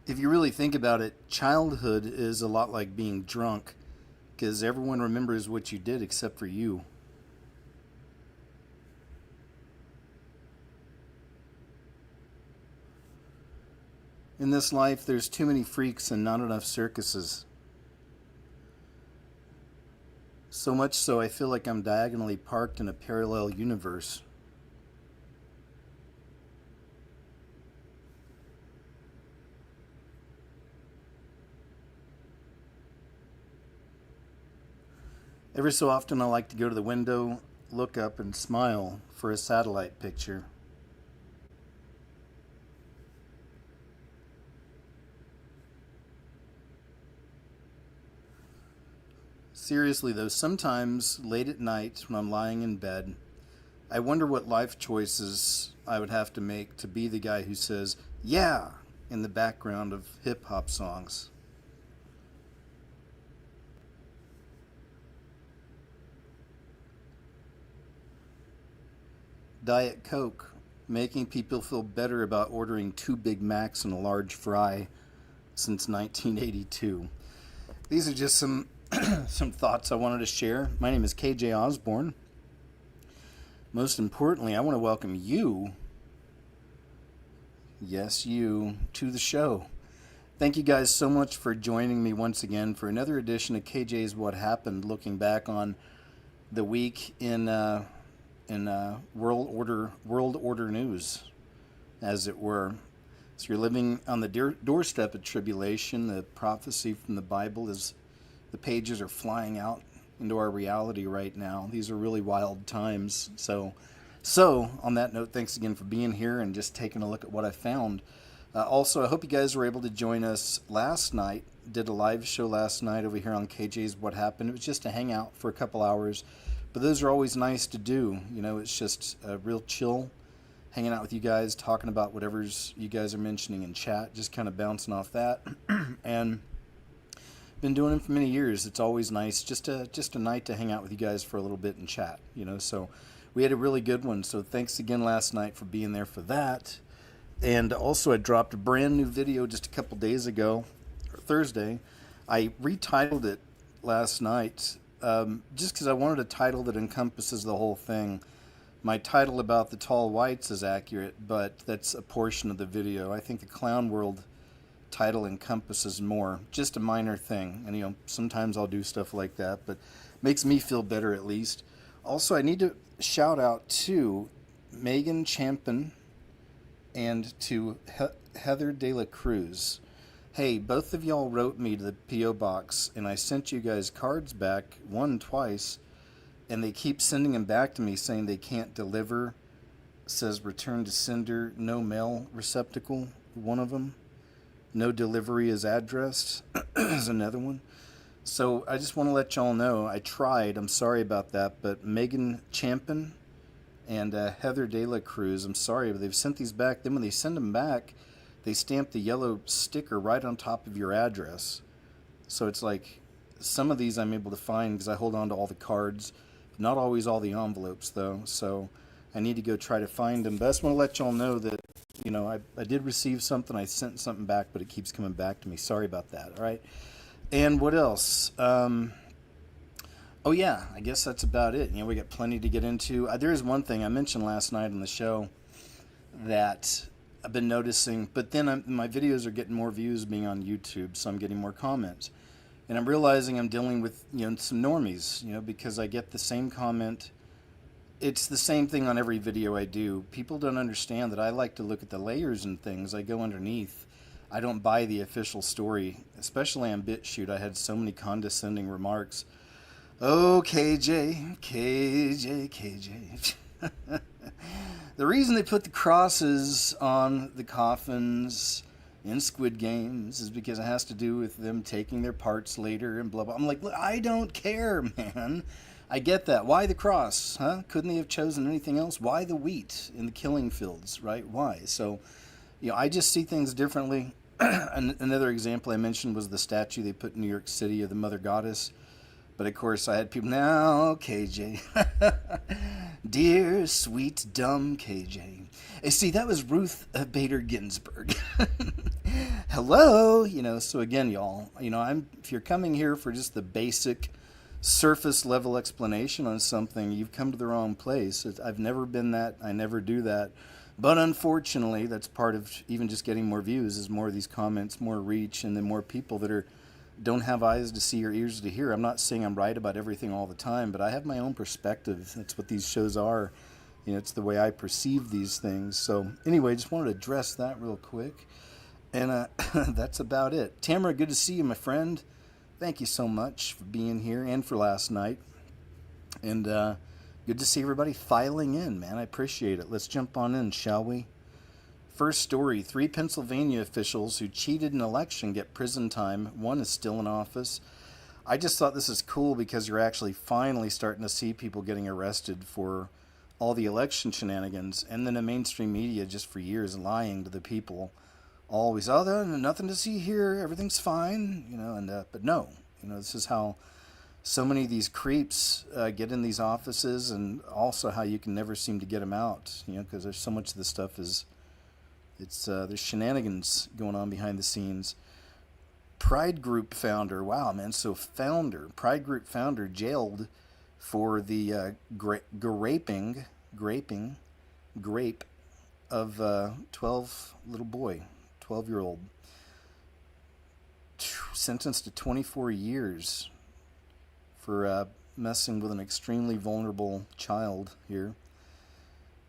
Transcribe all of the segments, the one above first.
If you really think about it, childhood is a lot like being drunk because everyone remembers what you did except for you. In this life, there's too many freaks and not enough circuses. So much so, I feel like I'm diagonally parked in a parallel universe. Every so often, I like to go to the window, look up, and smile for a satellite picture. Seriously, though, sometimes late at night when I'm lying in bed, I wonder what life choices I would have to make to be the guy who says, yeah, in the background of hip hop songs. Diet Coke, making people feel better about ordering 2 Big Macs and a large fry since 1982. These are just some some thoughts I wanted to share. My name is KJ Osborne. Most importantly, I want to welcome you, yes, you, to the show. Thank you guys so much for joining me once again for another edition of KJ's What Happened, looking back on the week in world order news, as it were. So you're living on the doorstep of tribulation. The prophecy from the Bible is the pages are flying out into our reality right now. These are really wild times. So on that note, thanks again for being here and just taking a look at what I found. Also, I hope you guys were able to join us last night. Did a live show last night over here on KJ's What Happened. It was just a hangout for a couple hours. But those are always nice to do. You know, it's just a real chill, hanging out with you guys, talking about whatever's you guys are mentioning in chat, just kind of bouncing off that. And been doing it for many years. It's always nice, just a night to hang out with you guys for a little bit and chat, you know. So we had a really good one. So thanks again last night for being there for that. And also I dropped a brand new video just a couple days ago, or Thursday. I retitled it last night. Just because I wanted a title that encompasses the whole thing. My title about the tall whites is accurate, but that's a portion of the video. I think the Clown World title encompasses more. Just a minor thing. And, you know, sometimes I'll do stuff like that, but makes me feel better at least. Also, I need to shout out to Megan Champion and to Heather De La Cruz. Hey, both of y'all wrote me to the P.O. Box, and I sent you guys cards back, one twice, and they keep sending them back to me saying they can't deliver. It says return to sender, no mail receptacle, one of them. No delivery is addressed is another one. So I just want to let y'all know, I tried, I'm sorry about that, but Megan Champion and Heather De La Cruz, I'm sorry, but they've sent these back. Then when they send them back, they stamp the yellow sticker right on top of your address. So it's like, some of these I'm able to find because I hold on to all the cards. Not always all the envelopes, though. So I need to go try to find them. But I just want to let y'all know that, you know, I did receive something. I sent something back, but it keeps coming back to me. Sorry about that, all right? And what else? Oh, yeah, I guess that's about it. You know, we got plenty to get into. There is one thing I mentioned last night on the show that I've been noticing, but then my videos are getting more views being on YouTube, so I'm getting more comments. And I'm realizing I'm dealing with, you know, some normies, you know, because I get the same comment. It's the same thing on every video I do. People don't understand that I like to look at the layers and things. I go underneath. I don't buy the official story, especially on BitChute. I had so many condescending remarks. Oh, KJ, KJ, KJ. The reason they put the crosses on the coffins in Squid Games is because it has to do with them taking their parts later and blah, blah. I'm like, look, I don't care, man. I get that. Why the cross, huh? Couldn't they have chosen anything else? Why the wheat in the killing fields, right? Why? So, you know, I just see things differently. Another example I mentioned was the statue they put in New York City of the Mother Goddess. But of course, I had people, now, KJ. Dear, sweet, dumb KJ. See, that was Ruth Bader Ginsburg. hello, so again, y'all, if you're coming here for just the basic surface level explanation on something, you've come to the wrong place. I've never been that. I never do that. But unfortunately, that's part of even just getting more views is more of these comments, more reach, and then more people that don't have eyes to see or ears to hear. I'm not saying I'm right about everything all the time, but I have my own perspective. That's what these shows are. It's the way I perceive these things. So anyway, just wanted to address that real quick. And that's about it. Tamara, good to see you, my friend. Thank you so much for being here and for last night. And good to see everybody filing in, man. I appreciate it. Let's jump on in, shall we? First story, 3 Pennsylvania officials who cheated an election get prison time. 1 is still in office. I just thought this is cool because you're actually finally starting to see people getting arrested for all the election shenanigans. And then the mainstream media just for years lying to the people. Always, oh, there's nothing to see here, everything's fine, but no, this is how so many of these creeps get in these offices, and also how you can never seem to get them out, because there's so much of this stuff there's shenanigans going on behind the scenes. Pride Group founder, wow, man, so Pride Group founder jailed for the grape of 12-year-old, sentenced to 24 years for messing with an extremely vulnerable child here.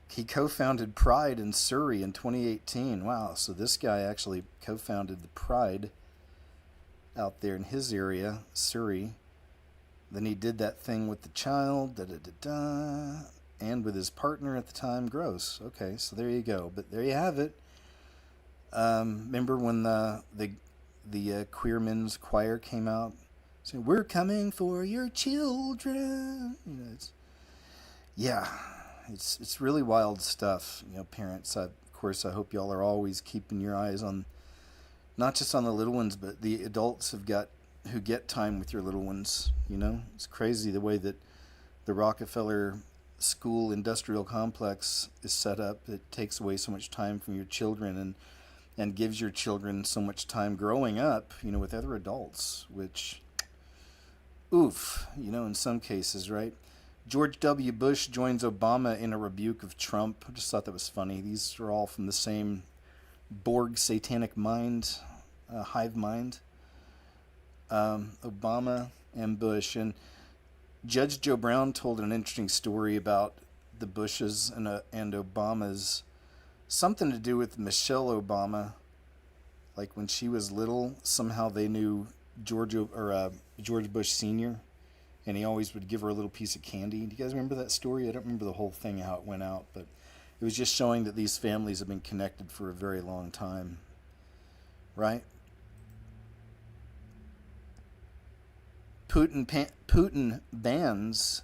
He co-founded Pride in Surrey in 2018. Wow, so this guy actually co-founded the Pride out there in his area, Surrey. Then he did that thing with the child, and with his partner at the time, gross. Okay, so there you go. But there you have it. Remember when the Queer Men's Choir came out saying, "We're coming for your children"? It's really wild stuff. Parents, of course, I hope y'all are always keeping your eyes on, not just on the little ones, but the adults who get time with your little ones. It's crazy the way that the Rockefeller school industrial complex is set up. It takes away so much time from your children and gives your children so much time growing up, with other adults, which, oof, in some cases, right? George W. Bush joins Obama in a rebuke of Trump. I just thought that was funny. These are all from the same Borg satanic mind, hive mind. Obama and Bush. And Judge Joe Brown told an interesting story about the Bushes and Obama's, something to do with Michelle Obama. Like when she was little, somehow they knew George Bush Sr., and he always would give her a little piece of candy. Do you guys remember that story? I don't remember the whole thing, how it went out, but it was just showing that these families have been connected for a very long time, right? Putin bans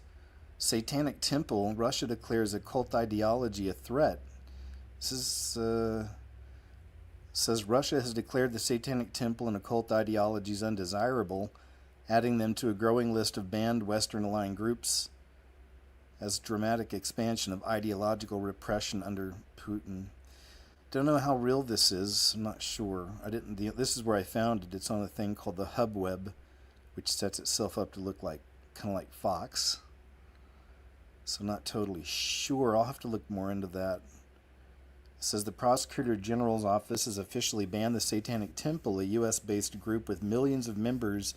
Satanic temple. Russia declares occult ideology a threat. This is, says Russia has declared the Satanic temple and occult ideologies undesirable, adding them to a growing list of banned Western-aligned groups as dramatic expansion of ideological repression under Putin. Don't know how real this is. I'm not sure. This is where I found it. It's on a thing called the Hub Web, which sets itself up to look kind of like Fox. So not totally sure. I'll have to look more into that. It says the Prosecutor General's office has officially banned the Satanic Temple, a U.S.-based group with millions of members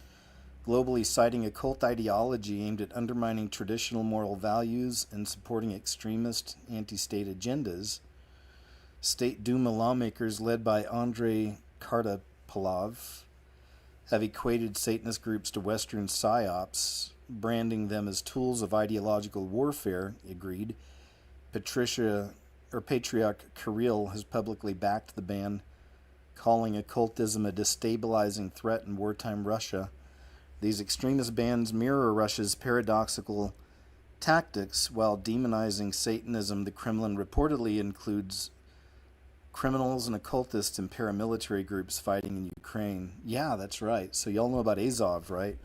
globally, citing occult ideology aimed at undermining traditional moral values and supporting extremist anti-state agendas. State Duma lawmakers led by Andrei Kartapalov have equated Satanist groups to Western psyops, branding them as tools of ideological warfare, agreed. Patriarch Kirill has publicly backed the ban, calling occultism a destabilizing threat in wartime Russia. These extremist bans mirror Russia's paradoxical tactics. While demonizing Satanism, the Kremlin reportedly includes criminals and occultists and paramilitary groups fighting in Ukraine. Yeah, that's right. So y'all know about Azov, right?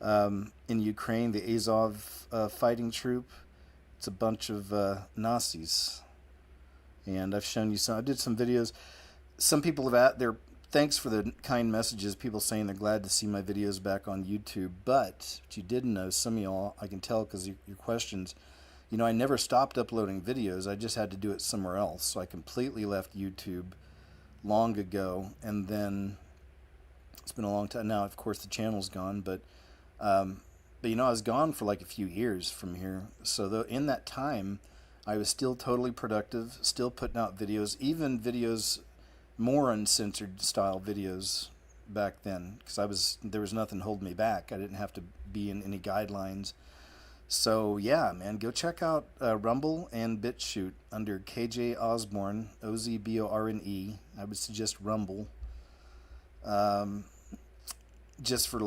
In Ukraine, the Azov fighting troop, it's a bunch of Nazis. And I've shown you some. I did some videos. Some people have they're thanks for the kind messages. People saying they're glad to see my videos back on YouTube. But what you didn't know, some of y'all, I can tell because your questions, I never stopped uploading videos. I just had to do it somewhere else. So I completely left YouTube long ago. And then it's been a long time. Now, of course, the channel's gone. But I was gone for like a few years from here. So in that time, I was still totally productive, still putting out videos, even videos, more uncensored style videos back then, because there was nothing holding me back. I didn't have to be in any guidelines. So yeah, man, go check out Rumble and BitChute under KJ Osborne, Ozborne. I would suggest Rumble, just for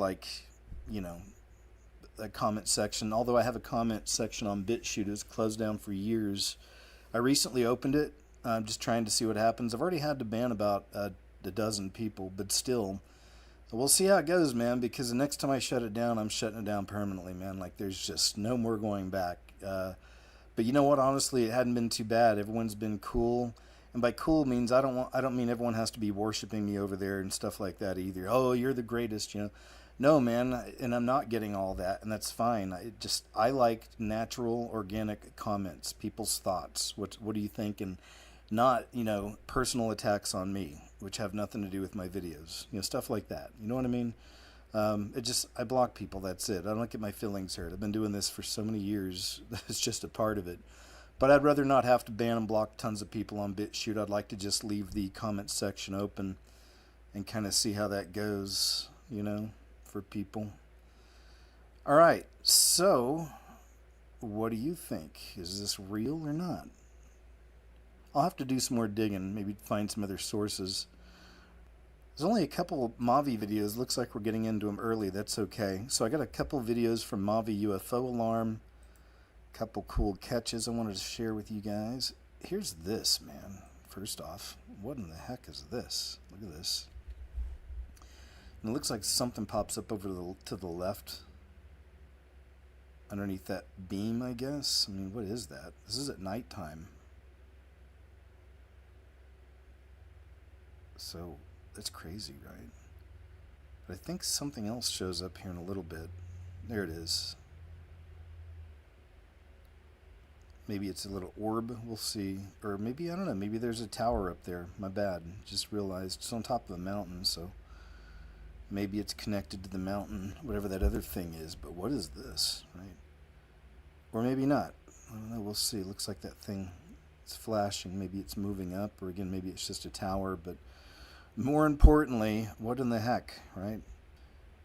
a comment section. Although I have a comment section on BitChute, it's closed down for years. I recently opened it. I'm just trying to see what happens. I've already had to ban about a dozen people, but still, we'll see how it goes, man, because the next time I shut it down, I'm shutting it down permanently, man. Like, there's just no more going back. But you know what? Honestly, it hadn't been too bad. Everyone's been cool. And by cool means I don't mean everyone has to be worshiping me over there and stuff like that either. Oh, you're the greatest, No, man, and I'm not getting all that, and that's fine. I like natural, organic comments, people's thoughts. What do you think? And not, personal attacks on me, which have nothing to do with my videos. Stuff like that. You know what I mean? I block people, that's it. I don't get my feelings hurt. I've been doing this for so many years. It's just a part of it. But I'd rather not have to ban and block tons of people on BitChute. I'd like to just leave the comment section open and kind of see how that goes, for people. All right, so what do you think? Is this real or not? I'll have to do some more digging, maybe find some other sources. There's only a couple Mauvi videos. Looks like we're getting into them early. That's okay. So I got a couple videos from Mauvi UFO Alarm. A couple cool catches I wanted to share with you guys. Here's this, man. First off, what in the heck is this? Look at this. And it looks like something pops up over to the left. Underneath that beam, I guess. I mean, what is that? This is at nighttime. So, that's crazy, right? But I think something else shows up here in a little bit. There it is. Maybe it's a little orb, we'll see. Or maybe, I don't know, maybe there's a tower up there. My bad. Just realized it's on top of a mountain, so maybe it's connected to the mountain, whatever that other thing is. But what is this, right? Or maybe not. I don't know, we'll see. It looks like that thing is flashing. Maybe it's moving up, or again, maybe it's just a tower. But more importantly, what in the heck, right?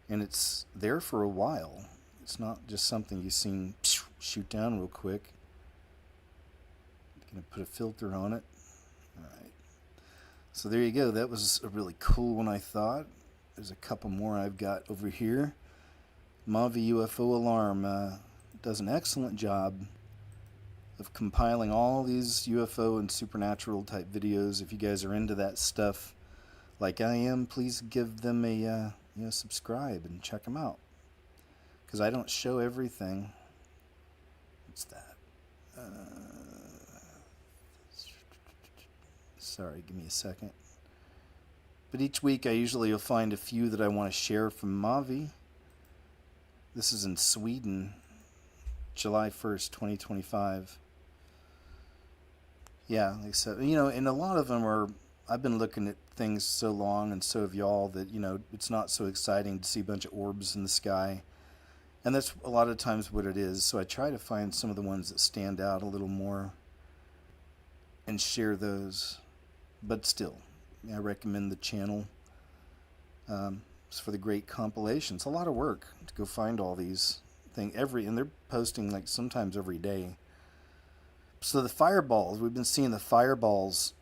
And it's there for a while. It's not just something you've seen shoot down real quick. Gonna put a filter on it. Alright. So there you go. That was a really cool one, I thought. There's a couple more I've got over here. Mauvi UFO Alarm does an excellent job of compiling all these UFO and supernatural type videos. If you guys are into that stuff like I am, please give them a subscribe and check them out, because I don't show everything. What's that? Sorry, give me a second. But each week I usually will find a few that I want to share from Mauvi. This is in Sweden, July 1st, 2025. Yeah, like I said, and a lot of them are, I've been looking at things so long, and so have y'all, that, it's not so exciting to see a bunch of orbs in the sky. And that's a lot of times what it is. So I try to find some of the ones that stand out a little more and share those. But still, I recommend the channel. It's for the great compilation. It's a lot of work to go find all these things and they're posting like sometimes every day. So the fireballs, we've been seeing the fireballs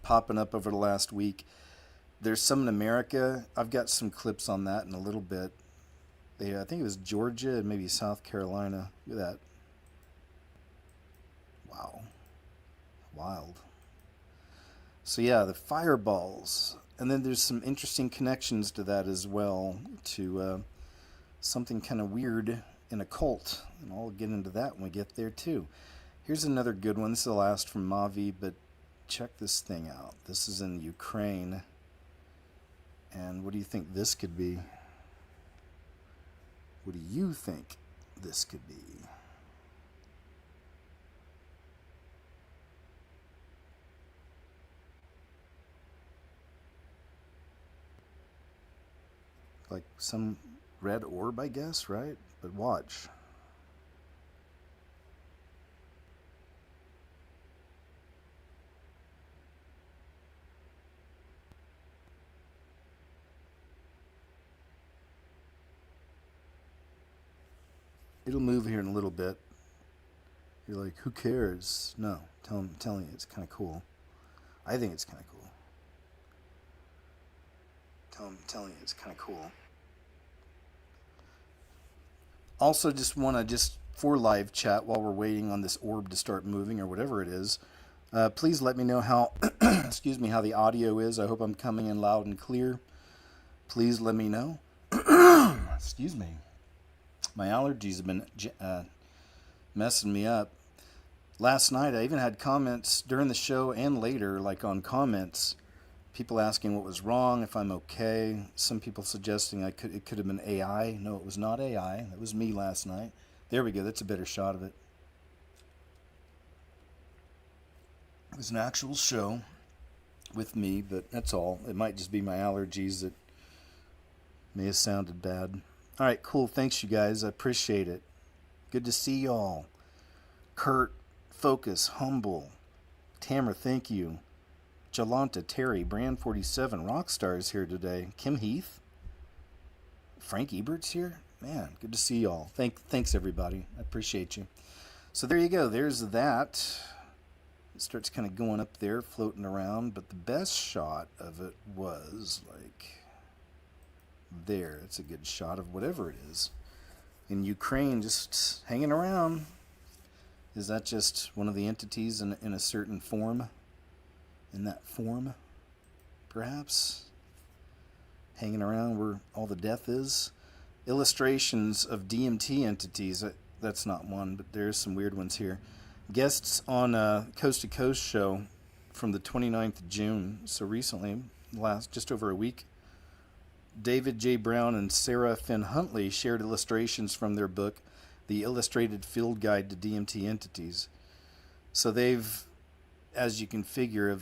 popping up over the last week. There's some in America. I've got some clips on that in a little bit. I think it was Georgia and maybe South Carolina. Look at that. Wow. Wild. So yeah, the fireballs. And then there's some interesting connections to that as well, to something kind of weird in a cult. And I'll get into that when we get there too. Here's another good one. This is the last from Mauvi, but check this thing out. This is in Ukraine. And what do you think this could be? What do you think this could be? Like some red orb, I guess, right? But watch. It'll move here in a little bit. You're like, who cares? No, I'm telling you, it's kind of cool. I think it's kind of cool. I'm telling you, it's kind of cool. Also, just want to for live chat while we're waiting on this orb to start moving or whatever it is. Please let me know how, excuse me, how the audio is. I hope I'm coming in loud and clear. Please let me know. Excuse me. My allergies have been messing me up. Last night, I even had comments during the show and later, like on comments, people asking what was wrong, if I'm okay. Some people suggesting it could have been AI. No, it was not AI. It was me last night. There we go. That's a better shot of it. It was an actual show with me, but that's all. It might just be my allergies that may have sounded bad. All right, cool. Thanks, you guys. I appreciate it. Good to see y'all. Kurt, Focus, Humble, Tamara, thank you. Jalanta, Terry, Brand 47, Rockstar is here today. Kim Heath, Frank Ebert's here. Man, good to see y'all. Thanks everybody. I appreciate you. So there you go. There's that. It starts kind of going up there, floating around. But the best shot of it was like there. It's a good shot of whatever it is. In Ukraine, just hanging around. Is that just one of the entities in a certain form? In that form, perhaps? Hanging around where all the death is? Illustrations of DMT entities. That's not one, but there's some weird ones here. Guests on a Coast to Coast show from the 29th of June, so recently, just over a week. David J. Brown and Sarah Finn Huntley shared illustrations from their book, The Illustrated Field Guide to DMT Entities. So they've, as you can figure,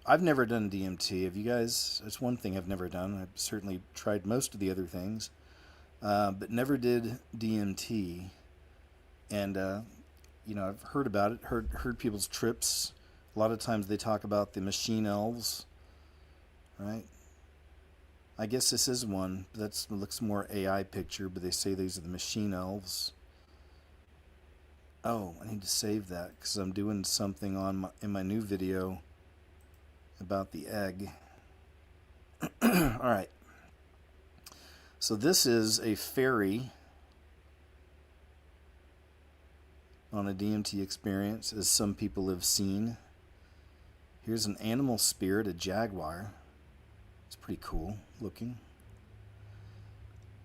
I've never done DMT. Have you guys? That's one thing I've never done. I've certainly tried most of the other things, but never did DMT. And I've heard about it. Heard people's trips. A lot of times they talk about the machine elves, right? I guess this is one. That looks more AI picture, but they say these are the machine elves. Oh, I need to save that because I'm doing something in my new video about the egg. All right. So this is a fairy on a DMT experience, as some people have seen. Here's an animal spirit, a jaguar. It's pretty cool looking.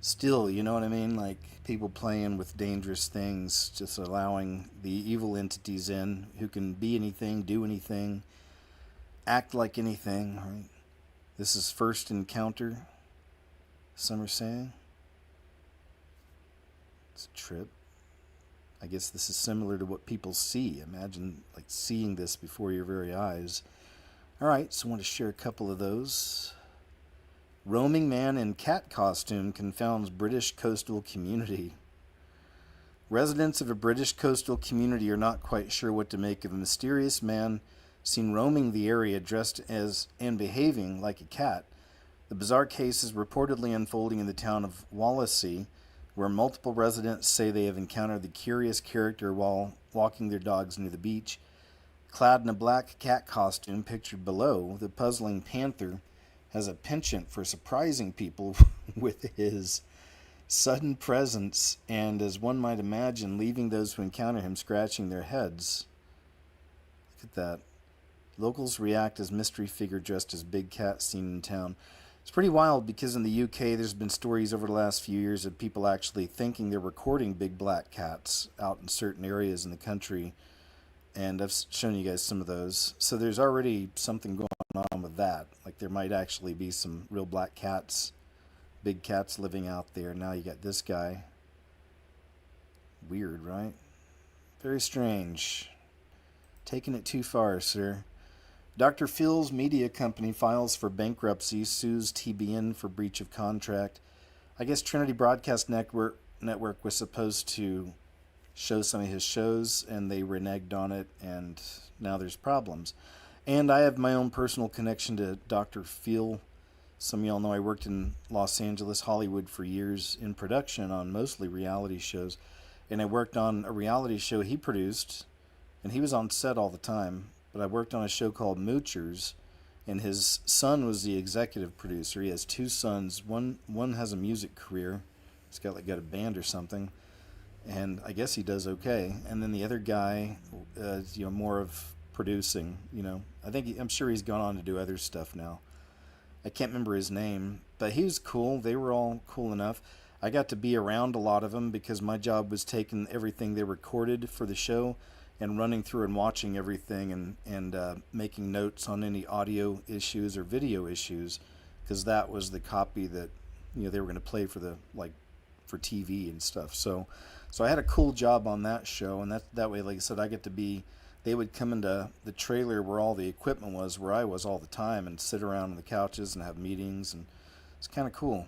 Still, you know what I mean? Like people playing with dangerous things, just allowing the evil entities in who can be anything, do anything, act like anything, right? This is first encounter, some are saying. It's a trip. I guess this is similar to what people see. Imagine like seeing this before your very eyes. All right, so I want to share a couple of those. Roaming man in cat costume confounds British coastal community. Residents of a British coastal community are not quite sure what to make of a mysterious man seen roaming the area dressed as and behaving like a cat. The bizarre case is reportedly unfolding in the town of Wallasey, where multiple residents say they have encountered the curious character while walking their dogs near the beach. Clad in a black cat costume pictured below, the puzzling panther has a penchant for surprising people with his sudden presence and, as one might imagine, leaving those who encounter him scratching their heads. Look at that. Locals react as mystery figure dressed as big cat seen in town. It's pretty wild because in the UK there's been stories over the last few years of people actually thinking they're recording big black cats out in certain areas in the country, and I've shown you guys some of those. So there's already something going on with that. Like there might actually be some real black cats, big cats living out there. Now you got this guy. Weird, right? Very strange. Taking it too far, sir. Dr. Phil's media company files for bankruptcy, sues TBN for breach of contract. I guess Trinity Broadcast Network was supposed to show some of his shows, and they reneged on it, and now there's problems. And I have my own personal connection to Dr. Phil. Some of y'all know I worked in Los Angeles, Hollywood for years in production on mostly reality shows. And I worked on a reality show he produced, and he was on set all the time. But I worked on a show called Moochers, and his son was the executive producer. He has two sons. One has a music career. He's got a band or something, and I guess he does okay. And then the other guy, more of producing. I'm sure he's gone on to do other stuff now. I can't remember his name, but he was cool. They were all cool enough. I got to be around a lot of them because my job was taking everything they recorded for the show and running through and watching everything and making notes on any audio issues or video issues, because that was the copy that they were going to play for for TV and stuff. So I had a cool job on that show, and that way, like I said, I get to be. They would come into the trailer where all the equipment was, where I was all the time, and sit around on the couches and have meetings, and it's kind of cool,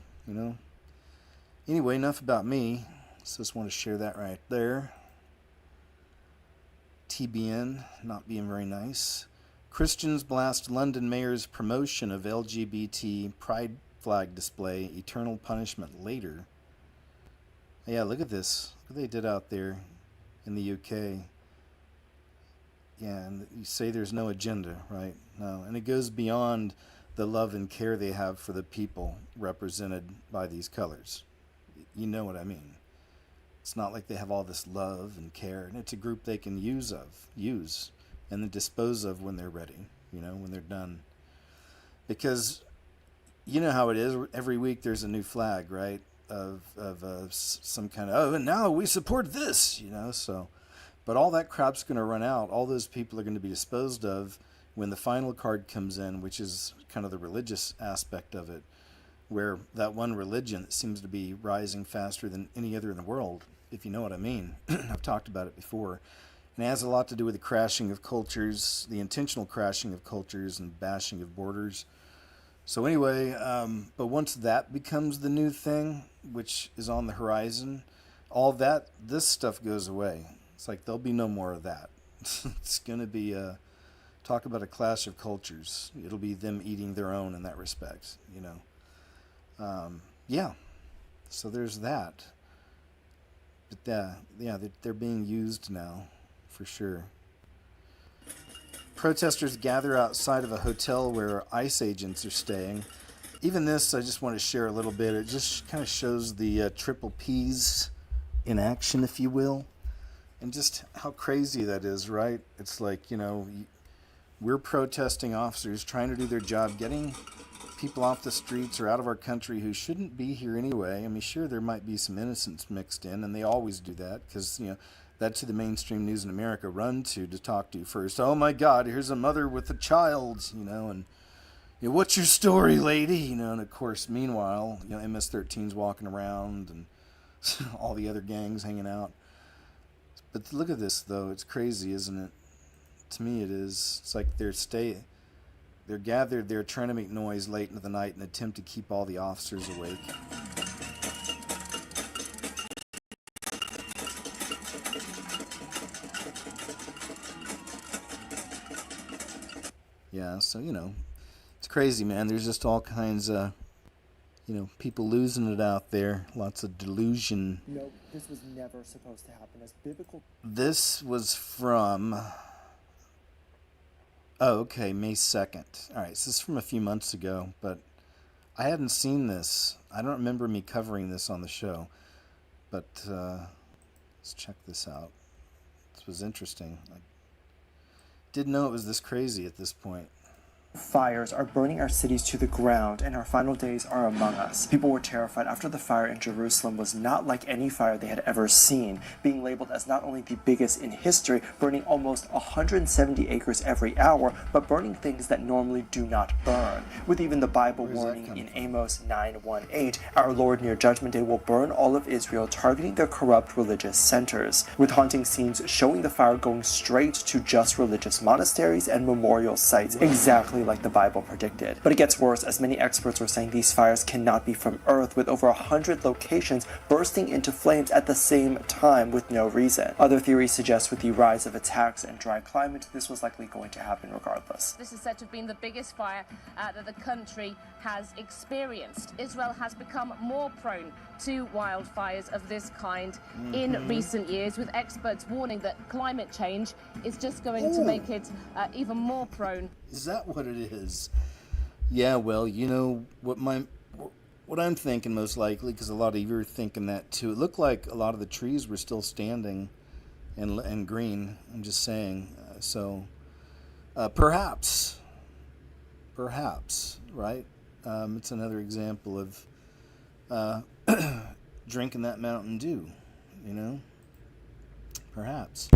Anyway, enough about me. Just want to share that right there. TBN not being very nice. Christians blast London mayor's promotion of LGBT pride flag display. Eternal punishment later. Yeah, look at this. Look what they did out there in the UK. Yeah, and you say there's no agenda, right? No, and it goes beyond the love and care they have for the people represented by these colors. You know what I mean. It's not like they have all this love and care, and it's a group they can use, and then dispose of when they're ready, when they're done. Because you know how it is. Every week there's a new flag, right, of some kind of, and now we support this, so. But all that crap's going to run out. All those people are going to be disposed of when the final card comes in, which is kind of the religious aspect of it, where that one religion that seems to be rising faster than any other in the world, if you know what I mean. I've talked about it before. And it has a lot to do with the crashing of cultures, the intentional crashing of cultures and bashing of borders. So anyway, but once that becomes the new thing, which is on the horizon, this stuff goes away. It's like there'll be no more of that. It's going to be talk about a clash of cultures. It'll be them eating their own in that respect, Yeah. So there's that. But they're being used now, for sure. Protesters gather outside of a hotel where ICE agents are staying. Even this, I just want to share a little bit. It just kind of shows the triple P's in action, if you will. And just how crazy that is, right? It's like, we're protesting officers trying to do their job, getting people off the streets or out of our country who shouldn't be here anyway. I mean, sure, there might be some innocence mixed in, and they always do that because, that's who the mainstream news in America run to talk to first. Oh, my God, here's a mother with a child, and what's your story, lady? And, of course, meanwhile, MS-13's walking around and all the other gangs hanging out. But look at this, though. It's crazy, isn't it? To me, it is. It's like they're gathered there trying to make noise late into the night in an attempt to keep all the officers awake. Yeah, so, it's crazy, man. There's just all kinds of, people losing it out there. Lots of delusion. No, this was never supposed to happen. As biblical. This was from... Oh, okay, May 2nd. All right, so this is from a few months ago, but I hadn't seen this. I don't remember me covering this on the show, but let's check this out. This was interesting. I didn't know it was this crazy at this point. Fires are burning our cities to the ground, and our final days are among us. People were terrified after the fire in Jerusalem was not like any fire they had ever seen, being labeled as not only the biggest in history, burning almost 170 acres every hour, but burning things that normally do not burn. With even the Bible warning in Amos 9:1-8, our Lord near Judgment Day will burn all of Israel, targeting their corrupt religious centers, with haunting scenes showing the fire going straight to just religious monasteries and memorial sites, exactly like the Bible predicted. But it gets worse, as many experts were saying these fires cannot be from Earth, with over 100 locations bursting into flames at the same time with no reason. Other theories suggest with the rise of attacks and dry climate, this was likely going to happen regardless. This is said to have been the biggest fire that the country has experienced. Israel has become more prone to wildfires of this kind in recent years, with experts warning that climate change is just going to make it even more prone. Is that what it is? Yeah, well, you know what I'm thinking most likely, because a lot of you are thinking that too. It looked like a lot of the trees were still standing and green. I'm just saying. Perhaps, right? It's another example of drinking that Mountain Dew, you know? Perhaps.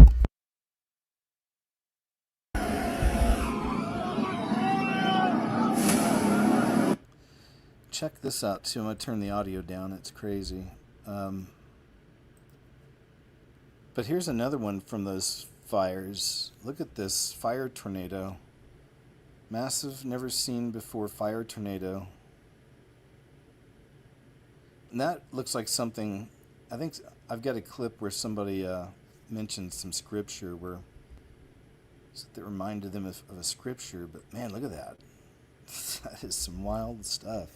Check this out too. I'm going to turn the audio down. It's crazy. But here's another one from those fires. Look at this fire tornado. Massive, never seen before fire tornado. And that looks like something, I think I've got a clip where somebody mentioned some scripture where that reminded them of a scripture. But man, look at that. That is some wild stuff.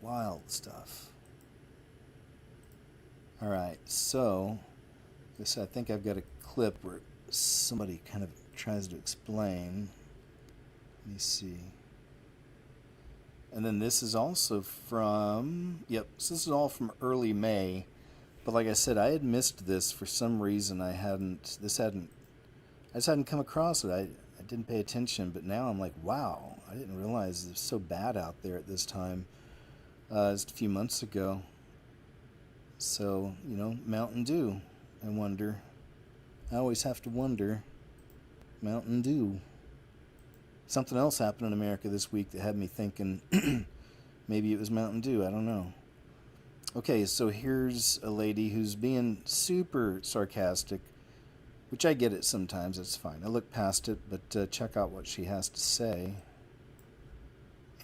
Wild stuff. All right, so I think I've got a clip where somebody kind of tries to explain. Let me see. And then this is also from, so this is all from early May. But like I said, I had missed this for some reason. I just hadn't come across it. I didn't pay attention, but now I'm like, wow, I didn't realize it was so bad out there at this time. Just a few months ago. So, Mountain Dew, I wonder. I always have to wonder. Mountain Dew. Something else happened in America this week that had me thinking maybe it was Mountain Dew. I don't know. Okay, so here's a lady who's being super sarcastic, which I get it sometimes. It's fine. I look past it, but check out what she has to say.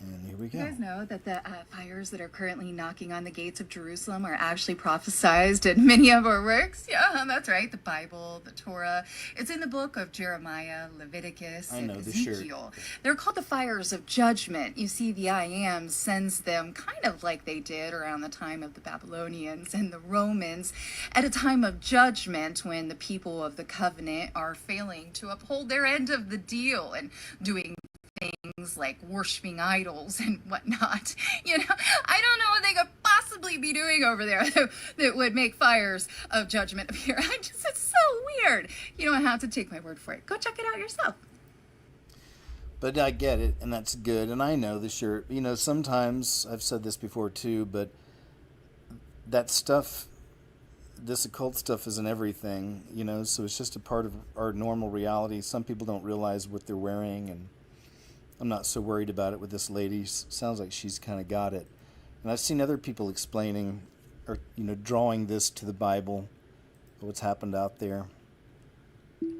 And here we go. You guys know that the fires that are currently knocking on the gates of Jerusalem are actually prophesized in many of our works? Yeah, that's right. The Bible, the Torah. It's in the book of Jeremiah, Leviticus, and Ezekiel. They're called the fires of judgment. You see, the I Am sends them kind of like they did around the time of the Babylonians and the Romans, at a time of judgment when the people of the covenant are failing to uphold their end of the deal and doing things like worshiping idols and whatnot. I don't know what they could possibly be doing over there that would make fires of judgment appear. It's so weird. You don't have to take my word for it. Go check it out yourself. But I get it, and that's good. And I know sometimes, I've said this before too, but that stuff, this occult stuff isn't everything, so it's just a part of our normal reality. Some people don't realize what they're wearing, and I'm not so worried about it with this lady. Sounds like she's kind of got it. And I've seen other people explaining or, drawing this to the Bible, what's happened out there.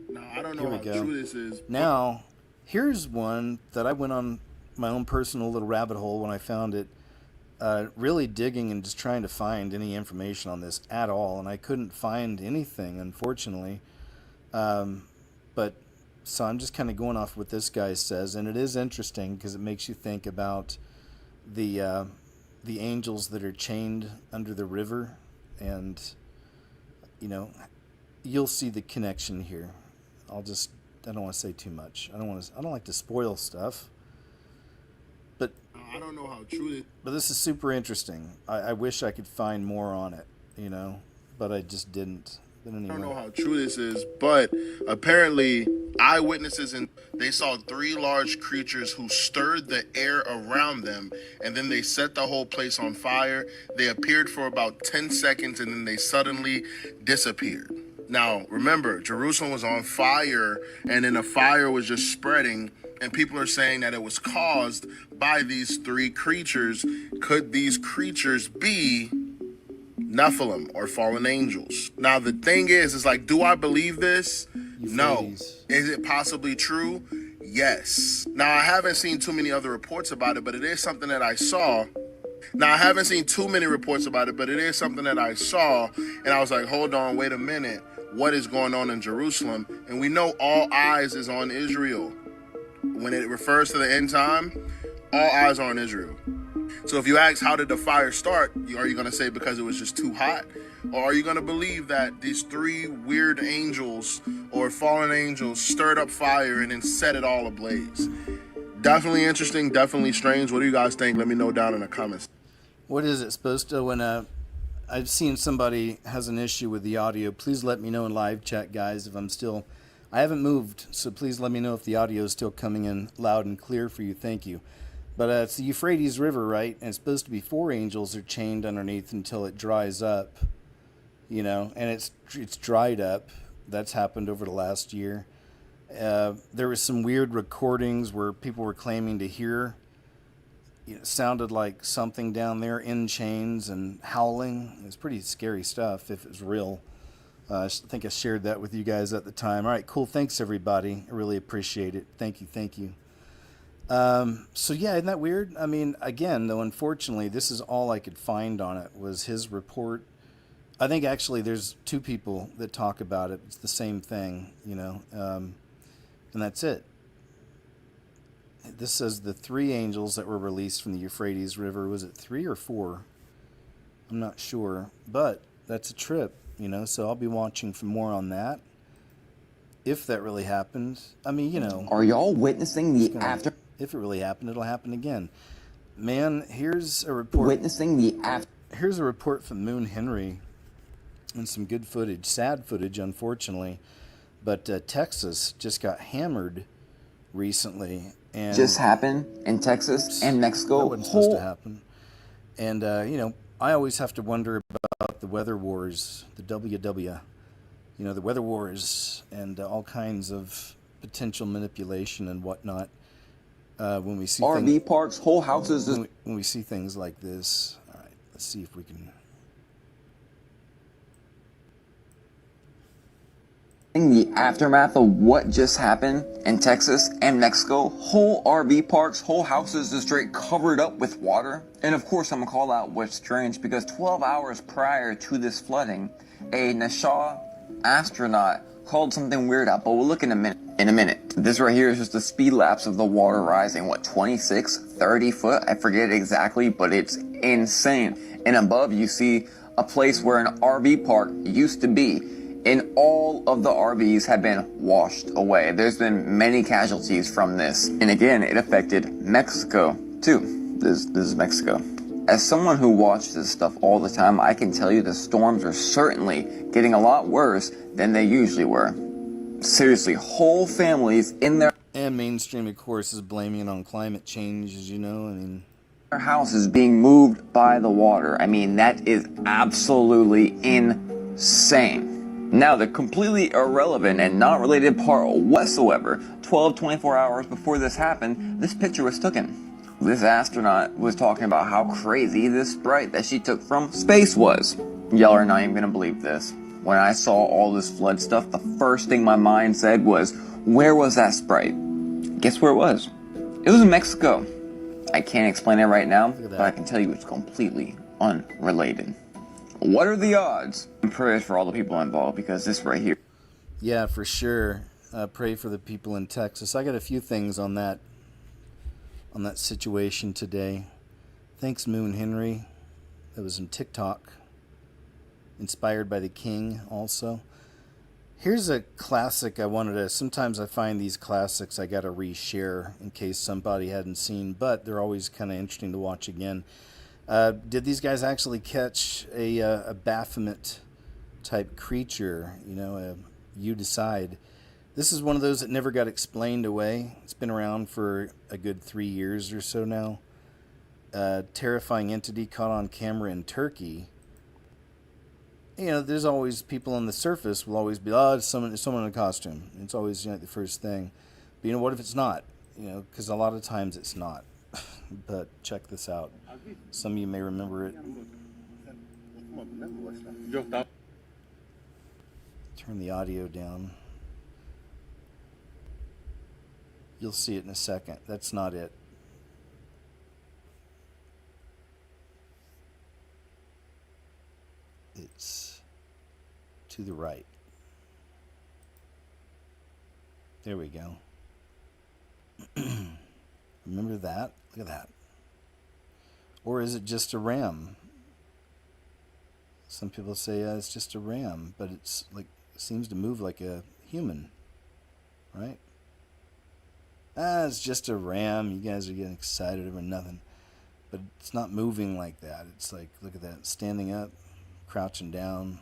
Now, I don't know how true this is. Now, here's one that I went on my own personal little rabbit hole when I found it, really digging and just trying to find any information on this at all. And I couldn't find anything, unfortunately. So I'm just kind of going off what this guy says, and it is interesting because it makes you think about the angels that are chained under the river, and you'll see the connection here. I don't want to say too much. I don't like to spoil stuff, but I don't know how true it. But this is super interesting. I wish I could find more on it, but I just didn't. But anyway. I don't know how true this is, but apparently eyewitnesses and they saw 3 large creatures who stirred the air around them, and then they set the whole place on fire. They appeared for about 10 seconds and then they suddenly disappeared. Now, remember, Jerusalem was on fire, and then the fire was just spreading, and people are saying that it was caused by these 3 creatures. Could these creatures be Nephilim or fallen angels? Now, the thing is like, do I believe this? No. Is it possibly true? Yes. Now, I haven't seen too many other reports about it, but it is something that I saw. And I was like, hold on, wait a minute. What is going on in Jerusalem? And we know all eyes is on Israel. When it refers to the end time, all eyes are on Israel. So if you ask, how did the fire start? Are you going to say because it was just too hot? Or are you going to believe that these 3 weird angels or fallen angels stirred up fire and then set it all ablaze? Definitely interesting, definitely strange. What do you guys think? Let me know down in the comments. What is it supposed to, when I've seen somebody has an issue with the audio, please let me know in live chat, guys, if I haven't moved, so please let me know if the audio is still coming in loud and clear for you. Thank you. But it's the Euphrates River, right? And it's supposed to be 4 angels are chained underneath until it dries up, and it's dried up. That's happened over the last year. There was some weird recordings where people were claiming to hear, it sounded like something down there in chains and howling. It was pretty scary stuff if it was real. I think I shared that with you guys at the time. All right, cool. Thanks, everybody. I really appreciate it. Thank you. So yeah, isn't that weird? I mean, again, though, unfortunately, this is all I could find on it was his report. I think actually there's 2 people that talk about it. It's the same thing, and that's it. This says the 3 angels that were released from the Euphrates River. Was it 3 or 4? I'm not sure, but that's a trip, so I'll be watching for more on that. If that really happened, I mean, Are y'all witnessing the after? If it really happened, it'll happen again. Man, here's a report. Witnessing the after. Here's a report from Moon Henry and some good footage. Sad footage, unfortunately. But Texas just got hammered recently. And just happened in Texas and Mexico. That wasn't supposed to happen. And, I always have to wonder about the weather wars, the WW. The weather wars and all kinds of potential manipulation and whatnot. When we see RV parks, whole houses. When we see things like this, all right, let's see if we can. In the aftermath of what just happened in Texas and Mexico, whole RV parks, whole houses just straight covered up with water. And of course, I'm gonna call out what's strange because 12 hours prior to this flooding, a NASA astronaut called something weird out, but we'll look in a minute. This right here is just a speed lapse of the water rising, 26, 30 foot? I forget exactly, but it's insane. And above you see a place where an RV park used to be, and all of the RVs have been washed away. There's been many casualties from this. And again, it affected Mexico too. This is Mexico. As someone who watches this stuff all the time, I can tell you the storms are certainly getting a lot worse than they usually were. Seriously, whole families in their... And mainstream, of course, is blaming it on climate change, as you know. I mean... Their house is being moved by the water. I mean, that is absolutely insane. Now, the completely irrelevant and not related part whatsoever, 24 hours before this happened, this picture was taken. This astronaut was talking about how crazy this sprite that she took from space was. Y'all are not even gonna believe this. When I saw all this flood stuff, the first thing my mind said was, where was that sprite? Guess where it was? It was in Mexico. I can't explain it right now, but I can tell you it's completely unrelated. What are the odds? And prayers for all the people involved, because this right here. Yeah, for sure. Pray for the people in Texas. I got a few things on that situation today. Thanks, Moon Henry. That was in TikTok. Inspired by the King also. Here's a classic I wanted to... Sometimes I find these classics I got to reshare in case somebody hadn't seen, but they're always kind of interesting to watch again. Did these guys actually catch a Baphomet type creature, you decide. This is one of those that never got explained away. It's been around for a good 3 years or so now. Terrifying entity caught on camera in Turkey. There's always people on the surface will always be, it's someone in a costume. It's always the first thing. But what if it's not? Because a lot of times it's not. But check this out. Some of you may remember it. Turn the audio down. You'll see it in a second. That's not it. It's to the right. There we go. Remember that? Look at that. Or is it just a ram? Some people say it's just a ram, but it's like seems to move like a human, right? It's just a ram. You guys are getting excited over nothing, but it's not moving like that. It's like, look at that, standing up, crouching down.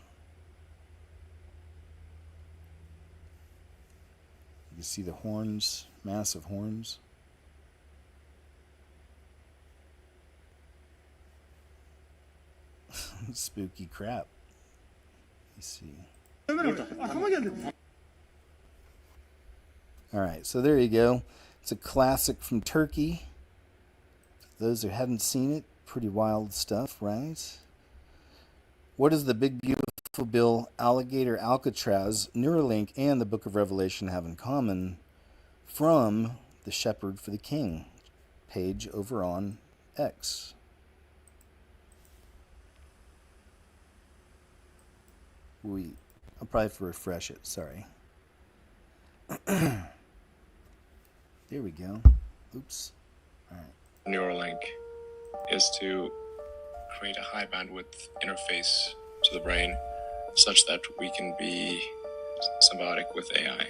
You see the horns, massive horns. Spooky crap. You see. Alright, so there you go. It's a classic from Turkey. Those who hadn't seen it, pretty wild stuff, right? What does the big beautiful bill, alligator Alcatraz, Neuralink, and the Book of Revelation have in common? From The Shepherd for the King page over on X. I'll probably have to refresh it, sorry. There we go. Oops. All right. Neuralink is to create a high bandwidth interface to the brain such that we can be symbiotic with AI.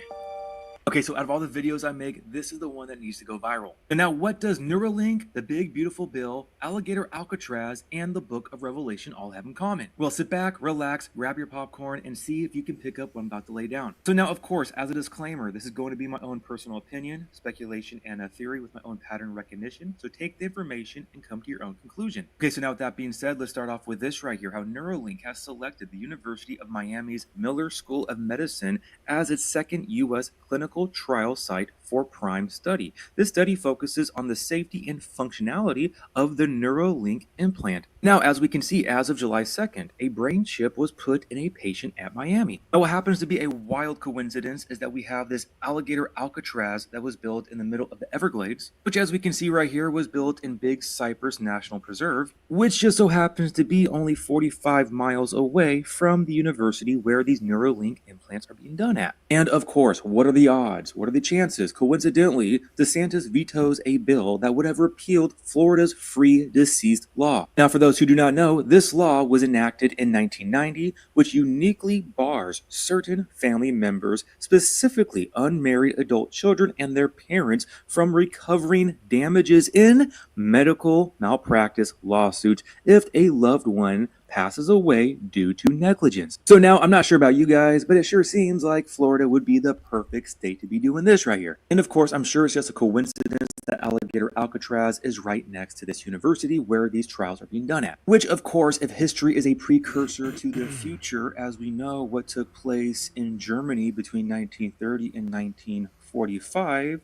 Okay, so out of all the videos I make, this is the one that needs to go viral. And now, what does Neuralink, the Big Beautiful Bill, Alligator Alcatraz, and the Book of Revelation all have in common? Well, sit back, relax, grab your popcorn, and see if you can pick up what I'm about to lay down. So now, of course, as a disclaimer, this is going to be my own personal opinion, speculation, and a theory with my own pattern recognition. So take the information and come to your own conclusion. Okay, so now with that being said, let's start off with this right here, how Neuralink has selected the University of Miami's Miller School of Medicine as its second U.S. clinical trial site for prime study. This study focuses on the safety and functionality of the Neuralink implant. Now, as we can see, as of July 2nd, a brain chip was put in a patient at Miami. Now, what happens to be a wild coincidence is that we have this alligator Alcatraz that was built in the middle of the Everglades, which, as we can see right here, was built in Big Cypress National Preserve, which just so happens to be only 45 miles away from the university where these Neuralink implants are being done at. And of course, what are the odds? What are the chances? Coincidentally, DeSantis vetoes a bill that would have repealed Florida's free deceased law. Now, for those who do not know, this law was enacted in 1990, which uniquely bars certain family members, specifically unmarried adult children and their parents, from recovering damages in medical malpractice lawsuits if a loved one passes away due to negligence. So now, I'm not sure about you guys, but it sure seems like Florida would be the perfect state to be doing this right here. And of course, I'm sure it's just a coincidence that Alligator Alcatraz is right next to this university where these trials are being done at. Which, of course, if history is a precursor to the future, as we know what took place in Germany between 1930 and 1945,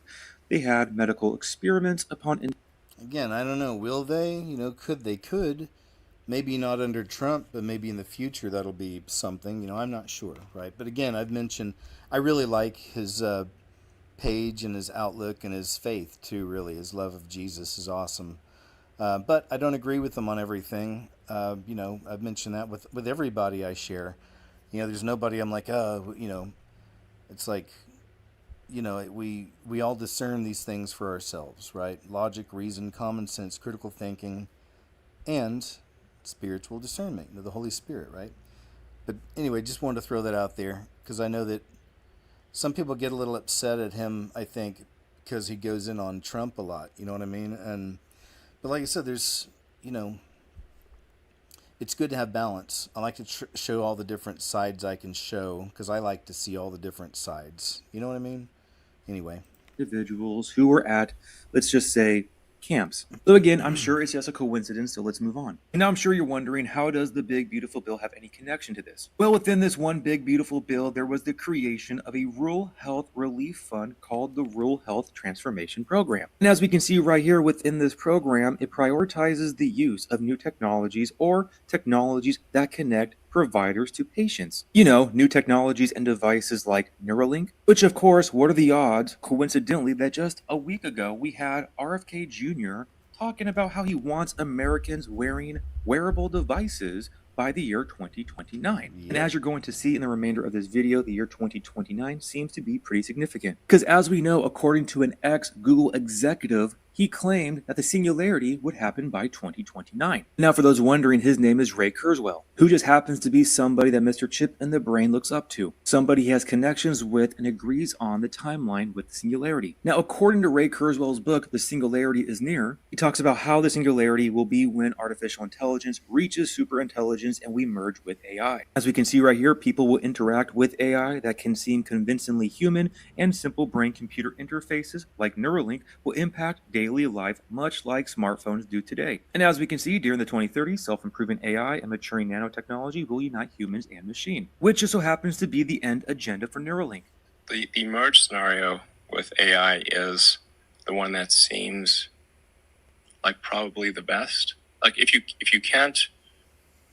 they had medical experiments upon... Again, I don't know. Will they? Could they? Could. Maybe not under Trump, but maybe in the future that'll be something. I'm not sure, right? But again, I've mentioned I really like his page and his outlook and his faith too, really. His love of Jesus is awesome. But I don't agree with him on everything. I've mentioned that with everybody I share. There's nobody I'm like, it's like, we all discern these things for ourselves, right? Logic, reason, common sense, critical thinking, and spiritual discernment, the Holy Spirit, right? But anyway, just wanted to throw that out there because I know that some people get a little upset at him, I think, because he goes in on Trump a lot, you know what I mean? But like I said, there's, it's good to have balance. I like to show all the different sides I can show because I like to see all the different sides. You know what I mean? Anyway. Individuals who were at, let's just say, camps. So again, I'm sure it's just a coincidence, so let's move on. And now I'm sure you're wondering, how does the Big Beautiful Bill have any connection to this? Well, within this one Big Beautiful Bill, there was the creation of a rural health relief fund called the Rural Health Transformation Program. And as we can see right here within this program, it prioritizes the use of new technologies or technologies that connect providers to patients. You know, new technologies and devices like Neuralink, which of course, what are the odds, coincidentally, that just a week ago we had RFK Jr. talking about how he wants Americans wearing wearable devices by the year 2029. Yep. And as you're going to see in the remainder of this video, the year 2029 seems to be pretty significant. Because as we know, according to an ex-Google executive, he claimed that the singularity would happen by 2029. Now, for those wondering, his name is Ray Kurzweil, who just happens to be somebody that Mr. Chip in the Brain looks up to. Somebody he has connections with and agrees on the timeline with the singularity. Now, according to Ray Kurzweil's book, The Singularity is Near, he talks about how the singularity will be when artificial intelligence reaches superintelligence and we merge with AI. As we can see right here, people will interact with AI that can seem convincingly human, and simple brain-computer interfaces like Neuralink will impact daily life much like smartphones do today. And as we can see, during the 2030s, self-improving AI and maturing nanotechnology will unite humans and machine, which just so happens to be the end agenda for Neuralink. The merge scenario with AI is the one that seems like probably the best. Like if you can't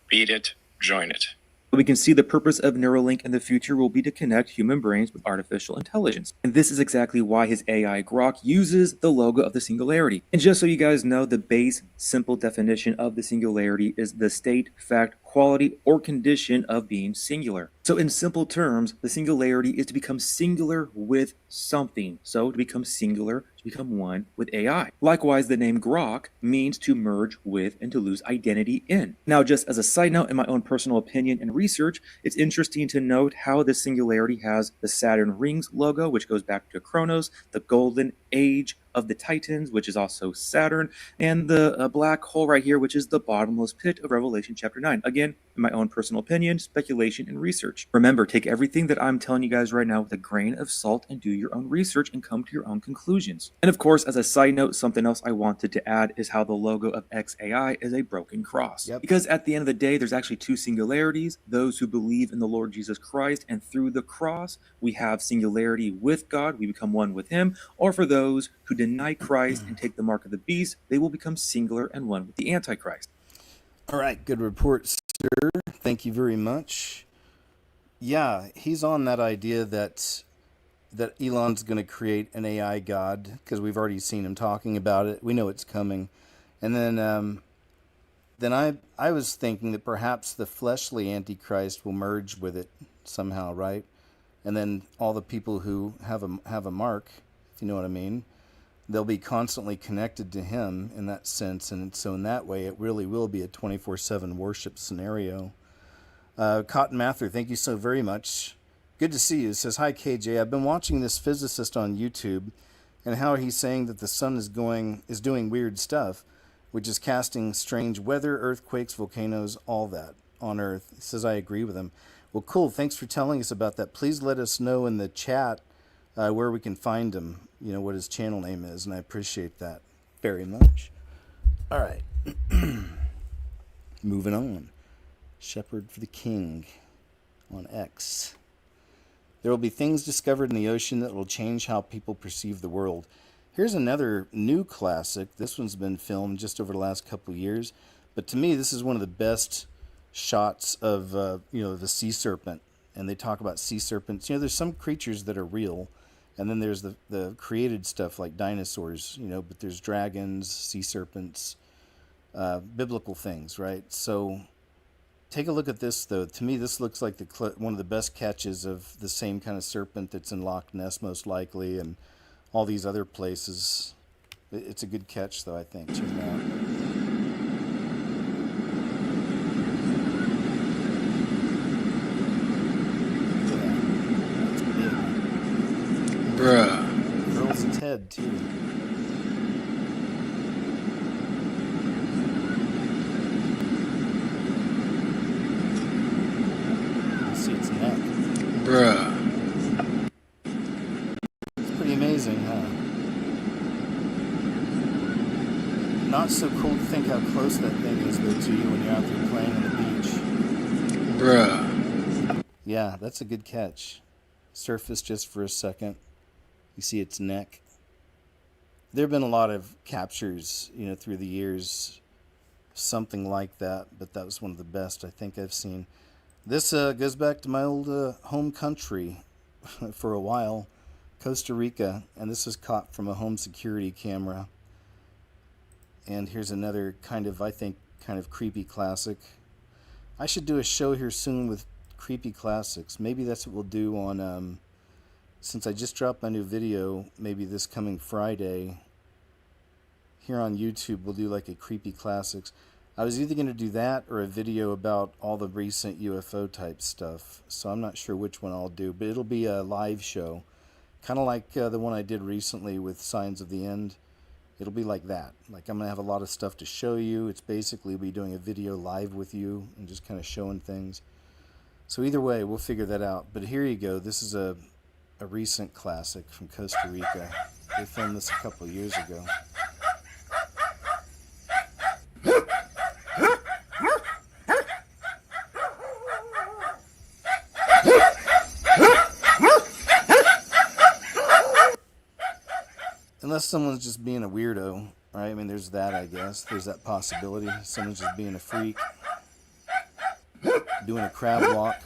beat it, join it. We can see the purpose of Neuralink in the future will be to connect human brains with artificial intelligence. And this is exactly why his AI Grok uses the logo of the singularity. And just so you guys know, the base, simple definition of the singularity is the state, fact, quality, or condition of being singular. So in simple terms, the singularity is to become singular with something. So to become singular, to become one with AI. Likewise, the name Grok means to merge with and to lose identity in. Now, just as a side note, in my own personal opinion and research, it's interesting to note how this singularity has the Saturn rings logo, which goes back to Kronos, the golden age of the Titans, which is also Saturn, and the black hole right here, which is the bottomless pit of Revelation chapter 9. Again, in my own personal opinion, speculation, and research. Remember, take everything that I'm telling you guys right now with a grain of salt and do your own research and come to your own conclusions. And of course, as a side note, something else I wanted to add is how the logo of XAI is a broken cross. Yep. Because at the end of the day, there's actually two singularities, those who believe in the Lord Jesus Christ, and through the cross, we have singularity with God, we become one with Him, or for those who deny Christ and take the mark of the beast, they will become singular and one with the Antichrist. All right, good report, sir. Thank you very much. Yeah, he's on that idea that Elon's going to create an AI god, because we've already seen him talking about it. We know it's coming. And then I was thinking that perhaps the fleshly Antichrist will merge with it somehow, right? And then all the people who have a mark, if you know what I mean, they'll be constantly connected to him in that sense. And so in that way, it really will be a 24/7 worship scenario. Cotton Mather, thank you so very much. Good to see you. It says, hi, KJ. I've been watching this physicist on YouTube and how he's saying that the sun is doing weird stuff, which is casting strange weather, earthquakes, volcanoes, all that on Earth. He says, I agree with him. Well, cool. Thanks for telling us about that. Please let us know in the chat where we can find him, you know, what his channel name is, and I appreciate that very much. All right. Moving on. Shepherd for the King on X. There will be things discovered in the ocean that will change how people perceive the world. Here's another new classic. This one's been filmed just over the last couple of years, but to me, this is one of the best shots of, the sea serpent. And they talk about sea serpents. You know, there's some creatures that are real, and then there's the created stuff like dinosaurs, you know, but there's dragons, sea serpents, biblical things, right? So take a look at this, though. To me, this looks like one of the best catches of the same kind of serpent that's in Loch Ness, most likely, and all these other places. It's a good catch, though, I think. Check it out. Bruh. Curls its head, too. close that thing is though to you when you're out there playing on the beach. Bruh. Yeah, that's a good catch. Surface just for a second. You see its neck. There have been a lot of captures, through the years, something like that, but that was one of the best I think I've seen. This goes back to my old home country for a while, Costa Rica, and this was caught from a home security camera. And here's another kind of creepy classic. I should do a show here soon with creepy classics. Maybe that's what we'll do on, since I just dropped my new video, maybe this coming Friday, here on YouTube, we'll do like a creepy classics. I was either going to do that or a video about all the recent UFO type stuff. So I'm not sure which one I'll do, but it'll be a live show. Kind of like the one I did recently with Signs of the End. It'll be like that. Like I'm going to have a lot of stuff to show you. It's basically be doing a video live with you and just kind of showing things. So either way, we'll figure that out. But here you go. This is a recent classic from Costa Rica. They filmed this a couple years ago. Unless someone's just being a weirdo, right? I mean, there's that, I guess. There's that possibility. Someone's just being a freak. Doing a crab walk.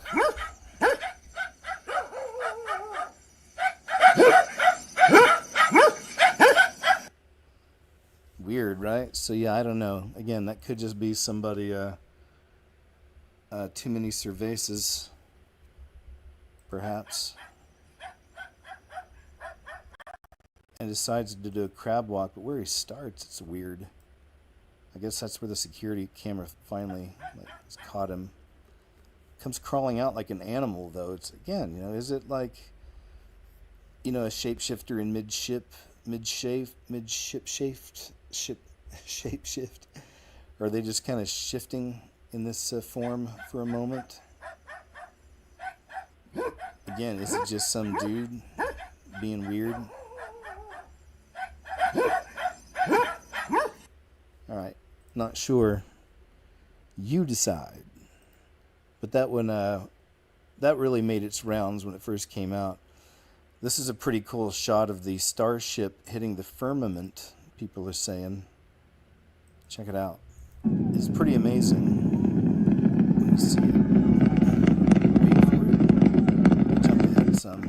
Weird, right? So, yeah, I don't know. Again, that could just be somebody, too many cervezas, perhaps. And decides to do a crab walk, but where he starts, it's weird. I guess that's where the security camera finally has caught him. Comes crawling out like an animal, though. It's again, is it like, a shapeshifter in shapeshift? Or are they just kind of shifting in this form for a moment? Again, is it just some dude being weird? Alright, not sure. You decide. But that one, that really made its rounds when it first came out. This is a pretty cool shot of the Starship hitting the firmament, people are saying. Check it out. It's pretty amazing. Let me see it. Wait for it. Jump ahead some.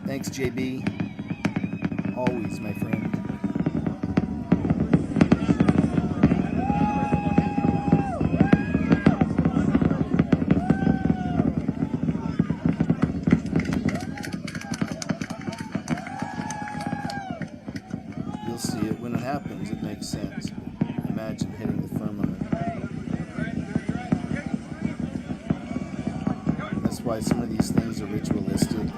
Thanks, JB. Always, my friend. You'll see it when it happens. It makes sense. Imagine hitting the firmament. That's why some of these things are ritualistic.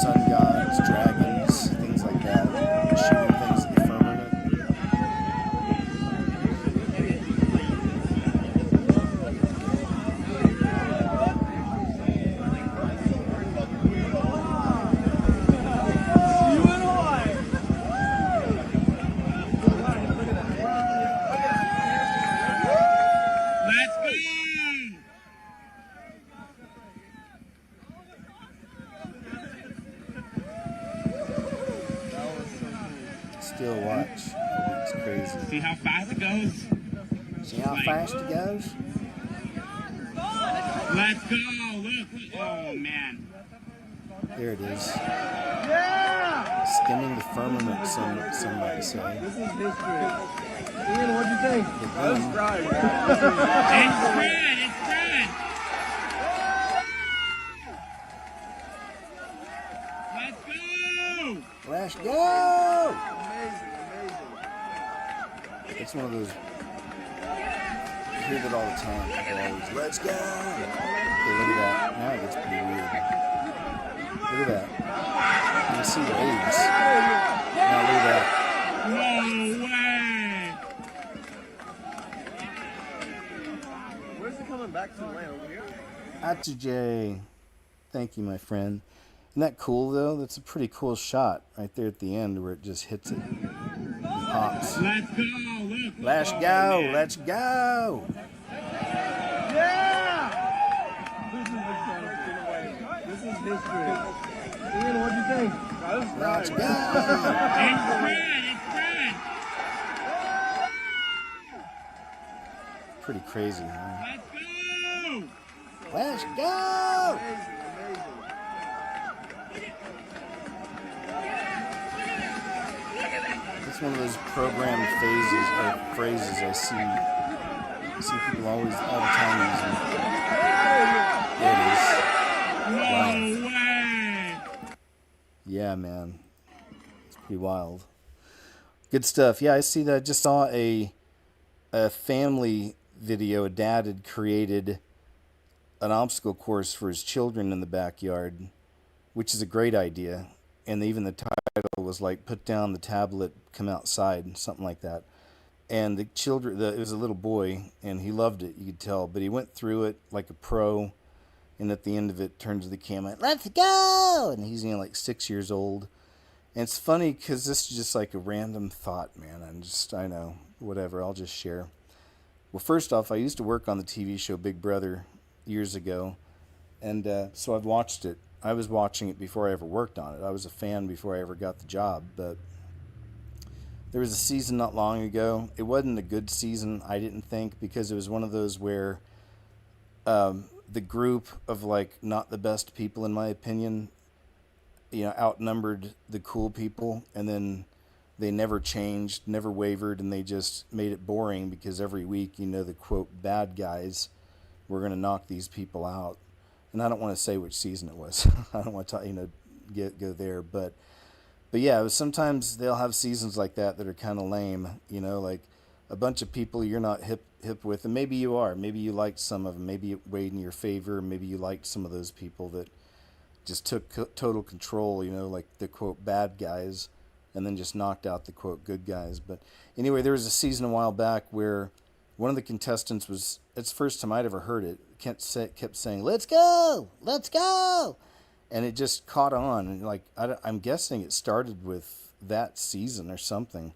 Sun gods, dragons, things like that, shooting things at the firmament. Let's go! Still watch. It's crazy. See how fast it goes? See how fast it goes? Let's go! Look! Oh man! There it is. Yeah! Skimming the firmament, some might say. This is history. Ian, what'd you think? That was right. It's Fred! It's Fred! Let's go! Let's go! Amazing, amazing. It's one of those. I hear that all the time. People always, let's go! Okay, look at that. Now it gets pretty weird. Look at that. You can see waves. Now look at that. No way! Where's it coming back to land? Over here? Atujay. Thank you, my friend. Isn't that cool though? That's a pretty cool shot right there at the end where it just hits it. Pops. Let's go. Look. Let's Oh, go. man. Let's go. Yeah! This is history. Ian, what'd you think? Let's go. It's Fred. It's Fred. Pretty crazy, huh? Let's go. Let's go. It's one of those programmed phases or phrases I see people always all the time using. There it is. No way. Yeah, man. It's pretty wild. Good stuff. Yeah, I see that. I just saw a family video. A dad had created an obstacle course for his children in the backyard, which is a great idea. And even the title was like, put down the tablet, come outside, something like that. And the children, it was a little boy, and he loved it, you could tell. But he went through it like a pro, and at the end of it, turns to the camera, let's go! And he's, like 6 years old. And it's funny because this is just like a random thought, man. I know, whatever, I'll just share. Well, first off, I used to work on the TV show Big Brother years ago, and so I've watched it. I was watching it before I ever worked on it. I was a fan before I ever got the job, but there was a season not long ago. It wasn't a good season, I didn't think, because it was one of those where the group of, like, not the best people, in my opinion, outnumbered the cool people, and then they never changed, never wavered, and they just made it boring because every week, the quote, bad guys were going to knock these people out. And I don't want to say which season it was. I don't want to go there, but yeah, it was, sometimes they'll have seasons like that are kind of lame, like a bunch of people you're not hip with, and maybe you are. Maybe you liked some of them. Maybe it weighed in your favor. Maybe you liked some of those people that just took total control, like the quote bad guys, and then just knocked out the quote good guys. But anyway, there was a season a while back where one of the contestants was, it's the first time I'd ever heard it, kept saying, let's go, and it just caught on. And like, I'm guessing it started with that season or something,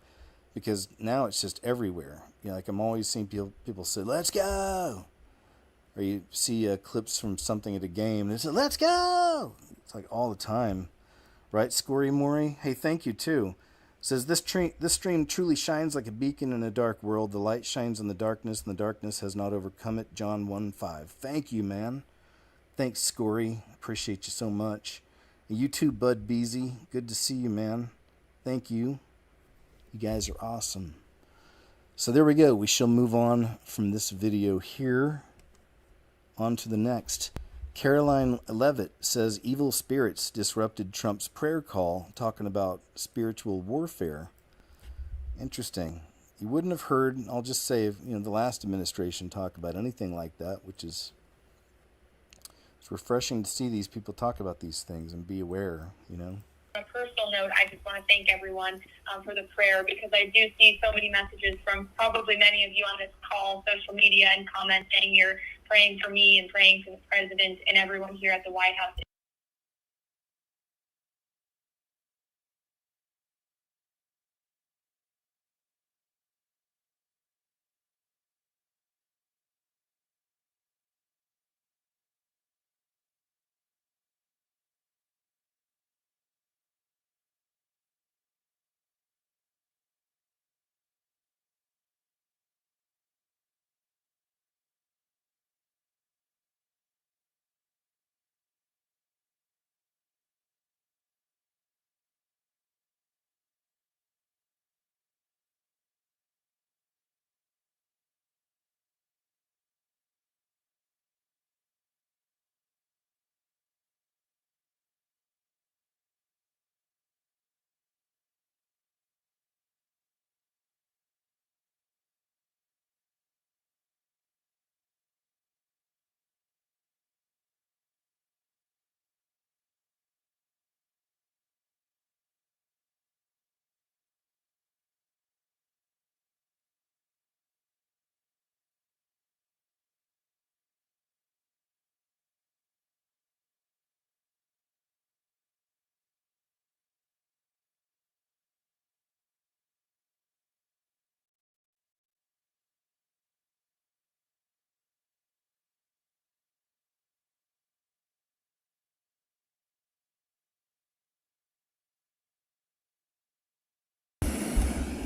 because now it's just everywhere. Like I'm always seeing people say, let's go, or you see clips from something at a game, and they say, let's go. It's like all the time, right, Scory Mori? Hey, thank you too. Says, this stream truly shines like a beacon in a dark world. The light shines in the darkness, and the darkness has not overcome it. John 1:5. Thank you, man. Thanks, Scory. Appreciate you so much. And you too, Bud Beasy. Good to see you, man. Thank you. You guys are awesome. So there we go. We shall move on from this video here on to the next. Caroline Levitt says evil spirits disrupted Trump's prayer call, talking about spiritual warfare. Interesting. You wouldn't have heard, I'll just say, the last administration talk about anything like that, which is, it's refreshing to see these people talk about these things and be aware, On a personal note, I just want to thank everyone for the prayer, because I do see so many messages from probably many of you on this call, social media, and comments saying you're praying for me and praying for the president and everyone here at the White House.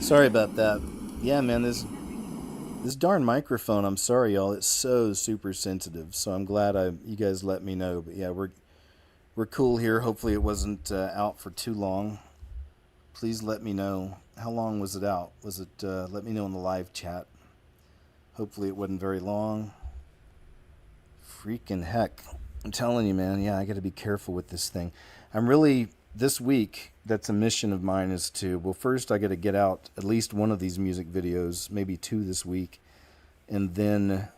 Sorry about that. Yeah, man, this darn microphone, I'm sorry, y'all, it's so super sensitive. So I'm glad you guys let me know. But yeah, we're cool here. Hopefully it wasn't out for too long. Please let me know. How long was it out? Was it, let me know in the live chat. Hopefully it wasn't very long. Freaking heck. I'm telling you, man, yeah, I got to be careful with this thing. This week, that's a mission of mine is to, well, first I got to get out at least one of these music videos, maybe 2 this week. And then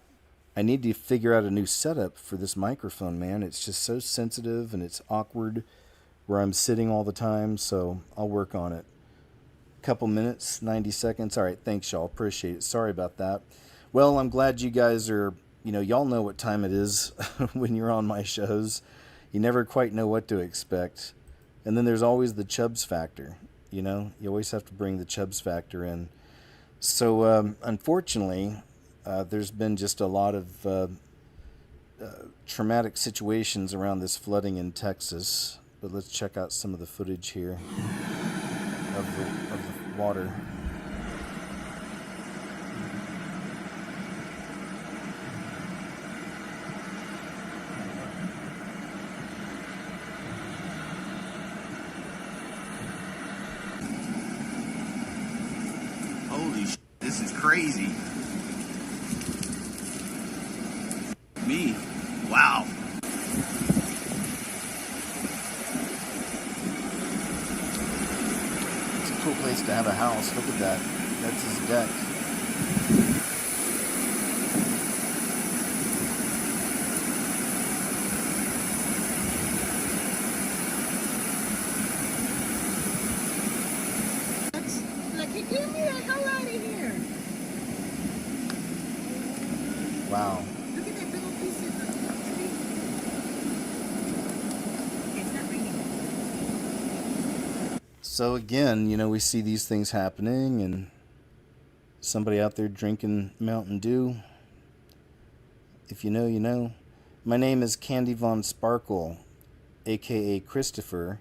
I need to figure out a new setup for this microphone, man. It's just so sensitive and it's awkward where I'm sitting all the time. So I'll work on it. Couple minutes, 90 seconds. All right, thanks, y'all. Appreciate it. Sorry about that. Well, I'm glad you guys are, y'all know what time it is when you're on my shows. You never quite know what to expect. And then there's always the Chubbs factor, You always have to bring the Chubbs factor in. So, unfortunately, there's been just a lot of traumatic situations around this flooding in Texas. But let's check out some of the footage here of the water. Holy sh**, this is crazy. Me? Wow. It's a cool place to have a house. Look at that. That's his deck. Get me the hell out of here! Wow. Look at that little piece of tree. It's not raining. So again, we see these things happening and somebody out there drinking Mountain Dew. If you know, you know. My name is Candy Von Sparkle, aka Christopher.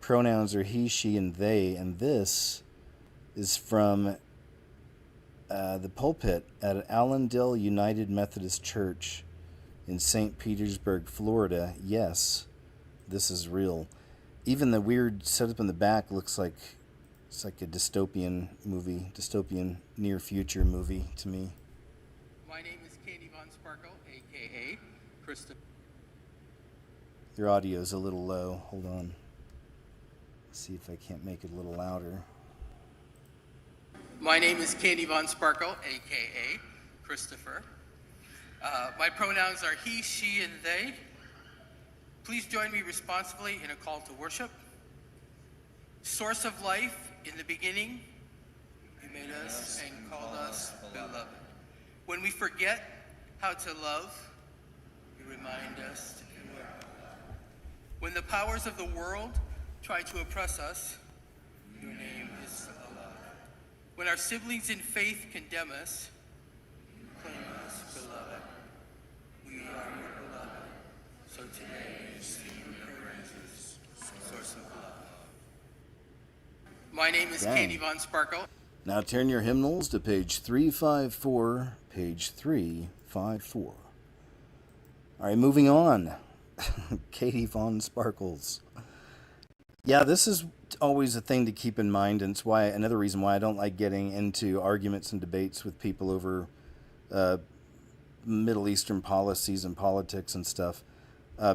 Pronouns are he, she, and they, and this is from the pulpit at Allendale United Methodist Church in St. Petersburg, Florida. Yes, this is real. Even the weird setup in the back looks like it's like a dystopian movie, dystopian near future movie to me. My name is Candy Von Sparkle, aka Christopher. Your audio's a little low. Hold on. Let's see if I can't make it a little louder. My name is Candy Von Sparkle, aka Christopher. My pronouns are he, she, and they. Please join me responsibly in a call to worship. Source of life, in the beginning, you made us and called us beloved. When we forget how to love, you remind us to be well. When the powers of the world try to oppress us, your name is allowed. When our siblings in faith condemn us, you claim us beloved. We are your beloved. So today, sing your praises, source of love. My name is Dang. Candy Von Sparkle. Now turn your hymnals to page 354, page 354. All right, moving on. Katie Von Sparkles. Yeah, this is always a thing to keep in mind, and it's why another reason why I don't like getting into arguments and debates with people over Middle Eastern policies and politics and stuff,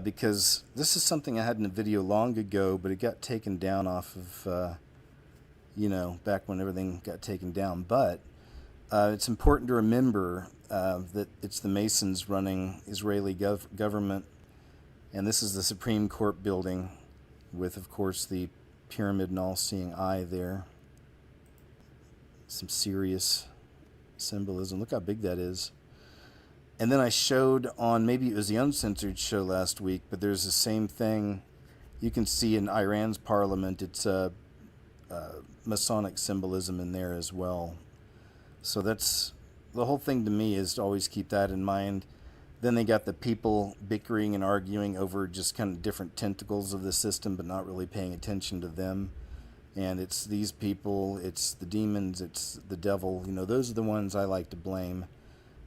because this is something I had in a video long ago, but it got taken down off of, back when everything got taken down. But it's important to remember that it's the Masons running Israeli government, and this is the Supreme Court building with, of course, the pyramid and all-seeing eye there. Some serious symbolism. Look how big that is. And then I showed on, maybe it was the Uncensored show last week, but there's the same thing. You can see in Iran's parliament, it's Masonic symbolism in there as well. So that's, the whole thing to me is to always keep that in mind. Then they got the people bickering and arguing over just kind of different tentacles of the system, but not really paying attention to them. And it's these people, it's the demons, it's the devil. Those are the ones I like to blame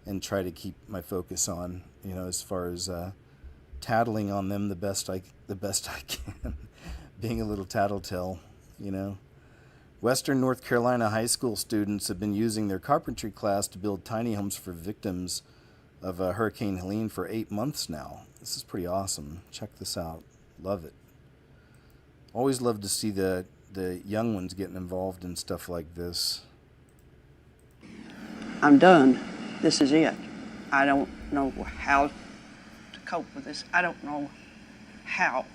and try to keep my focus on, as far as tattling on them the best I can. Being a little tattletale, Western North Carolina high school students have been using their carpentry class to build tiny homes for victims of Hurricane Helene for 8 months now. This is pretty awesome. Check this out. Love it. Always love to see the young ones getting involved in stuff like this. I'm done. This is it. I don't know how to cope with this. I don't know how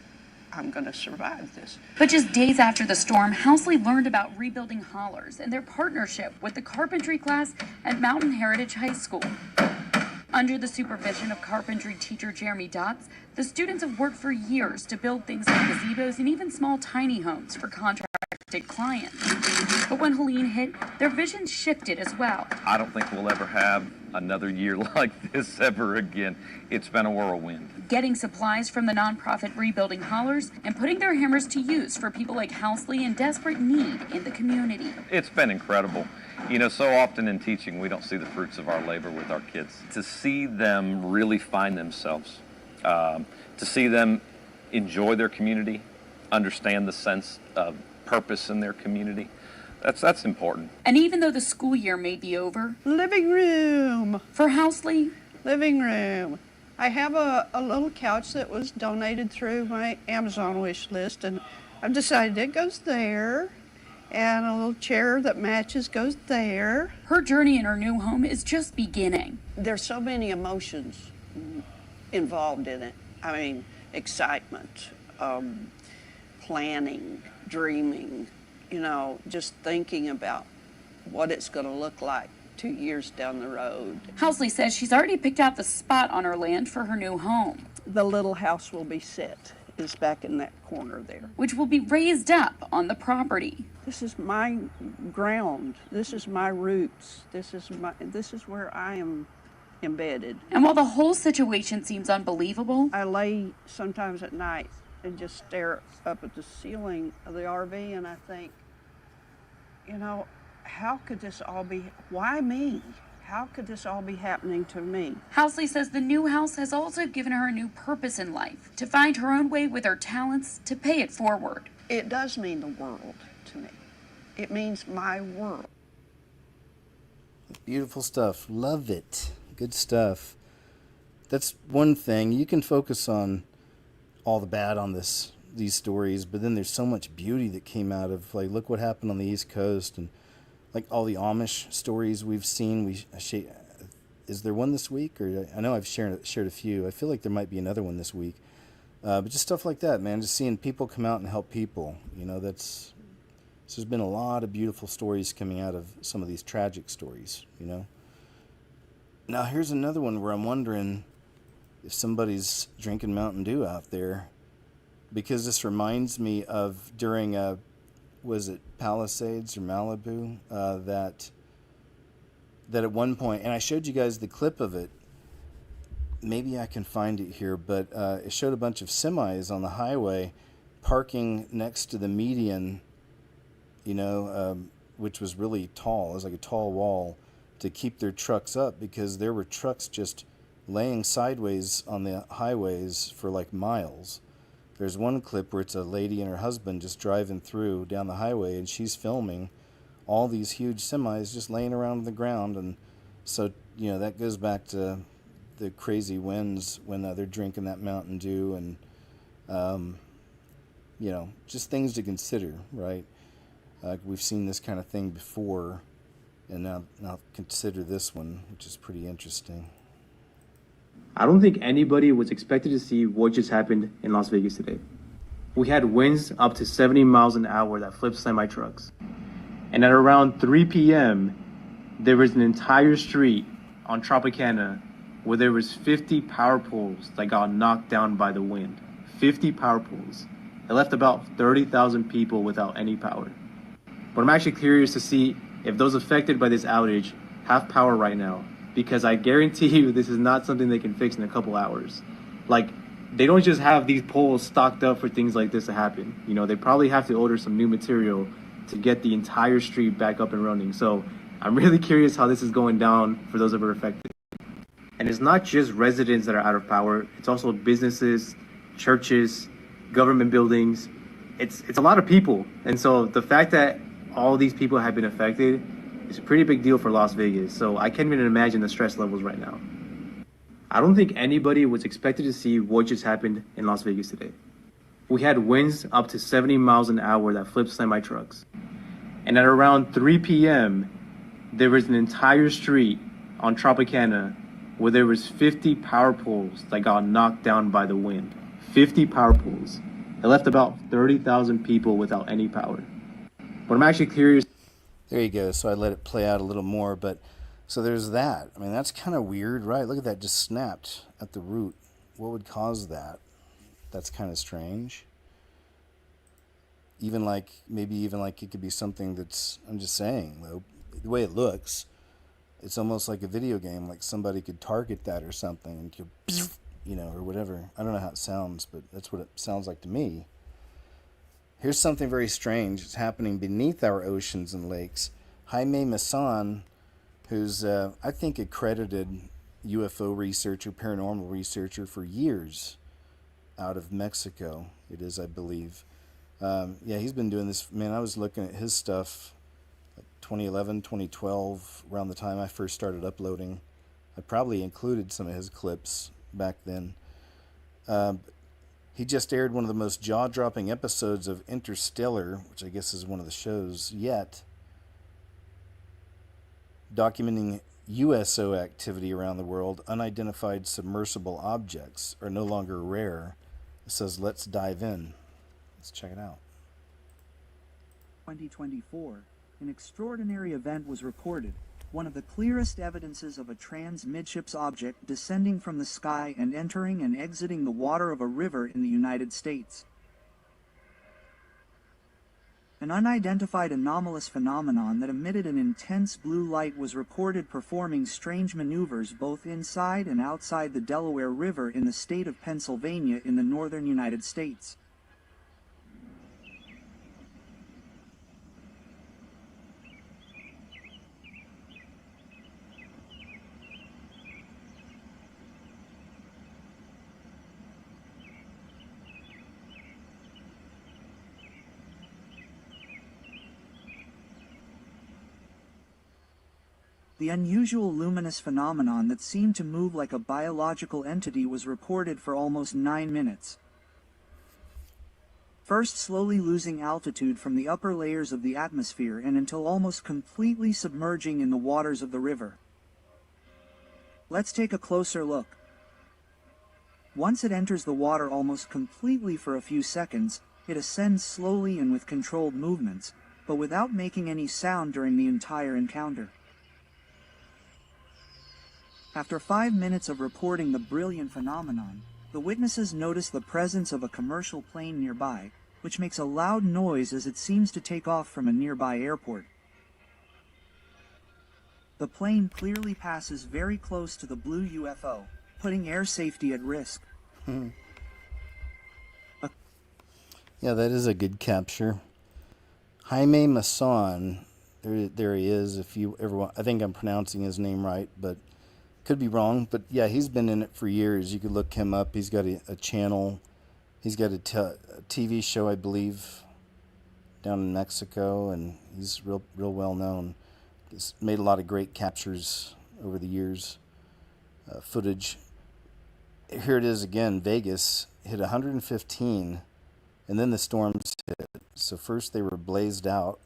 I'm going to survive this. But just days after the storm, Housley learned about rebuilding hollers and their partnership with the carpentry class at Mountain Heritage High School. Under the supervision of carpentry teacher Jeremy Dotz, the students have worked for years to build things like gazebos and even small tiny homes for contracted clients. But when Helene hit, their vision shifted as well. I don't think we'll ever have another year like this ever again. It's been a whirlwind. Getting supplies from the nonprofit Rebuilding Hollers and putting their hammers to use for people like Housley in desperate need in the community. It's been incredible. So often in teaching, we don't see the fruits of our labor with our kids. To see them really find themselves, to see them enjoy their community, understand the sense of purpose in their community, that's important. And even though the school year may be over, Living room. for Housley, Living room. I have a little couch that was donated through my Amazon wish list, and I've decided it goes there. And a little chair that matches goes there. Her journey in her new home is just beginning. There's so many emotions involved in it. I mean, excitement, planning, dreaming, just thinking about what it's going to look like 2 years down the road. Housley says she's already picked out the spot on her land for her new home. The little house will be set. Is back in that corner there. Which will be raised up on the property. This is my ground. This is my roots. This is where I am embedded. And while the whole situation seems unbelievable, I lay sometimes at night and just stare up at the ceiling of the RV and I think, how could this all be, why me? How could this all be happening to me? Housley says the new house has also given her a new purpose in life, to find her own way with her talents, to pay it forward. It does mean the world to me. It means my world. Beautiful stuff. Love it. Good stuff. That's one thing. You can focus on all the bad on these stories, but then there's so much beauty that came out of, look what happened on the East Coast, and all the Amish stories we've seen. Is there one this week? Or I know I've shared a few. I feel like there might be another one this week. But just stuff like that, man. Just seeing people come out and help people. There's been a lot of beautiful stories coming out of some of these tragic stories. Now here's another one where I'm wondering if somebody's drinking Mountain Dew out there, because this reminds me of during was it Palisades or Malibu, that at one point, and I showed you guys the clip of it, maybe I can find it here, but it showed a bunch of semis on the highway parking next to the median, which was really tall. It was like a tall wall to keep their trucks up, because there were trucks just laying sideways on the highways for miles. There's one clip where it's a lady and her husband just driving through down the highway, and she's filming all these huge semis just laying around on the ground. And so, that goes back to the crazy winds when they're drinking that Mountain Dew, and, just things to consider, right? We've seen this kind of thing before, and now consider this one, which is pretty interesting. I don't think anybody was expected to see what just happened in Las Vegas today. We had winds up to 70 miles an hour that flipped semi-trucks. And at around 3 p.m., there was an entire street on Tropicana where there was 50 power poles that got knocked down by the wind. 50 power poles. It left about 30,000 people without any power. But I'm actually curious to see if those affected by this outage have power right now, because I guarantee you this is not something they can fix in a couple hours. They don't just have these poles stocked up for things like this to happen. They probably have to order some new material to get the entire street back up and running. So I'm really curious how this is going down for those that were affected. And it's not just residents that are out of power, it's also businesses, churches, government buildings. It's a lot of people. And so the fact that all these people have been affected is a pretty big deal for Las Vegas. So I can't even imagine the stress levels right now. I don't think anybody was expected to see what just happened in Las Vegas today. We had winds up to 70 miles an hour that flipped semi-trucks. And at around 3 p.m., there was an entire street on Tropicana where there was 50 power poles that got knocked down by the wind. 50 power poles. It left about 30,000 people without any power. But I'm actually curious. There you go. So I let it play out a little more, but so there's that. I mean, that's kind of weird, right? Look at that, just snapped at the root. What would cause that? That's kind of strange. Maybe even like it could be something that's, I'm just saying, though, the way it looks, it's almost like a video game, like somebody could target that or something and or whatever. I don't know how it sounds, but that's what it sounds like to me. Here's something very strange. It's happening beneath our oceans and lakes. Jaime Maussan, who's, I think, accredited UFO researcher, paranormal researcher for years out of Mexico, it is, I believe. He's been doing this. Man, I was looking at his stuff 2011, 2012, around the time I first started uploading. I probably included some of his clips back then. He just aired one of the most jaw-dropping episodes of Interstellar, which I guess is one of the shows yet, documenting USO activity around the world. Unidentified submersible objects are no longer rare. It says, let's dive in. Let's check it out. 2024, an extraordinary event was reported, one of the clearest evidences of a trans-midships object descending from the sky and entering and exiting the water of a river in the United States. An unidentified anomalous phenomenon that emitted an intense blue light was reported performing strange maneuvers both inside and outside the Delaware River in the state of Pennsylvania in the northern United States. The unusual luminous phenomenon that seemed to move like a biological entity was reported for almost 9 minutes. First slowly losing altitude from the upper layers of the atmosphere and until almost completely submerging in the waters of the river. Let's take a closer look. Once it enters the water almost completely for a few seconds, it ascends slowly and with controlled movements, but without making any sound during the entire encounter. After 5 minutes of reporting the brilliant phenomenon, the witnesses notice the presence of a commercial plane nearby, which makes a loud noise as it seems to take off from a nearby airport. The plane clearly passes very close to the blue UFO, putting air safety at risk. Yeah, that is a good capture. Jaime Maussan, there he is. If you ever want, I think I'm pronouncing his name right, but could be wrong. But yeah, he's been in it for years. You could look him up. He's got a channel. He's got a TV show, I believe, down in Mexico, and he's real well known. He's made a lot of great captures over the years, footage. Here it is again. Vegas hit 115, and then the storms hit. So first they were blazed out.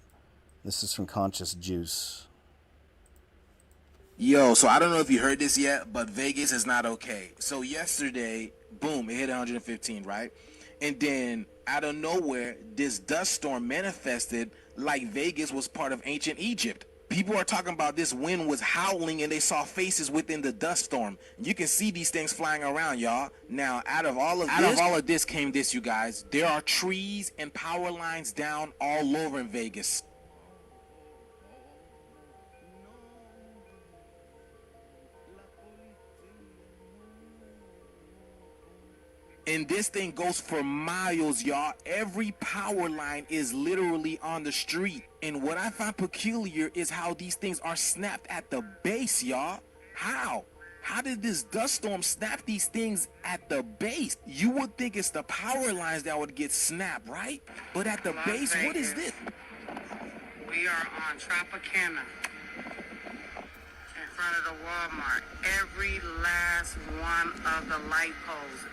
This is from Conscious Juice. Yo, so I don't know if you heard this yet, but Vegas is not okay. So yesterday, boom, it hit 115, right? And then out of nowhere, this dust storm manifested like Vegas was part of ancient Egypt. People are talking about this wind was howling and they saw faces within the dust storm. You can see these things flying around, y'all. Now, out of all of this came this, you guys. There are trees and power lines down all over in Vegas. And this thing goes for miles, y'all. Every power line is literally on the street. And what I find peculiar is how these things are snapped at the base, y'all. How? How did this dust storm snap these things at the base? You would think it's the power lines that would get snapped, right? But at the base, what is this? We are on Tropicana in front of the Walmart. Every last one of the light poles,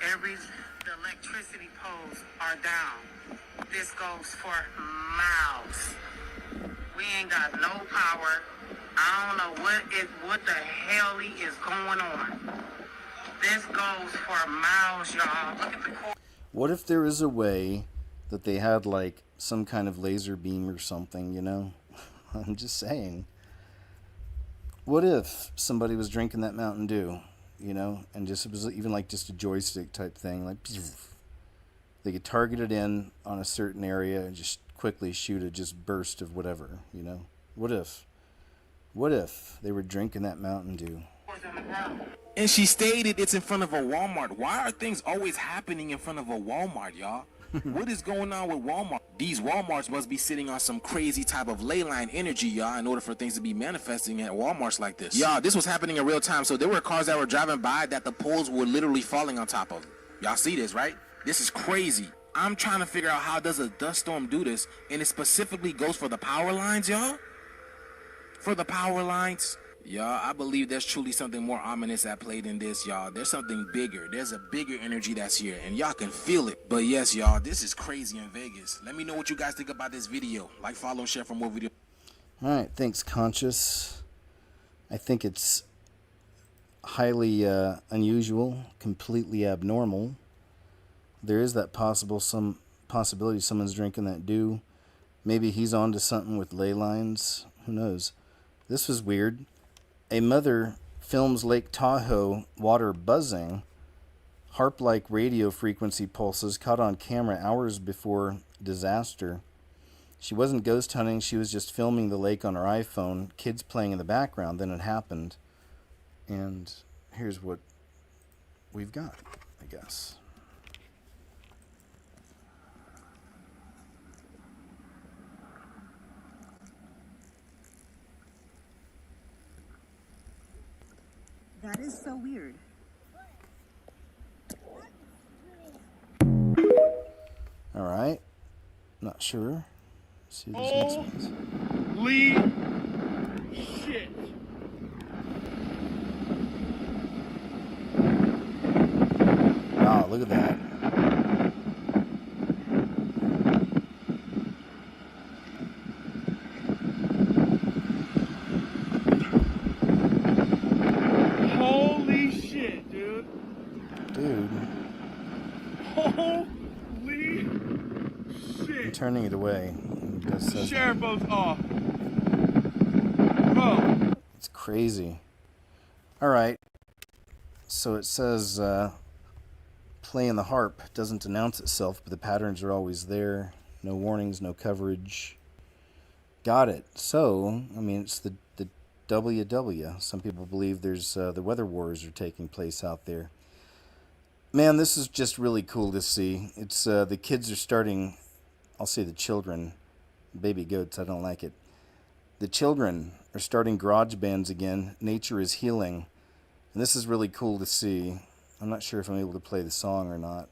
the electricity poles are down. This goes for miles. We ain't got no power. I don't know what the hell is going on. This goes for miles, y'all. Look at the core. What if there is a way that they had like some kind of laser beam or something, you know? I'm just saying. What if somebody was drinking that Mountain Dew, you know, and just it was even like just a joystick type thing, like they could target it in on a certain area and just quickly shoot a just burst of whatever, you know? What if they were drinking that Mountain Dew? And she stated it's in front of a Walmart. Why are things always happening in front of a Walmart, y'all? What is going on with Walmart? These Walmarts must be sitting on some crazy type of ley line energy, y'all, in order for things to be manifesting at Walmarts like this. Y'all, this was happening in real time, so there were cars that were driving by that the poles were literally falling on top of. Y'all see this, right? This is crazy. I'm trying to figure out how does a dust storm do this, and it specifically goes for the power lines, y'all? For the power lines? Y'all, I believe there's truly something more ominous at play than this, y'all. There's something bigger. There's a bigger energy that's here, and y'all can feel it. But yes, y'all, this is crazy in Vegas. Let me know what you guys think about this video. Like, follow, and share for more videos. All right, thanks, Conscious. I think it's highly unusual, completely abnormal. There is that possibility someone's drinking that dew. Maybe he's onto something with ley lines. Who knows? This was weird. A mother films Lake Tahoe water buzzing. Harp-like radio frequency pulses caught on camera hours before disaster. She wasn't ghost hunting. She was just filming the lake on her iPhone. Kids playing in the background. Then it happened. And here's what we've got, I guess. That is so weird. All right. Not sure. Let's see what this next one's. Holy shit. Wow, look at that. Holy shit, dude. Dude. Holy shit. I'm turning it away. It just says Sheriff boat's off. Bro. it's crazy. All right. So it says playing the harp doesn't announce itself, but the patterns are always there. No warnings, no coverage. Got it. So, I mean, it's the WW. Some people believe there's the weather wars are taking place out there. Man, this is just really cool to see. It's the kids are starting, I'll say the children, baby goats, I don't like it. The children are starting garage bands again. Nature is healing. And this is really cool to see. I'm not sure if I'm able to play the song or not.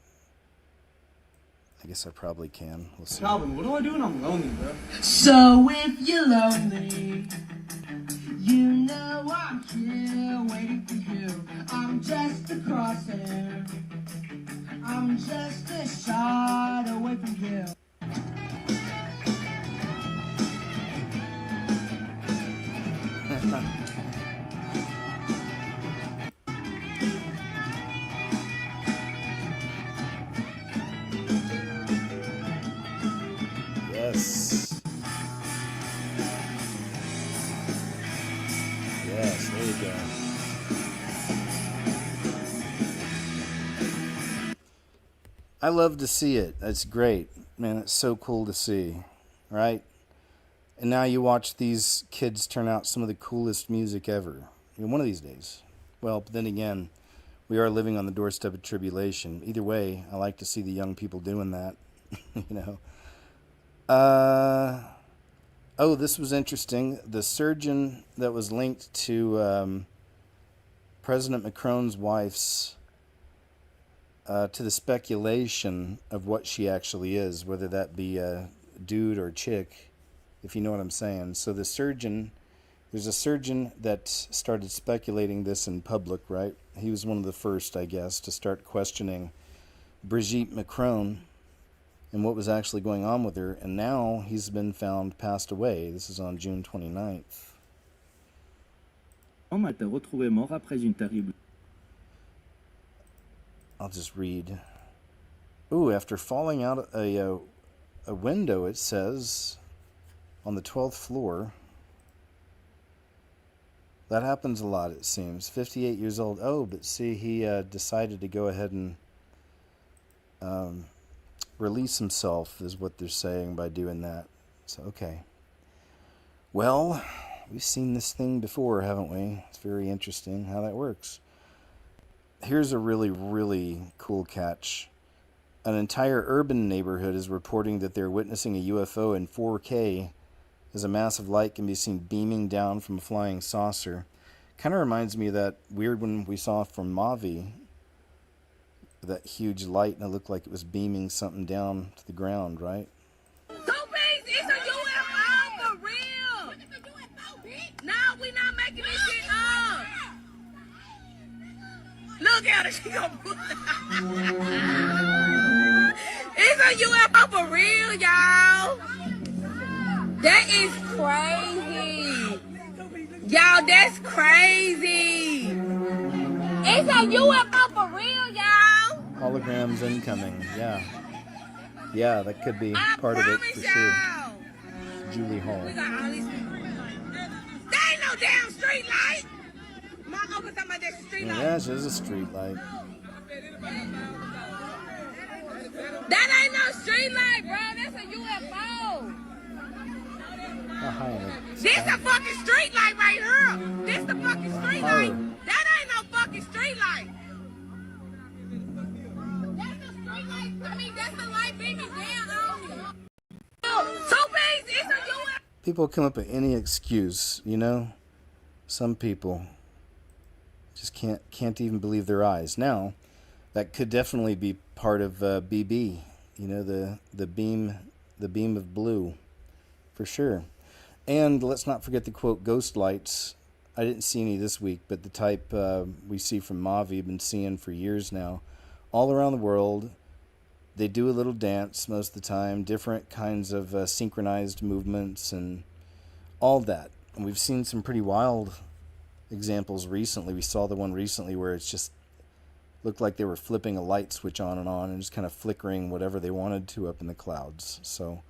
I guess I probably can. We'll see. Calvin, what do I do when I'm lonely, bro? So if you're lonely, you know I'm here waiting for you. I'm just a crosshair. I'm just a shot away from you. Yes. Yes, there you go. I love to see it. That's great. Man, it's so cool to see, right? And now you watch these kids turn out some of the coolest music ever. I mean, one of these days. Well, but then again, we are living on the doorstep of tribulation. Either way, I like to see the young people doing that. You know. Oh, this was interesting. The surgeon that was linked to President Macron's wife's, to the speculation of what she actually is, whether that be a dude or chick, if you know what I'm saying. So there's a surgeon that started speculating this in public, right? He was one of the first, I guess, to start questioning Brigitte Macron and what was actually going on with her. And now he's been found passed away. This is on June 29th. Homme a été retrouvé mort après une terrible. I'll just read. Ooh, after falling out a window, it says, on the 12th floor. That happens a lot, it seems. 58 years old. Oh, but see, he decided to go ahead and release himself, is what they're saying by doing that. So, okay. Well, we've seen this thing before, haven't we? It's very interesting how that works. Here's a really, really cool catch. An entire urban neighborhood is reporting that they're witnessing a UFO in 4K as a massive light can be seen beaming down from a flying saucer. Kind of reminds me of that weird one we saw from Mauvi. That huge light, and it looked like it was beaming something down to the ground, right? It's a UFO for real. No, we not making this shit up. Look at her, she gonna put It's a UFO for real, y'all. That is crazy. Y'all, that's crazy. It's a UFO for real, y'all. Holograms incoming, yeah. Yeah, that could be part of it for sure. Julie Hall. We got all these. There ain't no damn street light. My uncle talking about that street light. Yeah, there's a street light. That ain't no street light, bro. That's a UFO. This a fucking street light right here. This the fucking street light. That ain't no fucking street light. That's the street light. I mean, that's the light beaming down on you. It's a UFO. People come up with any excuse, you know? Some people just can't even believe their eyes. Now, that could definitely be part of BB, you know, the beam of blue, for sure. And let's not forget the quote ghost lights. I didn't see any this week, but the type we see from Mauvi, I've been seeing for years now, all around the world. They do a little dance most of the time, different kinds of synchronized movements and all that. And we've seen some pretty wild examples recently. We saw the one recently where it's just looked like they were flipping a light switch on and just kind of flickering whatever they wanted to up in the clouds. So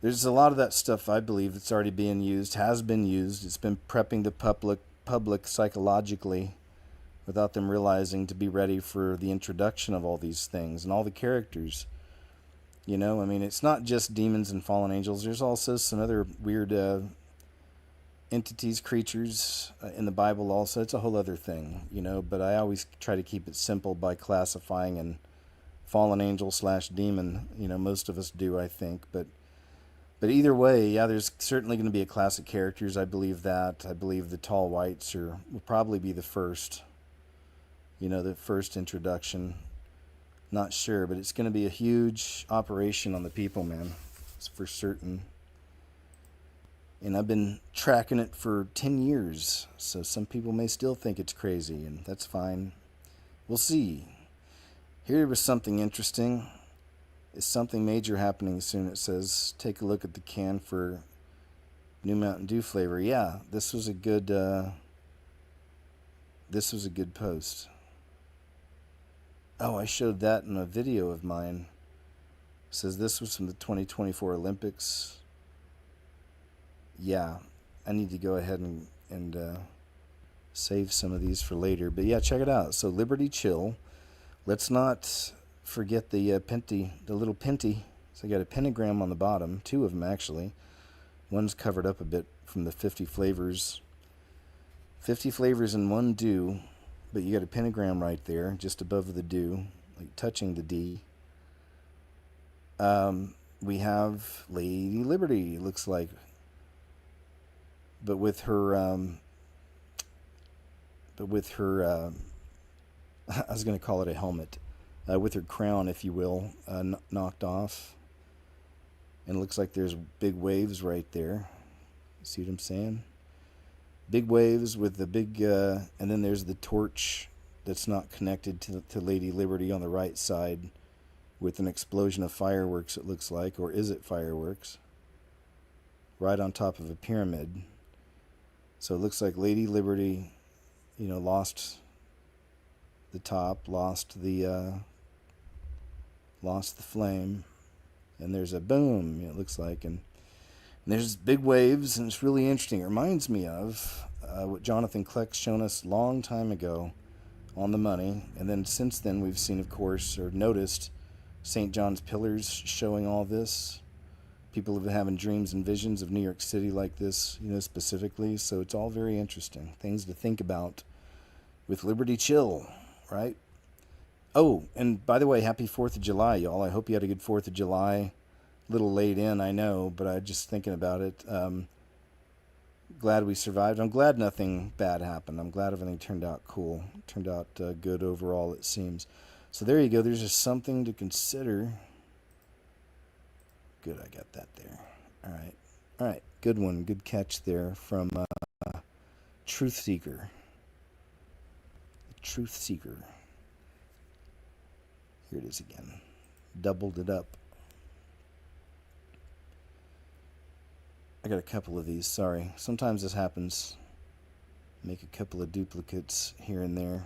there's a lot of that stuff, I believe, that's already being used, has been used. It's been prepping the public psychologically without them realizing to be ready for the introduction of all these things and all the characters. You know, I mean, it's not just demons and fallen angels. There's also some other weird entities, creatures in the Bible also. It's a whole other thing, you know, but I always try to keep it simple by classifying and fallen angel / demon. You know, most of us do, I think. But either way, yeah, there's certainly going to be a class of characters. I believe that. I believe the tall whites will probably be the first. You know, the first introduction. Not sure, but it's going to be a huge operation on the people, man. It's for certain. And I've been tracking it for 10 years, so some people may still think it's crazy, and that's fine. We'll see. Here was something interesting. Is something major happening soon? It says, take a look at the can for new Mountain Dew flavor. Yeah, this was a good post. Oh, I showed that in a video of mine. It says this was from the 2024 Olympics. Yeah, I need to go ahead and save some of these for later. But yeah, check it out. So Liberty Chill. Let's not forget the little pinty. So I got a pentagram on the bottom, 2 of them actually. One's covered up a bit from the 50 flavors. 50 flavors in one dew. but you got a pentagram right there, just above the do, like touching the D. We have Lady Liberty, looks like, but with her, I was going to call it a helmet, with her crown, if you will, knocked off. And it looks like there's big waves right there. See what I'm saying? Big waves with the big, and then there's the torch that's not connected to Lady Liberty on the right side with an explosion of fireworks, it looks like, or is it fireworks? Right on top of a pyramid. So it looks like Lady Liberty, lost the top, lost the flame, and there's a boom, it looks like, and there's big waves, and it's really interesting. It reminds me of what Jonathan Kleck's shown us a long time ago on the money, and then since then we've seen, of course, or noticed St. John's Pillars showing all this. People have been having dreams and visions of New York City like this, specifically, so it's all very interesting. Things to think about with Liberty Chill, right? Oh, and by the way, happy 4th of July, y'all. I hope you had a good 4th of July. A little late in, I know, but I just thinking about it. Glad we survived. I'm glad nothing bad happened. I'm glad everything turned out cool. Turned out good overall, it seems. So there you go. There's just something to consider. Good, I got that there. All right. Good one. Good catch there from Truth Seeker. Truth Seeker. Here it is again. Doubled it up. I got a couple of these, sorry. Sometimes this happens. Make a couple of duplicates here and there.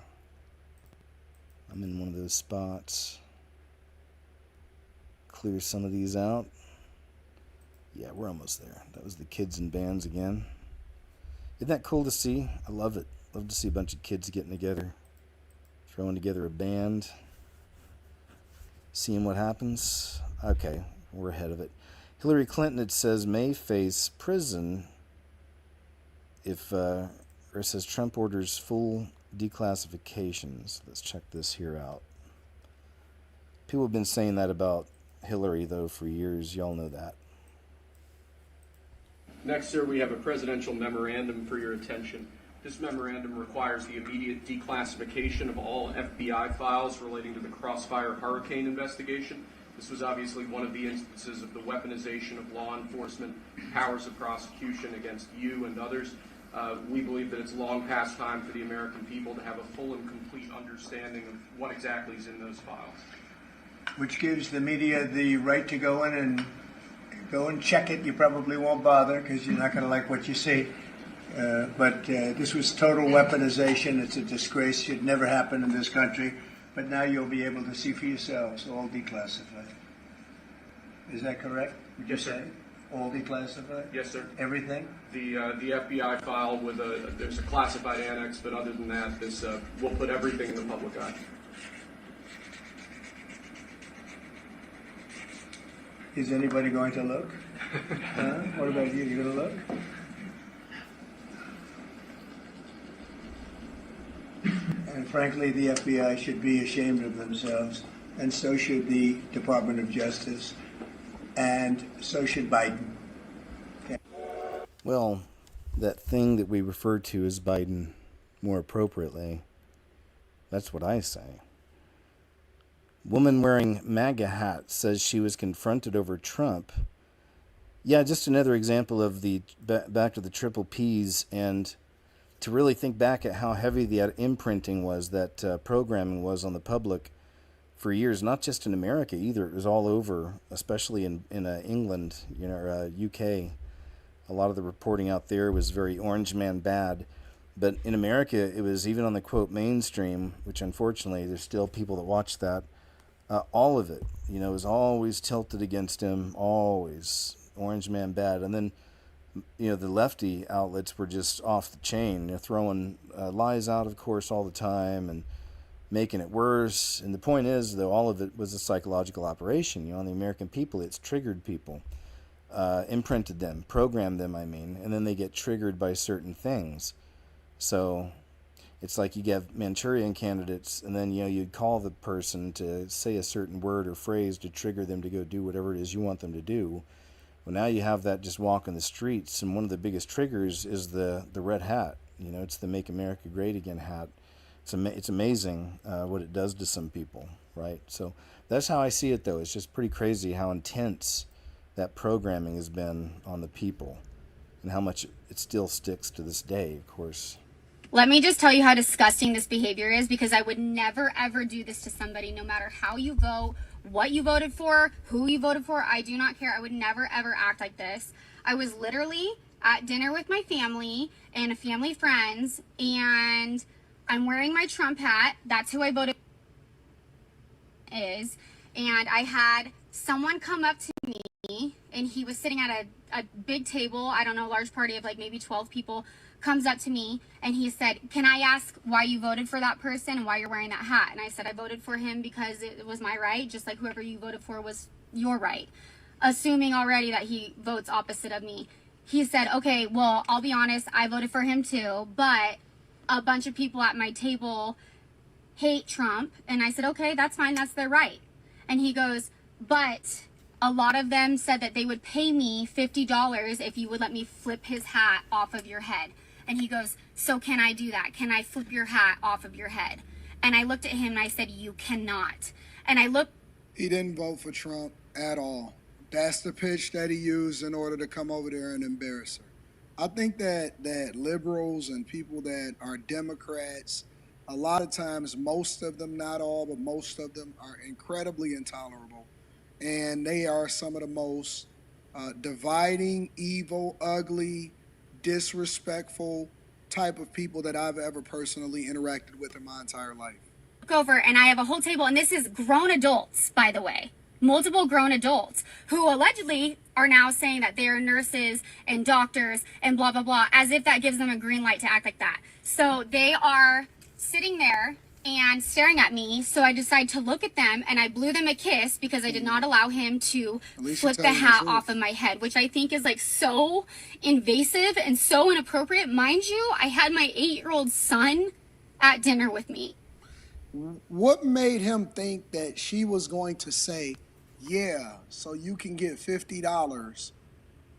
I'm in one of those spots. Clear some of these out. Yeah, we're almost there. That was the kids and bands again. Isn't that cool to see? I love it. Love to see a bunch of kids getting together, throwing together a band, seeing what happens. Okay, we're ahead of it. Hillary Clinton, it says, may face prison if, or it says Trump orders full declassifications. Let's check this here out. People have been saying that about Hillary, though, for years. Y'all know that. Next, sir, we have a presidential memorandum for your attention. This memorandum requires the immediate declassification of all FBI files relating to the Crossfire Hurricane investigation. This was obviously one of the instances of the weaponization of law enforcement powers of prosecution against you and others. We believe that it's long past time for the American people to have a full and complete understanding of what exactly is in those files. Which gives the media the right to go in and check it. You probably won't bother because you're not going to like what you see. But this was total weaponization. It's a disgrace. Should never happen in this country. But now you'll be able to see for yourselves, all declassified. Is that correct? Would you say? All declassified? Yes, sir. Everything? The FBI file with there's a classified annex, but other than that, this we'll put everything in the public eye. Is anybody going to look? What about you? You going to look? And frankly, the FBI should be ashamed of themselves, and so should the Department of Justice, and so should Biden. Okay. Well, that thing that we refer to as Biden more appropriately, that's what I say. Woman wearing MAGA hat says she was confronted over Trump. Yeah, just another example of the back to the triple Ps, and to really think back at how heavy the imprinting was, that programming was on the public for years, not just in America either. It was all over, especially in England, UK. A lot of the reporting out there was very Orange Man bad. But in America, it was even on the, quote, mainstream, which unfortunately there's still people that watch that. All of it, was always tilted against him, always Orange Man bad. And then, the lefty outlets were just off the chain, throwing lies out, of course, all the time and making it worse. And the point is, though, all of it was a psychological operation. On the American people, it's triggered people, imprinted them, programmed them, and then they get triggered by certain things. So, It's like you have Manchurian candidates, and then you'd call the person to say a certain word or phrase to trigger them to go do whatever it is you want them to do. Well, now you have that just walking the streets, and one of the biggest triggers is the red hat. It's the Make America Great Again hat. It's amazing what it does to some people, right? So that's how I see it, though. It's just pretty crazy how intense that programming has been on the people, and how much it still sticks to this day, of course. Let me just tell you how disgusting this behavior is, because I would never, ever do this to somebody, no matter how you vote, what you voted for, who you voted for. I do not care. I would never, ever act like this. I was literally at dinner with my family and family friends, and I'm wearing my Trump hat. That's who I voted is. And I had someone come up to me, and he was sitting at a big table, I don't know, a large party of like maybe 12 people, comes up to me and he said, "Can I ask why you voted for that person and why you're wearing that hat?" And I said, "I voted for him because it was my right, just like whoever you voted for was your right," assuming already that he votes opposite of me. He said, "Okay, well, I'll be honest, I voted for him too, but a bunch of people at my table hate Trump." And I said, "Okay, that's fine, that's their right." And he goes, "But a lot of them said that they would pay me $50 if you would let me flip his hat off of your head." And he goes, "So can I do that? Can I flip your hat off of your head?" And I looked at him and I said, "You cannot." And I looked. He didn't vote for Trump at all. That's the pitch that he used in order to come over there and embarrass her. I think that liberals and people that are Democrats, a lot of times, most of them, not all, but most of them are incredibly intolerable. And they are some of the most dividing, evil, ugly, disrespectful type of people that I've ever personally interacted with in my entire life. Over, and I have a whole table, and this is grown adults, by the way, multiple grown adults who allegedly are now saying that they are nurses and doctors and blah, blah, blah, as if that gives them a green light to act like that. So they are sitting there and staring at me, so I decided to look at them, and I blew them a kiss because I did not allow him to flip the hat off of my head, which I think is like so invasive and so inappropriate. Mind you, I had my 8-year-old son at dinner with me. What made him think that she was going to say, "Yeah, so you can get $50,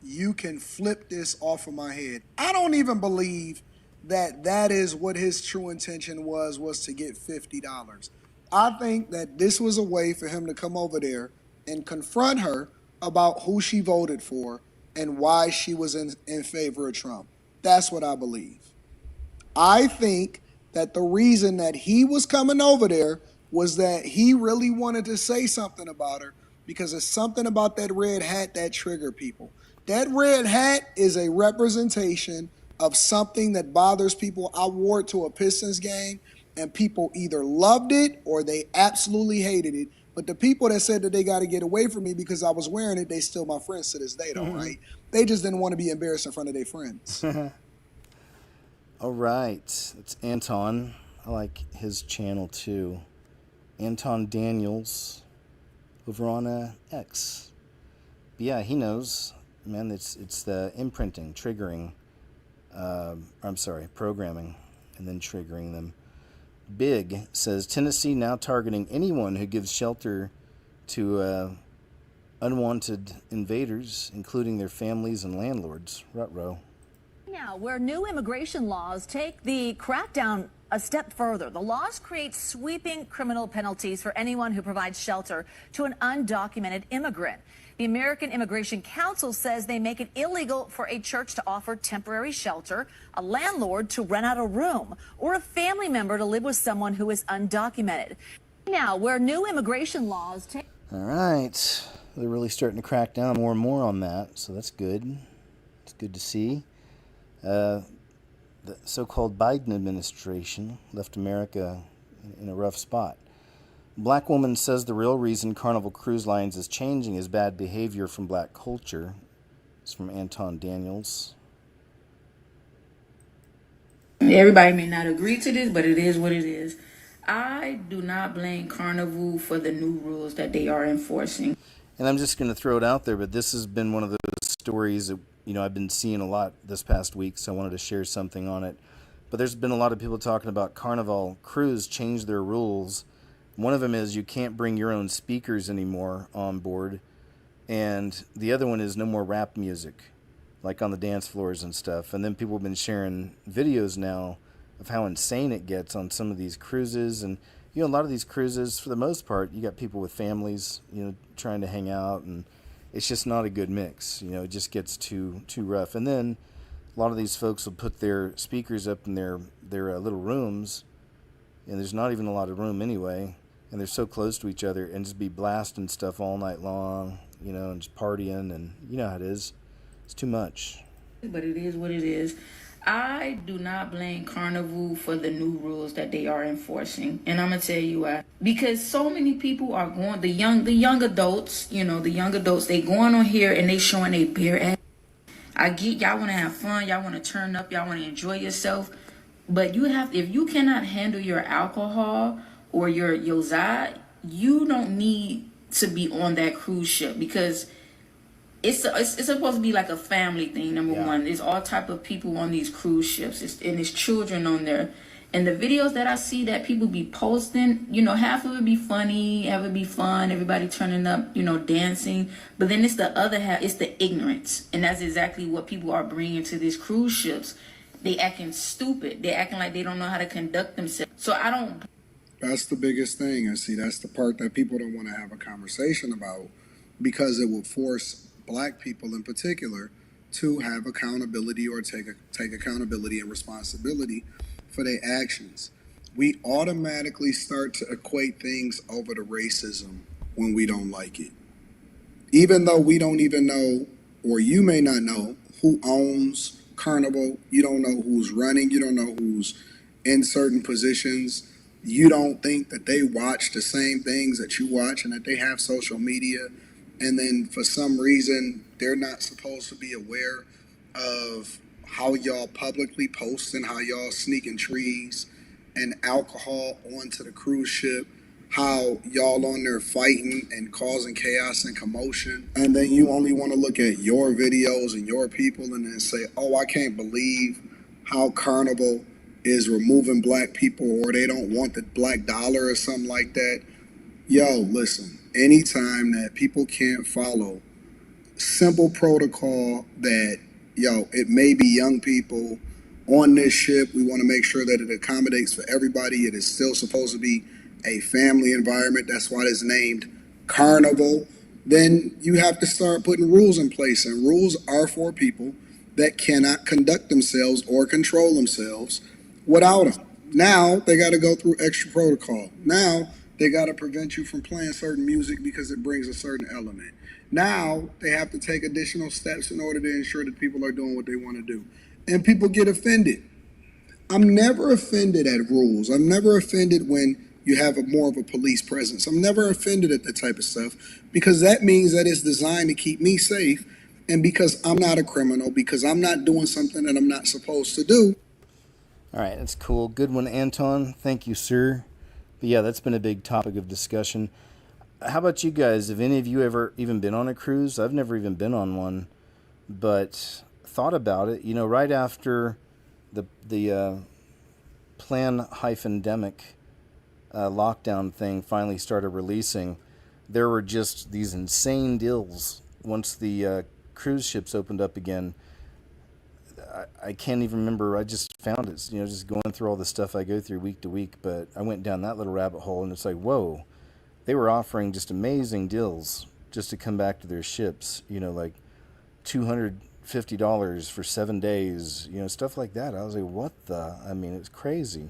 you can flip this off of my head"? I don't even believe that is what his true intention was to get $50. I think that this was a way for him to come over there and confront her about who she voted for and why she was in favor of Trump. That's what I believe. I think that the reason that he was coming over there was that he really wanted to say something about her, because it's something about that red hat that triggered people. That red hat is a representation of something that bothers people. I wore it to a Pistons game, and people either loved it or they absolutely hated it. But the people that said that they got to get away from me because I was wearing it, they still my friends to this day, though, right? They just didn't want to be embarrassed in front of their friends. All right. It's Anton. I like his channel, too. Anton Daniels over on X. But yeah, he knows. Man, it's the imprinting, triggering. Programming and then triggering them. Big says, Tennessee now targeting anyone who gives shelter to unwanted invaders, including their families and landlords. Ruh-roh. Now, where new immigration laws take the crackdown a step further, the laws create sweeping criminal penalties for anyone who provides shelter to an undocumented immigrant. The American Immigration Council says they make it illegal for a church to offer temporary shelter, a landlord to rent out a room, or a family member to live with someone who is undocumented. Now, where new immigration laws take... All right. They're really starting to crack down more and more on that, so that's good. It's good to see. The so-called Biden administration left America in a rough spot. Black woman says the real reason Carnival Cruise Lines is changing is bad behavior from black culture. It's from Anton Daniels. Everybody may not agree to this, but it is what it is. I do not blame Carnival for the new rules that they are enforcing. And I'm just going to throw it out there, but this has been one of those stories that I've been seeing a lot this past week, so I wanted to share something on it. But there's been a lot of people talking about Carnival Cruise changed their rules. One of them is you can't bring your own speakers anymore on board. And the other one is no more rap music, like on the dance floors and stuff. And then people have been sharing videos now of how insane it gets on some of these cruises. And, you know, a lot of these cruises, for the most part, you got people with families, you know, trying to hang out. And it's just not a good mix. You know, it just gets too rough. And then a lot of these folks will put their speakers up in their little rooms, and there's not even a lot of room anyway, and they're so close to each other, and just be blasting stuff all night long, you know, and just partying, and you know how it is. It's too much. But it is what it is. I do not blame Carnival for the new rules that they are enforcing, and I'm gonna tell you why. Because so many people are going, the young adults, you know, the young adults, they going on here and they showing a bare ass. I get y'all want to have fun, y'all want to turn up, y'all want to enjoy yourself, but if you cannot handle your alcohol or your Zod, you don't need to be on that cruise ship, because it's supposed to be like a family thing. Number one, there's all type of people on these cruise ships, and there's children on there. And the videos that I see that people be posting, you know, half of it be funny, half of it be fun, everybody turning up, you know, dancing. But then it's the other half, it's the ignorance. And that's exactly what people are bringing to these cruise ships. They acting stupid. They acting like they don't know how to conduct themselves. So I don't... That's the biggest thing. And see, that's the part that people don't want to have a conversation about, because it will force black people in particular to have accountability or take accountability and responsibility for their actions. We automatically start to equate things over to racism when we don't like it. Even though we don't even know, or you may not know, who owns Carnival, you don't know who's running, you don't know who's in certain positions, you don't think that they watch the same things that you watch and that they have social media, and then for some reason they're not supposed to be aware of how y'all publicly post and how y'all sneaking trees and alcohol onto the cruise ship, how y'all on there fighting and causing chaos and commotion, and then you only want to look at your videos and your people and then say, oh, I can't believe how Carnival is removing black people, or they don't want the black dollar or something like that. Yo, listen, anytime that people can't follow simple protocol that, yo, it may be young people on this ship, we want to make sure that it accommodates for everybody. It is still supposed to be a family environment. That's why it's named Carnival. Then you have to start putting rules in place, and rules are for people that cannot conduct themselves or control themselves without them. Now they got to go through extra protocol. Now they got to prevent you from playing certain music because it brings a certain element. Now they have to take additional steps in order to ensure that people are doing what they want to do. And people get offended. I'm never offended at rules. I'm never offended when you have more of a police presence. I'm never offended at that type of stuff, because that means that it's designed to keep me safe, and because I'm not a criminal, because I'm not doing something that I'm not supposed to do. All right, that's cool. Good one, Anton. Thank you, sir. But yeah, that's been a big topic of discussion. How about you guys? Have any of you ever even been on a cruise? I've never even been on one, but thought about it. You know, right after the plan-demic lockdown thing finally started releasing, there were just these insane deals once the cruise ships opened up again. I can't even remember. I just found it, you know, just going through all the stuff I go through week to week. But I went down that little rabbit hole, and it's like, whoa, they were offering amazing deals just to come back to their ships. You know, like $250 for 7 days. You know, stuff like that. I was like, what the? I mean, it was crazy.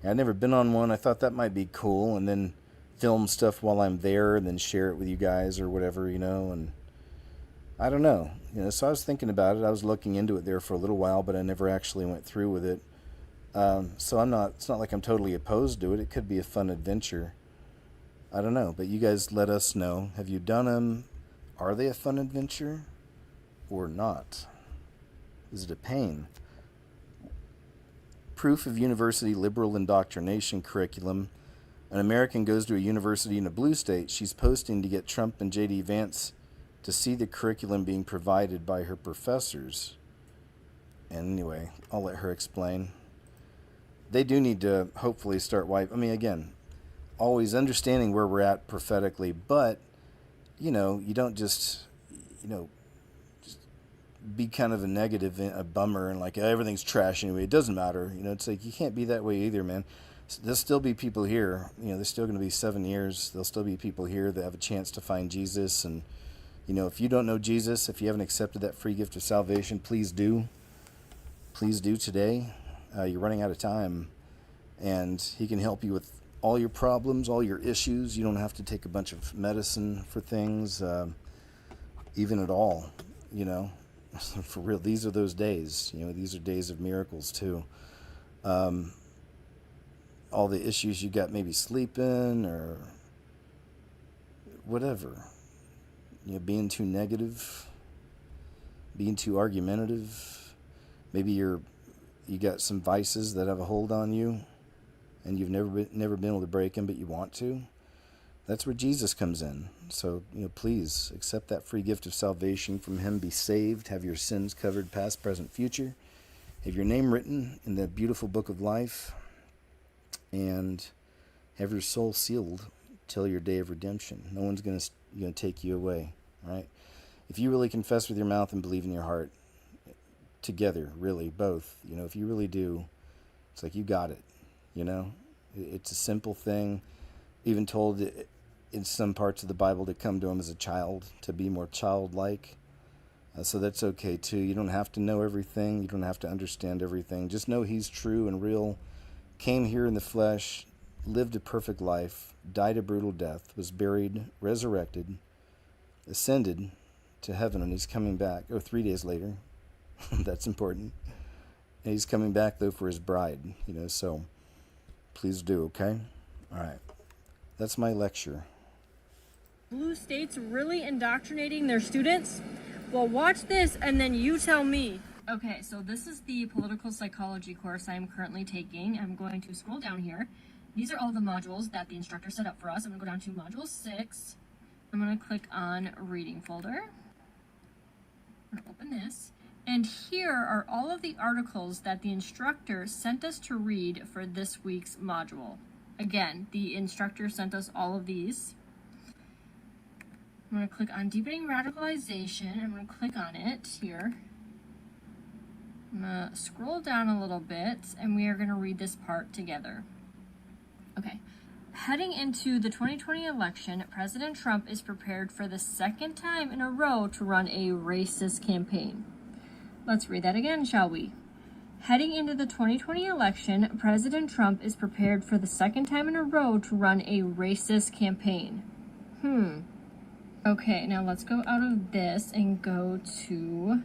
I'd never been on one. I thought that might be cool, and then film stuff while I'm there, and then share it with you guys or whatever, you know. And I don't know. You know, so I was thinking about it. I was looking into it there for a little while, but I never actually went through with it. So it's not like I'm totally opposed to it. It could be a fun adventure. I don't know, but you guys let us know. Have you done them? Are they a fun adventure or not? Is it a pain? Proof of university liberal indoctrination curriculum. An American goes to a university in a blue state. She's posting to get Trump and J.D. Vance to see the curriculum being provided by her professors. And anyway, I'll let her explain. they do need to hopefully start I mean, again, always understanding where we're at prophetically, but, you don't just, just be kind of a negative, a bummer, and like everything's trash anyway. It doesn't matter. It's like you can't be that way either, man. There'll still be people here. There's still going to be 7 years. There'll still be people here that have a chance to find Jesus. And, if you don't know Jesus, if you haven't accepted that free gift of salvation, please do. Please do today. You're running out of time. And he can help you with all your problems, all your issues. You don't have to take a bunch of medicine for things, even at all, For real, these are those days. These are days of miracles, too. All the issues you got, maybe sleeping or whatever. Being too negative, being too argumentative. Maybe you got some vices that have a hold on you, and you've never been able to break them, but you want to. That's where Jesus comes in. So, please accept that free gift of salvation from him. Be saved. Have your sins covered, past, present, future. Have your name written in the beautiful book of life. And have your soul sealed till your day of redemption. No one's going to take you away, right? If you really confess with your mouth and believe in your heart, together, really, both, if you really do, it's like you got it, It's a simple thing, even told in some parts of the Bible to come to him as a child, to be more childlike. So that's okay, too. You don't have to know everything. You don't have to understand everything. Just know he's true and real. Came here in the flesh, lived a perfect life, died a brutal death, was buried, resurrected, ascended to heaven, and he's coming back. 3 days later. That's important. And he's coming back, though, for his bride, so please do, okay? All right. That's my lecture. Blue states really indoctrinating their students? Well, watch this, and then you tell me. Okay, so this is the political psychology course I'm currently taking. I'm going to scroll down here. These are all the modules that the instructor set up for us. I'm going to go down to module 6. I'm going to click on reading folder. I'm going to open this. And here are all of the articles that the instructor sent us to read for this week's module. Again, the instructor sent us all of these. I'm going to click on deepening radicalization. I'm going to click on it here. I'm going to scroll down a little bit, and we are going to read this part together. Okay. Heading into the 2020 election, President Trump is prepared for the second time in a row to run a racist campaign. Let's read that again, shall we? Heading into the 2020 election, President Trump is prepared for the second time in a row to run a racist campaign. Okay, now let's go out of this and go to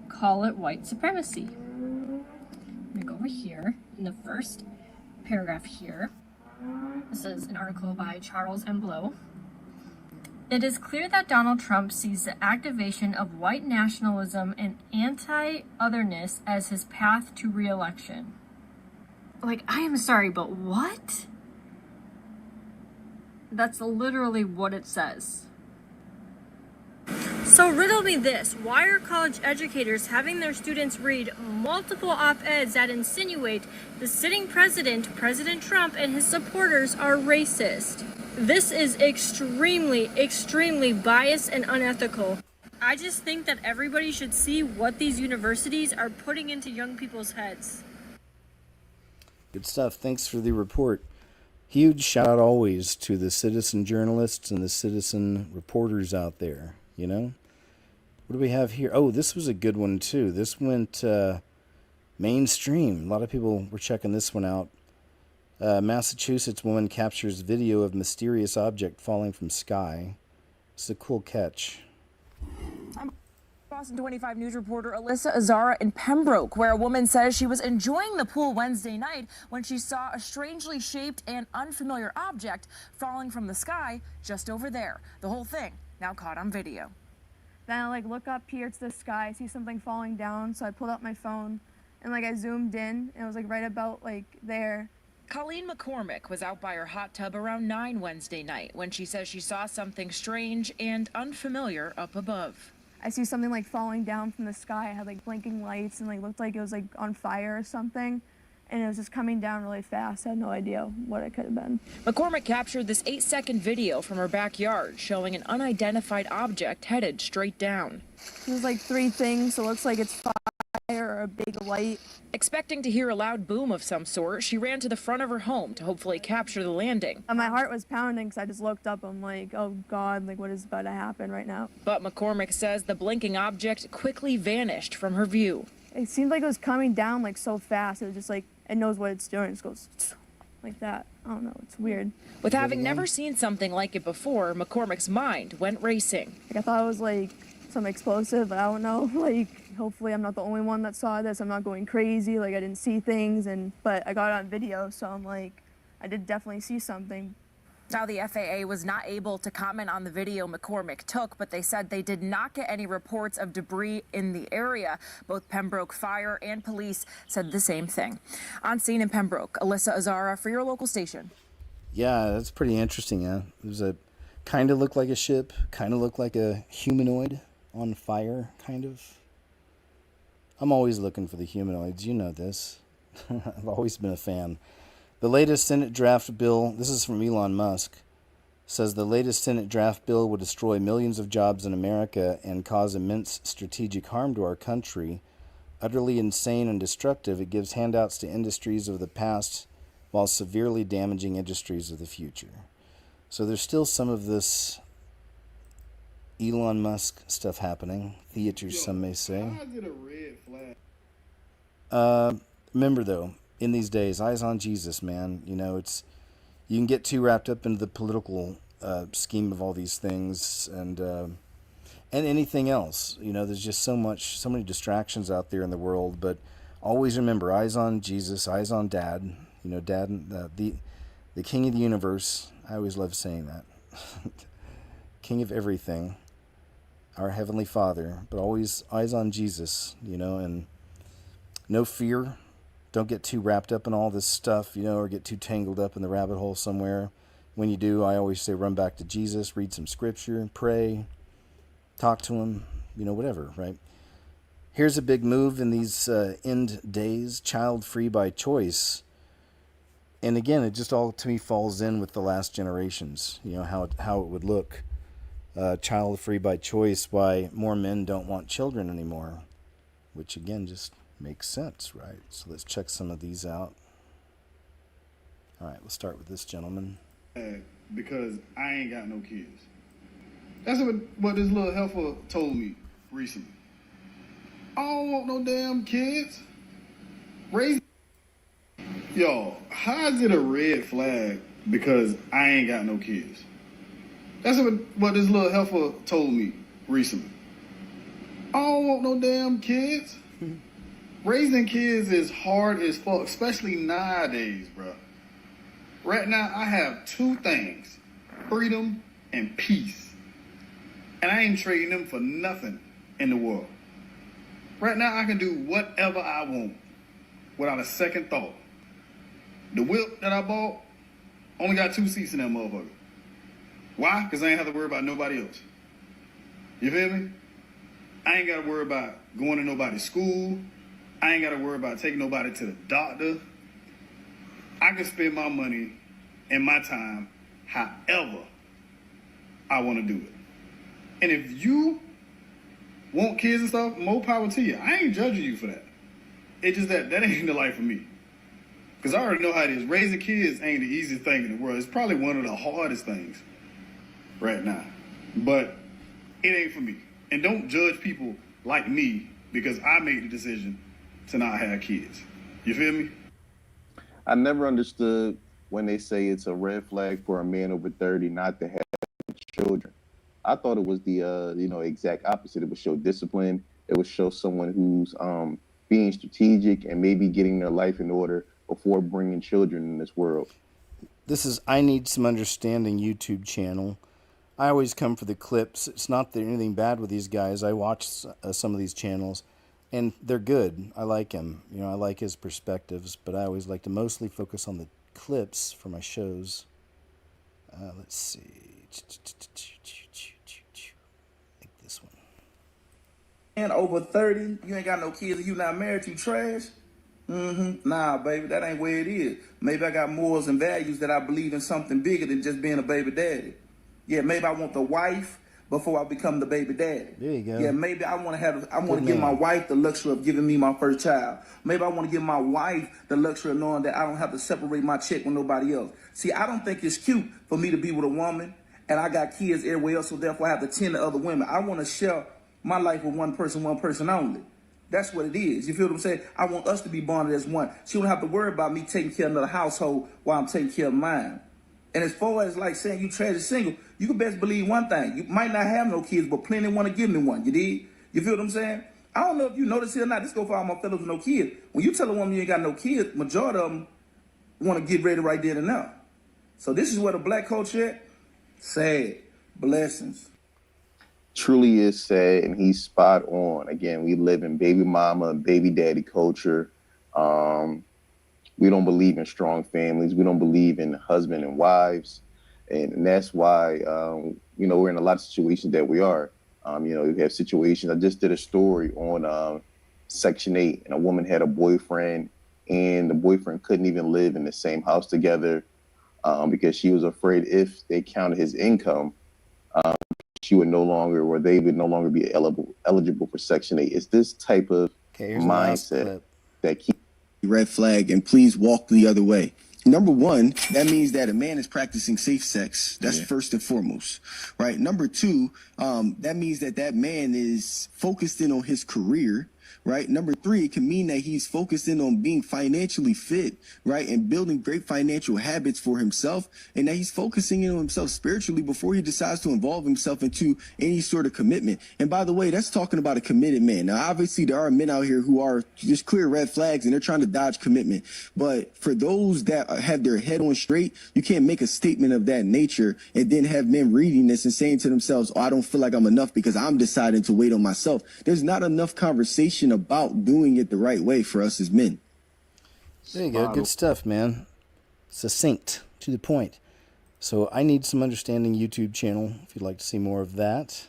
call it white supremacy. I'm going to go over here in the first paragraph here. This is an article by Charles M. Blow. It is clear that Donald Trump sees the activation of white nationalism and anti-otherness as his path to re-election. Like, I am sorry, but what? That's literally what it says. So riddle me this, why are college educators having their students read multiple op-eds that insinuate the sitting president, President Trump, and his supporters are racist? This is extremely, extremely biased and unethical. I just think that everybody should see what these universities are putting into young people's heads. Good stuff. Thanks for the report. Huge shout out always to the citizen journalists and the citizen reporters out there, What do we have here? Oh, this was a good one, too. This went mainstream. A lot of people were checking this one out. Massachusetts woman captures video of mysterious object falling from sky. It's a cool catch. I'm Boston 25 News reporter Alyssa Azara in Pembroke, where a woman says she was enjoying the pool Wednesday night when she saw a strangely shaped and unfamiliar object falling from the sky just over there. The whole thing now caught on video. Then I look up here to the sky, I see something falling down, so I pulled out my phone and I zoomed in, and it was right about there. Colleen McCormick was out by her hot tub around 9 Wednesday night when she says she saw something strange and unfamiliar up above. I see something falling down from the sky. It had blinking lights and looked like it was on fire or something. and it was just coming down really fast. I had no idea what it could have been. McCormick captured this 8-second video from her backyard showing an unidentified object headed straight down. There's like 3 things, so it looks like it's fire or a big light. Expecting to hear a loud boom of some sort, she ran to the front of her home to hopefully capture the landing. And my heart was pounding because I just looked up. I'm like, oh God, like what is about to happen right now? But McCormick says the blinking object quickly vanished from her view. It seemed like it was coming down like so fast. It was just like, it knows what it's doing. It just goes like that. I don't know. It's weird. With having never seen something like it before, McCormick's mind went racing. Like I thought it was like some explosive, but I don't know. Like hopefully I'm not the only one that saw this. I'm not going crazy. Like I didn't see things, but I got it on video, so I'm like, I did definitely see something. Now, the FAA was not able to comment on the video McCormick took, but they said they did not get any reports of debris in the area. Both Pembroke Fire and police said the same thing. On scene in Pembroke, Alyssa Azara for your local station. Yeah, that's pretty interesting. It was a kind of looked like a ship, kind of looked like a humanoid on fire, kind of. I'm always looking for the humanoids. You know this. I've always been a fan. The latest Senate draft bill, this is from Elon Musk, says the latest Senate draft bill would destroy millions of jobs in America and cause immense strategic harm to our country. Utterly insane and destructive, it gives handouts to industries of the past while severely damaging industries of the future. So there's still some of this Elon Musk stuff happening. Theater, some may say. How is it a red flag? Remember, though, in these days, eyes on Jesus, man. You know, you can get too wrapped up into the political scheme of all these things and anything else. You know, there's just so many distractions out there in the world. But always remember, eyes on Jesus, eyes on Dad. You know, Dad, the King of the universe. I always love saying that. King of everything, our Heavenly Father. But always eyes on Jesus, you know, and no fear. Don't get too wrapped up in all this stuff, you know, or get too tangled up in the rabbit hole somewhere. When you do, I always say run back to Jesus, read some scripture, pray, talk to him, you know, whatever, right? Here's a big move in these end days, child-free by choice. And again, it just all, to me, falls in with the last generations, you know, how it would look. Child-free by choice, why more men don't want children anymore, which, again, just makes sense, right? So let's check some of these out. All right, we'll start with this gentleman. Because I ain't got no kids. That's what this little heifer told me recently. I don't want no damn kids. Yo, how is it a red flag because I ain't got no kids? That's what this little heifer told me recently. I don't want no damn kids. Raising kids is hard as fuck, especially nowadays, bro. Right now, I have 2 things, freedom and peace. And I ain't trading them for nothing in the world. Right now, I can do whatever I want without a second thought. The whip that I bought only got 2 seats in that motherfucker. Why? Because I ain't have to worry about nobody else. You feel me? I ain't got to worry about going to nobody's school. I ain't got to worry about taking nobody to the doctor. I can spend my money and my time however I want to do it. And if you want kids and stuff, more power to you. I ain't judging you for that. It's just that ain't the life for me. Because I already know how it is. Raising kids ain't the easiest thing in the world. It's probably one of the hardest things right now. But it ain't for me. And don't judge people like me because I made the decision to not have kids. You feel me? I never understood when they say it's a red flag for a man over 30 not to have children. I thought it was the exact opposite. It would show discipline. It would show someone who's being strategic and maybe getting their life in order before bringing children in this world. This is I Need Some Understanding YouTube channel. I always come for the clips. It's not that anything bad with these guys. I watch some of these channels, and they're good. I like him. You know, I like his perspectives, but I always like to mostly focus on the clips for my shows. Let's see. Like this one. And over 30, you ain't got no kids and you not married, you trash. Nah, baby, that ain't where it is. Maybe I got morals and values that I believe in something bigger than just being a baby daddy. Yeah, maybe I want the wife before I become the baby daddy. There you go. Yeah, maybe I want to Good give my man. wife the luxury of giving me my first child. Maybe I want to give my wife the luxury of knowing that I don't have to separate my check with nobody else. See, I don't think it's cute for me to be with a woman and I got kids everywhere else, so therefore I have to tend to other women. I want to share my life with one person only. That's what it is. You feel what I'm saying? I want us to be bonded as one. She don't have to worry about me taking care of another household while I'm taking care of mine. And as far as like saying you trash is single, you can best believe one thing. You might not have no kids, but plenty want to give me one. You did? You feel what I'm saying? I don't know if you notice it or not. This go for all my fellows with no kids. When you tell a woman you ain't got no kids, majority of them want to get ready right there and now. So this is where the black culture at. Sad. Blessings. Truly is sad, and he's spot on. Again, we live in baby mama, baby daddy culture. We don't believe in strong families. We don't believe in husband and wives. And that's why, we're in a lot of situations that we are. We have situations. I just did a story on Section 8, and a woman had a boyfriend, and the boyfriend couldn't even live in the same house together because she was afraid if they counted his income, they would no longer be eligible for Section 8. It's this type of mindset that keeps red flag, and please walk the other way. Number one, that means that a man is practicing safe sex. That's first and foremost, right? Number two, that means that man is focused in on his career, right? Number three, it can mean that he's focused in on being financially fit, right? And building great financial habits for himself, and that he's focusing in on himself spiritually before he decides to involve himself into any sort of commitment. And by the way, that's talking about a committed man. Now, obviously, there are men out here who are just clear red flags and they're trying to dodge commitment. But for those that have their head on straight, you can't make a statement of that nature and then have men reading this and saying to themselves, oh, I don't feel like I'm enough because I'm deciding to wait on myself. There's not enough conversation about doing it the right way for us as men. There you go. Good stuff, man. Succinct, to the point. So I need some understanding YouTube channel if you'd like to see more of that.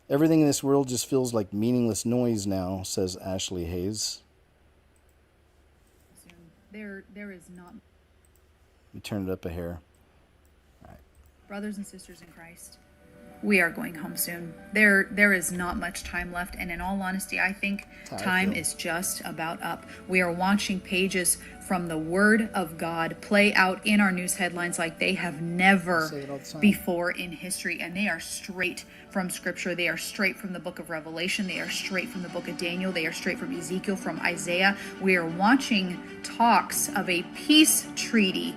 Everything in this world just feels like meaningless noise now, says Ashley Hayes. There is not. Let me turn it up a hair. All right. Brothers and sisters in Christ, we are going home soon. There is not much time left, and in all honesty, I think time is just about up. We are watching pages from the Word of God play out in our news headlines like they have never before in history, and they are straight from Scripture. They are straight from the book of Revelation. They are straight from the book of Daniel. They are straight from Ezekiel, from Isaiah. We are watching talks of a peace treaty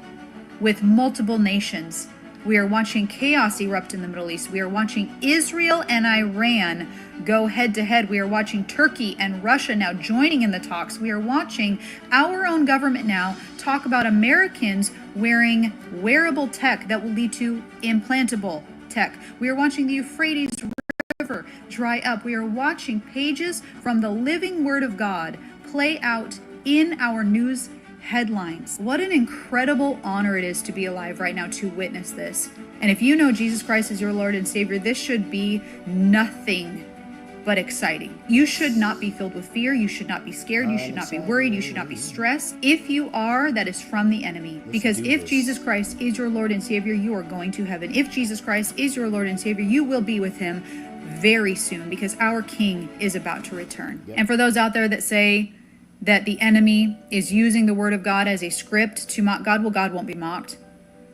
with multiple nations. We are watching chaos erupt in the Middle East. We are watching Israel and Iran go head to head. We are watching Turkey and Russia now joining in the talks. We are watching our own government now talk about Americans wearing wearable tech that will lead to implantable tech. We are watching the Euphrates River dry up. We are watching pages from the living Word of God play out in our news headlines. What an incredible honor it is to be alive right now to witness this. And if you know Jesus Christ as your Lord and Savior, this should be nothing but exciting. You should not be filled with fear. You should not be scared. You should not be worried. You should not be stressed. If you are, that is from the enemy. Because if Jesus Christ is your Lord and Savior, you are going to heaven. If Jesus Christ is your Lord and Savior, you will be with him very soon because our King is about to return. And for those out there that say that the enemy is using the Word of God as a script to mock God, well, God won't be mocked.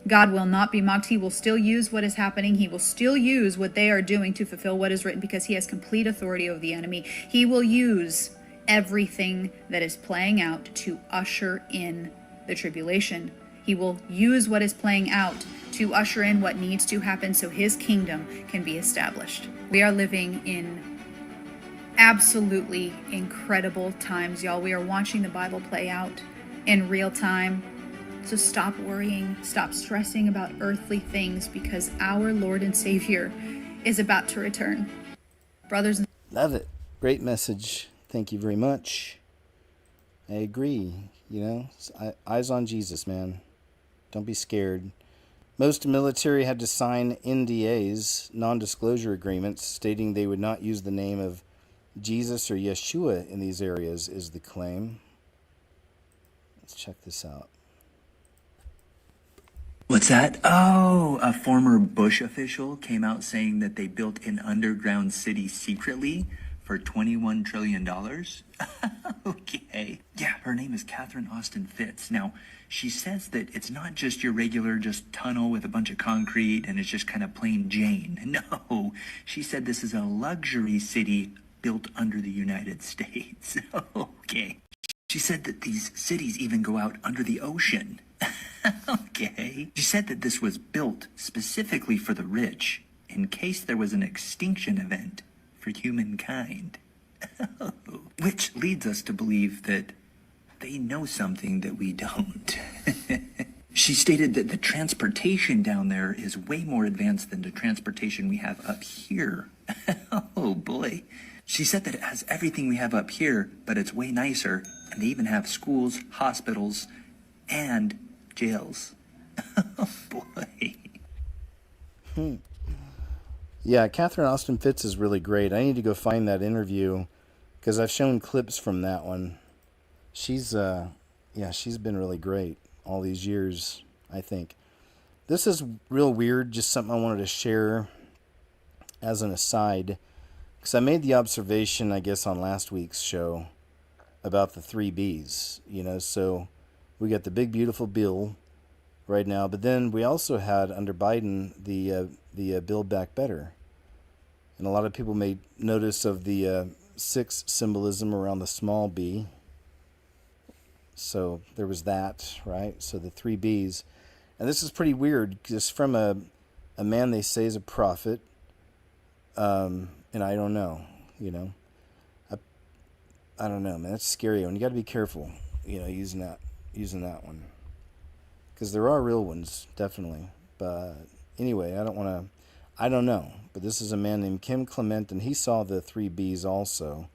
God will not be mocked. He will still use what is happening. He will still use what they are doing to fulfill what is written because he has complete authority over the enemy. He will use everything that is playing out to usher in the tribulation. He will use what is playing out to usher in what needs to happen so his kingdom can be established. We are living in absolutely incredible times, y'all. We are watching the Bible play out in real time. So stop worrying, stop stressing about earthly things because our Lord and Savior is about to return. Brothers and Love it. Great message. Thank you very much. I agree. Eyes on Jesus, man. Don't be scared. Most military had to sign NDAs, non-disclosure agreements, stating they would not use the name of Jesus or Yeshua in these areas, is the claim. Let's check this out. What's that? Oh, a former Bush official came out saying that they built an underground city secretly for $21 trillion. Okay. Yeah, her name is Catherine Austin Fitts. Now, she says that it's not just your regular just tunnel with a bunch of concrete and it's just kind of plain Jane. No, she said this is a luxury city built under the United States. Okay. She said that these cities even go out under the ocean. Okay. She said that this was built specifically for the rich in case there was an extinction event for humankind. Which leads us to believe that they know something that we don't. She stated that the transportation down there is way more advanced than the transportation we have up here. Oh boy. She said that it has everything we have up here, but it's way nicer, and they even have schools, hospitals, and jails. Oh boy. Yeah, Catherine Austin Fitts is really great. I need to go find that interview because I've shown clips from that one. She's been really great all these years, I think. This is real weird, just something I wanted to share as an aside. Because I made the observation, I guess, on last week's show about the 3 Bs. So we got the big, beautiful bill right now. But then we also had, under Biden, the Build Back Better. And a lot of people made notice of the 6 symbolism around the small b. So there was that, right? So the 3 Bs. And this is pretty weird, just from a man they say is a prophet. And I don't know, I don't know, man. That's scary one. You got to be careful, using that one, because there are real ones, definitely. But anyway, I don't know. But this is a man named Kim Clement, and he saw the 3 Bs also,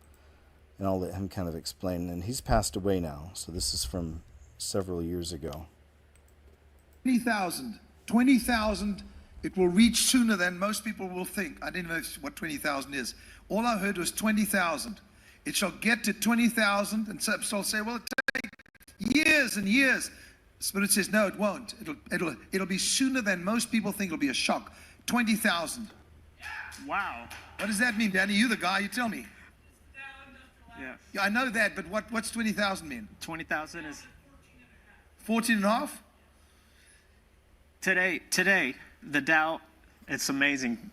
and I'll let him kind of explain. And he's passed away now, so this is from several years ago. 20,000. It will reach sooner than most people will think. I didn't know what 20,000 is. All I heard was 20,000. It shall get to 20,000, and some will say, well, it'll take years and years. The Spirit says, no, it won't. It'll be sooner than most people think. It'll be a shock. 20,000. Wow. What does that mean, Danny? You the guy, you tell me. Yeah, I know that, but what's 20,000 mean? 20,000 is 14 and a half? Today, the Dow, it's amazing.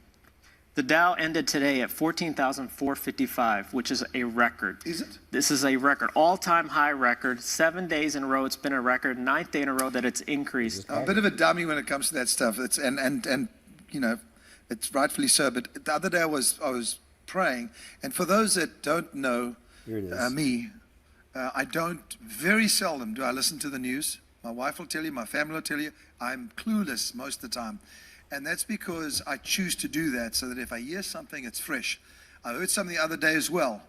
The Dow ended today at 14,455, which is a record. Is it? This is a record, all-time high record. 7 days in a row, it's been a record. 9th day in a row that it's increased. I'm a bit of a dummy when it comes to that stuff. It's and it's rightfully so. But the other day I was praying, and for those that don't know me, I don't very seldom do I listen to the news. My wife will tell you, my family will tell you, I'm clueless most of the time. And that's because I choose to do that so that if I hear something, it's fresh. I heard something the other day as well,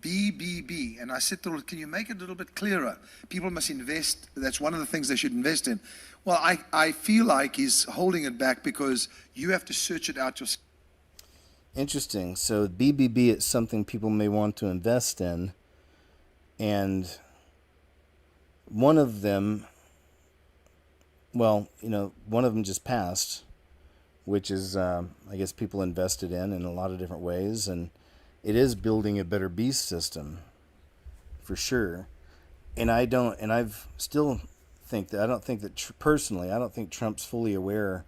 BBB. And I said to her, can you make it a little bit clearer? People must invest. That's one of the things they should invest in. Well, I feel like he's holding it back because you have to search it out yourself. Interesting. So BBB is something people may want to invest in. And one of them, one of them just passed, which is, I guess, people invested in a lot of different ways. And it is building a better beast system, for sure. And I don't think personally, I don't think Trump's fully aware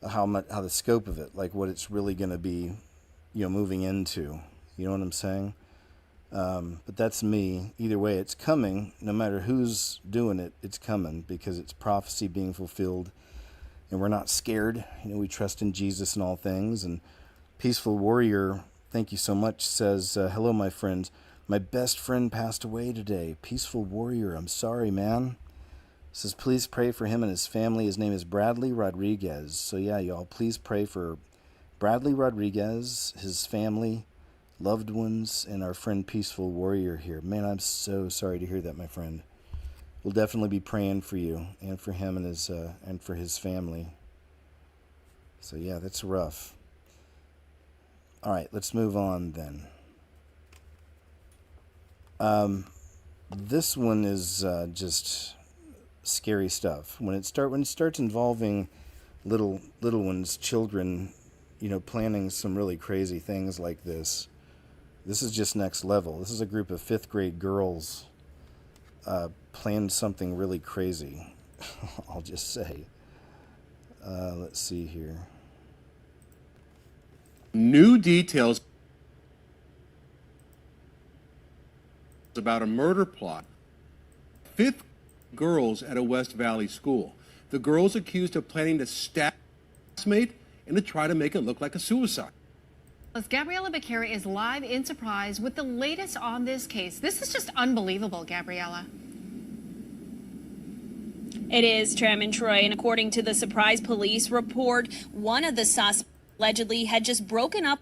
of how the scope of it, like what it's really going to be, moving into. You know what I'm saying? But that's me. Either way, it's coming. No matter who's doing it, it's coming because it's prophecy being fulfilled. And we're not scared. We trust in Jesus in all things. And Peaceful Warrior, thank you so much, says, hello, my friend. My best friend passed away today. Peaceful Warrior, I'm sorry, man. Says, please pray for him and his family. His name is Bradley Rodriguez. So yeah, y'all, please pray for Bradley Rodriguez, his family, loved ones, and our friend Peaceful Warrior here. Man, I'm so sorry to hear that, my friend. We'll definitely be praying for you and for him and for his family. So yeah, that's rough. All right, let's move on then. This one is just scary stuff. When it starts involving little ones, children, planning some really crazy things like this. This is just next level. This is a group of 5th grade girls planned something really crazy. I'll just say. Let's see here. New details about a murder plot. 5th girls at a West Valley school. The girls accused of planning to stab a classmate and to try to make it look like a suicide. Gabriella Becerra is live in Surprise with the latest on this case. This is just unbelievable, Gabriella. It is, Tram and Troy, and according to the Surprise police report, one of the suspects allegedly had just broken up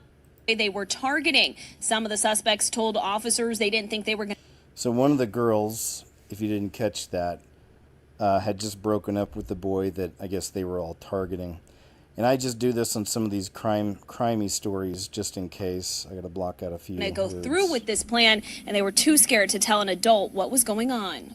they were targeting. Some of the suspects told officers they didn't think they were going to. So one of the girls, if you didn't catch that, had just broken up with the boy that I guess they were all targeting. And I just do this on some of these crimey stories just in case. I got to block out a few. They go through with this plan, and they were too scared to tell an adult what was going on.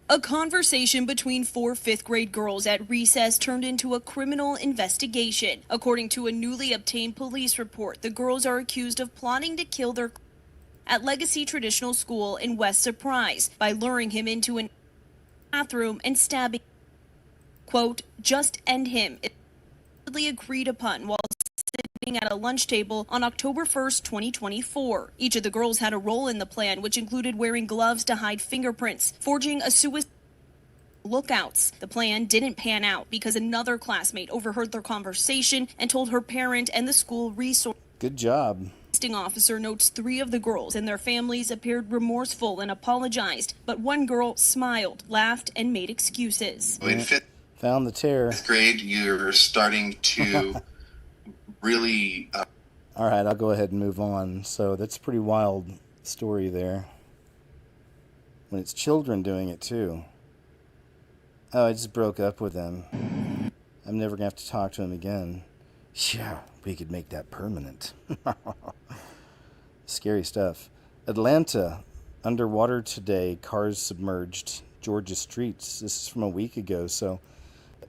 A conversation between 4 5th grade girls at recess turned into a criminal investigation. According to a newly obtained police report, the girls are accused of plotting to kill their at Legacy Traditional School in West Surprise by luring him into a bathroom and stabbing. Quote, just end him. It's agreed upon while sitting at a lunch table on October 1st, 2024. Each of the girls had a role in the plan, which included wearing gloves to hide fingerprints, forging a suicide lookouts. The plan didn't pan out because another classmate overheard their conversation and told her parent and the school resource. Good job. Officer notes 3 of the girls and their families appeared remorseful and apologized, but one girl smiled, laughed, and made excuses. Found the terror. 5th grade, you're starting to really... All right, I'll go ahead and move on. So that's a pretty wild story there. When it's children doing it too. Oh, I just broke up with them. I'm never going to have to talk to him again. Yeah, we could make that permanent. Scary stuff. Atlanta, underwater today, cars submerged Georgia streets. This is from a week ago, so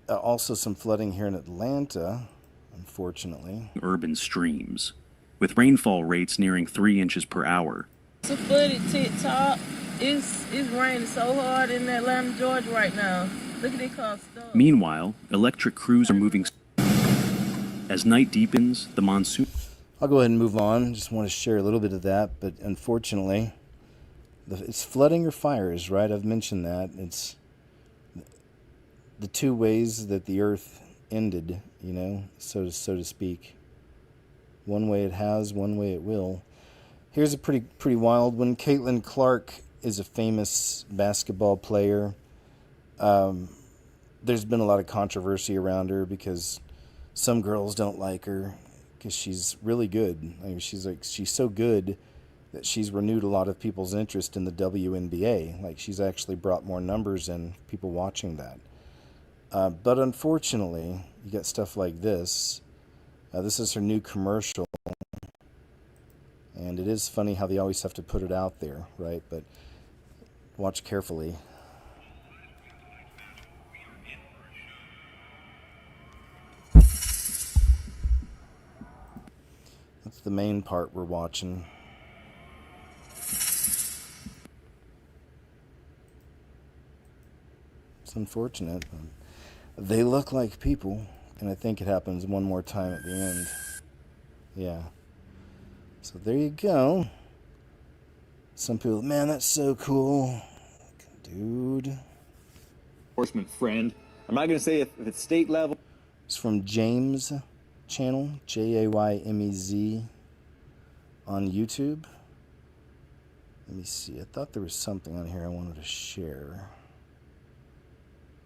also some flooding here in Atlanta, unfortunately. Urban streams, with rainfall rates nearing 3 inches per hour. It's a flooded TikTok. It's raining so hard in Atlanta, Georgia right now. Look at it called stuff. Meanwhile, electric crews are moving. As night deepens, the monsoon... I'll go ahead and move on. Just want to share a little bit of that, but unfortunately, it's flooding or fires, right? I've mentioned that. It's the 2 ways that the earth ended, so to speak. One way it has, one way it will. Here's a pretty wild one. Caitlin Clark is a famous basketball player. There's been a lot of controversy around her because some girls don't like her because she's really good. I mean, she's so good that she's renewed a lot of people's interest in the WNBA. Like, she's actually brought more numbers in, people watching that. But unfortunately, you got stuff like this. This is her new commercial. And it is funny how they always have to put it out there, right? But watch carefully. That's the main part we're watching. It's unfortunate, but they look like people, and I think it happens one more time at the end. Yeah. So there you go. Some people, man, that's so cool. Dude. Enforcement friend. I'm not going to say if it's state level. It's from James channel, Jaymez, on YouTube. Let me see. I thought there was something on here I wanted to share.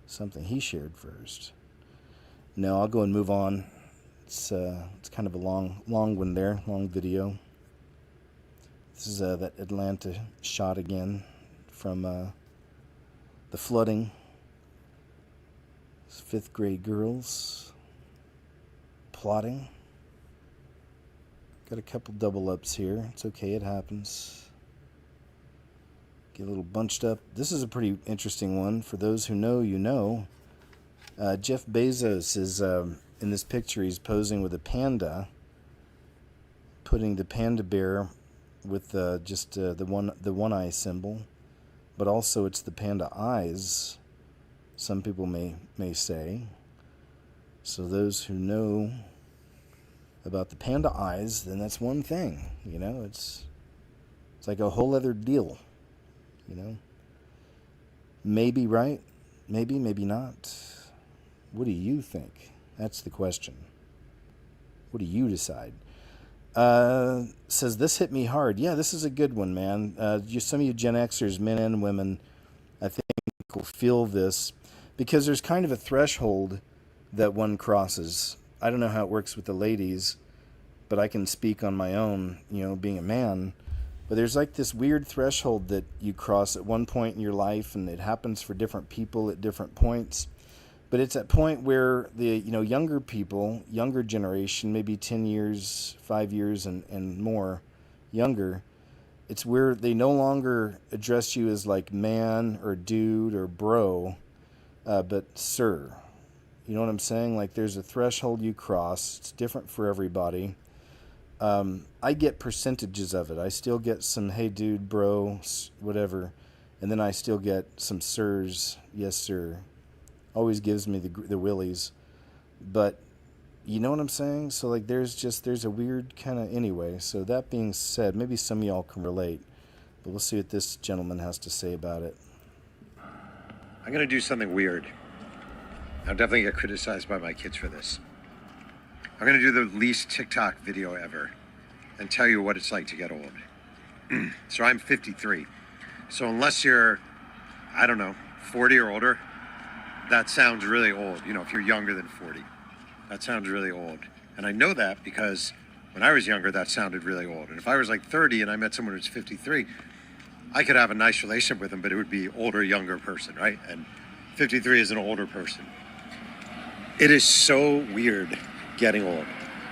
Something he shared first. No, I'll go and move on. It's kind of a long one there, long video. This is that Atlanta shot again from the flooding. It's 5th grade girls plotting. Got a couple double ups here. It's okay, it happens. Get a little bunched up. This is a pretty interesting one. For those who know, you know. Jeff Bezos is in this picture. He's posing with a panda, putting the panda bear with just the one eye symbol, but also it's the panda eyes. Some people may say. So those who know about the panda eyes, then that's one thing. You know, it's like a whole other deal. You know, maybe right, maybe not. What do you think? That's the question. What do you decide? Says, this hit me hard. Yeah, this is a good one, man. Some of you Gen Xers, men and women, I think will feel this because there's kind of a threshold that one crosses. I don't know how it works with the ladies, but I can speak on my own, you know, being a man. But there's like this weird threshold that you cross at one point in your life, and it happens for different people at different points. But it's at point where the younger people, younger generation, maybe 10 years, 5 years and more younger, it's where they no longer address you as like man or dude or bro, but sir. You know what I'm saying? Like there's a threshold you cross. It's different for everybody. I get percentages of it. I still get some hey dude, bro, whatever. And then I still get some sirs, yes sir. Always gives me the willies. But you know what I'm saying? So like there's a weird kind of anyway. So that being said, maybe some of y'all can relate. But we'll see what this gentleman has to say about it. I'm going to do something weird. I'll definitely get criticized by my kids for this. I'm going to do the least TikTok video ever and tell you what it's like to get old. So I'm 53. So unless you're, I don't know, 40 or older, that sounds really old. You know, if you're younger than 40, that sounds really old. And I know that because when I was younger, that sounded really old. And if I was like 30 and I met someone who's 53, I could have a nice relationship with them, but it would be older, younger person, right? And 53 is an older person. It is so weird getting old.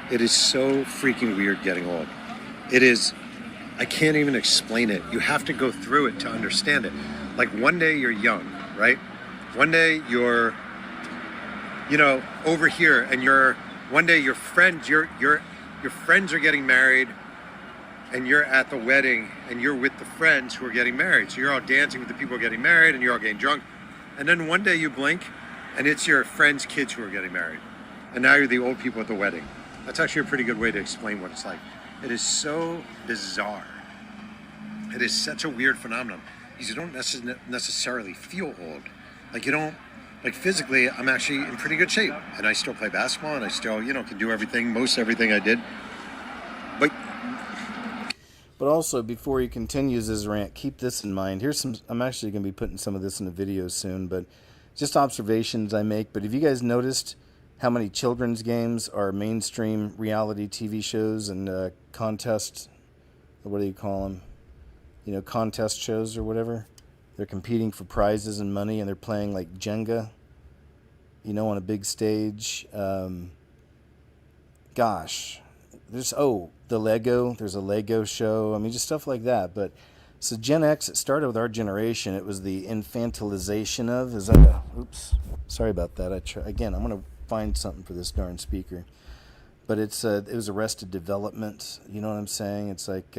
It is so freaking weird getting old. It is, I can't even explain it. You have to go through it to understand it. Like one day you're young, right? One day you're, over here, and one day your friends, your friends are getting married, and you're at the wedding, and you're with the friends who are getting married. So you're all dancing with the people who are getting married, and you're all getting drunk. And then one day you blink, and it's your friends' kids who are getting married. And now you're the old people at the wedding. That's actually a pretty good way to explain what it's like. It is so bizarre. It is such a weird phenomenon because you don't necessarily feel old. Like you don't, like physically, I'm actually in pretty good shape. And I still play basketball and I still, can do everything, most everything I did. But also, before he continues his rant, keep this in mind. I'm actually going to be putting some of this in a video soon, but just observations I make. But have you guys noticed how many children's games are mainstream reality TV shows and contests? What do you call them? Contest shows or whatever. They're competing for prizes and money, and they're playing like Jenga, on a big stage. There's a Lego show. I mean, just stuff like that. But so Gen X, it started with our generation. It was the infantilization of. Oops, sorry about that. I'm gonna find something for this darn speaker. But it was Arrested Development. You know what I'm saying? It's like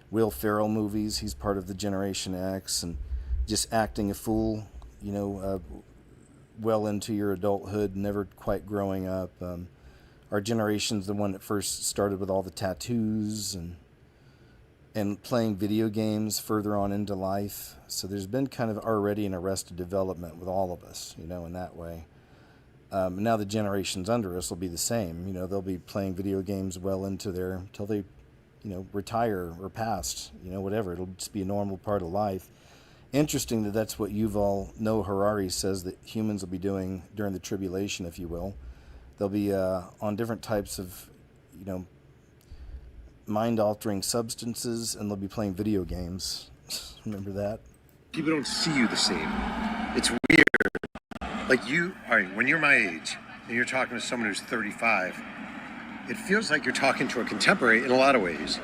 Will Ferrell movies. He's part of the Generation X, and just acting a fool. Well into your adulthood, never quite growing up. Our generation's the one that first started with all the tattoos and playing video games further on into life. So there's been kind of already an arrested development with all of us, in that way. Now the generations under us will be the same. They'll be playing video games well into till they, retire or past, whatever. It'll just be a normal part of life. Interesting that's what Yuval Noah Harari says that humans will be doing during the tribulation, if you will. They'll be on different types of, mind-altering substances, and they'll be playing video games. Remember that? People don't see you the same. It's weird. Like when you're my age and you're talking to someone who's 35, it feels like you're talking to a contemporary in a lot of ways.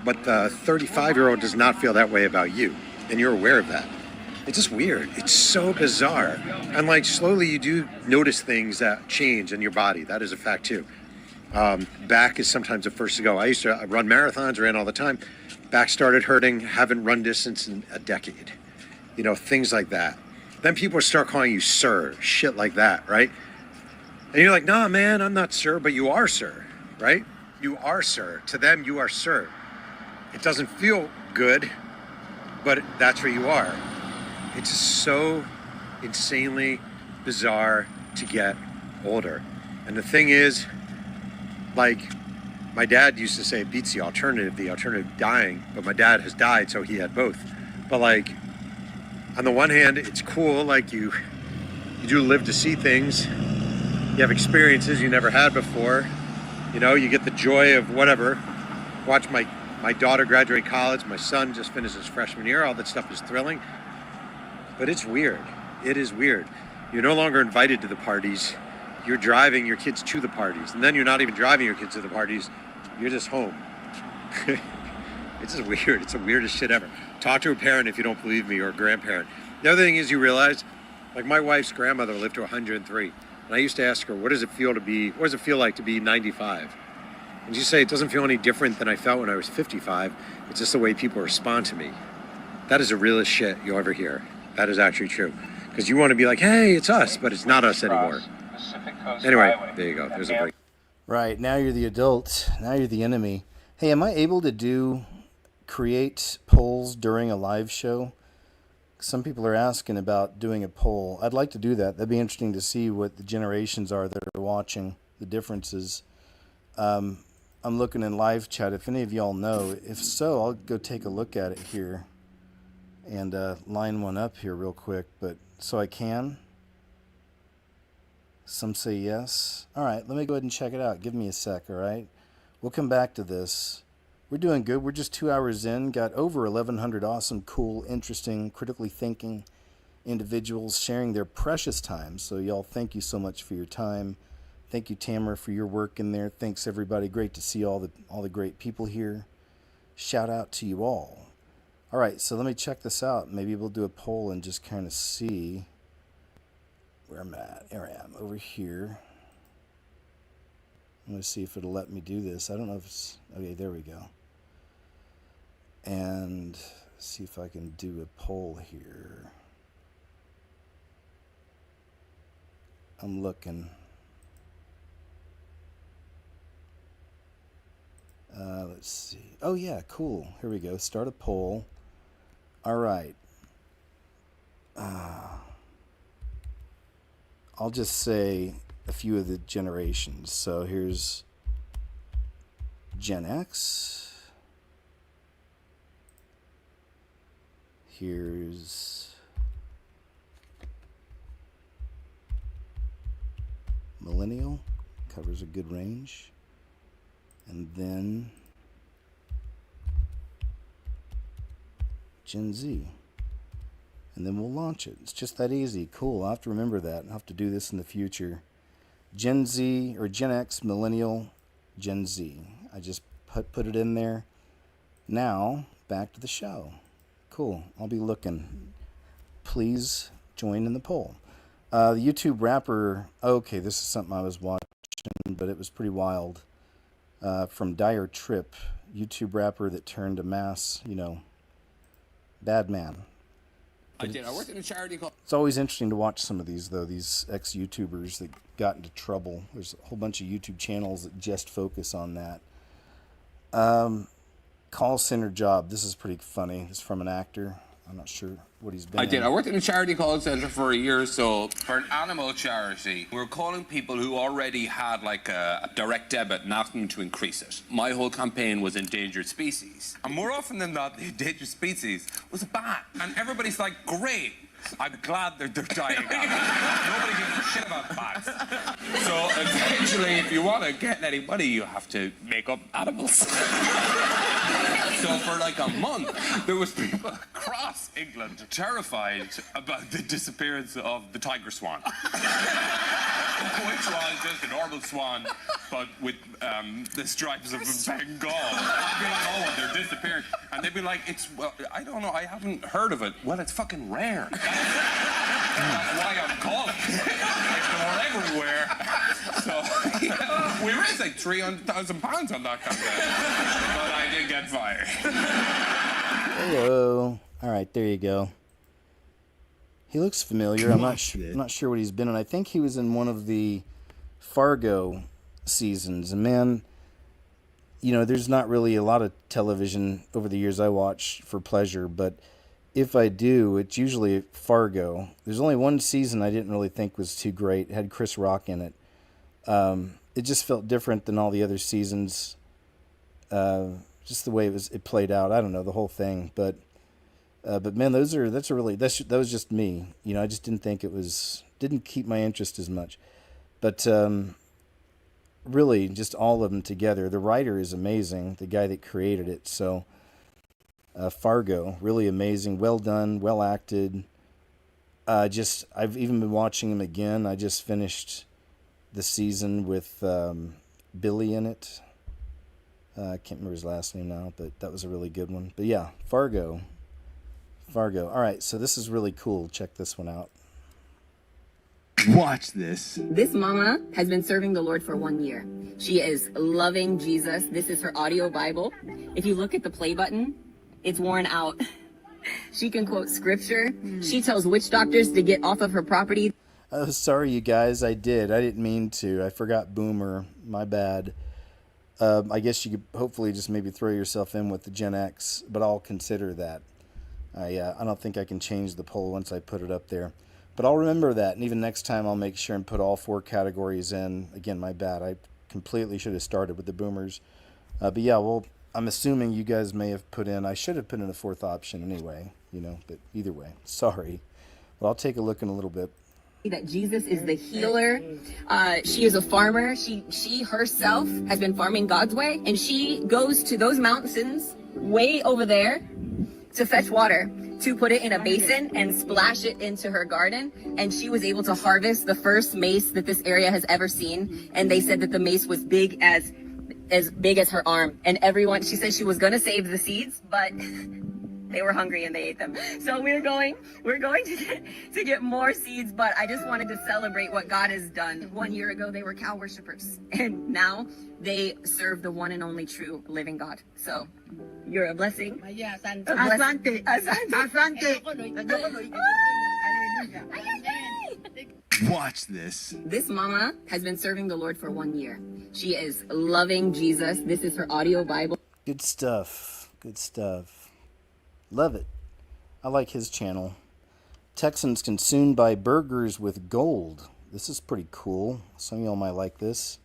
but the 35-year-old does not feel that way about you, and you're aware of that. It's just weird. It's so bizarre. And like slowly you do notice things that change in your body. That is a fact too. Back is sometimes the first to go. I used to run marathons, ran all the time. Back started hurting, haven't run distance in a decade. You know, things like that. Then people start calling you sir, shit like that, right? And you're like, nah, man, I'm not sir, but you are sir, right? You are sir. To them, you are sir. It doesn't feel good, but that's where you are. It's just so insanely bizarre to get older. And the thing is, like, my dad used to say it beats the alternative dying, but my dad has died, so he had both. But like, on the one hand, it's cool, like you do live to see things, you have experiences you never had before, you know, you get the joy of whatever. Watch my daughter graduate college, my son just finished his freshman year, all that stuff is thrilling. But it's weird. It is weird. You're no longer invited to the parties. You're driving your kids to the parties. And then you're not even driving your kids to the parties. You're just home. It's just weird. It's the weirdest shit ever. Talk to a parent if you don't believe me, or a grandparent. The other thing is you realize, like my wife's grandmother lived to 103. And I used to ask her, what does it feel like to be 95? And she'd say, it doesn't feel any different than I felt when I was 55. It's just the way people respond to me. That is the realest shit you'll ever hear. That is actually true. Because you want to be like, hey, it's us, but it's not us anymore. Anyway, there you go. There's a break. Right, now you're the adult. Now you're the enemy. Hey, am I able to create polls during a live show? Some people are asking about doing a poll. I'd like to do that. That'd be interesting to see what the generations are that are watching, the differences. I'm looking in live chat. If any of y'all know, if so, I'll go take a look at it here and line one up here real quick. But so I can. Some say yes. All right, let me go ahead and check it out. Give me a sec, all right? We'll come back to this. We're doing good. We're just 2 hours in. Got over 1,100 awesome, cool, interesting, critically thinking individuals sharing their precious time. So y'all, thank you so much for your time. Thank you, Tamara, for your work in there. Thanks, everybody. Great to see all the great people here. Shout out to you all. All right, so let me check this out. Maybe we'll do a poll and just kind of see where I'm at. There I am, over here. I'm going to see if it'll let me do this. I don't know if it's... Okay, there we go. And see if I can do a poll here. I'm looking. Let's see. Oh, yeah, cool. Here we go. Start a poll. All right. I'll just say a few of the generations. So here's Gen X. Here's Millennial. Covers a good range. And then Gen Z. And then we'll launch it. It's just that easy. Cool. I'll have to remember that. I'll have to do this in the future. Gen Z or Gen X, Millennial, Gen Z. I just put it in there. Now, back to the show. Cool. I'll be looking. Please join in the poll. The YouTube rapper, okay, this is something I was watching, but it was pretty wild. From Dire Trip, YouTube rapper that turned a mass, bad man. I did. I worked in a charity called... It's always interesting to watch some of these, though, these ex-YouTubers that got into trouble. There's a whole bunch of YouTube channels that just focus on that. Call center job. This is pretty funny. It's from an actor. I'm not sure what he's been I did. in. I worked in a charity call center for a year or so. For an animal charity, we were calling people who already had like a direct debit and asking them to increase it. My whole campaign was endangered species. And more often than not, the endangered species was a bat. And everybody's like, great. I'm glad they're dying out. Nobody gives a shit about bats. So eventually, if you want to get any money, you have to make up animals. So for like a month, there was people across England terrified about the disappearance of the tiger swan. The white swan is just a normal swan, but with the stripes of Bengal. I'd be like, oh, they're disappearing. And they'd be like, well, I don't know, I haven't heard of it. Well, it's fucking rare. That's why I'm calling. If they were everywhere. So, yeah, we raised like £300,000 on that campaign. But I did get fired. Hello. All right, there you go. He looks familiar. I'm not sure what he's been in. I think he was in one of the Fargo seasons. And man, you know, there's not really a lot of television over the years I watch for pleasure, but if I do, it's usually Fargo. There's only one season I didn't really think was too great. It had Chris Rock in it. It just felt different than all the other seasons. Just the way it played out. I don't know the whole thing, but man, that was just me. You know, I just didn't think didn't keep my interest as much. But really, just all of them together. The writer is amazing, the guy that created it. So Fargo, really amazing, well done, well acted. I've even been watching him again. I just finished the season with Billy in it. I can't remember his last name now, but that was a really good one. But yeah, Fargo. All right, so this is really cool. Check this one out. Watch this. This mama has been serving the Lord for 1 year. She is loving Jesus. This is her audio Bible. If you look at the play button, it's worn out. She can quote scripture. She tells witch doctors to get off of her property. Oh, sorry, you guys. I didn't mean to. I forgot Boomer. My bad. I guess you could hopefully just maybe throw yourself in with the Gen X, but I'll consider that. I don't think I can change the poll once I put it up there. But I'll remember that, and even next time I'll make sure and put all 4 categories in. Again, my bad. I completely should have started with the boomers. But yeah, well, I'm assuming you guys may have put in, I should have put in a 4th option anyway, you know, but either way, sorry. But I'll take a look in a little bit. That Jesus is the healer. She is a farmer. She herself has been farming God's way, and she goes to those mountains way over there to fetch water, to put it in a basin and splash it into her garden. And she was able to harvest the first mace that this area has ever seen. And they said that the mace was as big as her arm. And she said she was going to save the seeds, but they were hungry and they ate them. So we're going to get more seeds, but I just wanted to celebrate what God has done. 1 year ago, they were cow worshippers, and now they serve the one and only true living God. So you're a blessing. Asante. Watch this. This mama has been serving the Lord for 1 year. She is loving Jesus. This is her audio Bible. Good stuff. Love it. I like his channel. Texans can soon buy burgers with gold. This is pretty cool. Some of y'all might like this.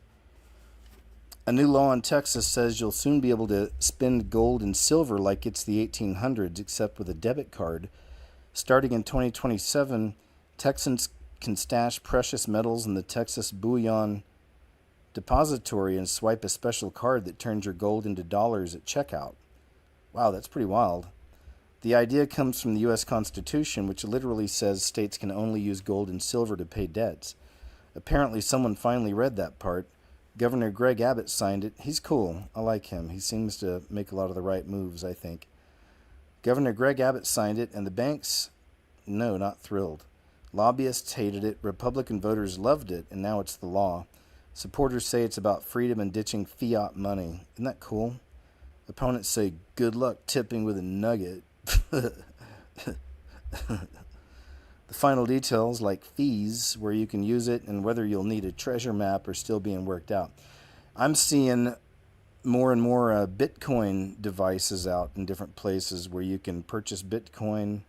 A new law in Texas says you'll soon be able to spend gold and silver like it's the 1800s, except with a debit card. Starting in 2027, Texans can stash precious metals in the Texas Bullion Depository and swipe a special card that turns your gold into dollars at checkout. Wow, that's pretty wild. The idea comes from the U.S. Constitution, which literally says states can only use gold and silver to pay debts. Apparently, someone finally read that part. Governor Greg Abbott signed it. He's cool. I like him. He seems to make a lot of the right moves, I think. Governor Greg Abbott signed it, and the banks, no, not thrilled. Lobbyists hated it. Republican voters loved it, and now it's the law. Supporters say it's about freedom and ditching fiat money. Isn't that cool? Opponents say, good luck tipping with a nugget. The final details, like fees, where you can use it, and whether you'll need a treasure map, are still being worked out. I'm seeing more and more Bitcoin devices out in different places where you can purchase Bitcoin.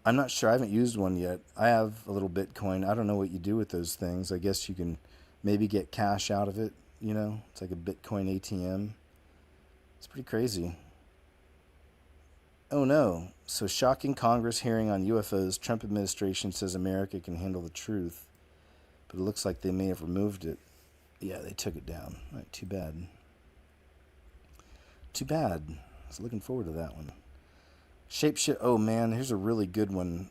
I'm not sure. I haven't used one yet. I have a little Bitcoin. I don't know what you do with those things. I guess you can maybe get cash out of it, you know? It's like a Bitcoin ATM. It's pretty crazy. Oh no. So shocking Congress hearing on UFOs. Trump administration says America can handle the truth. But it looks like they may have removed it. Yeah, they took it down. All right, too bad. Too bad. I was looking forward to that one. Shapeshift. Oh man, here's a really good one.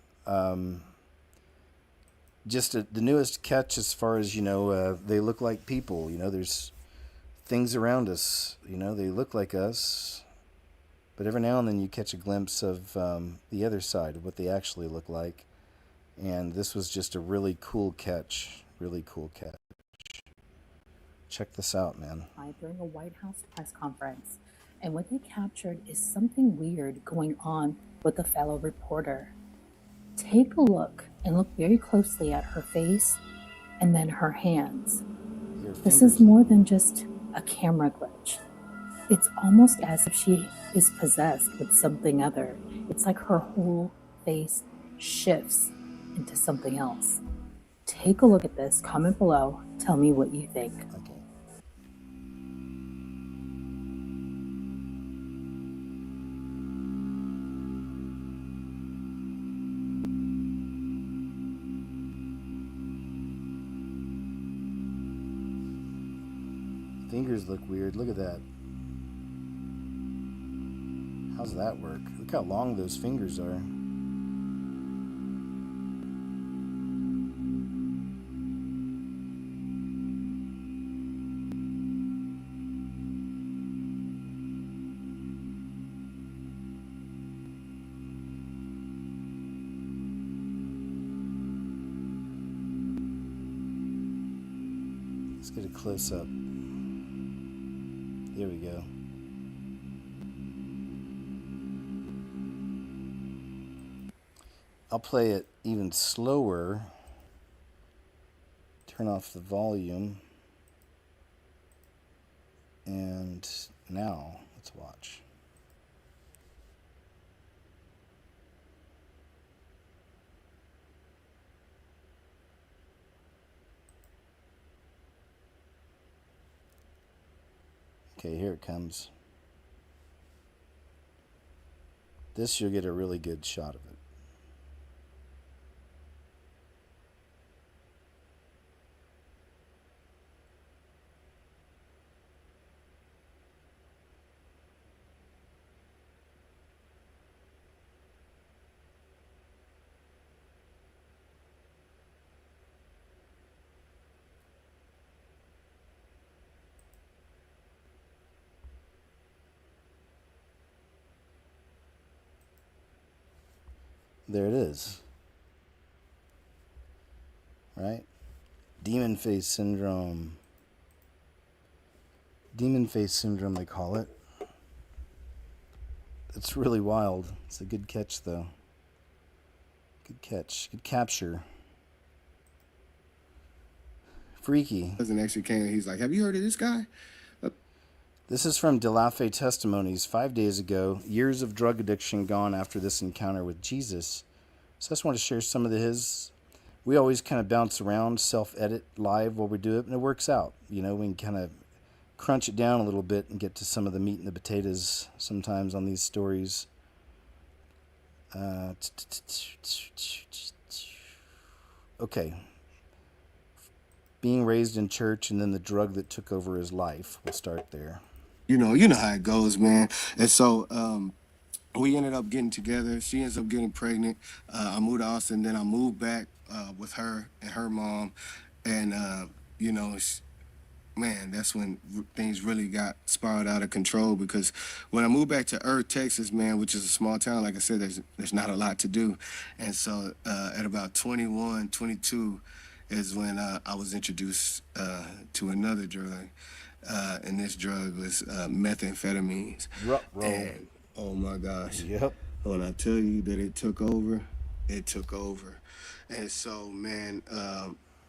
Just the newest catch as far as, they look like people. There's things around us. They look like us. But every now and then you catch a glimpse of the other side of what they actually look like. And this was just a really cool catch. Really cool catch. Check this out, man. During a White House press conference. And what they captured is something weird going on with a fellow reporter. Take a look and look very closely at her face and then her hands. This is more than just a camera glitch. It's almost as if she is possessed with something other. It's like her whole face shifts into something else. Take a look at this, comment below, tell me what you think. Fingers look weird. Look at that. How's that work? Look how long those fingers are. Let's get a close up. There we go. I'll play it even slower. Turn off the volume. And now, let's watch. Okay, here it comes. This, you'll get a really good shot of it. There it is. Right? Demon face syndrome. Demon face syndrome, they call it. It's really wild. It's a good catch, though. Good catch. Good capture. Freaky. Doesn't actually came. He's like, "Have you heard of this guy?" This is from DeLaFay Testimonies 5 days ago. Years of drug addiction gone after this encounter with Jesus. So I just want to share some of his. We always kind of bounce around, self-edit live while we do it, and it works out. We can kind of crunch it down a little bit and get to some of the meat and the potatoes sometimes on these stories. Okay. Being raised in church and then the drug that took over his life. We'll start there. You know how it goes, man. And so we ended up getting together. She ends up getting pregnant. I moved to Austin, then I moved back with her and her mom. And, man, that's when things really got spiraled out of control, because when I moved back to Earth, Texas, man, which is a small town, like I said, there's not a lot to do. And so at about 21, 22 is when I was introduced to another drug. And this drug was methamphetamines. And, oh my gosh. Yep. When I tell you that it took over, it took over. And so, man,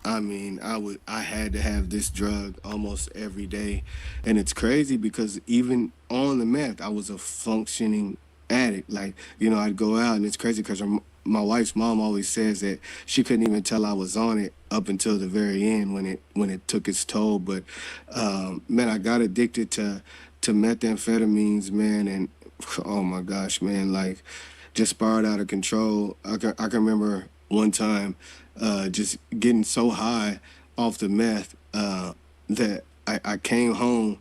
I had to have this drug almost every day. And it's crazy because even on the meth, I was a functioning addict. Like, I'd go out, and it's crazy because my wife's mom always says that she couldn't even tell I was on it up until the very end when it took its toll. But man, I got addicted to methamphetamines, man, and oh my gosh, man, like just spiraled out of control. I can remember one time just getting so high off the meth that I came home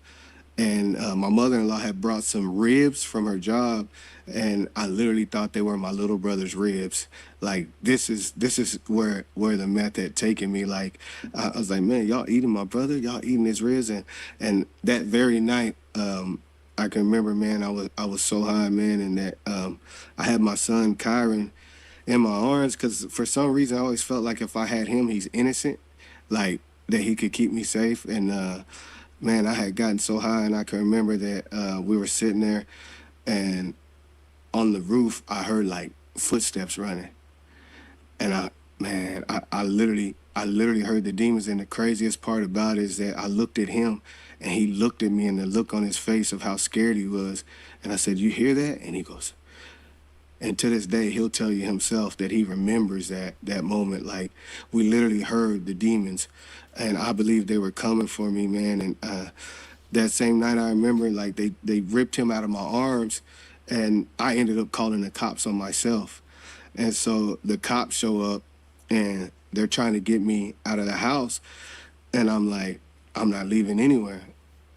and my mother-in-law had brought some ribs from her job, and I literally thought they were my little brother's ribs. Like, this is where the meth had taken me. Like, I was like, man, y'all eating my brother, y'all eating his ribs. And that very night, I can remember, man, I was so high, man, and that I had my son Kyron in my arms, because for some reason I always felt like if I had him, he's innocent, like that he could keep me safe. And man, I had gotten so high, and I can remember that we were sitting there, and on the roof I heard like footsteps running, and I literally heard the demons. And the craziest part about it is that I looked at him, and he looked at me, and the look on his face of how scared he was, and I said, "You hear that?" And he goes, and to this day, he'll tell you himself that he remembers that moment. Like, we literally heard the demons, and I believe they were coming for me, man. And that same night, I remember, like, they ripped him out of my arms, and I ended up calling the cops on myself. And so the cops show up, and they're trying to get me out of the house, and I'm like, I'm not leaving anywhere.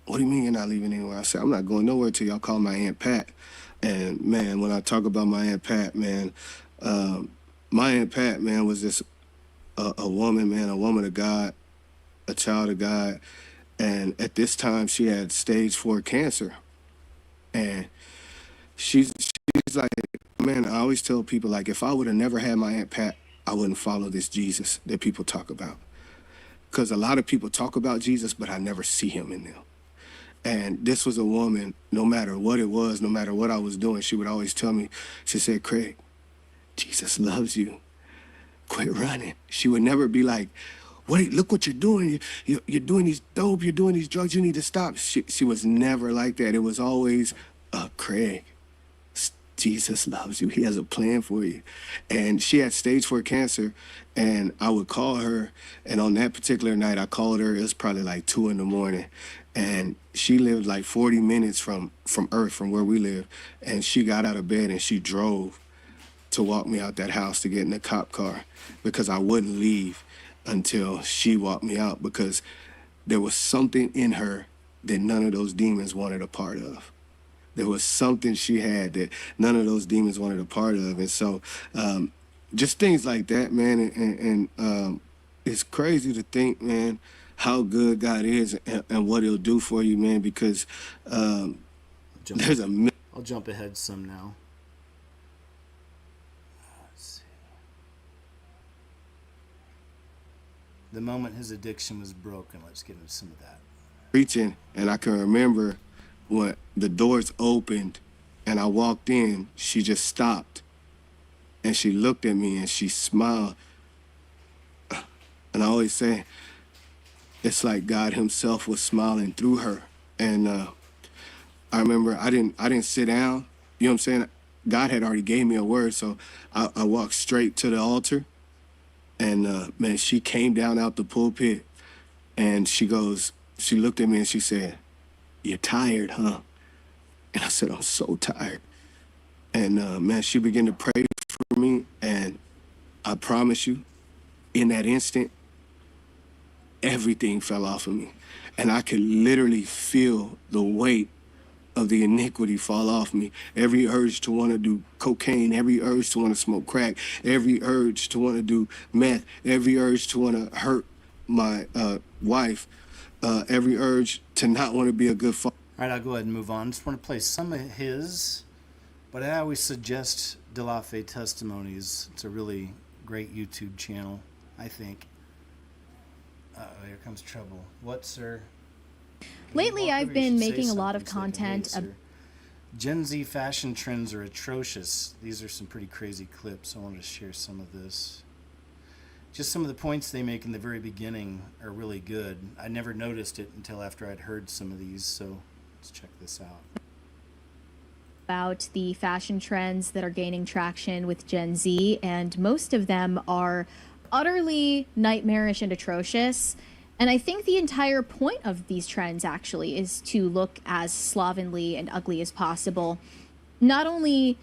What do you mean you're not leaving anywhere? I said, I'm not going nowhere till y'all call my Aunt Pat. And man, when I talk about my Aunt Pat, man, my Aunt Pat, man, was just a woman, man, a woman of God, a child of God. And at this time, she had stage 4 cancer. And she's like, man, I always tell people, like, if I would have never had my Aunt Pat, I wouldn't follow this Jesus that people talk about. Because a lot of people talk about Jesus, but I never see him in them. And this was a woman, no matter what it was, no matter what I was doing, she would always tell me, she said, Craig, Jesus loves you. Quit running. She would never be like, wait, look what you're doing. You're doing these dope, you're doing these drugs, you need to stop. She was never like that. It was always, Craig, Jesus loves you. He has a plan for you. And she had stage 4 cancer, and I would call her. And on that particular night, I called her. It was probably like 2 a.m. And she lived like 40 minutes from Earth, from where we live. And she got out of bed and she drove to walk me out that house to get in the cop car, because I wouldn't leave until she walked me out, because there was something in her that none of those demons wanted a part of. There was something she had that none of those demons wanted a part of. And so just things like that, man. And it's crazy to think, man, how good God is and what he'll do for you, man, because there's a... I'll jump ahead some now. Let's see. The moment his addiction was broken, let's get into some of that. Preaching, and I can remember when the doors opened and I walked in, she just stopped and she looked at me and she smiled. And I always say, it's like God himself was smiling through her. And I remember I didn't sit down. You know what I'm saying? God had already gave me a word, so I walked straight to the altar. And man, she came down out the pulpit, and she looked at me and she said, "You're tired, huh?" And I said, "I'm so tired." And man, she began to pray for me, and I promise you, in that instant, everything fell off of me. And I could literally feel the weight of the iniquity fall off me. Every urge to want to do cocaine, every urge to want to smoke crack, every urge to want to do meth, every urge to want to hurt my wife, every urge to not want to be a good father. All right, I'll go ahead and move on. Just want to play some of his, but I always suggest De La Fe Testimonies. It's a really great YouTube channel, I think. Here comes trouble. What, sir? Lately, I've been making a lot of content. Gen Z fashion trends are atrocious. These are some pretty crazy clips. I wanted to share some of this. Just some of the points they make in the very beginning are really good. I never noticed it until after I'd heard some of these, so let's check this out. About the fashion trends that are gaining traction with Gen Z, and most of them are utterly nightmarish and atrocious. And I think the entire point of these trends actually is to look as slovenly and ugly as possible. Not only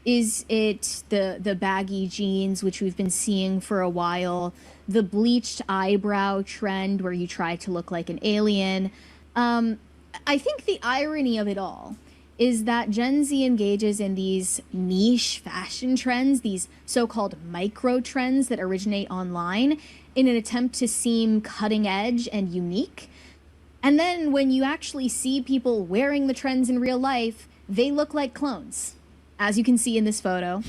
is it the baggy jeans, which we've been seeing for a while, the bleached eyebrow trend where you try to look like an alien, I think the irony of it all is that Gen Z engages in these niche fashion trends, these so-called micro trends that originate online in an attempt to seem cutting edge and unique. And then when you actually see people wearing the trends in real life, they look like clones, as you can see in this photo.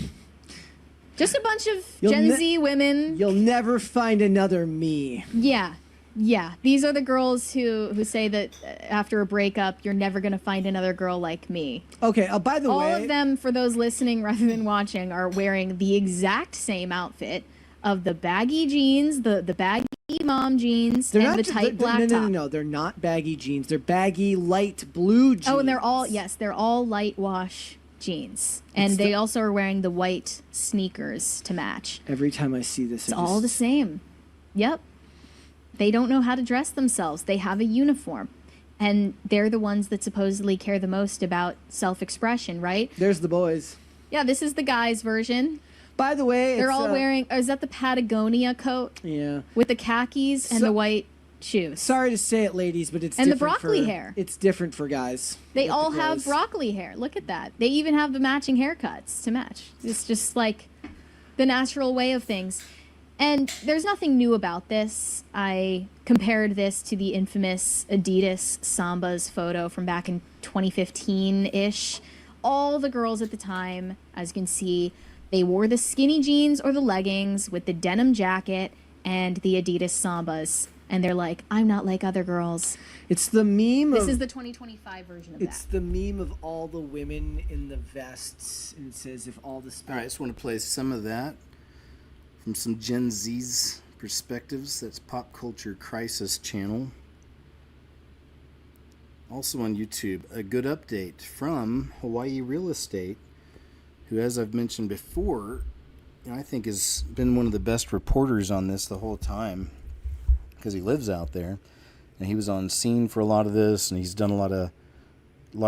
Just a bunch of Gen Z women. You'll never find another me. Yeah. Yeah, these are the girls who say that after a breakup, you're never going to find another girl like me. Okay, by the way... All of them, for those listening rather than watching, are wearing the exact same outfit of the baggy jeans, the baggy mom jeans, and the tight black top. No, they're not baggy jeans. They're baggy light blue jeans. Oh, and they're all light wash jeans. And they also are wearing the white sneakers to match. Every time I see this, it's all the same. Yep. They don't know how to dress themselves. They have a uniform. And they're the ones that supposedly care the most about self-expression, right? There's the boys. Yeah, this is the guys' version. By the way, they're all wearing... is that the Patagonia coat? Yeah. With the khakis and the white shoes. Sorry to say it, ladies, but it's and different the broccoli hair. It's different for guys. They all have broccoli hair. Look at that. They even have the matching haircuts to match. It's just like the natural way of things. And there's nothing new about this. I compared this to the infamous Adidas Sambas photo from back in 2015-ish. All the girls at the time, as you can see, they wore the skinny jeans or the leggings with the denim jacket and the Adidas Sambas. And they're like, I'm not like other girls. It's the meme This is the 2025 version of that. It's the meme of all the women in the vests. And it says, if all the... All right, I just want to play some of that from some Gen Z's perspectives. That's Pop Culture Crisis channel. Also on YouTube, a good update from Hawaii Real Estate, who, as I've mentioned before, I think has been one of the best reporters on this the whole time, because he lives out there, and he was on scene for a lot of this, and he's done a lot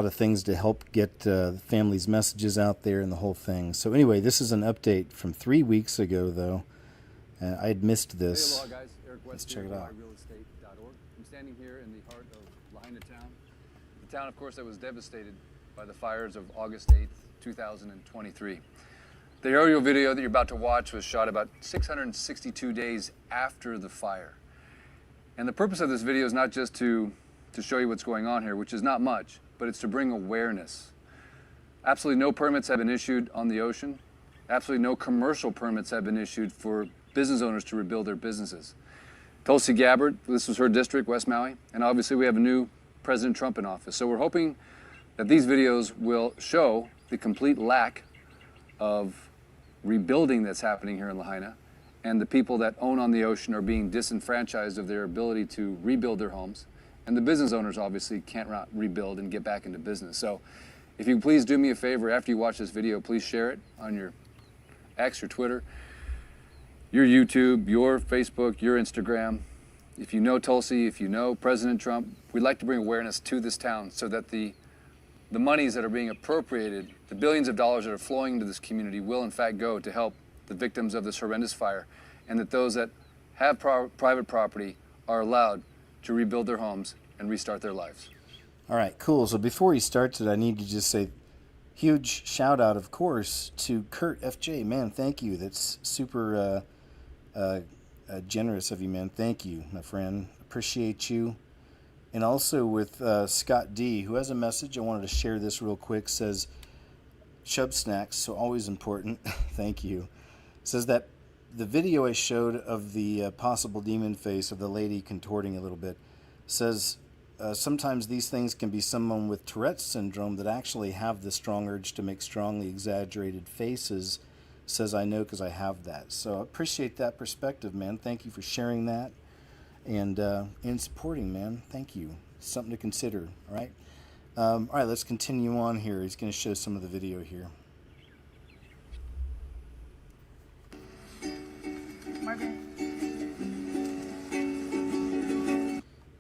of things to help get the family's messages out there and the whole thing. So anyway, this is an update from 3 weeks ago, though. I had missed this. Hey, guys. Eric West, let's check it out. Realestate.org. I'm standing here in the heart of Lahaina town. The town, of course, that was devastated by the fires of August 8th, 2023. The aerial video that you're about to watch was shot about 662 days after the fire. And the purpose of this video is not just to show you what's going on here, which is not much, but it's to bring awareness. Absolutely no permits have been issued on the ocean. Absolutely no commercial permits have been issued for business owners to rebuild their businesses. Tulsi Gabbard, this was her district, West Maui, and obviously we have a new President Trump in office. So we're hoping that these videos will show the complete lack of rebuilding that's happening here in Lahaina, and the people that own on the ocean are being disenfranchised of their ability to rebuild their homes. And the business owners obviously can't rebuild and get back into business. So if you please do me a favor, after you watch this video, please share it on your X, your Twitter, your YouTube, your Facebook, your Instagram. If you know Tulsi, if you know President Trump, we'd like to bring awareness to this town so that the monies that are being appropriated, the billions of dollars that are flowing into this community will in fact go to help the victims of this horrendous fire, and that those that have private property are allowed to rebuild their homes and restart their lives. All right, cool. So before he starts it, I need to just say huge shout out, of course, to Kurt FJ. Man, thank you. That's super generous of you, man. Thank you, my friend. Appreciate you. And also with Scott D, who has a message. I wanted to share this real quick. Says, Chub Snacks, so always important. Thank you. Says that the video I showed of the possible demon face of the lady contorting a little bit says sometimes these things can be someone with Tourette's syndrome that actually have the strong urge to make strongly exaggerated faces. Says, I know because I have that. So I appreciate that perspective, man. Thank you for sharing that and supporting, man. Thank you. It's something to consider, all right? All right, let's continue on here. He's going to show some of the video here.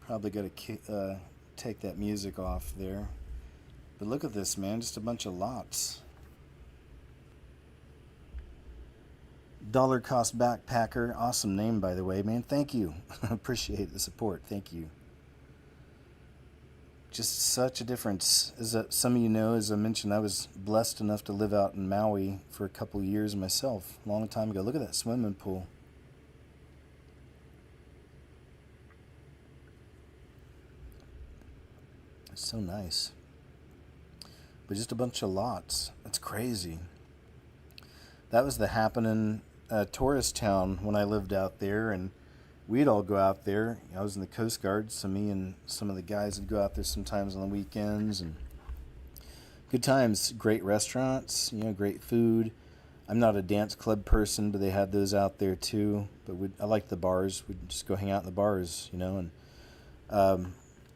Probably got to take that music off there. But look at this, man. Just a bunch of lots. Dollar Cost Backpacker. Awesome name, by the way, man. Thank you. Appreciate the support. Thank you. just such a difference. As some of you know, as I mentioned, I was blessed enough to live out in Maui for a couple years myself, a long time ago. Look at that swimming pool. It's so nice. But just a bunch of lots. It's crazy. That was the happening tourist town when I lived out there, and we'd all go out there. I was in the Coast Guard, so me and some of the guys would go out there sometimes on the weekends, and good times. Great restaurants, great food. I'm not a dance club person, but they had those out there too. But I liked the bars. We'd just go hang out in the bars, and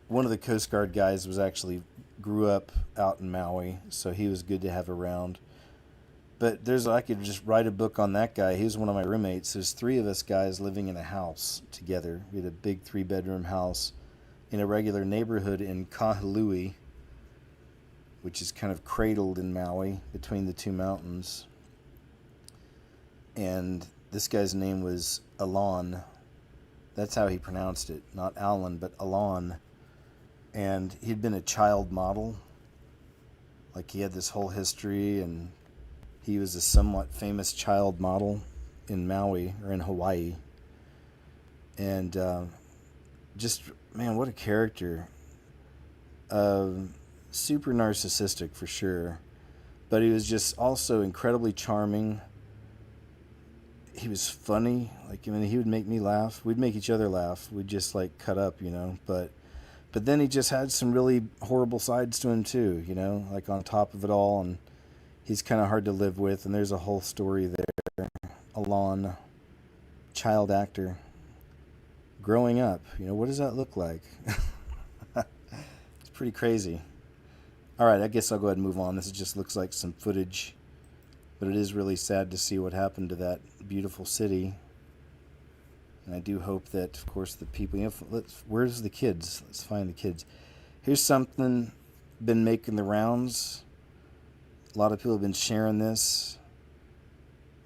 one of the Coast Guard guys grew up out in Maui, so he was good to have around. But I could just write a book on that guy. He was one of my roommates. There's 3 of us guys living in a house together. We had a big 3-bedroom house in a regular neighborhood in Kahului, which is kind of cradled in Maui between the 2 mountains. And this guy's name was Alon. That's how he pronounced it. Not Alan, but Alon. And he'd been a child model. Like, he had this whole history, and he was a somewhat famous child model in Maui, or in Hawaii. And just, man, what a character. Super narcissistic for sure. But he was just also incredibly charming. He was funny. He would make me laugh. We'd make each other laugh. We'd just cut up, But then he just had some really horrible sides to him too, on top of it all. And he's kind of hard to live with. And there's a whole story there. Alon, child actor, growing up. What does that look like? It's pretty crazy. All right, I guess I'll go ahead and move on. This just looks like some footage. But it is really sad to see what happened to that beautiful city. And I do hope that, of course, the people... where's the kids? Let's find the kids. Here's something been making the rounds. A lot of people have been sharing this.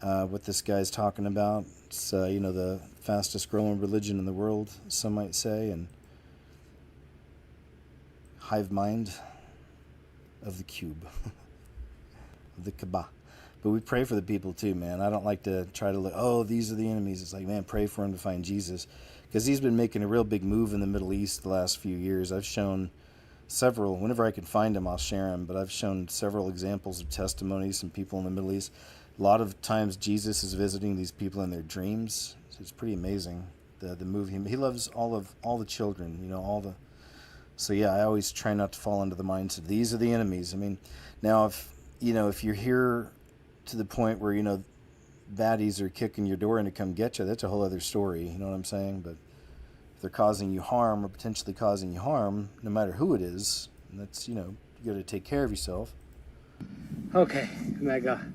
What this guy's talking about. It's, the fastest growing religion in the world, some might say. And hive mind of the cube. Of the Kaaba. But we pray for the people too, man. I don't like to try to look, these are the enemies. It's like, man, pray for them to find Jesus. Because he's been making a real big move in the Middle East the last few years. I've shown several, whenever I can find them, I'll share them. But I've shown several examples of testimonies from people in the Middle East. A lot of times Jesus is visiting these people in their dreams. So it's pretty amazing, the move. He loves all the children, So yeah, I always try not to fall into the mindset. These are the enemies. Now if you're here to the point where, baddies are kicking your door in to come get you, that's a whole other story, you know what I'm saying? But if they're causing you harm or potentially causing you harm, no matter who it is, that's, you got to take care of yourself. Okay, Mega,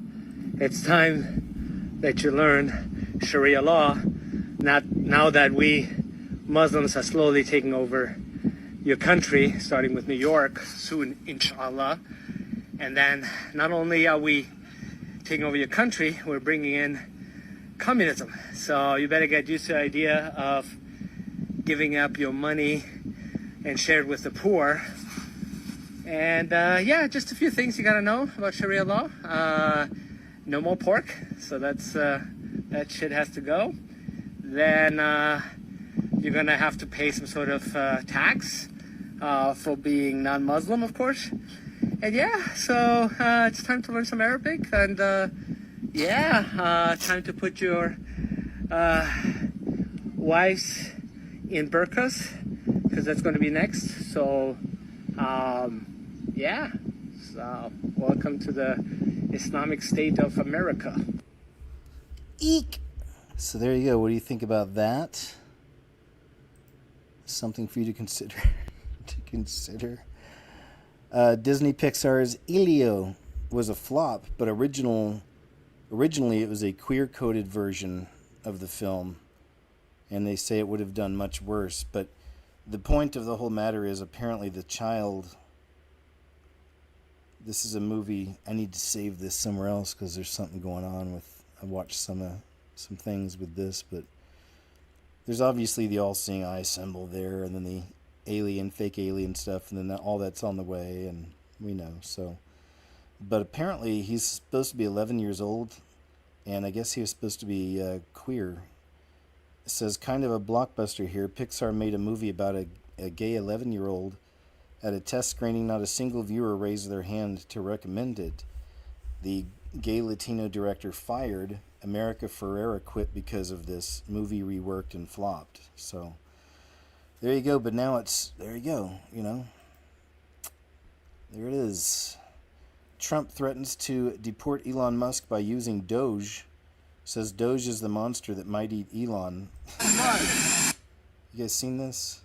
it's time that you learn Sharia law, now that we Muslims are slowly taking over your country, starting with New York, soon, inshallah. And then not only are we taking over your country, we're bringing in communism. So you better get used to the idea of giving up your money and share it with the poor. And just a few things you gotta know about Sharia law. No more pork, so that shit has to go. Then you're gonna have to pay some sort of tax for being non-Muslim, of course. And so it's time to learn some Arabic, and time to put your wives in burqas, because that's going to be next. So so welcome to the Islamic State of America. Eek! So there you go. What do you think about that? Something for you to consider. Disney Pixar's Elio was a flop, but originally it was a queer-coded version of the film, and they say it would have done much worse. But the point of the whole matter is, apparently the child... This is a movie. I need to save this somewhere else because there's something going on with... I watched some things with this, but there's obviously the all-seeing eye symbol there, and then fake alien stuff, and then all that's on the way, and we know. So, but apparently he's supposed to be 11 years old, and I guess he was supposed to be queer. It says, kind of a blockbuster here. Pixar made a movie about a gay 11-year-old. At a test screening, not a single viewer raised their hand to recommend it. The gay Latino director fired. America Ferrera quit because of this. Movie reworked and flopped. So there you go. But now there you go, you know. There it is. Trump threatens to deport Elon Musk by using Doge. Says Doge is the monster that might eat Elon. You guys seen this?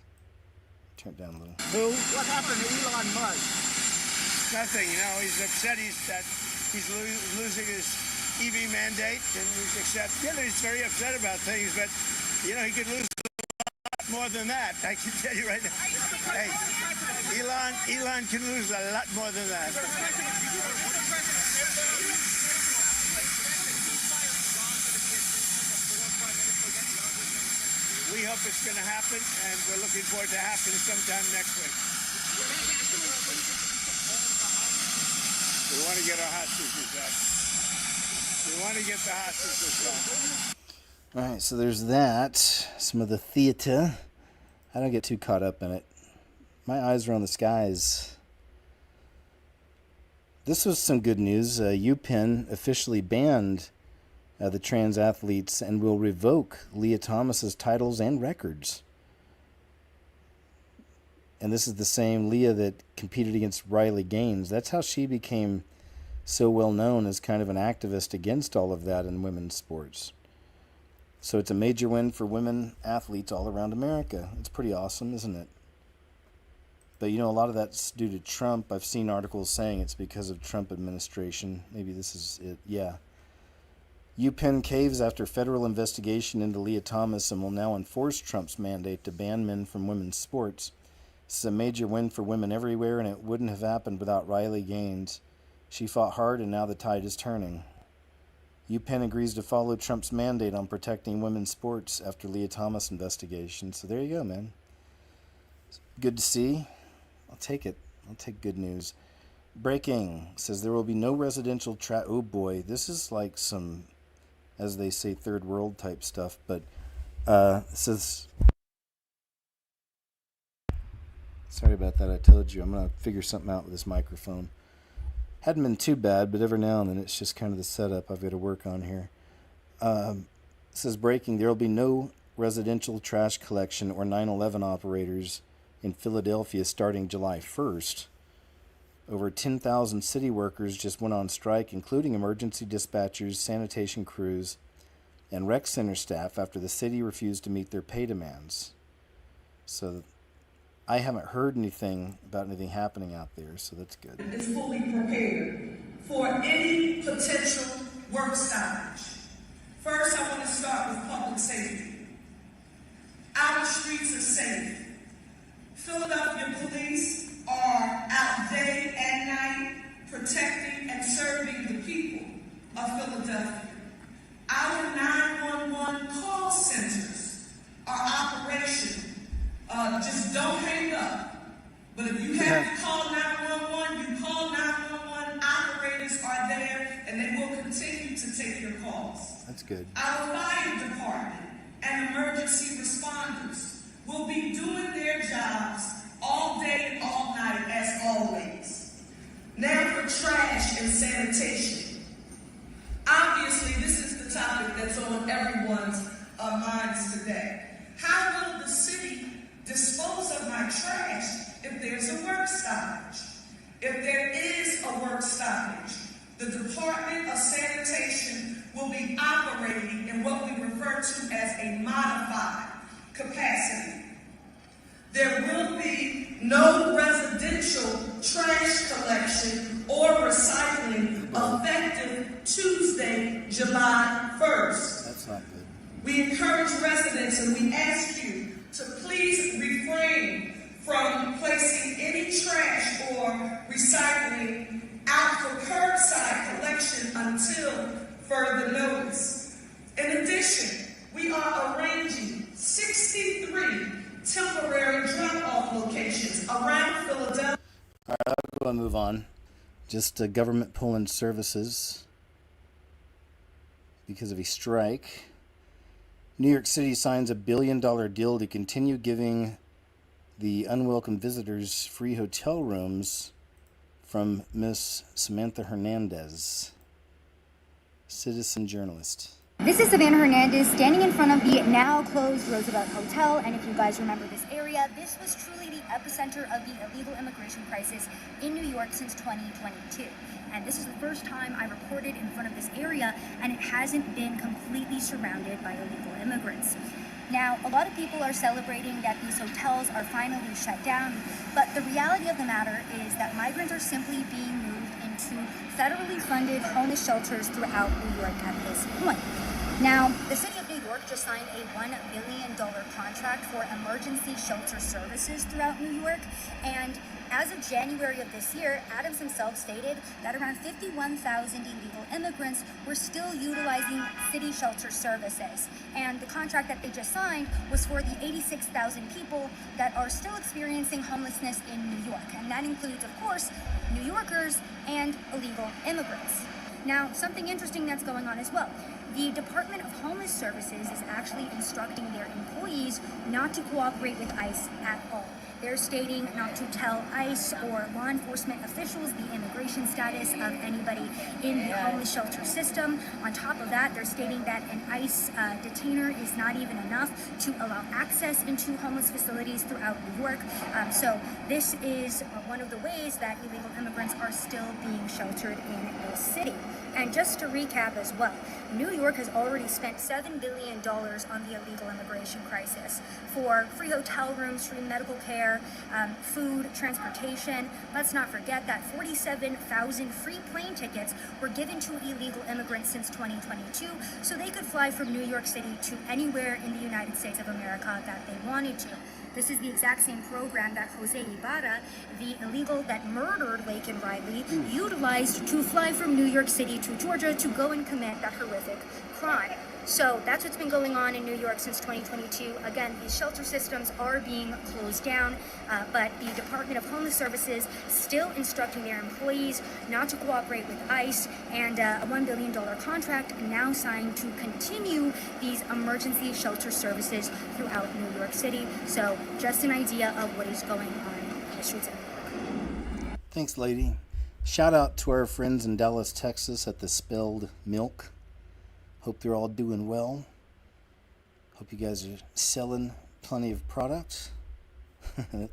Turn it down a little. Who? What happened to Elon Musk? Nothing. You know, he's upset that he's losing his EV mandate, and he's very upset about things. But you know, he could lose a lot more than that. I can tell you right now. Hey, Elon can lose a lot more than that. We hope it's going to happen, and we're looking forward to happening sometime next week. We want to get our hostages back. We want to get the hostages back. All right, so there's that. Some of the theater. I don't get too caught up in it. My eyes are on the skies. This was some good news. UPenn officially banned the trans athletes and will revoke Leah Thomas's titles and records. And this is the same Leah that competed against Riley Gaines. That's how she became so well known as kind of an activist against all of that in women's sports. So it's a major win for women athletes all around America. It's pretty awesome, isn't it? But you know, a lot of that's due to Trump. I've seen articles saying it's because of Trump administration. Maybe this is it. Yeah. UPenn caves after federal investigation into Leah Thomas and will now enforce Trump's mandate to ban men from women's sports. This is a major win for women everywhere, and it wouldn't have happened without Riley Gaines. She fought hard, and now the tide is turning. UPenn agrees to follow Trump's mandate on protecting women's sports after Leah Thomas investigation. So there you go, man. Good to see. I'll take it. I'll take good news. Breaking says there will be no residential oh boy, this is like some, as they say, third world type stuff, but says, sorry about that, I told you, I'm going to figure something out with this microphone. Hadn't been too bad, but every now and then it's just kind of the setup I've got to work on here. It says breaking, there will be no residential trash collection or 9/11 operators in Philadelphia starting July 1st. Over 10,000 city workers just went on strike, including emergency dispatchers, sanitation crews, and rec center staff after the city refused to meet their pay demands. So I haven't heard anything about anything happening out there, so that's good. Is fully prepared for any potential work stoppage. First, I want to start with public safety. Our streets are safe. Philadelphia police are out day and night protecting and serving the people of Philadelphia. Our 911 call centers are operational. Just don't hang up. But if you have to call 911, you call 911. Operators are there, and they will continue to take your calls. That's good. Our fire department and emergency responders will be doing their jobs all day and all night, as always. Now for trash and sanitation. Obviously, this is the topic that's on everyone's minds today. How will the city dispose of my trash if there's a work stoppage? If there is a work stoppage, the Department of Sanitation will be operating in what we refer to as a modified capacity. There will be no residential trash collection or recycling effective Tuesday, July 1st. That's not good. We encourage residents and we ask you to please refrain from placing any trash or recycling out for curbside collection until further notice. In addition, we are arranging 63 temporary drop-off locations move on. Just government pulling services because of a strike. New York City signs a $1 billion deal to continue giving the unwelcome visitors free hotel rooms from Miss Samantha Hernandez, citizen journalist. This is Savannah Hernandez standing in front of the now closed Roosevelt Hotel, and if you guys remember this area, this was truly the epicenter of the illegal immigration crisis in New York since 2022. And this is the first time I reported in front of this area, and it hasn't been completely surrounded by illegal immigrants. Now, a lot of people are celebrating that these hotels are finally shut down, but the reality of the matter is that migrants are simply being moved into federally funded homeless shelters throughout New York at this point. Now, the city of New York just signed a $1 billion contract for emergency shelter services throughout New York, and as of January of this year, Adams himself stated that around 51,000 illegal immigrants were still utilizing city shelter services. And the contract that they just signed was for the 86,000 people that are still experiencing homelessness in New York. And that includes, of course, New Yorkers and illegal immigrants. Now, something interesting that's going on as well. The Department of Homeless Services is actually instructing their employees not to cooperate with ICE at all. They're stating not to tell ICE or law enforcement officials the immigration status of anybody in the homeless shelter system. On top of that, they're stating that an ICE detainer is not even enough to allow access into homeless facilities throughout New York. So this is one of the ways that illegal immigrants are still being sheltered in this city. And just to recap as well, New York has already spent $7 billion on the illegal immigration crisis for free hotel rooms, free medical care, food, transportation. Let's not forget that 47,000 free plane tickets were given to illegal immigrants since 2022, so they could fly from New York City to anywhere in the United States of America that they wanted to. This is the exact same program that Jose Ibarra, the illegal that murdered Laken Riley, utilized to fly from New York City to Georgia to go and commit that horrific crime. So that's what's been going on in New York since 2022. Again, these shelter systems are being closed down, but the Department of Homeless Services still instructing their employees not to cooperate with ICE, and a $1 billion contract now signed to continue these emergency shelter services throughout New York City. So just an idea of what is going on in the streets of New York. Thanks, lady. Shout out to our friends in Dallas, Texas at the Spilled Milk. Hope they're all doing well. Hope you guys are selling plenty of product.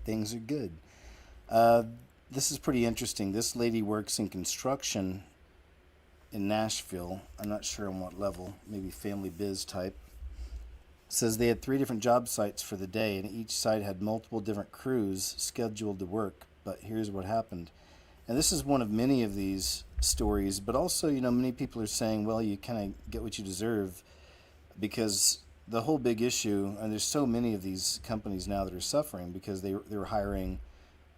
Things are good. This is pretty interesting. This lady works in construction in Nashville. I'm not sure on what level, maybe family biz type. Says they had 3 different job sites for the day, and each site had multiple different crews scheduled to work. But here's what happened. And this is one of many of these stories, but also, many people are saying, well, you kind of get what you deserve, because the whole big issue, and there's so many of these companies now that are suffering because they were hiring,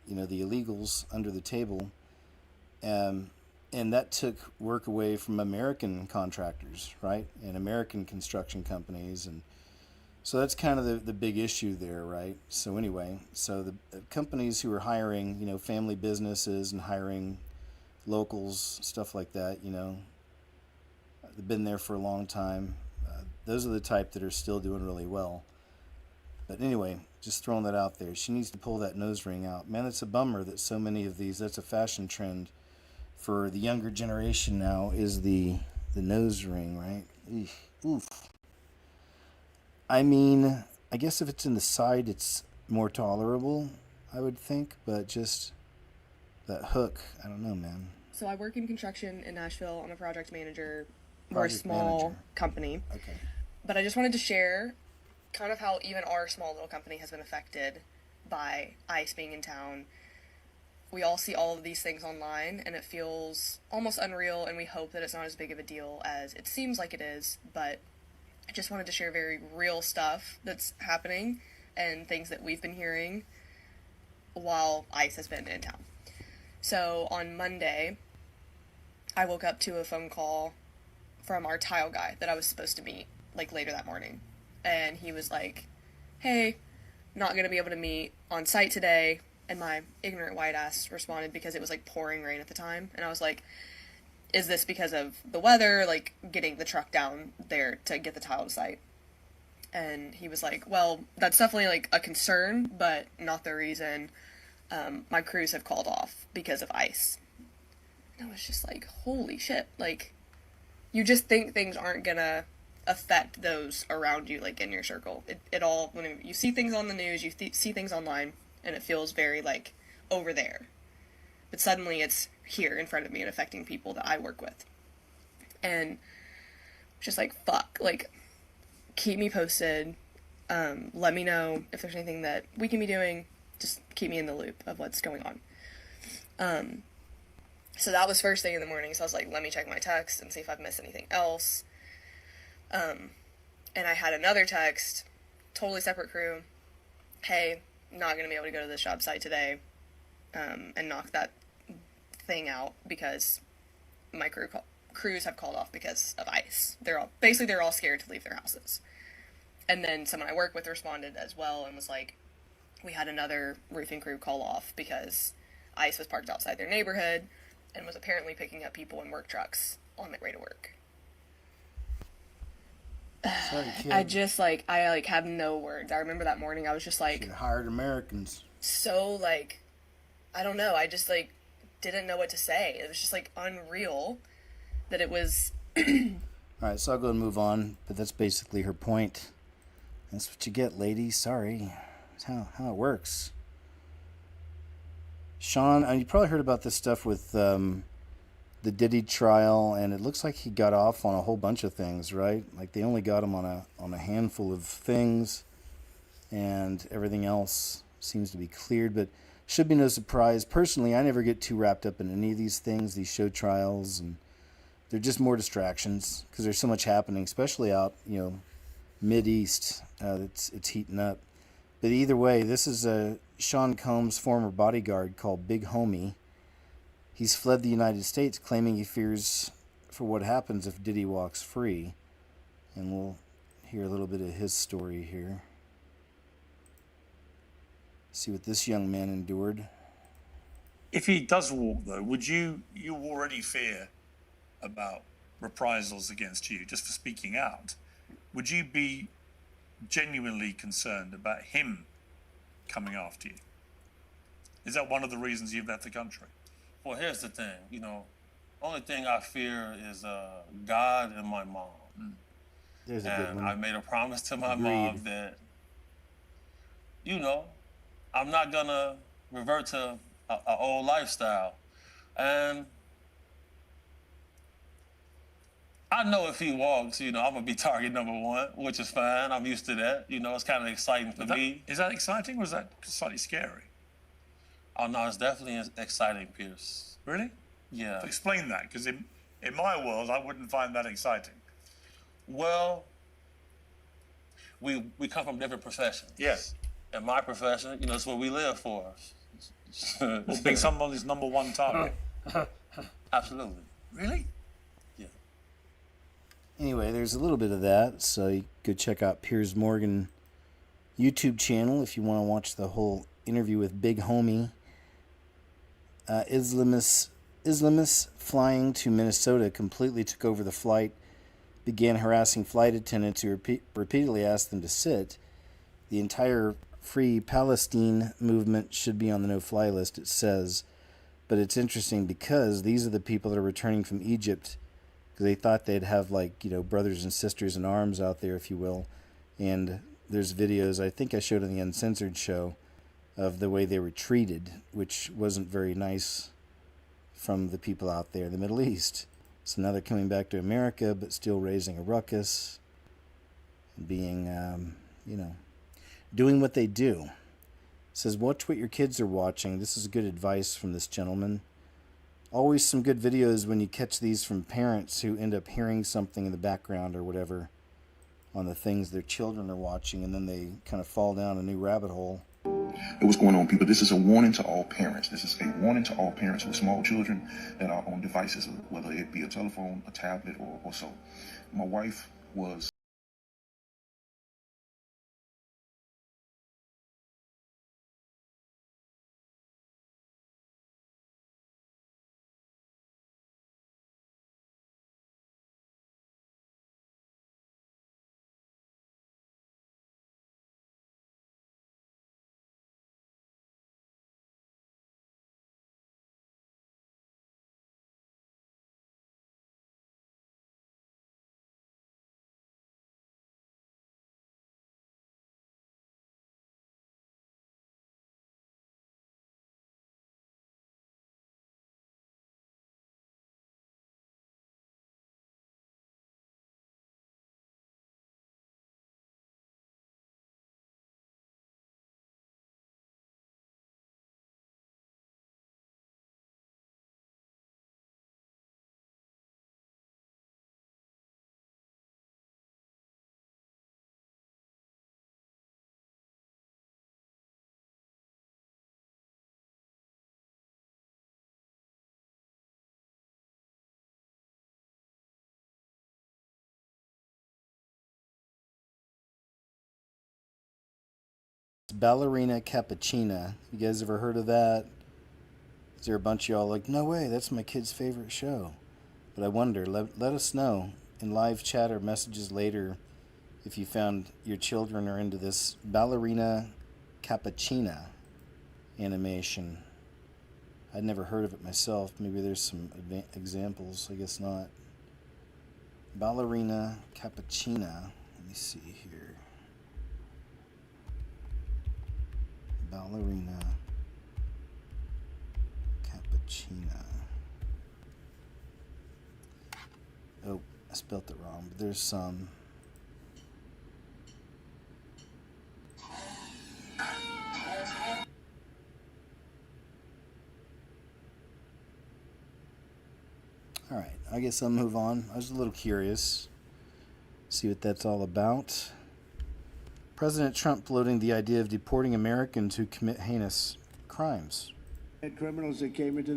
the illegals under the table, and that took work away from American contractors, right, and American construction companies, and so that's kind of the big issue there, right? So anyway, so the companies who are hiring, family businesses and hiring locals, stuff like that, they've been there for a long time. Those are the type that are still doing really well. But anyway, just throwing that out there. She needs to pull that nose ring out. Man, it's a bummer that so many of these, that's a fashion trend for the younger generation now, is the nose ring, right? Oof. I mean, I guess if it's in the side, it's more tolerable, I would think, but just that hook, I don't know, man. So I work in construction in Nashville. I'm a project manager. We're a small company. Okay. But I just wanted to share kind of how even our small little company has been affected by ICE being in town. We all see all of these things online, and it feels almost unreal, and we hope that it's not as big of a deal as it seems like it is, but I just wanted to share very real stuff that's happening and things that we've been hearing while ICE has been in town. So on Monday, I woke up to a phone call from our tile guy that I was supposed to meet later that morning. And he was like, hey, not going to be able to meet on site today. And my ignorant white ass responded because it was like pouring rain at the time. And I was like, is this because of the weather, like getting the truck down there to get the tile to site? And he was like, well, that's definitely like a concern, but not the reason. My crews have called off because of ice. And I was just like, holy shit. Like, you just think things aren't gonna affect those around you, like in your circle. It all, when you see things on the news, you see things online, and it feels very like over there. But suddenly it's here in front of me and affecting people that I work with. And just like, fuck, like, keep me posted. Let me know if there's anything that we can be doing. Just keep me in the loop of what's going on. So that was first thing in the morning. So I was like, let me check my text and see if I've missed anything else. And I had another text, totally separate crew. Hey, not going to be able to go to this job site today, and knock that thing out because my crews have called off because of ice. They're all scared to leave their houses. And then someone I work with responded as well and was like, we had another roofing crew call off because ice was parked outside their neighborhood and was apparently picking up people in work trucks on their way to work. Sorry, kid. I have no words. I remember that morning I was just like, Should've hired Americans. so like, I don't know. I just like didn't know what to say. It was just like unreal that it was. All right, so I'll go and move on, but that's basically her point. That's what you get, ladies. Sorry. That's how it works. Sean, you probably heard about this stuff with the Diddy trial, and it looks like he got off on a whole bunch of things, right? Like they only got him on a handful of things, and everything else seems to be cleared, but should be no surprise. Personally, I never get too wrapped up in any of these things, these show trials, and they're just more distractions because there's so much happening, especially out, Mid-East. It's heating up. But either way, this is Sean Combs' former bodyguard called Big Homie. He's fled the United States, claiming he fears for what happens if Diddy walks free. And we'll hear a little bit of his story here. See what this young man endured. If he does walk, though, would you already fear about reprisals against you just for speaking out? Would you be genuinely concerned about him coming after you? Is that one of the reasons you've left the country? Well, here's the thing, only thing I fear is God and my mom. There's a good one. I made a promise to my Agreed. mom that, I'm not gonna revert to an old lifestyle. And I know if he walks, I'm gonna be target number one, which is fine. I'm used to that. It's kind of exciting for me. Is that exciting or is that slightly scary? Oh no, it's definitely exciting, Pierce. Really? Yeah. Explain that, because in my world, I wouldn't find that exciting. Well, we come from different professions. Yes. In my profession, it's what we live for. Well, being someone's number one target. Absolutely. Really? Yeah. Anyway, there's a little bit of that, so you go check out Piers Morgan YouTube channel if you want to watch the whole interview with Big Homie. Islamists flying to Minnesota completely took over the flight, began harassing flight attendants who repeatedly asked them to sit. The entire Free Palestine movement should be on the no-fly list, it says. But it's interesting because these are the people that are returning from Egypt because they thought they'd have, brothers and sisters in arms out there, if you will. And there's videos, I think I showed on the Uncensored show, of the way they were treated, which wasn't very nice from the people out there in the Middle East. So now they're coming back to America, but still raising a ruckus, being, doing what they do. It says, watch what your kids are watching. This is good advice from this gentleman. Always some good videos when you catch these from parents who end up hearing something in the background or whatever on the things their children are watching, and then they kind of fall down a new rabbit hole. Hey, what's going on, people? This is a warning to all parents. This is a warning to all parents with small children that are on devices, whether it be a telephone, a tablet, or so. My wife was Ballerina Cappuccina. You guys ever heard of that? Is there a bunch of y'all like, no way, that's my kid's favorite show? But I wonder, let us know in live chat or messages later if you found your children are into this Ballerina Cappuccina animation. I'd never heard of it myself. Maybe there's some examples. I guess not. Ballerina Cappuccina. Let me see here. Ballerina Cappuccina. Oh, I spelt it wrong, but there's some. All right, I guess I'll move on. I was a little curious. See what that's all about. President Trump floating the idea of deporting Americans who commit heinous crimes. Criminals that came into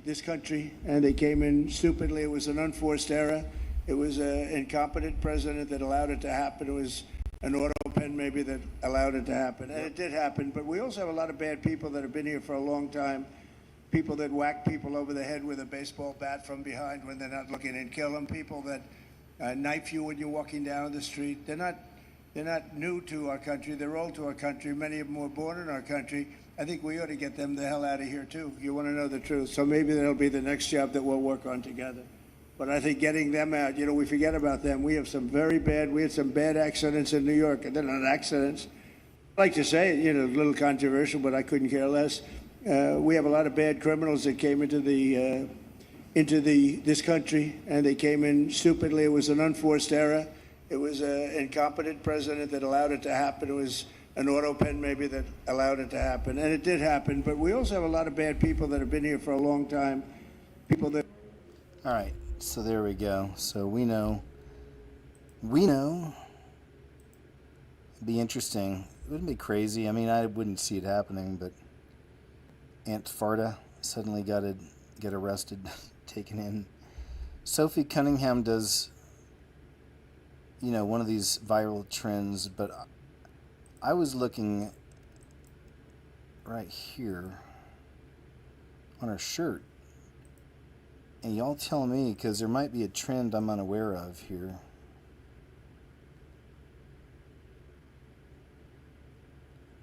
this country, and they came in stupidly. It was an unforced error. It was an incompetent president that allowed it to happen. It was an auto pen maybe that allowed it to happen, and it did happen. But we also have a lot of bad people that have been here for a long time. People that whack people over the head with a baseball bat from behind when they're not looking and kill them. People that knife you when you're walking down the street. They're not new to our country. They're old to our country. Many of them were born in our country. I think we ought to get them the hell out of here too. You want to know the truth. So maybe that'll be the next job that we'll work on together. But I think getting them out, we forget about them. We had some bad accidents in New York, and they're not accidents. I like to say it, a little controversial, but I couldn't care less. We have a lot of bad criminals that came into this country, and they came in stupidly. It was an unforced error. It was an incompetent president that allowed it to happen. It was an auto pen maybe that allowed it to happen, and it did happen. But we also have a lot of bad people that have been here for a long time. People that. All right, so there we go. So we know. It'd be interesting. It wouldn't be crazy. I mean, I wouldn't see it happening, but Aunt Farta suddenly got to get arrested, taken in. Sophie Cunningham does, one of these viral trends, but I was looking right here on her shirt, and y'all tell me, because there might be a trend I'm unaware of here.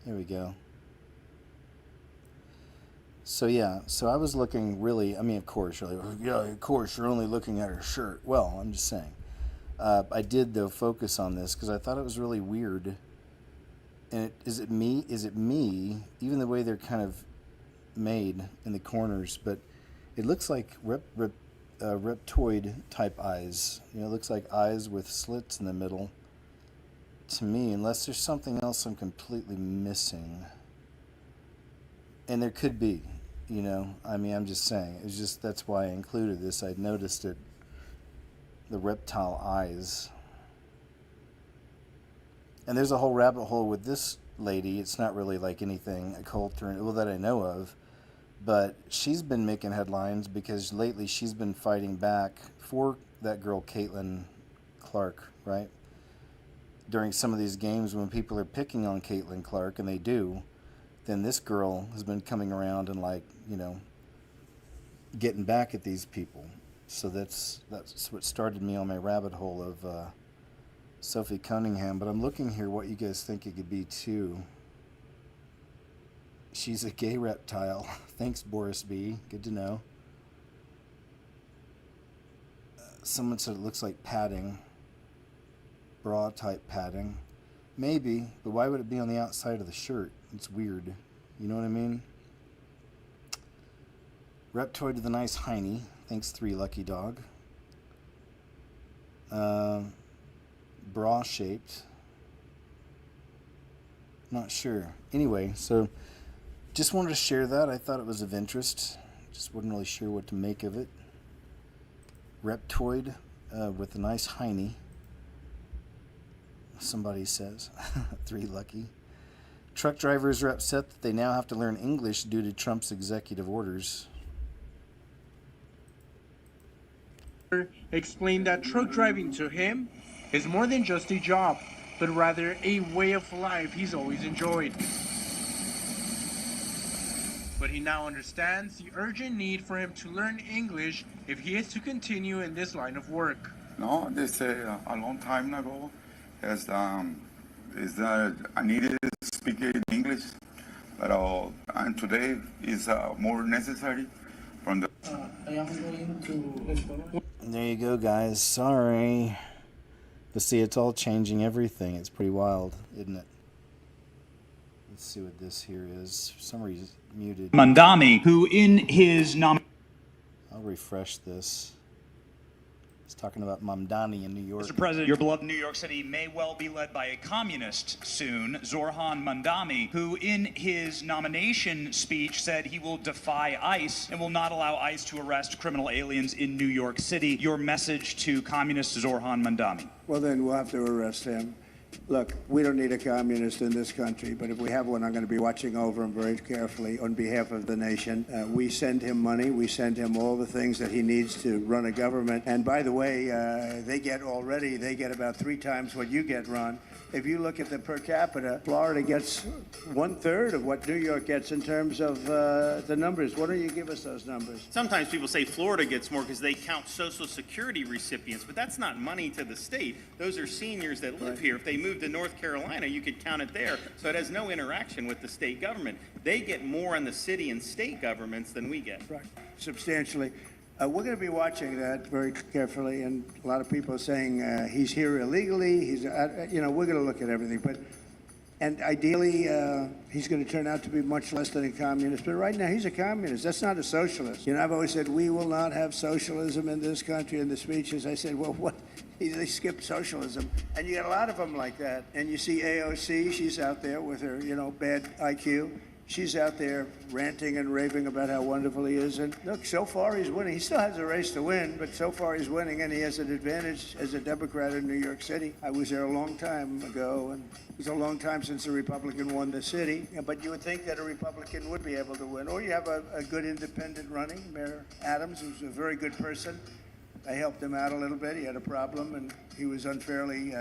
There we go. So yeah, I was looking really, of course, you're only looking at her shirt. Well, I'm just saying. I did, though, focus on this because I thought it was really weird. And is it me? Even the way they're kind of made in the corners, but it looks like reptoid type eyes. It looks like eyes with slits in the middle to me, unless there's something else I'm completely missing. And there could be. I'm just saying. It's just, that's why I included this. I'd noticed it. The reptile eyes. And there's a whole rabbit hole with this lady. It's not really like anything occult or that I know of. But she's been making headlines because lately she's been fighting back for that girl, Caitlin Clark, right? During some of these games when people are picking on Caitlin Clark, and they do, then this girl has been coming around and getting back at these people. So that's what started me on my rabbit hole of Sophie Cunningham. But I'm looking here what you guys think it could be too. She's a gay reptile. Thanks, Boris B. Good to know. Someone said it looks like padding. Bra type padding. Maybe, but why would it be on the outside of the shirt? It's weird. You know what I mean? Reptoid with a nice hiney. Thanks, 3 Lucky Dog. Bra shaped. Not sure. Anyway, so just wanted to share that. I thought it was of interest. Just wasn't really sure what to make of it. Reptoid with a nice hiney. Somebody says. 3 Lucky. Truck drivers are upset that they now have to learn English due to Trump's executive orders. Explained that truck driving to him is more than just a job. but rather a way of life he's always enjoyed. But he now understands the urgent need for him to learn English if he is to continue in this line of work. No, they say a long time ago is that I needed to speak English, but and today is more necessary from the. There you go, guys. Sorry. But see, it's all changing everything. It's pretty wild, isn't it? Let's see what this here is. For some reason, muted. Mandami, who in his I'll refresh this. He's talking about Mamdani in New York. Mr. President, your beloved New York City may well be led by a communist soon, Zorhan Mandami, who in his nomination speech said he will defy ICE and will not allow ICE to arrest criminal aliens in New York City. Your message to communist Zorhan Mandami. Well, then we'll have to arrest him. Look, we don't need a communist in this country, but if we have one, I'm going to be watching over him very carefully on behalf of the nation. We send him money. We send him all the things that he needs to run a government. And by the way, they get about 3 times what you get, Ron. If you look at the per capita, Florida gets 1/3 of what New York gets in terms of the numbers. Why don't you give us those numbers? Sometimes people say Florida gets more because they count Social Security recipients, but that's not money to the state. Those are seniors that live here. If they moved to North Carolina, you could count it there. So it has no interaction with the state government. They get more in the city and state governments than we get. Right, substantially. We're going to be watching that very carefully, and a lot of people are saying he's here illegally. We're going to look at everything, and ideally he's going to turn out to be much less than a communist. But right now he's a communist. That's not a socialist. I've always said we will not have socialism in this country. In the speeches, I said, well, what? They skipped socialism, and you got a lot of them like that. And you see AOC, she's out there with her, bad IQ. She's out there ranting and raving about how wonderful he is. And look, so far he's winning. He still has a race to win, but so far he's winning, and he has an advantage as a Democrat in New York City. I was there a long time ago, and it was a long time since a Republican won the city. But you would think that a Republican would be able to win. Or you have a good independent running, Mayor Adams, who's a very good person. I helped him out a little bit. He had a problem, and he was unfairly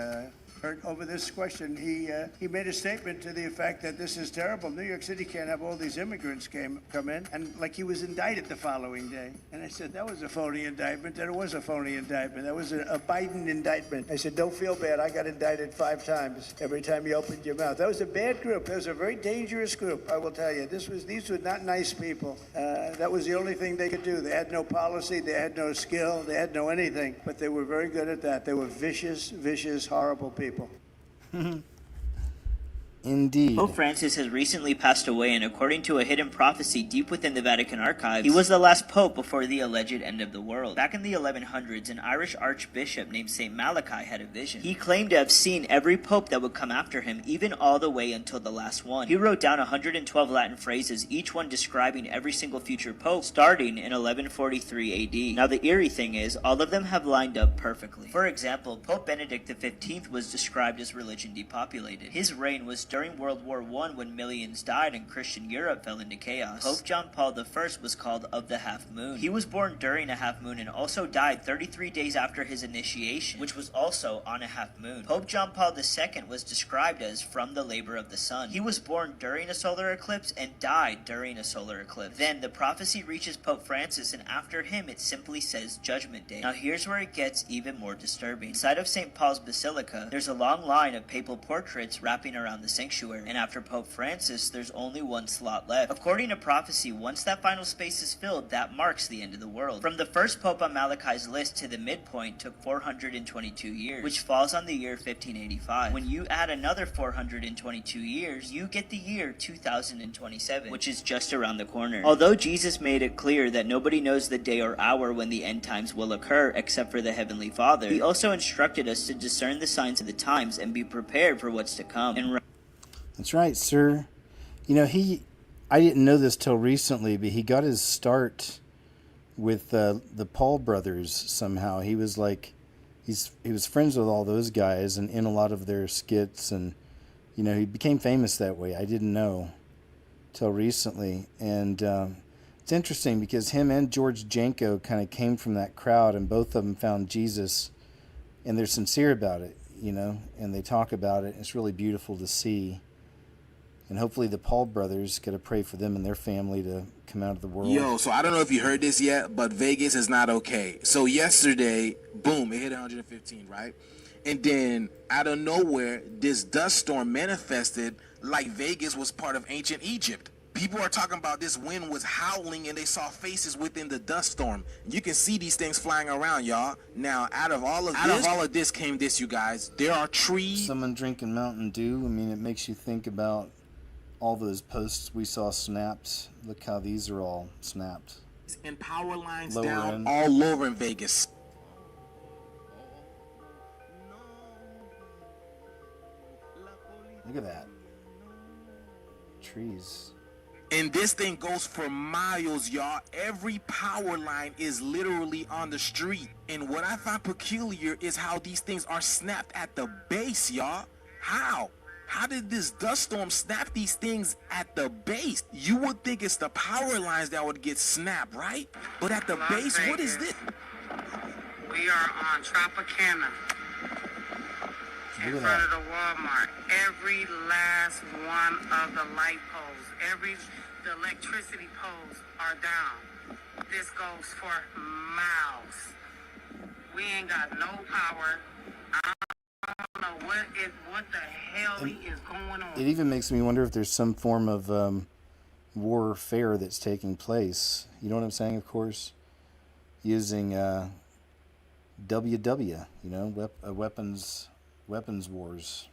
hurt over this question. He made a statement to the effect that this is terrible. New York City can't have all these immigrants come in, and like he was indicted the following day. And I said, that was a phony indictment. That it was a phony indictment. That was a Biden indictment. I said, don't feel bad. I got indicted 5 times every time you opened your mouth. That was a bad group. That was a very dangerous group, I will tell you. These were not nice people. That was the only thing they could do. They had no policy. They had no skill. They had no anything. But they were very good at that. They were vicious, horrible people. Indeed. Pope Francis has recently passed away, and according to a hidden prophecy deep within the Vatican archives, he was the last pope before the alleged end of the world. Back in the 1100s, an Irish archbishop named St. Malachi had a vision. He claimed to have seen every pope that would come after him, even all the way until the last one. He wrote down 112 Latin phrases, each one describing every single future pope, starting in 1143 AD. Now the eerie thing is, all of them have lined up perfectly. For example, Pope Benedict XV was described as religion depopulated. His reign was during World War I when millions died and Christian Europe fell into chaos. Pope John Paul I was called of the half moon. He was born during a half moon and also died 33 days after his initiation, which was also on a half moon. Pope John Paul II was described as from the labor of the sun. He was born during a solar eclipse and died during a solar eclipse. Then the prophecy reaches Pope Francis, and after him it simply says Judgment Day. Now here's where it gets even more disturbing. Inside of St. Paul's Basilica, there's a long line of papal portraits wrapping around the sanctuary, and after Pope Francis, there's only one slot left. According to prophecy, once that final space is filled, that marks the end of the world. From the first pope on Malachi's list to the midpoint took 422 years, which falls on the year 1585. When you add another 422 years, you get the year 2027, which is just around the corner. Although Jesus made it clear that nobody knows the day or hour when the end times will occur except for the Heavenly Father, he also instructed us to discern the signs of the times and be prepared for what's to come. And that's right, sir. I didn't know this till recently, but he got his start with the Paul brothers somehow. He was he was friends with all those guys and in a lot of their skits, and he became famous that way. I didn't know till recently, and it's interesting because him and George Janko kind of came from that crowd, and both of them found Jesus, and they're sincere about it. you know, and they talk about it. It's really beautiful to see. And hopefully the Paul brothers got to pray for them and their family to come out of the world. Yo, so I don't know if you heard this yet, but Vegas is not okay. So yesterday, boom, it hit 115, right? And then out of nowhere, this dust storm manifested like Vegas was part of ancient Egypt. People are talking about this wind was howling and they saw faces within the dust storm. You can see these things flying around, y'all. Now, out of all of this came this, you guys. There are trees. Someone drinking Mountain Dew. I mean, it makes you think about all those posts we saw snapped. Look how these are all snapped. And power lines Lower down end. all over in Vegas. Look at that. Trees. And this thing goes for miles, y'all. Every power line is literally on the street. And what I find peculiar is how these things are snapped at the base, y'all. How? How did this dust storm snap these things at the base? You would think it's the power lines that would get snapped, right? But at the base, what is this? We are on Tropicana in front of the Walmart. Every last one of the light poles, the electricity poles are down. This goes for miles. We ain't got no power. I don't know what the hell is going on. It even makes me wonder if there's some form of warfare that's taking place. You know what I'm saying, of course? Using WW, you know, weapons wars.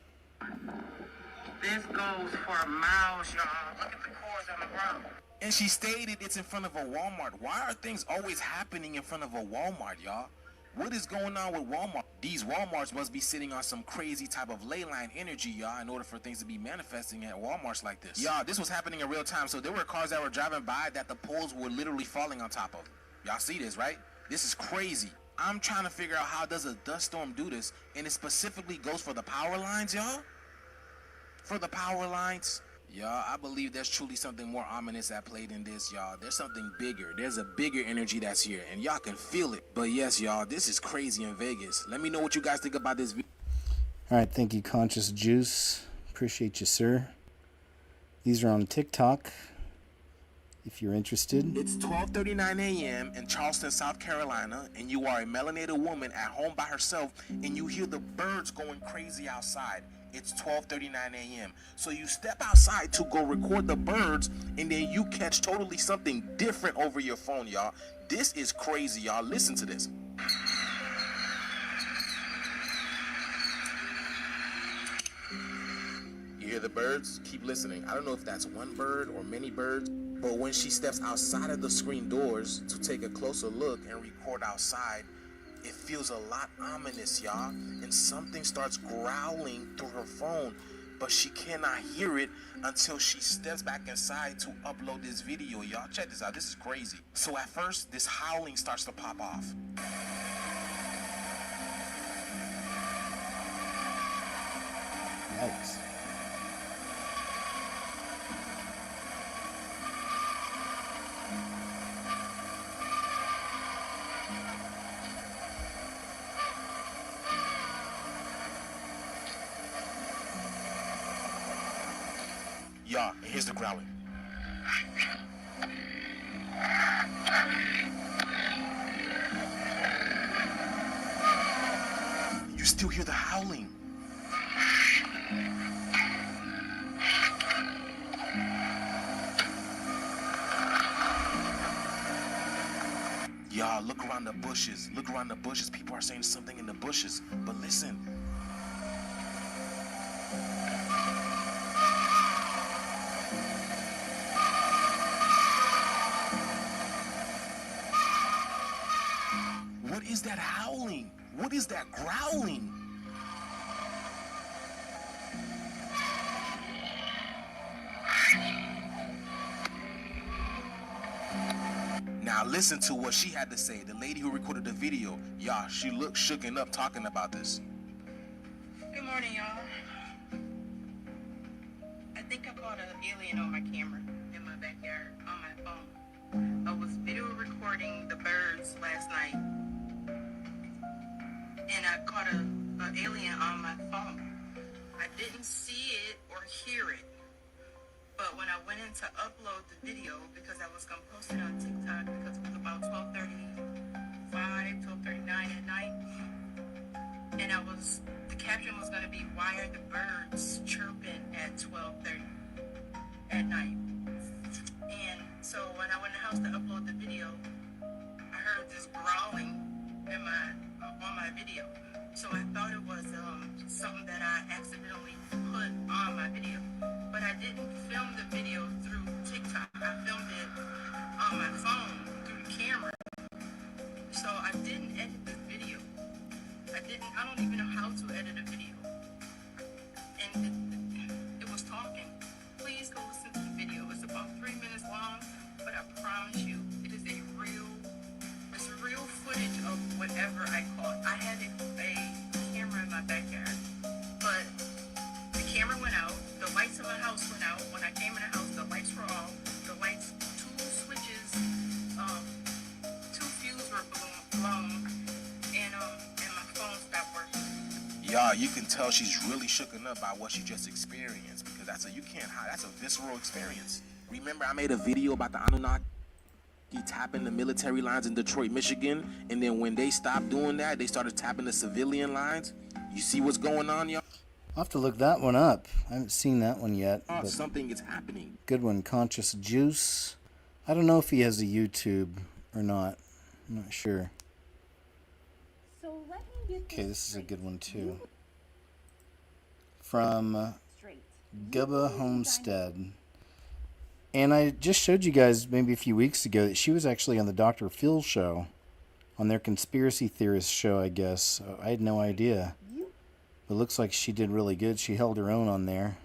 This goes for miles, y'all. Look at the cords on the ground. And she stated it's in front of a Walmart. Why are things always happening in front of a Walmart, y'all? What is going on with Walmart? These Walmarts must be sitting on some crazy type of ley line energy, y'all, in order for things to be manifesting at Walmarts like this. Y'all, this was happening in real time, so there were cars that were driving by that the poles were literally falling on top of. Y'all see this, right? This is crazy. I'm trying to figure out how does a dust storm do this, and it specifically goes for the power lines, y'all? For the power lines? Y'all, I believe there's truly something more ominous at play than this, y'all. There's something bigger. There's a bigger energy that's here, and y'all can feel it. But yes, y'all, this is crazy in Vegas. Let me know what you guys think about this video. All right, thank you, Conscious Juice. Appreciate you, sir. These are on TikTok, if you're interested. It's 12:39 a.m. in Charleston, South Carolina, and you are a melanated woman at home by herself, and you hear the birds going crazy outside. It's 12:39 a.m. So you step outside to go record the birds, and then you catch totally something different over your phone, y'all. This is crazy, y'all. Listen to this. You hear the birds? Keep listening. I don't know if that's one bird or many birds, but when she steps outside of the screen doors to take a closer look and record outside, it feels a lot ominous, y'all, and something starts growling through her phone, but she cannot hear it until she steps back inside to upload this video, y'all. Check this out. This is crazy. So at first, this howling starts to pop off. Yikes. Y'all, and here's the growling. You still hear the howling. Y'all, look around the bushes. Look around the bushes. People are saying something in the bushes. But listen. What is that howling? What is that growling? Now listen to what she had to say. The lady who recorded the video, y'all, she looked shooken up talking about this. Good morning, y'all. I think I caught an alien on my camera in my backyard on my phone. I was video recording the birds last night, and I caught an alien on my see it or hear it. But when I went in to upload the video, because I was going to post it on TikTok, because it was about 12:35, 12:39 at night, and the caption was going to be, why are the birds chirping at 12:30 at night? And so when I went in the house to upload the video, I heard this growling on my video. So I thought it was something that I accidentally put on my video. But I didn't film the video through TikTok. I filmed it on my phone through the camera. So I didn't edit the video. I don't even know how to edit a video. And it was talking. Please go listen to the video. It's about 3 minutes long, but I promise you, it's real footage of whatever I caught. I had a camera in my backyard, but the camera went out. The lights in my house went out. When I came in the house, the lights were off. The lights, two switches, two fuses were blown, and my phone stopped working. Y'all, you can tell she's really shooken up by what she just experienced, because that's a visceral experience. Remember, I made a video about the Anunnaki tapping the military lines in Detroit, Michigan, and then when they stopped doing that, they started tapping the civilian lines. You see what's going on, y'all? I'll have to look that one up. I haven't seen that one yet. But something is happening. Good one, Conscious Juice. I don't know if he has a YouTube or not. I'm not sure. So let me get Okay, this is a good one too. From Gubba Homestead. And I just showed you guys maybe a few weeks ago that she was actually on the Dr. Phil show, on their conspiracy theorist show, I guess. I had no idea. It looks like she did really good. She held her own on there.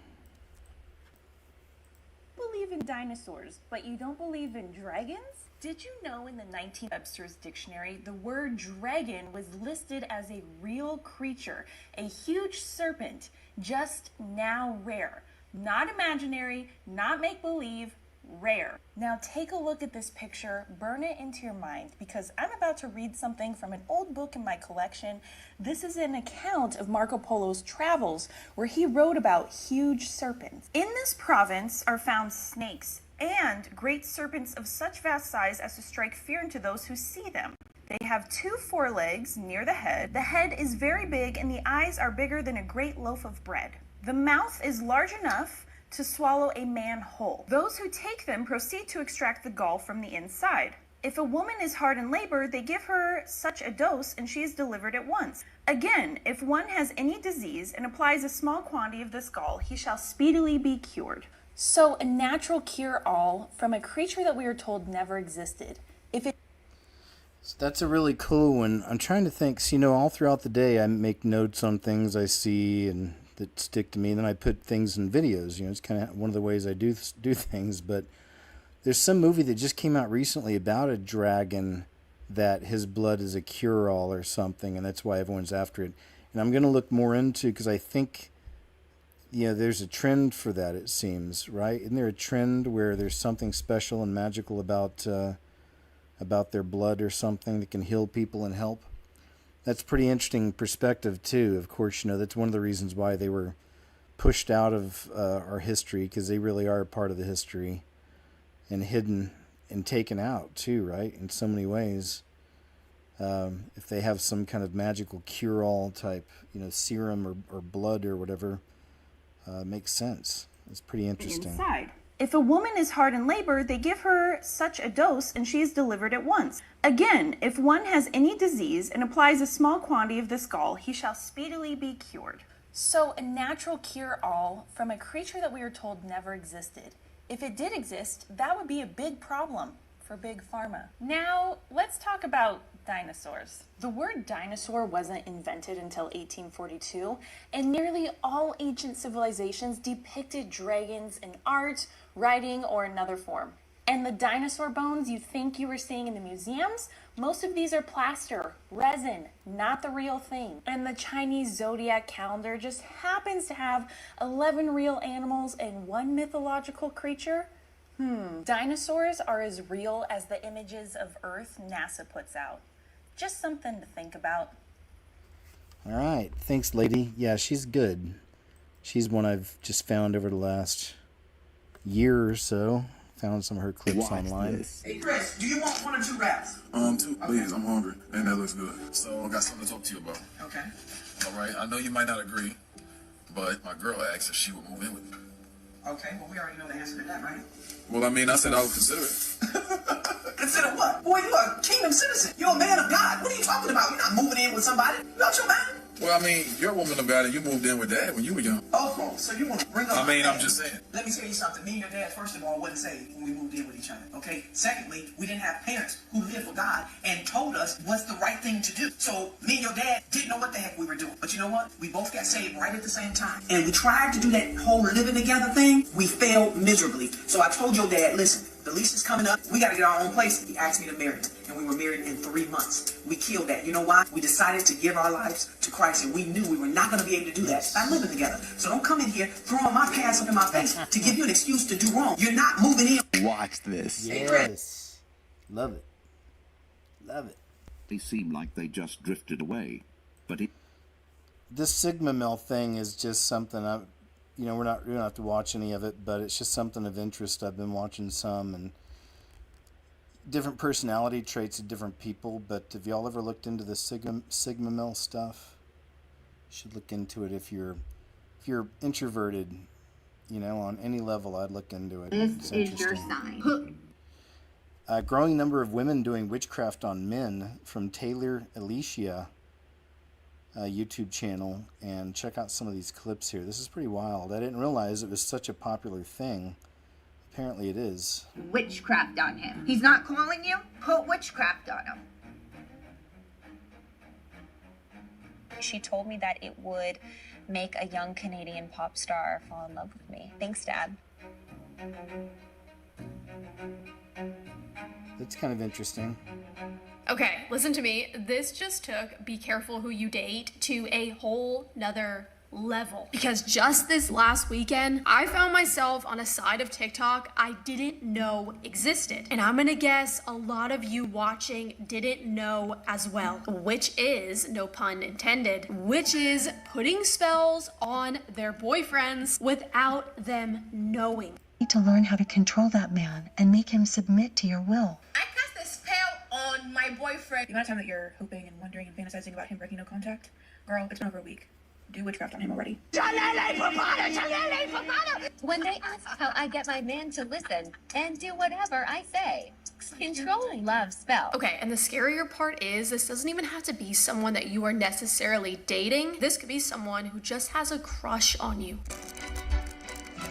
Believe in dinosaurs, but you don't believe in dragons? Did you know in the 19th Webster's Dictionary, the word dragon was listed as a real creature, a huge serpent, just now rare. Not imaginary, not make-believe, rare. Now take a look at this picture, burn it into your mind, because I'm about to read something from an old book in my collection. This is an account of Marco Polo's travels, where he wrote about huge serpents. In this province are found snakes and great serpents of such vast size as to strike fear into those who see them. They have 2 forelegs near the head. The head is very big and the eyes are bigger than a great loaf of bread. The mouth is large enough to swallow a man whole. Those who take them proceed to extract the gall from the inside. If a woman is hard in labor, they give her such a dose and she is delivered at once. Again, if one has any disease and applies a small quantity of this gall, he shall speedily be cured. So a natural cure-all from a creature that we are told never existed. So that's a really cool one. I'm trying to think. So, all throughout the day, I make notes on things I see and that stick to me. And then I put things in videos. It's kind of one of the ways I do things. But there's some movie that just came out recently about a dragon that his blood is a cure-all or something, and that's why everyone's after it. And I'm going to look more into, because I think, there's a trend for that, it seems, right? Isn't there a trend where there's something special and magical about their blood or something that can heal people and help? That's pretty interesting perspective, too. Of course, that's one of the reasons why they were pushed out of our history, because they really are a part of the history, and hidden and taken out, too, right? In so many ways. If they have some kind of magical cure-all type, serum or blood or whatever, makes sense. It's pretty interesting. Inside. If a woman is hard in labor, they give her such a dose and she is delivered at once. Again, if one has any disease and applies a small quantity of this gall, he shall speedily be cured. So a natural cure-all from a creature that we are told never existed. If it did exist, that would be a big problem for Big Pharma. Now, let's talk about dinosaurs. The word dinosaur wasn't invented until 1842, and nearly all ancient civilizations depicted dragons in art, writing, or another form. And the dinosaur bones you think you were seeing in the museums, most of these are plaster, resin, not the real thing. And the Chinese zodiac calendar just happens to have 11 real animals and 1 mythological creature. Dinosaurs are as real as the images of Earth NASA puts out. Just something to think about. All right. Thanks, lady. Yeah, she's good. She's one I've just found over the last year or so. Found some of her clips online. Hey Chris, do you want 1 or 2 wraps? 2, please. I'm hungry, and that looks good. So I got something to talk to you about. Okay. All right. I know you might not agree, but my girl asked if she would move in with me. Okay, well we already know the answer to that, right? Well, I mean, I said I would consider it. Consider what? Boy, you are a kingdom citizen. You're a man of God. What are you talking about? You're not moving in with somebody. You out your mind? Well, I mean, you're a woman of God, and you moved in with Dad when you were young. Oh, so you want to bring up I mean, my I'm dad. just saying. Let me tell you something. Me and your dad, first of all, wasn't saved when we moved in with each other, okay? Secondly, we didn't have parents who lived for God and told us what's the right thing to do. So me and your dad didn't know what the heck we were doing. But you know what? We both got saved right at the same time. And we tried to do that whole living together thing. We failed miserably. So I told your dad, listen, the lease is coming up. We got to get our own place. He asked me to marry him. And we were married in 3 months. We killed that. You know why? We decided to give our lives to Christ, and we knew we were not going to be able to do that by living together. So don't come in here throwing my past up in my face to give you an excuse to do wrong. You're not moving in. Watch this. Yes. Love it. Love it. They seem like they just drifted away, but it. This Sigma Male thing is just something we don't have to watch any of it, but it's just something of interest. I've been watching some and different personality traits of different people, but have y'all ever looked into the Sigma Male stuff? You should look into it if you're introverted, on any level. I'd look into it. This is your sign. A growing number of women doing witchcraft on men from Taylor Alicia YouTube channel, and check out some of these clips here. This is pretty wild. I didn't realize it was such a popular thing. Apparently it is. Witchcraft on him. He's not calling you? Put witchcraft on him. She told me that it would make a young Canadian pop star fall in love with me. Thanks, Dad. That's kind of interesting. Okay, listen to me. This just took be careful who you date to a whole nother level. Because just this last weekend, I found myself on a side of TikTok I didn't know existed. And I'm gonna guess a lot of you watching didn't know as well. Which is, no pun intended, which is putting spells on their boyfriends without them knowing. Need to learn how to control that man and make him submit to your will. I cast a spell on my boyfriend. The amount of time that you're hoping and wondering and fantasizing about him breaking no contact, girl, it's been over a week. Do witchcraft on him already. When they ask how I get my man to listen and do whatever I say, control love spell. Okay, and the scarier part is this doesn't even have to be someone that you are necessarily dating. This could be someone who just has a crush on you.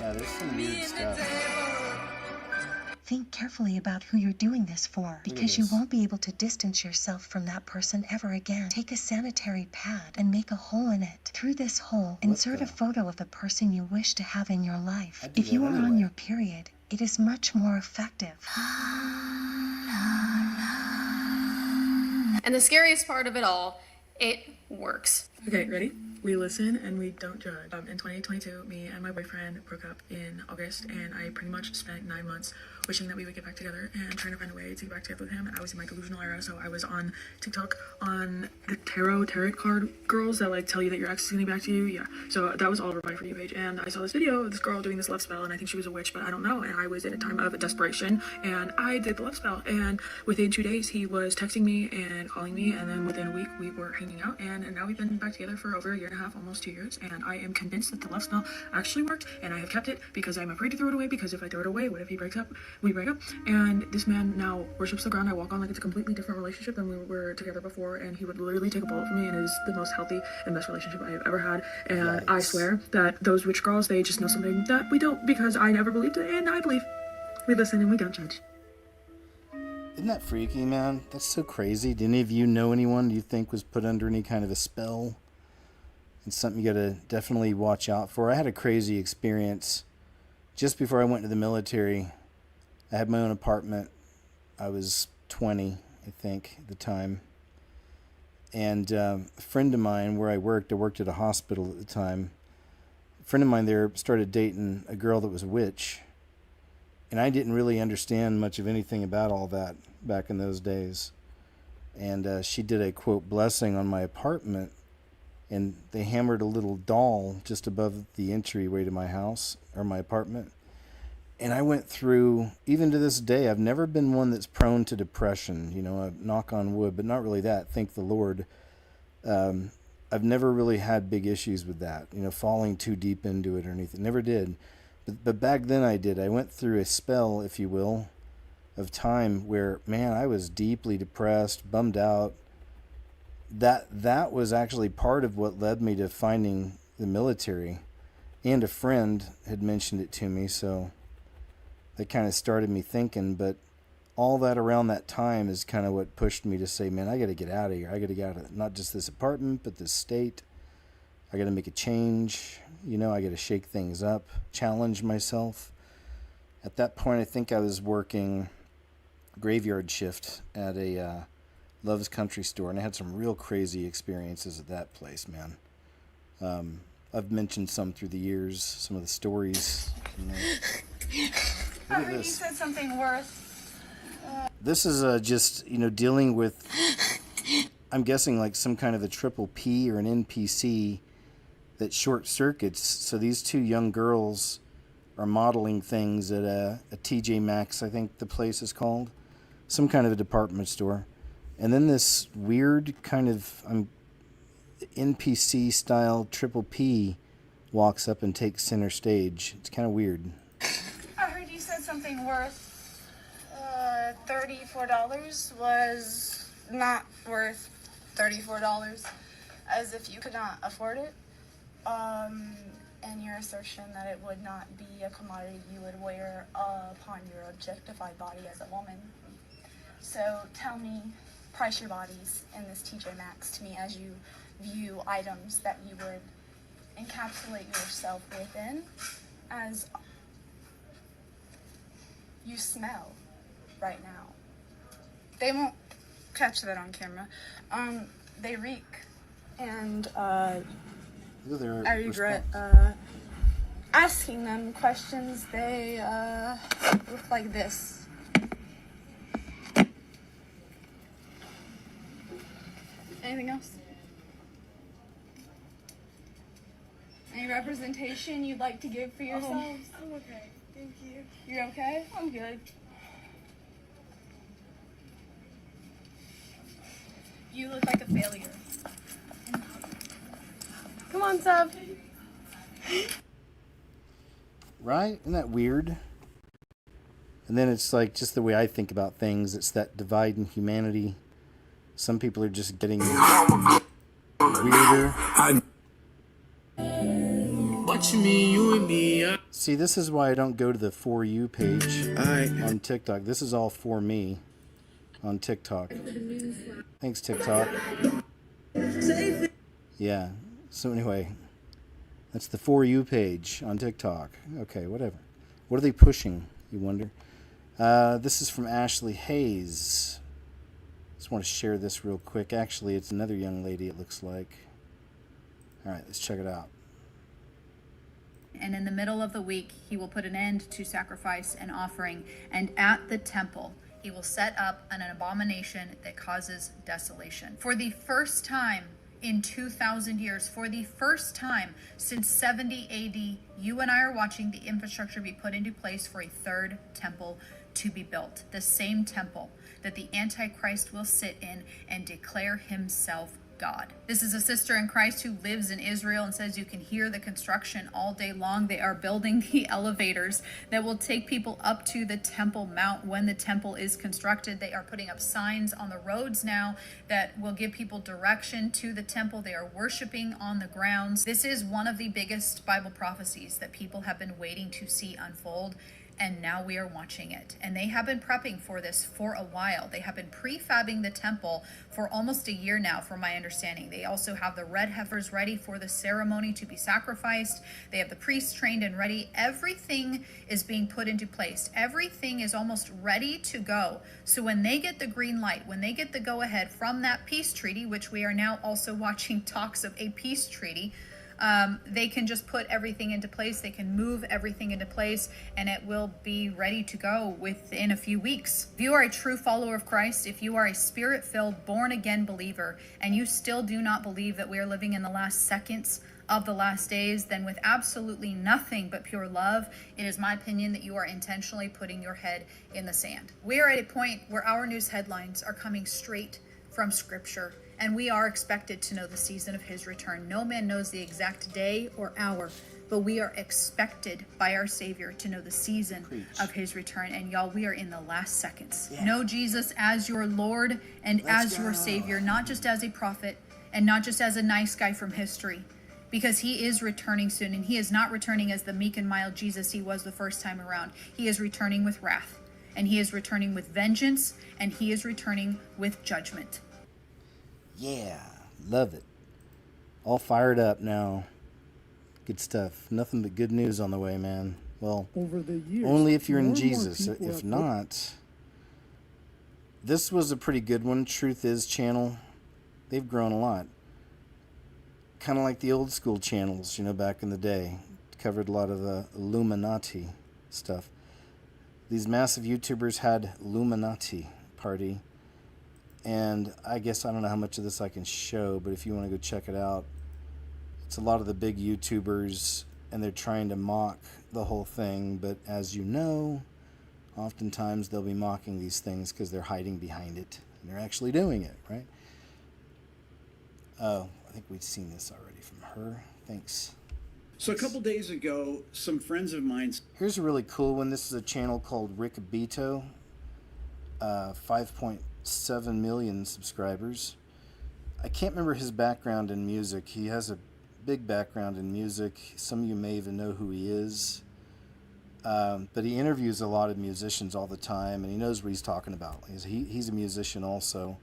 Yeah, there's some weird stuff. Think carefully about who you're doing this for, because you won't be able to distance yourself from that person ever again. Take a sanitary pad and make a hole in it. Through this hole, insert a photo of the person you wish to have in your life. If you are on your period, it is much more effective. And the scariest part of it all, it works. Okay, ready? We listen and we don't judge. In 2022, me and my boyfriend broke up in August, and I pretty much spent 9 months wishing that we would get back together and trying to find a way to get back together with him. I was in my delusional era, so I was on TikTok on the tarot card girls that like tell you that your ex is getting back to you. Yeah, so that was all over my For You page, and I saw this video of this girl doing this love spell, and I think she was a witch, but I don't know. And I was in a time of desperation, and I did the love spell, and within 2 days he was texting me and calling me, and then within a week we were hanging out, and now we've been back together for over a year and a half, almost 2 years, and I am convinced that the love spell actually worked, and I have kept it because I'm afraid to throw it away, because if I throw it away, what if he breaks up? We break up, and this man now worships the ground I walk on like it's a completely different relationship than we were together before, and he would literally take a bullet for me, and it is the most healthy and best relationship I have ever had, and I swear that those witch girls, they just know something that we don't, because I never believed it, and I believe. We listen and we don't judge. Isn't that freaky, man? That's so crazy. Do any of you know anyone you think was put under any kind of a spell? It's something you gotta definitely watch out for. I had a crazy experience just before I went to the military. I had my own apartment. I was 20, I think, at the time. And a friend of mine where I worked at a hospital at the time. A friend of mine there started dating a girl that was a witch. And I didn't really understand much of anything about all that back in those days. And she did a, quote, blessing on my apartment. and they hammered a little doll just above the entryway to my house or my apartment. And I went through, even to this day, I've never been one that's prone to depression, you know, knock on wood, but not really that, thank the Lord. I've never really had big issues with that, you know, falling too deep into it or anything. Never did. But back then I did. I went through a spell, if you will, of time where, man, I was deeply depressed, bummed out. That was actually part of what led me to finding the military. And a friend had mentioned it to me, so that kind of started me thinking. But all that around that time is kind of what pushed me to say, man, I got to get out of here. I got to get out of not just this apartment, but this state. I got to make a change. You know, I got to shake things up, challenge myself. At that point, I think I was working graveyard shift at a Love's Country store, and I had some real crazy experiences at that place, man. I've mentioned some through the years, some of the stories. You know. I heard you said something worth. This is just, you know, dealing with, I'm guessing like some kind of a triple P or an NPC that short circuits. So these two young girls are modeling things at a TJ Maxx, I think the place is called, some kind of a department store. And then this weird kind of NPC style triple P walks up and takes center stage. It's kind of weird. I heard you said something worth $34 was not worth $34, as if you could not afford it. And your assertion that it would not be a commodity you would wear upon your objectified body as a woman. So tell me, price your bodies in this TJ Maxx to me as you view items that you would encapsulate yourself within, as you smell right now. They won't catch that on camera. They reek, and I regret asking them questions. They look like this. Anything else? Any representation you'd like to give for yourselves? I'm okay. Thank you. You're okay? I'm good. You look like a failure. Come on, Sub. Right? Isn't that weird? And then it's like just the way I think about things. It's that divide in humanity. Some people are just getting weirder. What you mean, you and me? See, this is why I don't go to the For You page on TikTok. This is all for me on TikTok. Thanks, TikTok. Yeah. So anyway, that's the For You page on TikTok. Okay, whatever. What are they pushing, you wonder? This is from Ashley Hayes. Just want to share this real quick. Actually, it's another young lady, it looks like. All right, let's check it out. And in the middle of the week, he will put an end to sacrifice and offering. And at the temple, he will set up an abomination that causes desolation. For the first time in 2,000 years, for the first time since 70 AD, you and I are watching the infrastructure be put into place for a third temple to be built. The same temple that the Antichrist will sit in and declare himself God. This is a sister in Christ who lives in Israel and says you can hear the construction all day long. They are building the elevators that will take people up to the Temple Mount when the temple is constructed. They are putting up signs on the roads now that will give people direction to the temple. They are worshiping on the grounds. This is one of the biggest Bible prophecies that people have been waiting to see unfold. And now we are watching it. And they have been prepping for this for a while. They have been prefabbing the temple for almost a year now, from my understanding. They also have the red heifers ready for the ceremony to be sacrificed. They have the priests trained and ready. Everything is being put into place. Everything is almost ready to go. So when they get the green light, when they get the go ahead from that peace treaty, which we are now also watching talks of a peace treaty, They can just put everything into place. They can move everything into place, and it will be ready to go within a few weeks. If you are a true follower of Christ, if you are a spirit-filled, born-again believer, and you still do not believe that we are living in the last seconds of the last days, then with absolutely nothing but pure love, it is my opinion that you are intentionally putting your head in the sand. We are at a point where our news headlines are coming straight from Scripture, and we are expected to know the season of his return. No man knows the exact day or hour, but we are expected by our Savior to know the season of his return. And y'all, we are in the last seconds. Know Jesus as your Lord and as your Savior, not just as a prophet and not just as a nice guy from history, because he is returning soon, and he is not returning as the meek and mild Jesus he was the first time around. He is returning with wrath, and he is returning with vengeance, and he is returning with judgment. Yeah, love it. All fired up now. Good stuff. Nothing but good news on the way, man. Well, over the years, only if you're in more and more Jesus. people If have not, this was a pretty good one. Truth Is channel. They've grown a lot. Kind of like the old school channels, you know, back in the day. Covered a lot of the Illuminati stuff. These massive YouTubers had Illuminati party. And I guess I don't know how much of this I can show, but if you want to go check it out, it's a lot of the big YouTubers, and they're trying to mock the whole thing. But as you know, oftentimes they'll be mocking these things because they're hiding behind it. And they're actually doing it, right? Oh, I think we'd seen this already from her. Thanks. So a couple days ago, some friends of mine... Here's a really cool one. This is a channel called Rick Beto. 5.7 million subscribers. I can't remember his background in music. He has a big background in music. Some of you may even know who he is. But he interviews a lot of musicians all the time, and he knows what he's talking about. He's a musician also.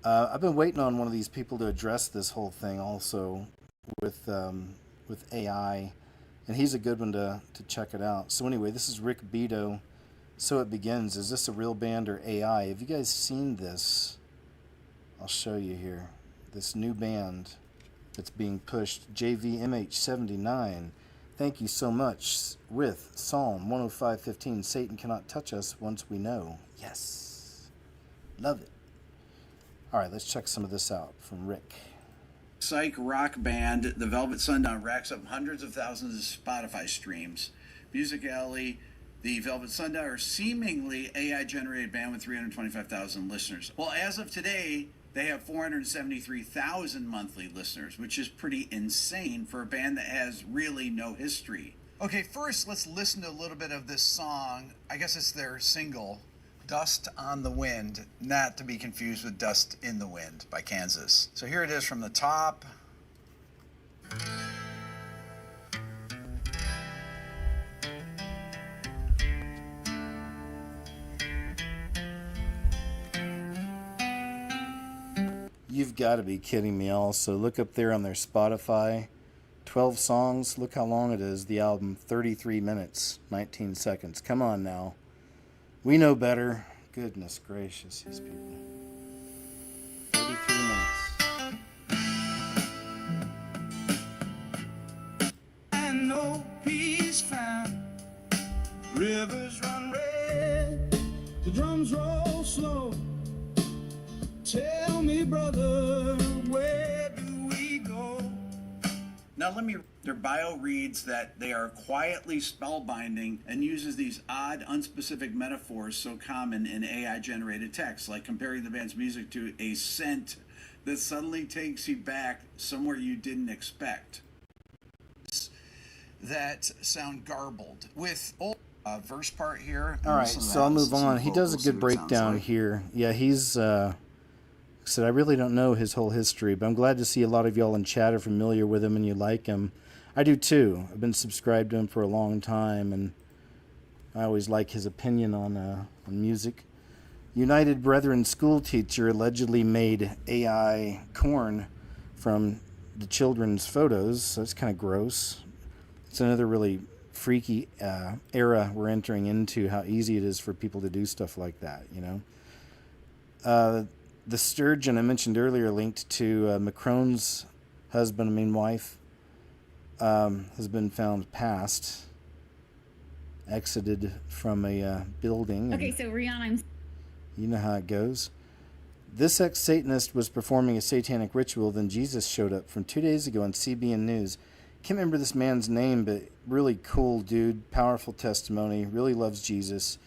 I've been waiting on one of these people to address this whole thing also with AI, and he's a good one to check it out. So anyway, this is Rick Beto. So It Begins. Is this a real band or AI? Have you guys seen this? I'll show you here. This new band that's being pushed, JVMH79. Thank you so much. With Psalm 105:15, Satan cannot touch us once we know. Yes. Love it. All right, let's check some of this out from Rick. Psych rock band, The Velvet Sundown, racks up hundreds of thousands of Spotify streams. Music Alley, The Velvet Sundown are seemingly AI-generated band with 325,000 listeners. Well, as of today, they have 473,000 monthly listeners, which is pretty insane for a band that has really no history. Okay, first, let's listen to a little bit of this song. I guess it's their single, Dust on the Wind, not to be confused with Dust in the Wind by Kansas. So here it is from the top. You've got to be kidding me also. Look up there on their Spotify. 12 songs. Look how long it is. The album, 33 minutes, 19 seconds. Come on now. We know better. Goodness gracious, these people. 33 minutes. And no peace found. Rivers run red. The drums roll slow. Tell me, brother, where do we go? Now their bio reads that they are quietly spellbinding and uses these odd, unspecific metaphors so common in AI-generated text, like comparing the band's music to a scent that suddenly takes you back somewhere you didn't expect. That sound garbled. With verse part here. All right, so I'll move on. He does a good breakdown here. Yeah, he's... said I really don't know his whole history, but I'm glad to see a lot of y'all in chat are familiar with him and you like him. I do too. I've been subscribed to him for a long time, and I always like his opinion on music. United Brethren school teacher allegedly made AI corn from the children's photos. So that's kind of gross. It's another really freaky era we're entering into, how easy it is for people to do stuff like that, you know. The sturgeon I mentioned earlier linked to Macron's wife, has been found passed, exited from a building. Okay, so Rihanna, You know how it goes. This ex-Satanist was performing a satanic ritual, then Jesus showed up from 2 days ago on CBN News. Can't remember this man's name, but really cool dude, powerful testimony, really loves Jesus.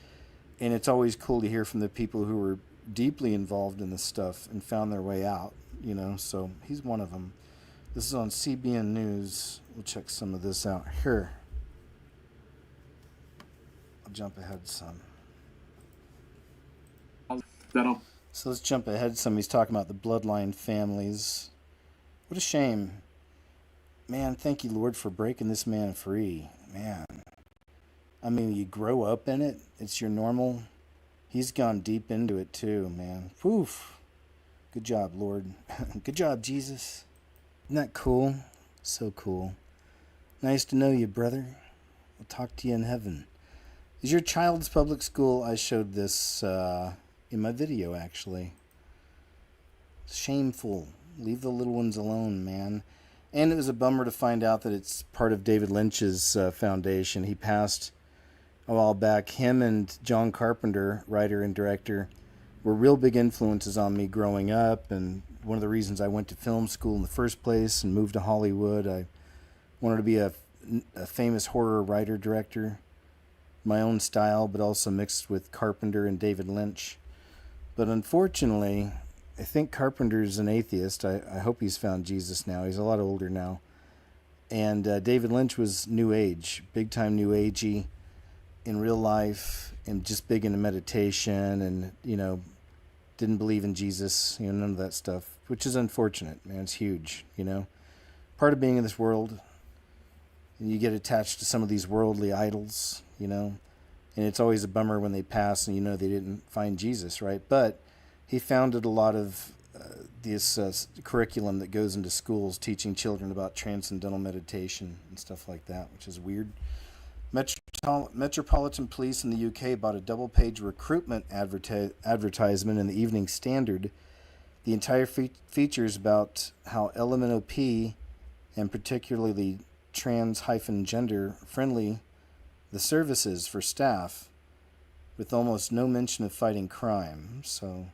And it's always cool to hear from the people who were deeply involved in this stuff and found their way out, you know, so he's one of them. This is on CBN News. We'll check some of this out here. I'll jump ahead some. So let's jump ahead some. He's talking about the bloodline families. What a shame. Man, thank you, Lord, for breaking this man free. Man. I mean, you grow up in it. It's your normal. He's gone deep into it too, man. Woof. Good job, Lord. Good job, Jesus. Isn't that cool? So cool. Nice to know you, brother. I'll talk to you in heaven. Is your child's public school? I showed this in my video, actually. Shameful. Leave the little ones alone, man. And it was a bummer to find out that it's part of David Lynch's foundation. He passed a while back. Him and John Carpenter, writer and director, were real big influences on me growing up, and one of the reasons I went to film school in the first place and moved to Hollywood. I wanted to be a famous horror writer-director, my own style, but also mixed with Carpenter and David Lynch. But unfortunately, I think Carpenter's an atheist. I hope he's found Jesus now. He's a lot older now. And David Lynch was New Age, big-time New Agey in real life, and just big into meditation, and, you know, didn't believe in Jesus, you know, none of that stuff, which is unfortunate, man. It's huge, you know. Part of being in this world, and you get attached to some of these worldly idols, you know, and it's always a bummer when they pass and you know they didn't find Jesus, right? But he founded a lot of this curriculum that goes into schools teaching children about transcendental meditation and stuff like that, which is weird. Metropolitan Police in the UK bought a double-page recruitment advertisement in the Evening Standard. The entire feature is about how LMNOP, and particularly trans-gender friendly the services for staff, with almost no mention of fighting crime. So,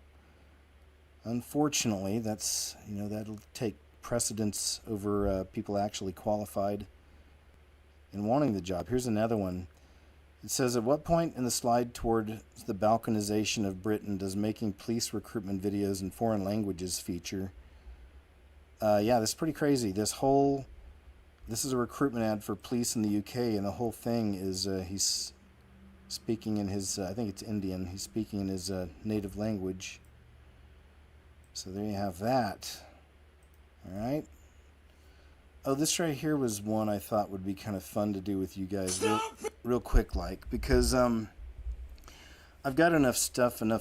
unfortunately, that's, you know, that'll take precedence over people actually qualified and wanting the job. Here's another one. It says, at what point in the slide toward the balkanization of Britain does making police recruitment videos in foreign languages feature? Yeah, this is pretty crazy. This is a recruitment ad for police in the UK, and the whole thing is he's speaking in his, I think it's Indian, he's speaking in his native language. So there you have that. All right. Oh, this right here was one I thought would be kind of fun to do with you guys real quick, like, because I've got enough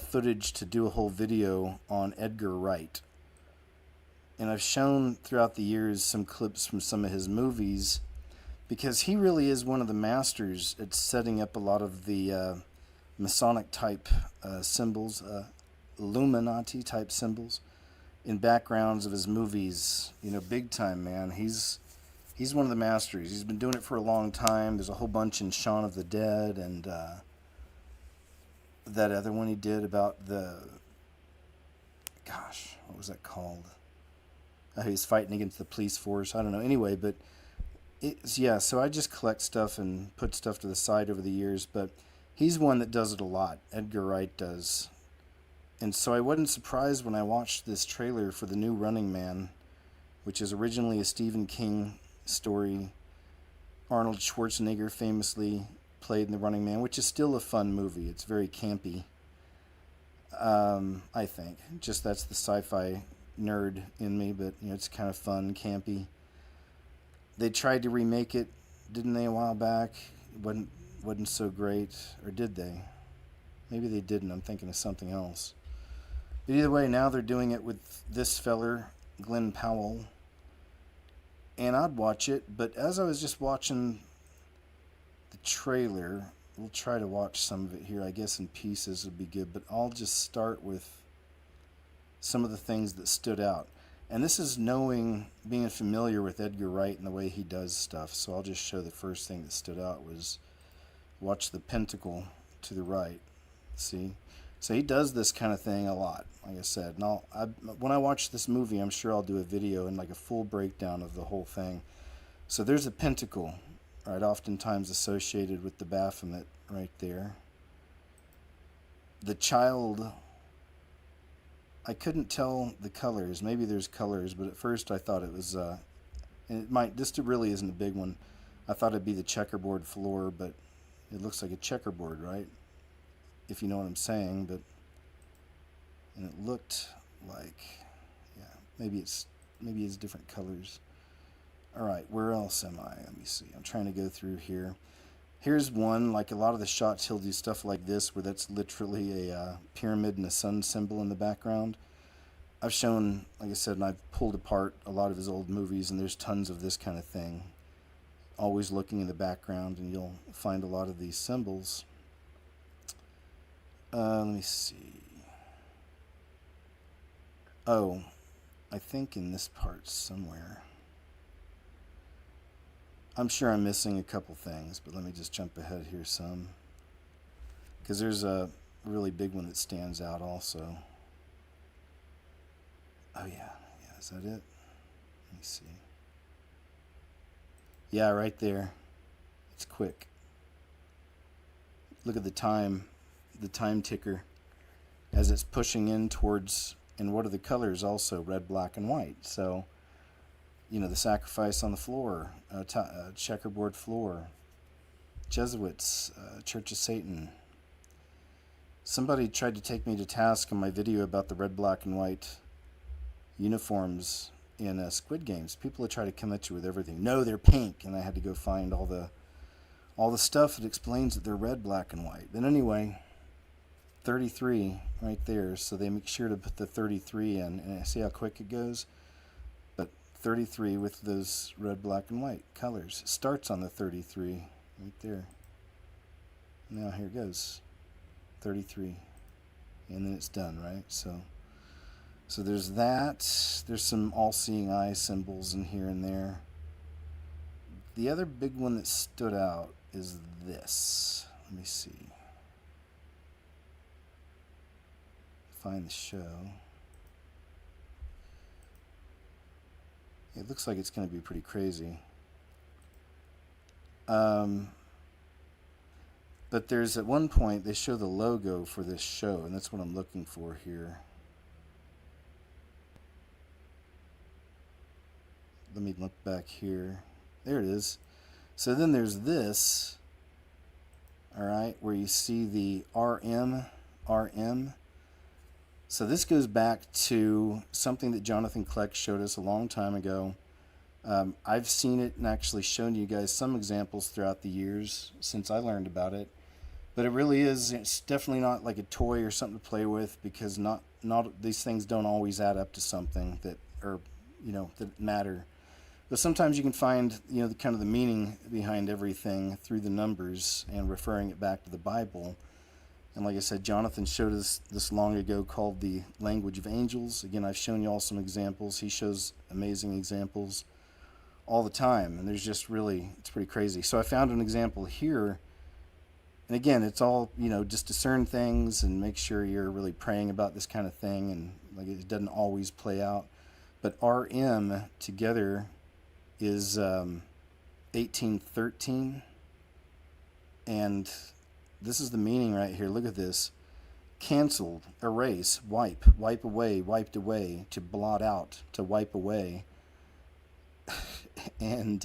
footage to do a whole video on Edgar Wright. And I've shown throughout the years some clips from some of his movies, because he really is one of the masters at setting up a lot of the Masonic type symbols, Illuminati type symbols in backgrounds of his movies. You know, big time, man. He's one of the masters. He's been doing it for a long time. There's a whole bunch in Shaun of the Dead, and that other one he did about the, gosh, what was that called? He was fighting against the police force. I don't know. Anyway, but yeah, so I just collect stuff and put stuff to the side over the years, but he's one that does it a lot. Edgar Wright does. And so I wasn't surprised when I watched this trailer for the new Running Man, which is originally a Stephen King story. Arnold Schwarzenegger famously played in The Running Man, which is still a fun movie. It's very campy, I think. Just that's the sci-fi nerd in me, but you know, it's kind of fun, campy. They tried to remake it, didn't they, a while back? It wasn't so great, or did they? Maybe they didn't. I'm thinking of something else. But either way, now they're doing it with this feller, Glenn Powell, and I'd watch it. But as I was just watching the trailer, we'll try to watch some of it here. I guess in pieces would be good, but I'll just start with some of the things that stood out. And this is being familiar with Edgar Wright and the way he does stuff. So I'll just show the first thing that stood out was, watch the pentacle to the right. See? So he does this kind of thing a lot, like I said. And when I watch this movie, I'm sure I'll do a video and like a full breakdown of the whole thing. So there's a pentacle, right, oftentimes associated with the Baphomet right there. The child, I couldn't tell the colors. Maybe there's colors, but at first I thought it was, and it might, this really isn't a big one. I thought it'd be the checkerboard floor, but it looks like a checkerboard, right? If you know what I'm saying, but, and it looked like, yeah, maybe it's different colors. All right, where else am I? Let me see. I'm trying to go through here. Here's one, like a lot of the shots, he'll do stuff like this, where that's literally a pyramid and a sun symbol in the background. I've shown, like I said, and I've pulled apart a lot of his old movies, and there's tons of this kind of thing. Always looking in the background, and you'll find a lot of these symbols. Let me see. Oh, I think in this part somewhere. I'm sure I'm missing a couple things, but let me just jump ahead here some. Because there's a really big one that stands out also. Oh yeah, is that it? Let me see. Yeah, right there. It's quick. Look at the time ticker as it's pushing in towards, and what are the colors also? Red, black, and white. So, you know, the sacrifice on the floor, checkerboard floor, Jesuits, Church of Satan. Somebody tried to take me to task in my video about the red, black, and white uniforms in Squid Games. People would try to come at you with everything. No, they're pink, and I had to go find all the stuff that explains that they're red, black, and white. But anyway, 33 right there, so they make sure to put the 33 in, and see how quick it goes? But 33 with those red, black, and white colors. It starts on the 33 right there. Now here it goes. 33. And then it's done, right? So there's that. There's some all-seeing eye symbols in here and there. The other big one that stood out is this. Let me see. Find the show. It looks like it's going to be pretty crazy. But there's, at one point, they show the logo for this show, and that's what I'm looking for here. Let me look back here. There it is. So then there's this, all right, where you see the RM. So this goes back to something that Jonathan Kleck showed us a long time ago. I've seen it and actually shown you guys some examples throughout the years since I learned about it. But it really is, it's definitely not like a toy or something to play with, because not these things don't always add up to something that, or, you know, that matter. But sometimes you can find, you know, the kind of the meaning behind everything through the numbers and referring it back to the Bible. And like I said, Jonathan showed us this long ago called the language of angels. Again, I've shown you all some examples. He shows amazing examples all the time. And there's just really, it's pretty crazy. So I found an example here. And again, it's all, you know, just discern things and make sure you're really praying about this kind of thing. And like it doesn't always play out. But RM together is 1813. And this is the meaning right here. Look at this. Canceled, erase, wipe away, wiped away, to blot out, to wipe away. And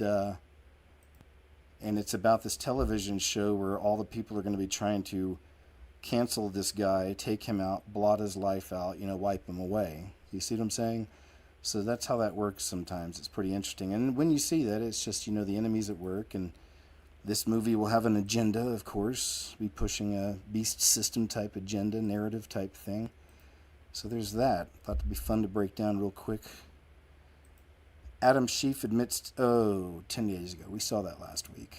it's about this television show where all the people are going to be trying to cancel this guy, take him out, blot his life out, you know, wipe him away. You see what I'm saying? So that's how that works sometimes. It's pretty interesting. And when you see that, it's just, you know, the enemy's at work. And this movie will have an agenda, of course. Be pushing a beast system type agenda, narrative type thing. So there's that. Thought it'd be fun to break down real quick. Adam Schiff admits, 10 days ago. We saw that last week.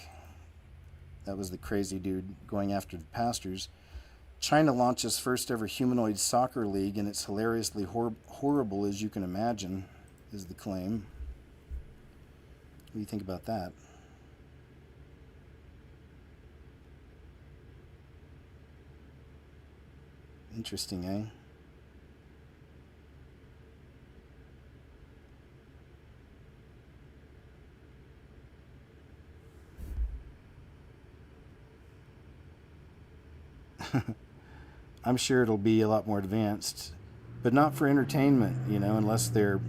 That was the crazy dude going after the pastors. China launches first ever humanoid soccer league, and it's hilariously horrible as you can imagine. is the claim. What do you think about that? Interesting, eh? I'm sure it'll be a lot more advanced, but not for entertainment, unless they're,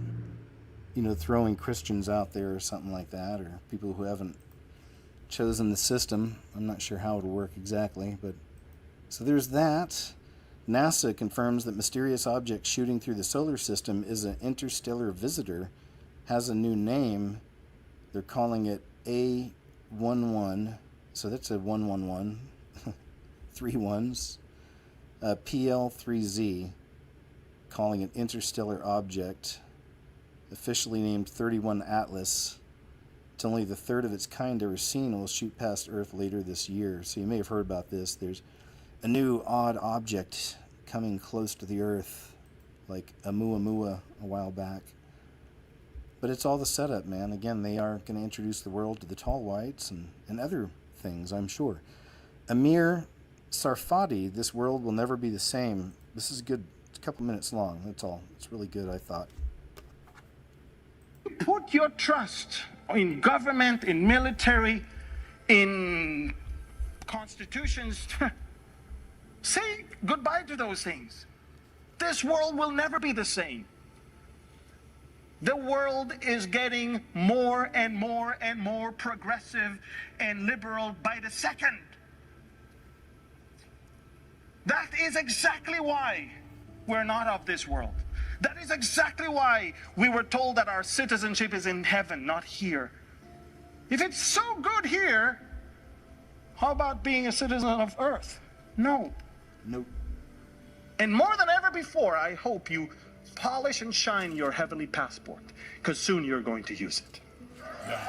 throwing Christians out there or something like that, or people who haven't chosen the system. I'm not sure how it'll work exactly, but so there's that. NASA confirms that mysterious object shooting through the solar system is an interstellar visitor, has a new name. They're calling it A11, so that's a 111, 3 ones. PL3Z, calling it interstellar object, officially named 31 Atlas. It's only the third of its kind ever seen and will shoot past Earth later this year. So you may have heard about this. There's a new odd object coming close to the Earth, like Oumuamua a while back. But it's all the setup, man. Again, they are going to introduce the world to the tall whites and other things, I'm sure. Amir Sarfati, this world will never be the same. This is good. It's a couple minutes long. That's all. It's really good, I thought. Put your trust in government, in military, in constitutions. Say goodbye to those things. This world will never be the same. The world is getting more and more and more progressive and liberal by the second. That is exactly why we're not of this world. That is exactly why we were told that our citizenship is in heaven, not here. If it's so good here, how about being a citizen of earth? No. Nope. And more than ever before, I hope you polish and shine your heavenly passport, because soon you're going to use it. Yeah.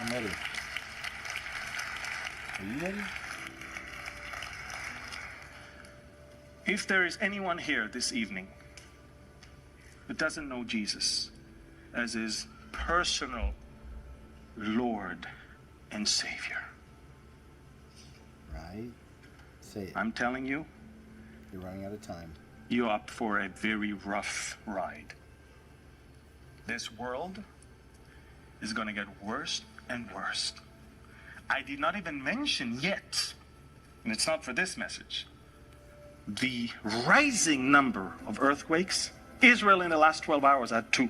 I'm ready. Are you ready? If there is anyone here this evening who doesn't know Jesus as his personal Lord and Savior, right? Say it. I'm telling you, you're running out of time. You're up for a very rough ride. This world is going to get worse and worse. I did not even mention yet, and it's not for this message, the rising number of earthquakes. Israel in the last 12 hours had 2.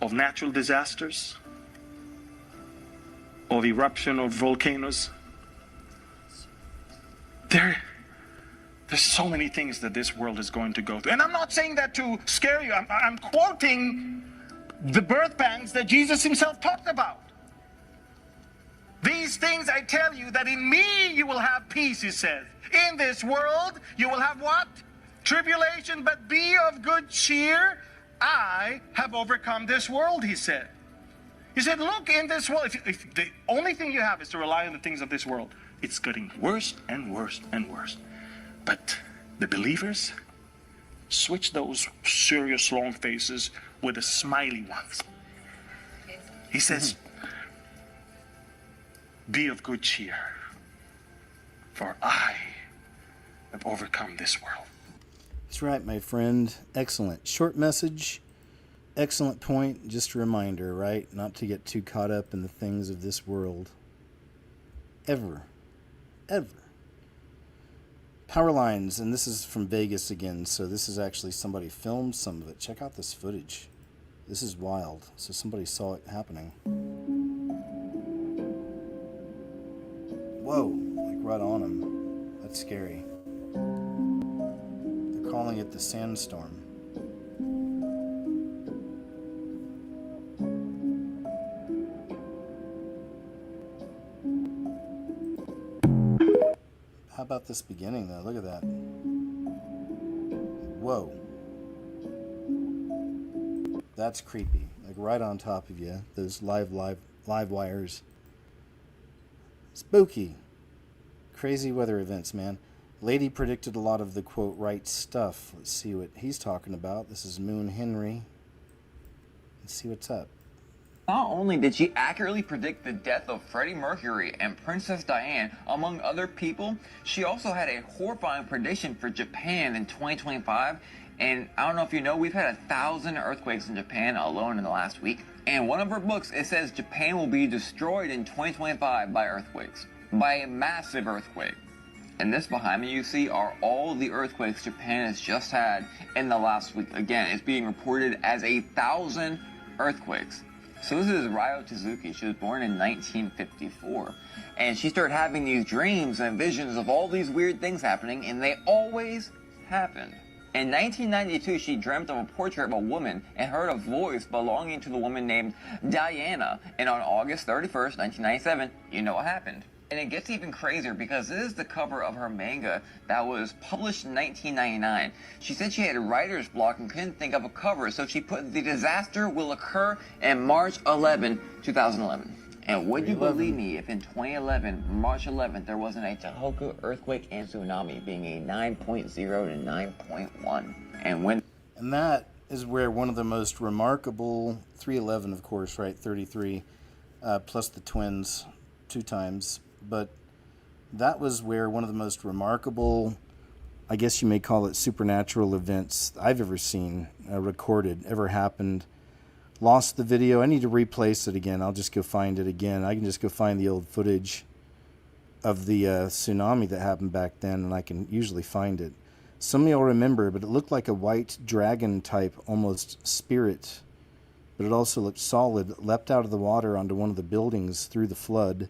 Of natural disasters, of eruption of volcanoes. There's so many things that this world is going to go through. And I'm not saying that to scare you. I'm quoting the birth pangs that Jesus himself talked about. These things I tell you, that in me you will have peace, he says. In this world you will have what? Tribulation, but be of good cheer. I have overcome this world, he said. He said, look, in this world, if the only thing you have is to rely on the things of this world, it's getting worse and worse and worse. But the believers switch those serious long faces with the smiley ones. He says, be of good cheer, for I have overcome this world. That's right, my friend. Excellent. Short message, excellent point. Just a reminder, right? Not to get too caught up in the things of this world. Ever. Power lines, and this is from Vegas again, so this is actually somebody filmed some of it. Check out this footage. This is wild. So somebody saw it happening. Whoa, like right on them. That's scary. They're calling it the sandstorm. How about this beginning, though? Look at that. Whoa. That's creepy. Like right on top of you. Those live wires. Spooky. Crazy weather events, man. Lady predicted a lot of the, quote, right stuff. Let's see what he's talking about. This is Moon Henry. Let's see what's up. Not only did she accurately predict the death of Freddie Mercury and Princess Diana, among other people, she also had a horrifying prediction for Japan in 2025. And I don't know if you know, we've had 1,000 earthquakes in Japan alone in the last week. And one of her books, it says Japan will be destroyed in 2025 by earthquakes, by a massive earthquake. And this behind me you see are all the earthquakes Japan has just had in the last week. Again, it's being reported as 1,000 earthquakes. So this is Ryo Tsuzuki. She was born in 1954. And she started having these dreams and visions of all these weird things happening, and they always happened. In 1992, she dreamt of a portrait of a woman and heard a voice belonging to the woman named Diana. And on August 31st, 1997, you know what happened. And it gets even crazier because this is the cover of her manga that was published in 1999. She said she had writer's block and couldn't think of a cover, so she put "The disaster will occur in March 11, 2011. And would you believe me if in 2011, March 11th, there wasn't a Tohoku earthquake and tsunami being a 9.0 to 9.1. And that is where one of the most remarkable, 311 of course, right, 33, plus the twins 2 times. But that was where one of the most remarkable, I guess you may call it, supernatural events I've ever seen recorded, ever happened. Lost the video. I need to replace it again. I'll just go find it again. I can just go find the old footage of the tsunami that happened back then, and I can usually find it. Some of y'all remember, but it looked like a white dragon type, almost spirit. But it also looked solid. It leapt out of the water onto one of the buildings through the flood,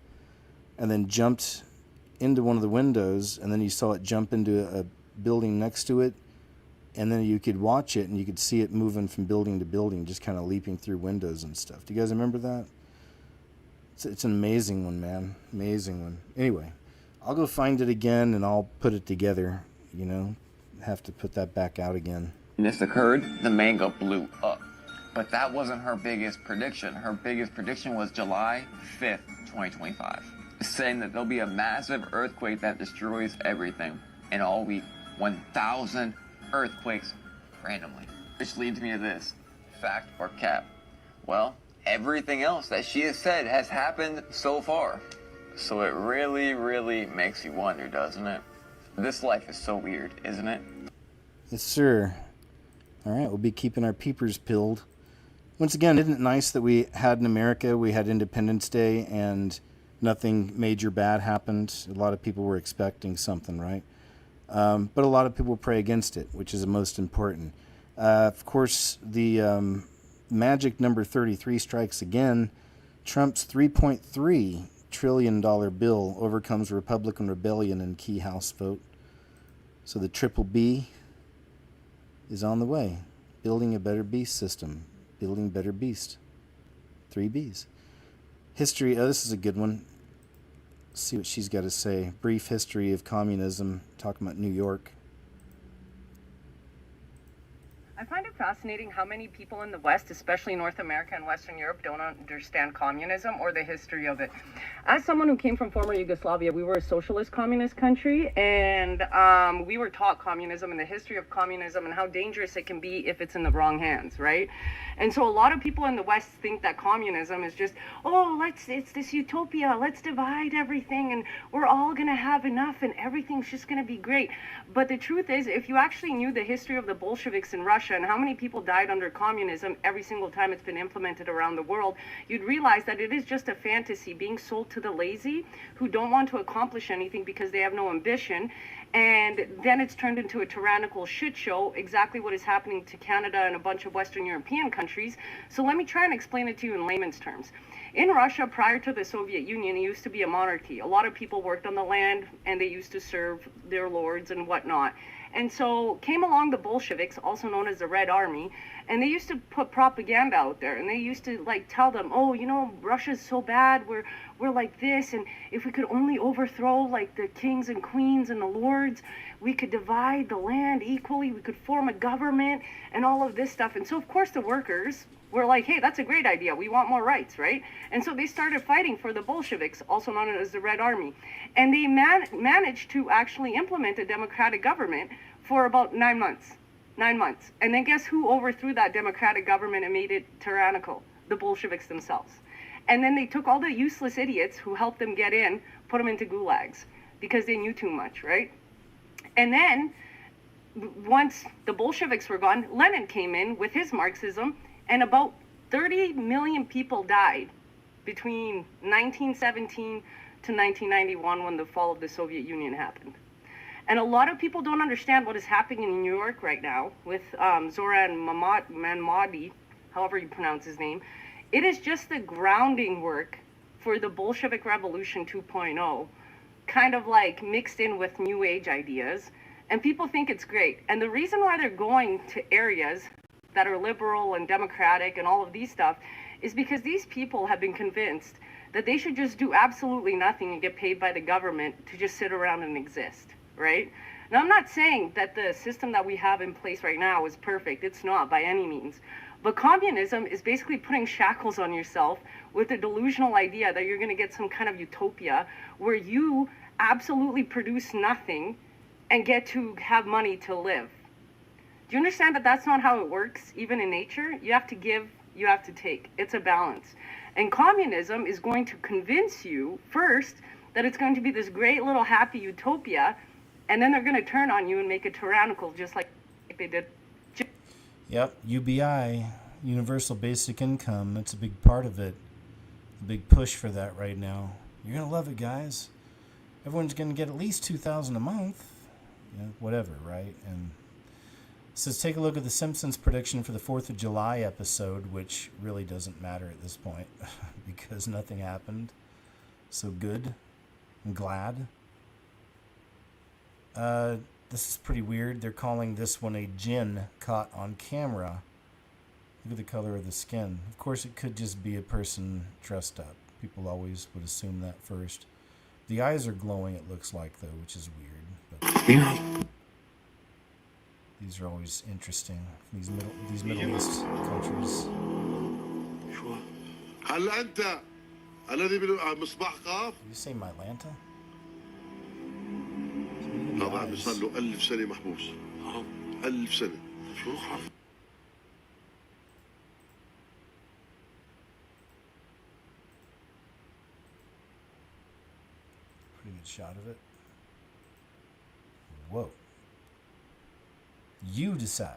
and then jumped into one of the windows, and then you saw it jump into a building next to it, and then you could watch it, and you could see it moving from building to building, just kind of leaping through windows and stuff. Do you guys remember that? It's an amazing one, man. Amazing one. Anyway, I'll go find it again, and I'll put it together, you know. Have to put that back out again. When this occurred, the manga blew up. But that wasn't her biggest prediction. Her biggest prediction was July 5th, 2025. Saying that there'll be a massive earthquake that destroys everything. And all week, 1,000 earthquakes randomly. Which leads me to this. Fact or cap? Well, everything else that she has said has happened so far. So it really, really makes you wonder, doesn't it? This life is so weird, isn't it? Yes, sir. All right, we'll be keeping our peepers pilled. Once again, isn't it nice that we had in America, we had Independence Day and nothing major bad happened? A lot of people were expecting something, right? But a lot of people pray against it, which is the most important. Of course, the magic number 33 strikes again. Trump's $3.3 trillion bill overcomes Republican rebellion in key House vote. So the triple B is on the way. Building a better beast system. Building better beast. 3 Bs. History. Oh, this is a good one. Let's see what she's got to say. Brief history of communism. Talking about New York. I find it fascinating how many people in the West, especially North America and Western Europe, don't understand communism or the history of it. As someone who came from former Yugoslavia, we were a socialist communist country, and we were taught communism and the history of communism and how dangerous it can be if it's in the wrong hands, right? And so a lot of people in the West think that communism is just, oh, it's this utopia, let's divide everything and we're all gonna have enough and everything's just gonna be great. But the truth is, if you actually knew the history of the Bolsheviks in Russia and how many people died under communism every single time it's been implemented around the world, you'd realize that it is just a fantasy being sold to the lazy who don't want to accomplish anything because they have no ambition. And then it's turned into a tyrannical shit show, exactly what is happening to Canada and a bunch of Western European countries. So let me try and explain it to you in layman's terms. In Russia, prior to the Soviet Union, it used to be a monarchy. A lot of people worked on the land and they used to serve their lords and whatnot. And so came along the Bolsheviks, also known as the Red Army, And they used to put propaganda out there, and they used to like tell them, oh, you know, Russia's so bad, we're like this, and if we could only overthrow like the kings and queens and the lords, we could divide the land equally, we could form a government and all of this stuff. And so of course the workers were like, hey, that's a great idea, we want more rights, right? And so they started fighting for the Bolsheviks, also known as the Red Army, and they managed to actually implement a democratic government for about 9 months. 9 months. And then guess who overthrew that democratic government and made it tyrannical? The Bolsheviks themselves. And then they took all the useless idiots who helped them get in, put them into gulags because they knew too much, right? And then once the Bolsheviks were gone, Lenin came in with his Marxism, and about 30 million people died between 1917 to 1991 when the fall of the Soviet Union happened. And a lot of people don't understand what is happening in New York right now with Zoran Mamadi, however you pronounce his name. It is just the grounding work for the Bolshevik Revolution 2.0, kind of like mixed in with New Age ideas. And people think it's great. And the reason why they're going to areas that are liberal and democratic and all of these stuff is because these people have been convinced that they should just do absolutely nothing and get paid by the government to just sit around and exist. Right? Now, I'm not saying that the system that we have in place right now is perfect. It's not by any means. But communism is basically putting shackles on yourself with the delusional idea that you're going to get some kind of utopia where you absolutely produce nothing and get to have money to live. Do you understand that that's not how it works, even in nature? You have to give, you have to take. It's a balance. And communism is going to convince you, first, that it's going to be this great little happy utopia, and then they're going to turn on you and make it tyrannical, just like they did. Yep, UBI, Universal Basic Income, that's a big part of it. A big push for that right now. You're going to love it, guys. Everyone's going to get at least $2,000 a month. Yeah, whatever, right? And it says, take a look at the Simpsons prediction for the 4th of July episode, which really doesn't matter at this point because nothing happened. So good. I'm glad. This is pretty weird. They're calling this one a djinn caught on camera. Look at the color of the skin. Of course, it could just be a person dressed up. People always would assume that first. The eyes are glowing, it looks like, though, which is weird. But these are always interesting. These Middle East countries. Did you say Mylanta? طبعا صار له 1000 سنة محبوس 1000 سنة شو Pretty good shot of it. Whoa. You decide.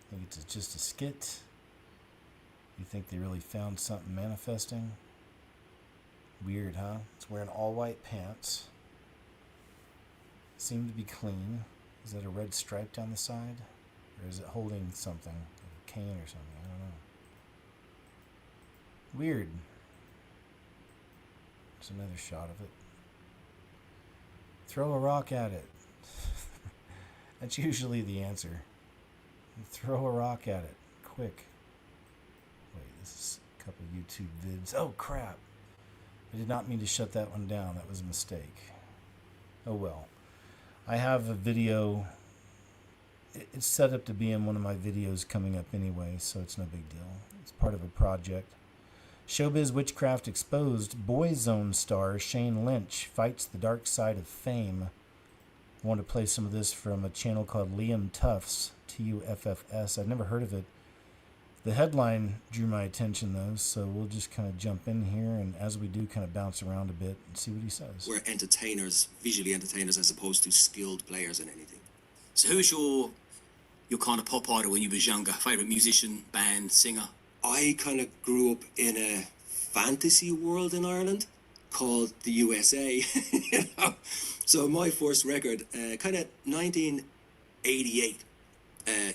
Think it's just a skit? You think they really found something manifesting? Weird, huh? It's wearing all white pants. Seem to be clean. Is that a red stripe down the side? Or is it holding something? Like a cane or something? I don't know. Weird. There's another shot of it. Throw a rock at it. That's usually the answer. Throw a rock at it. Quick. Wait, this is a couple YouTube vids. Oh, crap. I did not mean to shut that one down. That was a mistake. Oh, well. I have a video. It's set up to be in one of my videos coming up anyway, so it's no big deal. It's part of a project. Showbiz Witchcraft Exposed. Boyzone star Shane Lynch fights the dark side of fame. I want to play some of this from a channel called Liam Tuffs, Tuffs. I've never heard of it. The headline drew my attention, though, so we'll just kind of jump in here, and as we do, kind of bounce around a bit and see what he says. We're entertainers, visually entertainers, as opposed to skilled players in anything. So who's your kind of pop idol when you was younger? Favourite musician, band, singer? I kind of grew up in a fantasy world in Ireland called the USA. You know? So my first record, kind of 1988.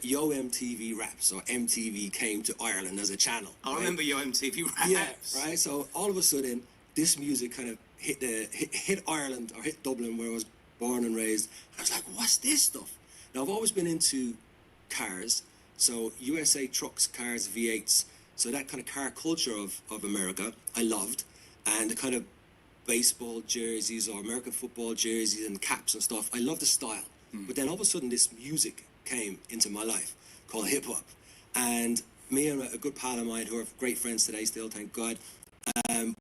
Yo MTV Raps, or MTV came to Ireland as a channel. I remember Yo MTV Raps. Yeah, right. So all of a sudden, this music kind of hit Ireland, or hit Dublin, where I was born and raised. I was like, what's this stuff? Now I've always been into cars. So USA trucks, cars, V8s. So that kind of car culture of America, I loved. And the kind of baseball jerseys or American football jerseys and caps and stuff, I love the style. But then all of a sudden this music came into my life called hip hop. And me and a good pal of mine who are great friends today still, thank God,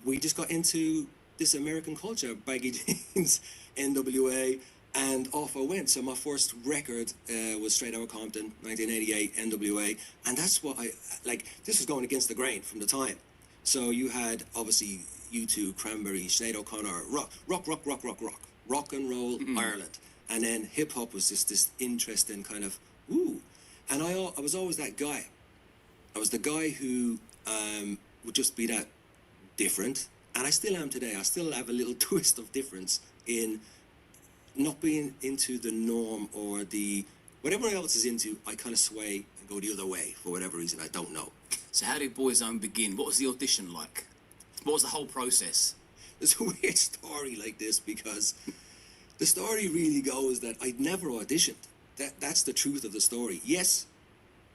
we just got into this American culture, baggy jeans, NWA, and off I went. So my first record was Straight Outta Compton, 1988, NWA, and that's what I, like, this was going against the grain from the time. So you had, obviously, U2, Cranberry, Sinead O'Connor, rock and roll, Ireland. And then hip-hop was just this interesting kind of, ooh. And I was always that guy. I was the guy who would just be that different, and I still am today. I still have a little twist of difference in not being into the norm or the whatever else is into. I kind of sway and go the other way for whatever reason. I don't know. So how did Boyzone begin? What was the audition like? What was the whole process? There's a weird story like this because the story really goes that I'd never auditioned. That's the truth of the story. Yes,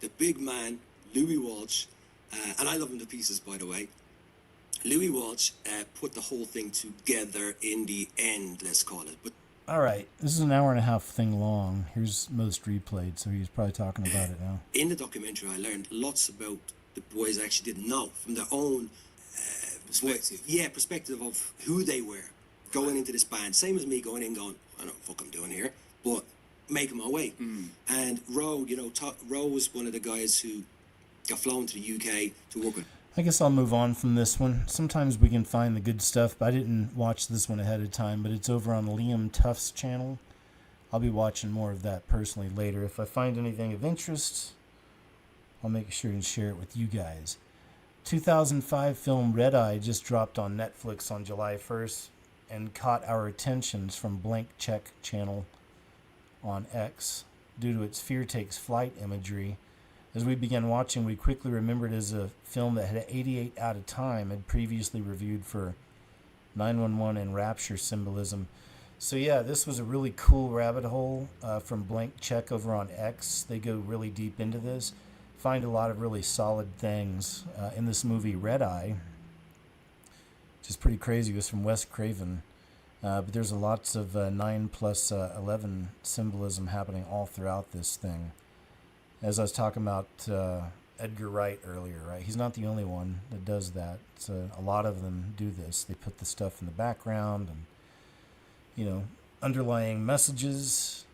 the big man, Louis Walsh, and I love him to pieces, by the way. Louis Walsh put the whole thing together in the end, let's call it. But all right, this is an hour and a half thing long. Here's most replayed, so he's probably talking about it now. In the documentary, I learned lots about the boys I actually didn't know from their own perspective. Perspective of who they were going into this band. Same as me going in, going, I don't know what the fuck I'm doing here, but making my way. And Ro, Ro was one of the guys who got flown to the UK to work with. I guess I'll move on from this one. Sometimes we can find the good stuff, but I didn't watch this one ahead of time, but it's over on Liam Tuff's channel. I'll be watching more of that personally later. If I find anything of interest, I'll make sure and share it with you guys. 2005 film Red Eye just dropped on Netflix on July 1st and caught our attentions from Blank Check channel on X due to its fear takes flight imagery. As we began watching, we quickly remembered as a film that had 88 out of time had previously reviewed for 911 and rapture symbolism. So yeah, this was a really cool rabbit hole from Blank Check over on X. They go really deep into this. Find a lot of really solid things in this movie Red Eye, which is pretty crazy. It was from Wes Craven. But there's lots of 9+11 symbolism happening all throughout this thing. As I was talking about Edgar Wright earlier, right? He's not the only one that does that. A lot of them do this. They put the stuff in the background and, underlying messages.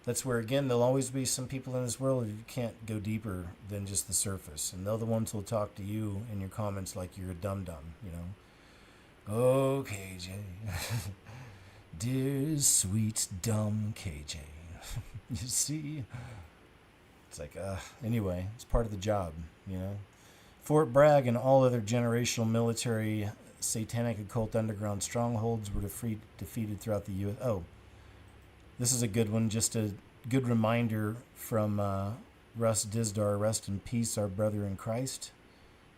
That's where, again, there'll always be some people in this world who can't go deeper than just the surface. And they're the ones who'll talk to you in your comments like you're a dum-dum, Oh, KJ. Dear, sweet, dumb KJ. You see? It's like, anyway, it's part of the job, Fort Bragg and all other generational military satanic occult underground strongholds were defeated throughout the U.S. Oh, this is a good one. Just a good reminder from Russ Dizdar. Rest in peace, our brother in Christ.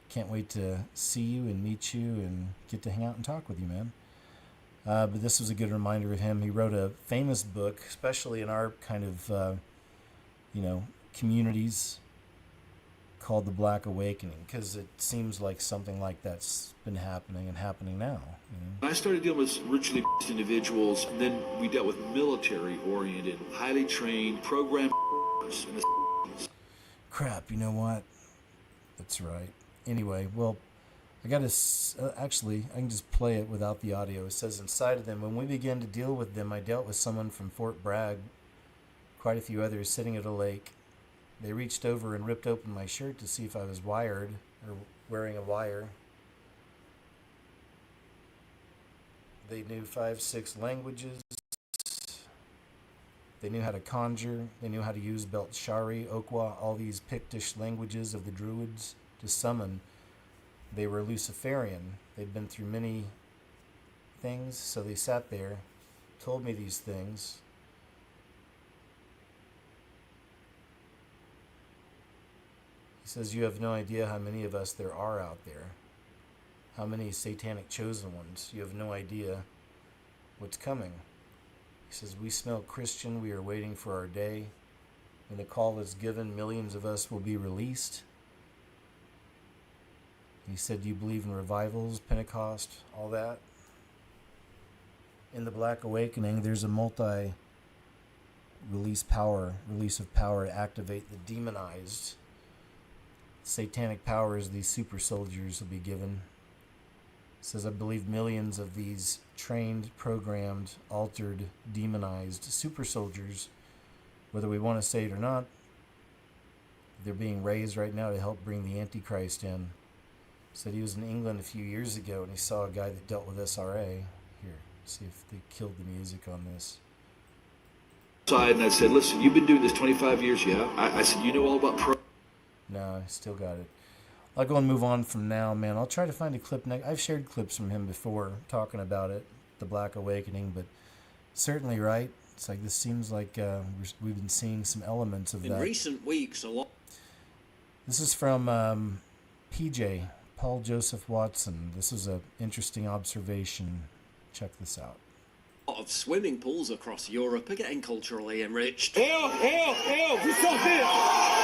Can't wait to see you and meet you and get to hang out and talk with you, man. But this was a good reminder of him. He wrote a famous book, especially in our kind of, communities, called The Black Awakening, because it seems like something like that's been happening and happening now. I started dealing with ritually individuals, and then we dealt with military-oriented, highly trained, programmed Crap, you know what? That's right. Anyway, well, I got to... actually, I can just play it without the audio. It says, inside of them, when we began to deal with them, I dealt with someone from Fort Bragg, quite a few others sitting at a lake. They reached over and ripped open my shirt to see if I was wired or wearing a wire. They knew 5-6 languages. They knew how to conjure. They knew how to use Beltshari, Okwa, all these Pictish languages of the Druids to summon. They were Luciferian. They'd been through many things, so they sat there, told me these things. He says, you have no idea how many of us there are out there. How many satanic chosen ones. You have no idea what's coming. He says, we smell Christian. We are waiting for our day. When the call is given, millions of us will be released. He said, do you believe in revivals, Pentecost, all that? In the Black Awakening, there's a release of power to activate the demonized. Satanic powers these super soldiers will be given. It says, I believe millions of these trained, programmed, altered, demonized super soldiers, whether we want to say it or not, they're being raised right now to help bring the Antichrist in. Said he was in England a few years ago and he saw a guy that dealt with SRA. Here, see if they killed the music on this. And I said, listen, you've been doing this 25 years, yeah? I said, you know all about pro. No, I still got it. I'll go and move on from now, man. I'll try to find a clip next. I've shared clips from him before talking about it, the Black Awakening, but certainly right. It's like this seems like we've been seeing some elements of that. In recent weeks, a lot. This is from PJ, Paul Joseph Watson. This is an interesting observation. Check this out. A lot of swimming pools across Europe are getting culturally enriched. Ew, what's up here?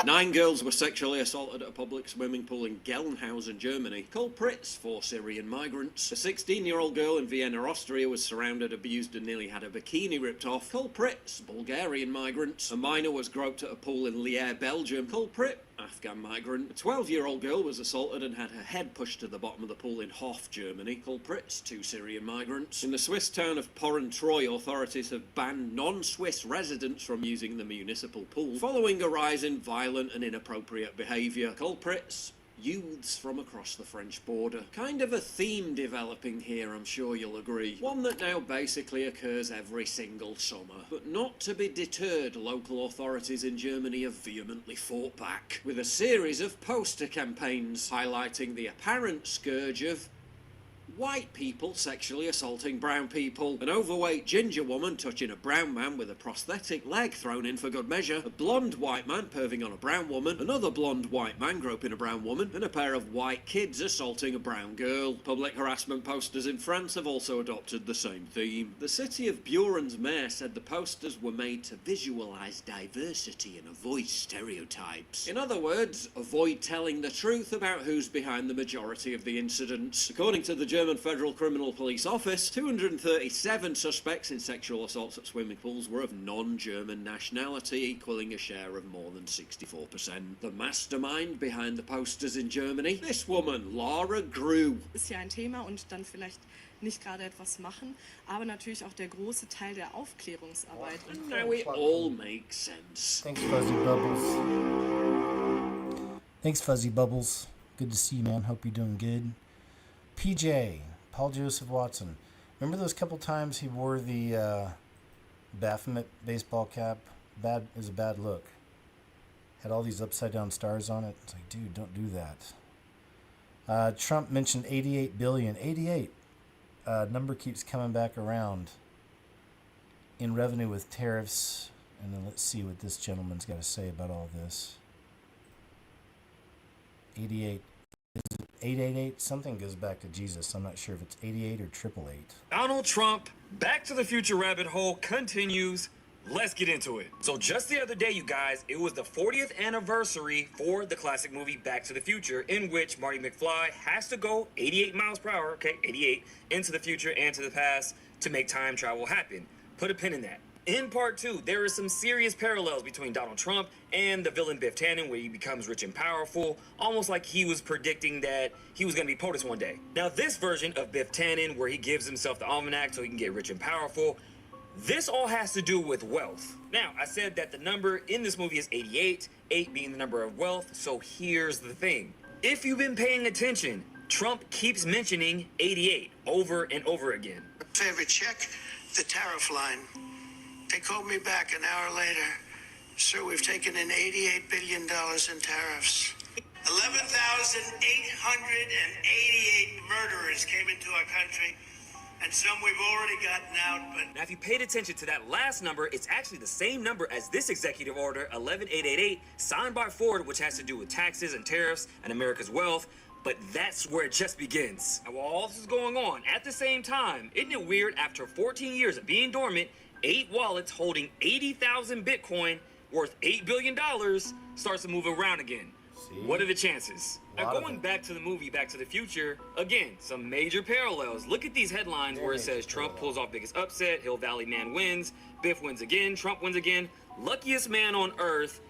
9 girls were sexually assaulted at a public swimming pool in Gelnhausen, Germany. Culprits, 4 Syrian migrants. A 16-year-old girl in Vienna, Austria was surrounded, abused and nearly had her bikini ripped off. Culprits, Bulgarian migrants. A minor was groped at a pool in Lier, Belgium. Culprit, Afghan migrant. A 12-year-old girl was assaulted and had her head pushed to the bottom of the pool in Hof, Germany. Culprits, 2 Syrian migrants. In the Swiss town of Porrentruy, authorities have banned non-Swiss residents from using the municipal pool following a rise in violent and inappropriate behaviour. Culprits, youths from across the French border. Kind of a theme developing here, I'm sure you'll agree. One that now basically occurs every single summer. But not to be deterred, local authorities in Germany have vehemently fought back, with a series of poster campaigns highlighting the apparent scourge of white people sexually assaulting brown people, an overweight ginger woman touching a brown man with a prosthetic leg thrown in for good measure, a blonde white man perving on a brown woman, another blonde white man groping a brown woman, and a pair of white kids assaulting a brown girl. Public harassment posters in France have also adopted the same theme. The city of Buren's mayor said the posters were made to visualise diversity and avoid stereotypes. In other words, avoid telling the truth about who's behind the majority of the incidents. According to the German Federal Criminal Police Office, 237 suspects in sexual assaults at swimming pools were of non-German nationality, equaling a share of more than 64%. The mastermind behind the posters in Germany, this woman, Laura Grew. Ist ja ein Thema und dann vielleicht nicht gerade etwas machen, aber natürlich auch der große Teil der Aufklärungsarbeit. Now it all makes sense. Thanks, Fuzzy Bubbles. Thanks, Fuzzy Bubbles. Good to see you, man. Hope you're doing good. PJ, Paul Joseph Watson. Remember those couple times he wore the Baphomet baseball cap? It was a bad look. Had all these upside down stars on it. It's like, dude, don't do that. Trump mentioned 88 billion. 88. Number keeps coming back around in revenue with tariffs. And then let's see what this gentleman's got to say about all this. 88. Is it 888? Something goes back to Jesus. I'm not sure if it's 88 or 888. Donald Trump, Back to the Future rabbit hole continues. Let's get into it. So just the other day, you guys, it was the 40th anniversary for the classic movie Back to the Future, in which Marty McFly has to go 88 miles per hour, okay, 88, into the future and to the past to make time travel happen. Put a pin in that. In part 2, there is some serious parallels between Donald Trump and the villain Biff Tannen, where he becomes rich and powerful, almost like he was predicting that he was going to be POTUS one day. Now, this version of Biff Tannen, where he gives himself the almanac so he can get rich and powerful, this all has to do with wealth. Now, I said that the number in this movie is 88, 8 being the number of wealth, so here's the thing. If you've been paying attention, Trump keeps mentioning 88 over and over again. Favorite check, the tariff line. They called me back an hour later. Sir, we've taken in $88 billion in tariffs. 11,888 murderers came into our country, and some we've already gotten out, but... Now, if you paid attention to that last number, it's actually the same number as this executive order, 11888, signed by Ford, which has to do with taxes and tariffs and America's wealth. But that's where it just begins. And while all this is going on, at the same time, isn't it weird, after 14 years of being dormant, 8 wallets holding 80,000 Bitcoin worth $8 billion starts to move around again. What are the chances? Now, going back to the movie Back to the Future, again, some major parallels. Look at these headlines where it says Trump pulls off biggest upset, Hill Valley man wins, Biff wins again, Trump wins again, luckiest man on earth.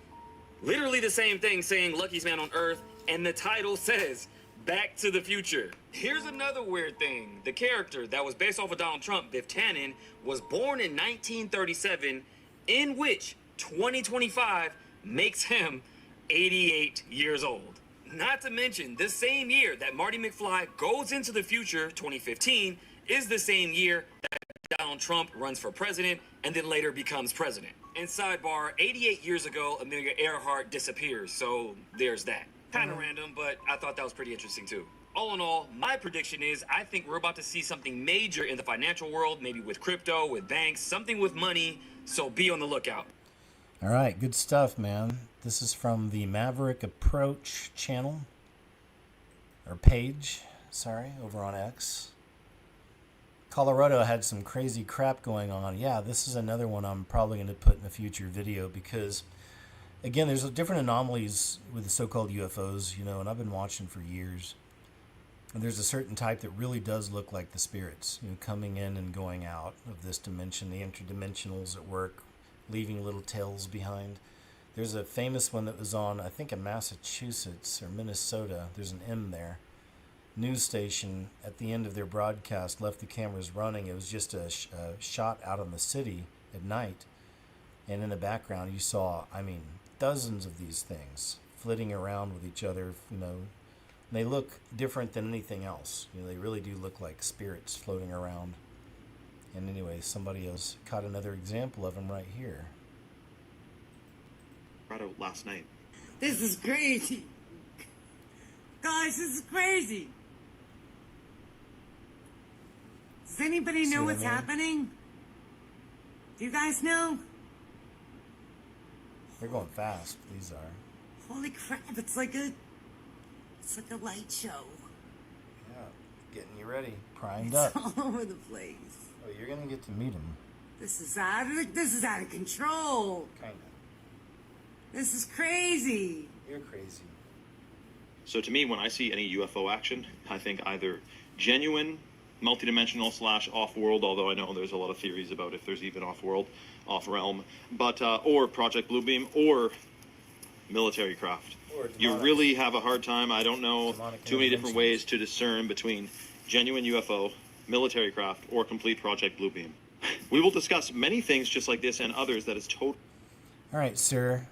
Literally the same thing saying luckiest man on earth, and the title says Back to the Future. Here's another weird thing. The character that was based off of Donald Trump, Biff Tannen, was born in 1937, in which 2025 makes him 88 years old. Not to mention, the same year that Marty McFly goes into the future, 2015, is the same year that Donald Trump runs for president and then later becomes president. And sidebar, 88 years ago, Amelia Earhart disappears, so there's that. Kind of random, but I thought that was pretty interesting too. All in all, my prediction is I think we're about to see something major in the financial world, maybe with crypto, with banks, something with money, so be on the lookout. All right, good stuff, man. This is from the Maverick Approach channel, or page, sorry, over on X. Colorado had some crazy crap going on. Yeah, this is another one I'm probably going to put in a future video because, again, there's different anomalies with the so-called UFOs, you know, and I've been watching for years. And there's a certain type that really does look like the spirits, you know, coming in and going out of this dimension, the interdimensionals at work, leaving little tails behind. There's a famous one that was on, I think, in Massachusetts or Minnesota. There's an M there. News station at the end of their broadcast left the cameras running. It was just a shot out in the city at night. And in the background, you saw, I mean, dozens of these things flitting around with each other, you know. And they look different than anything else. You know, they really do look like spirits floating around. And anyway, somebody else caught another example of them right here. Brought out last night. This is crazy. Guys, this is crazy. Does anybody know what's happening? Do you guys know? They're going fast, these are. Holy crap, it's like a light show. Yeah, getting you ready, primed It's up. all over the place. Oh, you're gonna get to meet them. This is out of control. Kinda. This is crazy. You're crazy. So to me, when I see any UFO action, I think either genuine, multidimensional / off-world, although I know there's a lot of theories about if there's even off-world, off-realm, but or Project Bluebeam, or military craft. You really have a hard time, I don't know, too many different ways to discern between genuine UFO, military craft, or complete Project Bluebeam. We will discuss many things just like this and others that is total. All right, sir.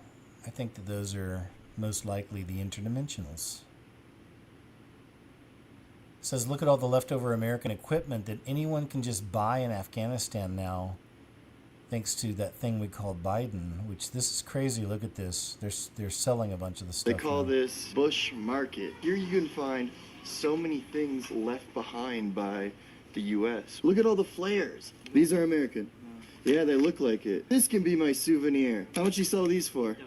I think that those are most likely the interdimensionals. It says, look at all the leftover American equipment that anyone can just buy in Afghanistan now, thanks to that thing we call Biden, which this is crazy. Look at this. They're selling a bunch of the stuff. They call now. this Bush Market. Here you can find so many things left behind by the U.S. Look at all the flares. These are American. Yeah, they look like it. This can be my souvenir. How much you sell these for?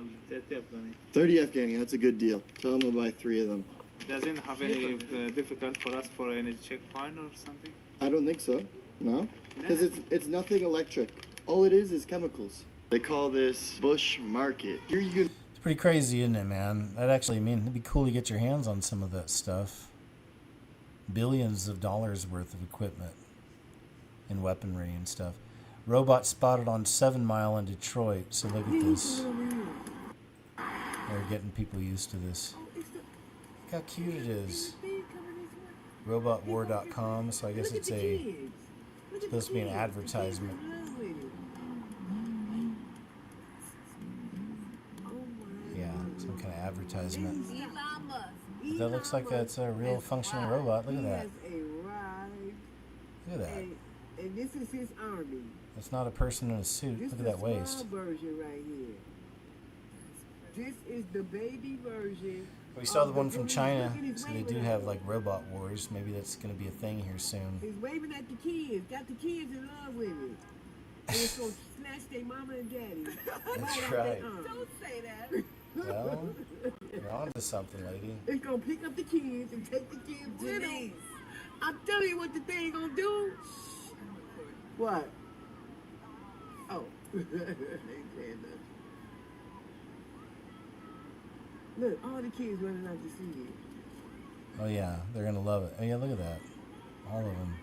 30 Afghani. That's a good deal. Tell them to buy 3 of them. Doesn't have any difficult for us for any checkpoint or something? I don't think so. No? Because it's nothing electric. All it is chemicals. They call this Bush Market. Here you can... It's pretty crazy, isn't it, man? That actually, I mean, it'd be cool to get your hands on some of that stuff. Billions of dollars worth of equipment and weaponry and stuff. Robot spotted on 7 Mile in Detroit. So look at this. They're getting people used to this. Look how cute it is. Robotwar.com. So I guess it's supposed to be an advertisement. Yeah, some kind of advertisement. But that looks like that's a real functioning robot. Look at that. Look at that. And this is his army. That's not a person in a suit. Look at that waist. This is the small version right here. This is the baby version. We saw the one from China, so they do have like robot wars. Maybe that's going to be a thing here soon. He's waving at the kids. Got the kids in love with it. And it's going to snatch their mama and daddy. That's right. Don't say that. Well, you're on to something, lady. It's going to pick up the kids and take the kids with them. I'm telling you what the thing going to do. What? Oh. Ain't saying nothing. Look, all the kids running out to see it. Oh yeah, they're gonna love it. Oh yeah, look at that. All of them.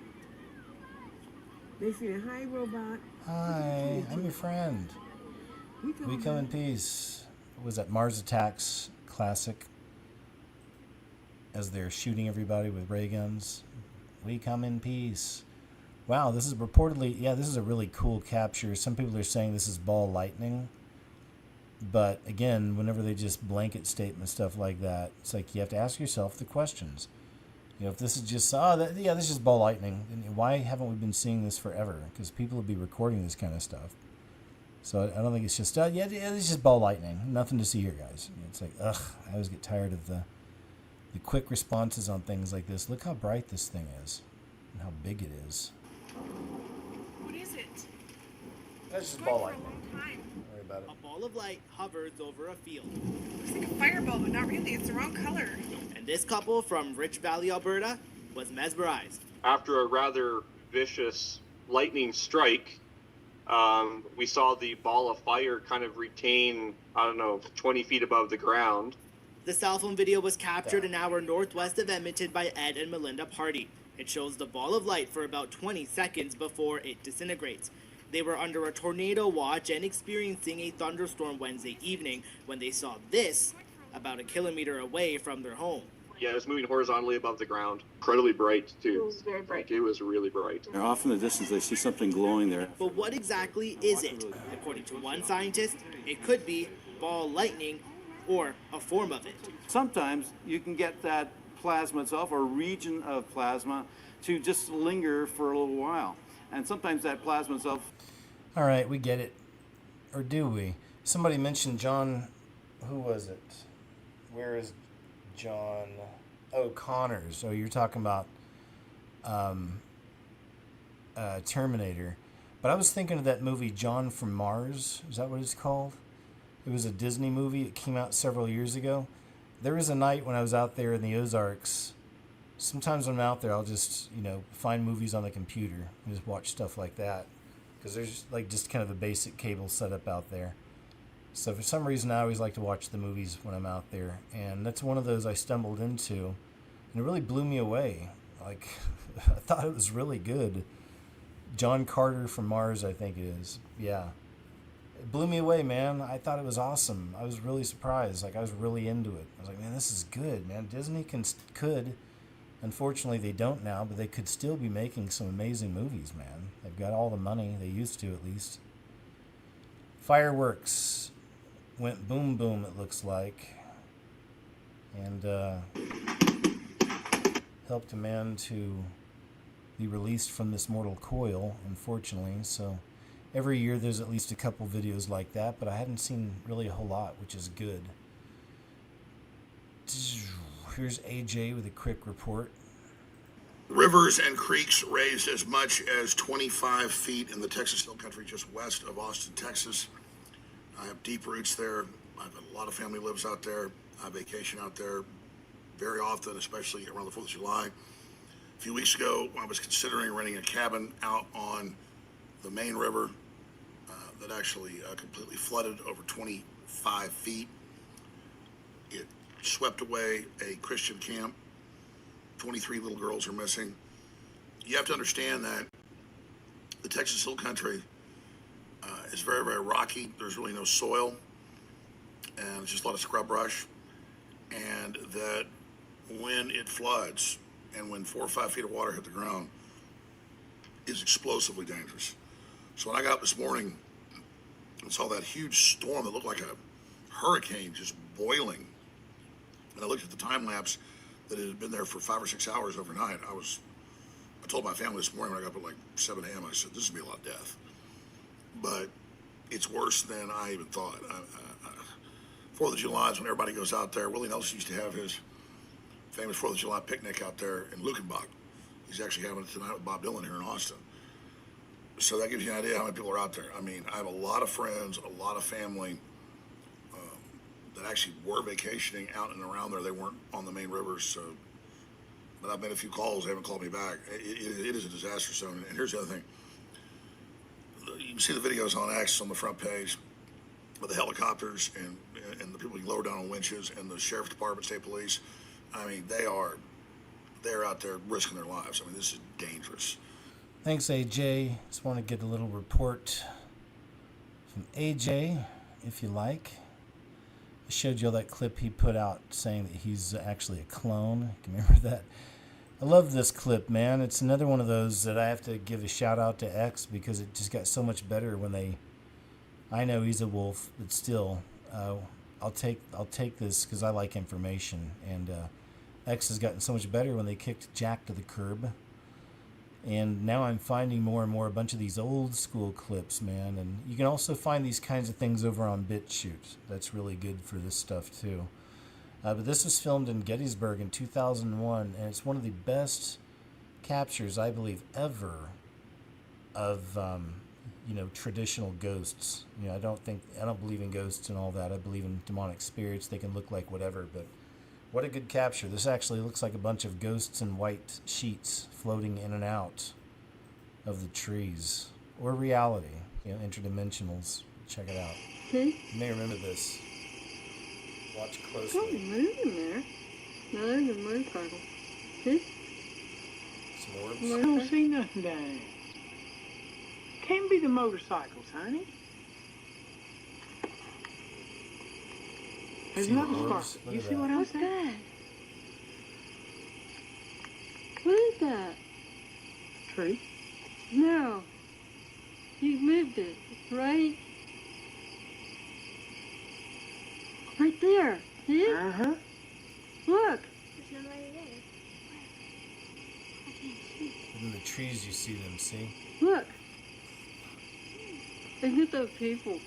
They saying, hi, robot. Hi, I'm your friend. We come in peace. What was that Mars Attacks classic? As they're shooting everybody with ray guns. We come in peace. Wow, this is reportedly, yeah, this is a really cool capture. Some people are saying this is ball lightning. But again, whenever they just blanket statement stuff like that, it's like you have to ask yourself the questions. You know, if this is just, this is just ball lightning, then why haven't we been seeing this forever? Because people would be recording this kind of stuff. So I don't think it's just, it's just ball lightning. Nothing to see here, guys. It's like, ugh, I always get tired of the quick responses on things like this. Look how bright this thing is and how big it is. What is it? That's just ball lightning. A ball of light hovers over a field. Looks like a fireball, but not really. It's the wrong color. And this couple from Rich Valley, Alberta, was mesmerized. After a rather vicious lightning strike, we saw the ball of fire kind of retain, 20 feet above the ground. The cell phone video was captured an hour northwest of Edmonton by Ed and Melinda Party. It shows the ball of light for about 20 seconds before it disintegrates. They were under a tornado watch and experiencing a thunderstorm Wednesday evening when they saw this about a kilometer away from their home. Yeah, it was moving horizontally above the ground. Incredibly bright, too. It was very bright. It was really bright. They're off in the distance. They see something glowing there. But what exactly is it? According to one scientist, it could be ball lightning or a form of it. Sometimes you can get that plasma itself or region of plasma to just linger for a little while. And sometimes that plasma itself... All right, we get it. Or do we? Somebody mentioned John... Who was it? Where is John? Oh, Connors. Oh, you're talking about Terminator. But I was thinking of that movie John from Mars. Is that what it's called? It was a Disney movie. It came out several years ago. There was a night when I was out there in the Ozarks. Sometimes when I'm out there, I'll just, find movies on the computer and just watch stuff like that. Because there's just kind of a basic cable setup out there. So for some reason, I always like to watch the movies when I'm out there. And that's one of those I stumbled into. And it really blew me away. I thought it was really good. John Carter from Mars, I think it is. Yeah. It blew me away, man. I thought it was awesome. I was really surprised. I was really into it. I was like, man, this is good, man. Disney could. Unfortunately, they don't now, but they could still be making some amazing movies, man. They've got all the money. They used to, at least. Fireworks went boom, boom, it looks like. And helped a man to be released from this mortal coil, unfortunately. So every year there's at least a couple videos like that, but I hadn't seen really a whole lot, which is good. Here's AJ with a quick report. Rivers and creeks raised as much as 25 feet in the Texas Hill Country just west of Austin, Texas. I have deep roots there. I have a lot of family lives out there. I vacation out there very often, especially around the 4th of July. A few weeks ago, I was considering renting a cabin out on the main river that actually completely flooded over 25 feet. It swept away a Christian camp. 23 little girls are missing. You have to understand that the Texas Hill Country is very, very rocky. There's really no soil, and it's just a lot of scrub brush. And that when it floods, and when 4 or 5 feet of water hit the ground, is explosively dangerous. So when I got up this morning and saw that huge storm that looked like a hurricane just boiling, and I looked at the time lapse that it had been there for 5 or 6 hours overnight, I told my family this morning when I got up at like 7 a.m., I said, this is going to be a lot of death. But it's worse than I even thought. 4th of July is when everybody goes out there. Willie Nelson used to have his famous 4th of July picnic out there in Lukenbach. He's actually having it tonight with Bob Dylan here in Austin. So that gives you an idea how many people are out there. I mean, I have a lot of friends, a lot of family that actually were vacationing out and around there. They weren't on the main rivers, so. But I've made a few calls. They haven't called me back. It is a disaster zone. And here's the other thing. You can see the videos on X on the front page with the helicopters and and the people you lower down on winches, and the sheriff's department, state police. I mean, they're out there risking their lives. I mean, this is dangerous. Thanks, AJ. Just want to get a little report from AJ, if you like. I showed you all that clip he put out saying that he's actually a clone. Can you remember that? I love this clip, man. It's another one of those that I have to give a shout out to X because it just got so much better when they. I know he's a wolf, but still, I'll take this because I like information. And X has gotten so much better when they kicked Jack to the curb. And now I'm finding more and more a bunch of these old school clips, man. And you can also find these kinds of things over on BitChute. That's really good for this stuff too. But this was filmed in Gettysburg in 2001, and it's one of the best captures, I believe, ever of traditional ghosts. I don't believe in ghosts and all that. I believe in demonic spirits. They can look like whatever, but what a good capture. This actually looks like a bunch of ghosts in white sheets floating in and out of the trees. Or reality, interdimensionals. Check it out. You may remember this. Watch closely. Oh, moving there. No, there's a motorcycle. See? Some orbs. I don't see nothing down there. Can't be the motorcycles, honey. There's another spark. You see what I'm saying? What is that? Tree. No. You moved it, right? Right there. See it? Uh-huh. Look. There's nobody there. I can't see. In the trees you see them, see? Look. Isn't it those people?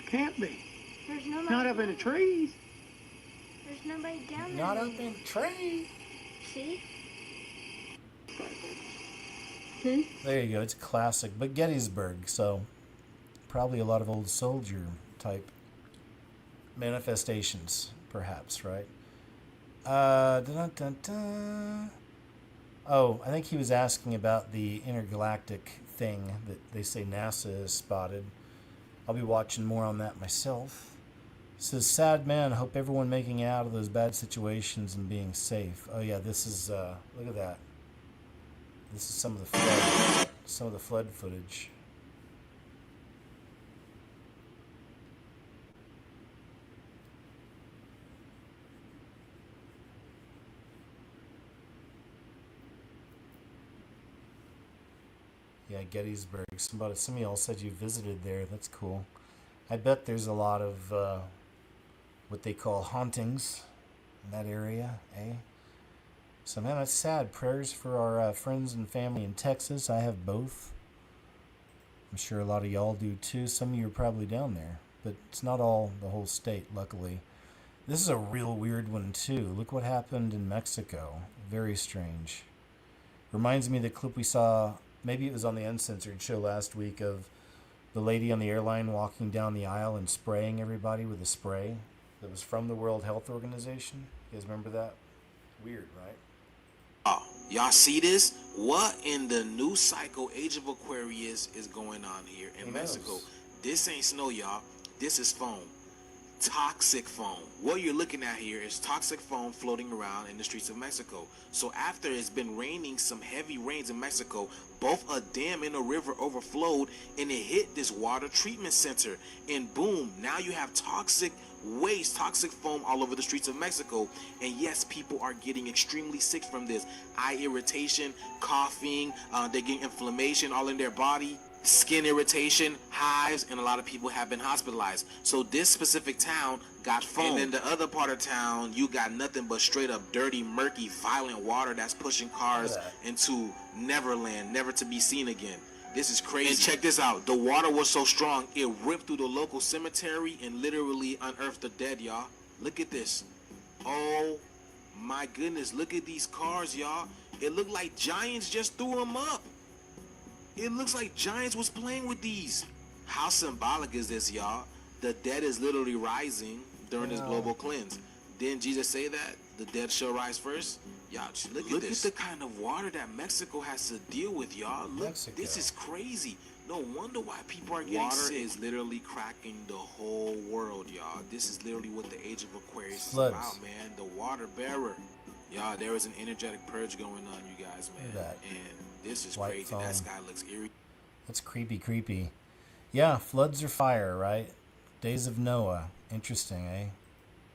Can't be. There's nobody. Not up in the trees. There's nobody down there. Not up in the tree. See? See? There you go. It's classic. But Gettysburg, so probably a lot of old soldier type manifestations, perhaps, right? Oh, I think he was asking about the intergalactic thing that they say NASA has spotted. I'll be watching more on that myself. It says, sad man, hope everyone making it out of those bad situations and being safe. Oh yeah, this is, look at that. This is some of the flood footage. Yeah, Gettysburg. Some of y'all said you visited there. That's cool. I bet there's a lot of what they call hauntings in that area, eh? So, man, that's sad. Prayers for our friends and family in Texas. I have both. I'm sure a lot of y'all do too. Some of you are probably down there, but it's not all the whole state, luckily. This is a real weird one too. Look what happened in Mexico. Very strange. Reminds me of the clip we saw, maybe it was on the Uncensored show last week, of the lady on the airline walking down the aisle and spraying everybody with a spray that was from the World Health Organization. You guys remember that? Weird, right? Oh, y'all see this? What in the new cycle Age of Aquarius is going on here in Mexico? This ain't snow, y'all. This is foam. Toxic foam. What you're looking at here is toxic foam floating around in the streets of Mexico. So after it's been raining some heavy rains in Mexico, both a dam and a river overflowed and it hit this water treatment center. And boom, now you have toxic waste, toxic foam all over the streets of Mexico. And yes, people are getting extremely sick from this. Eye irritation, coughing, they're getting inflammation all in their body, skin irritation, hives, and a lot of people have been hospitalized. So this specific town got foam. And in the other part of town, you got nothing but straight up dirty, murky, violent water that's pushing cars into Neverland, never to be seen again. This is crazy. And check this out. The water was so strong, it ripped through the local cemetery and literally unearthed the dead, y'all. Look at this. Oh my goodness. Look at these cars, y'all. It looked like giants just threw them up. It looks like giants was playing with these. How symbolic is this, y'all? The dead is literally rising during this global cleanse. Didn't Jesus say that? The dead shall rise first? Y'all, look at this. Look at the kind of water that Mexico has to deal with, y'all. Look, this is crazy. No wonder why people are getting sick. Is literally cracking the whole world, y'all. This is literally what the Age of Aquarius Floods. is about, man. The water bearer. Y'all, there is an energetic purge going on, you guys, man. Look at that. And this is White crazy. foam. That sky looks eerie. That's creepy. Yeah, floods are fire, right? Days of Noah. Interesting, eh?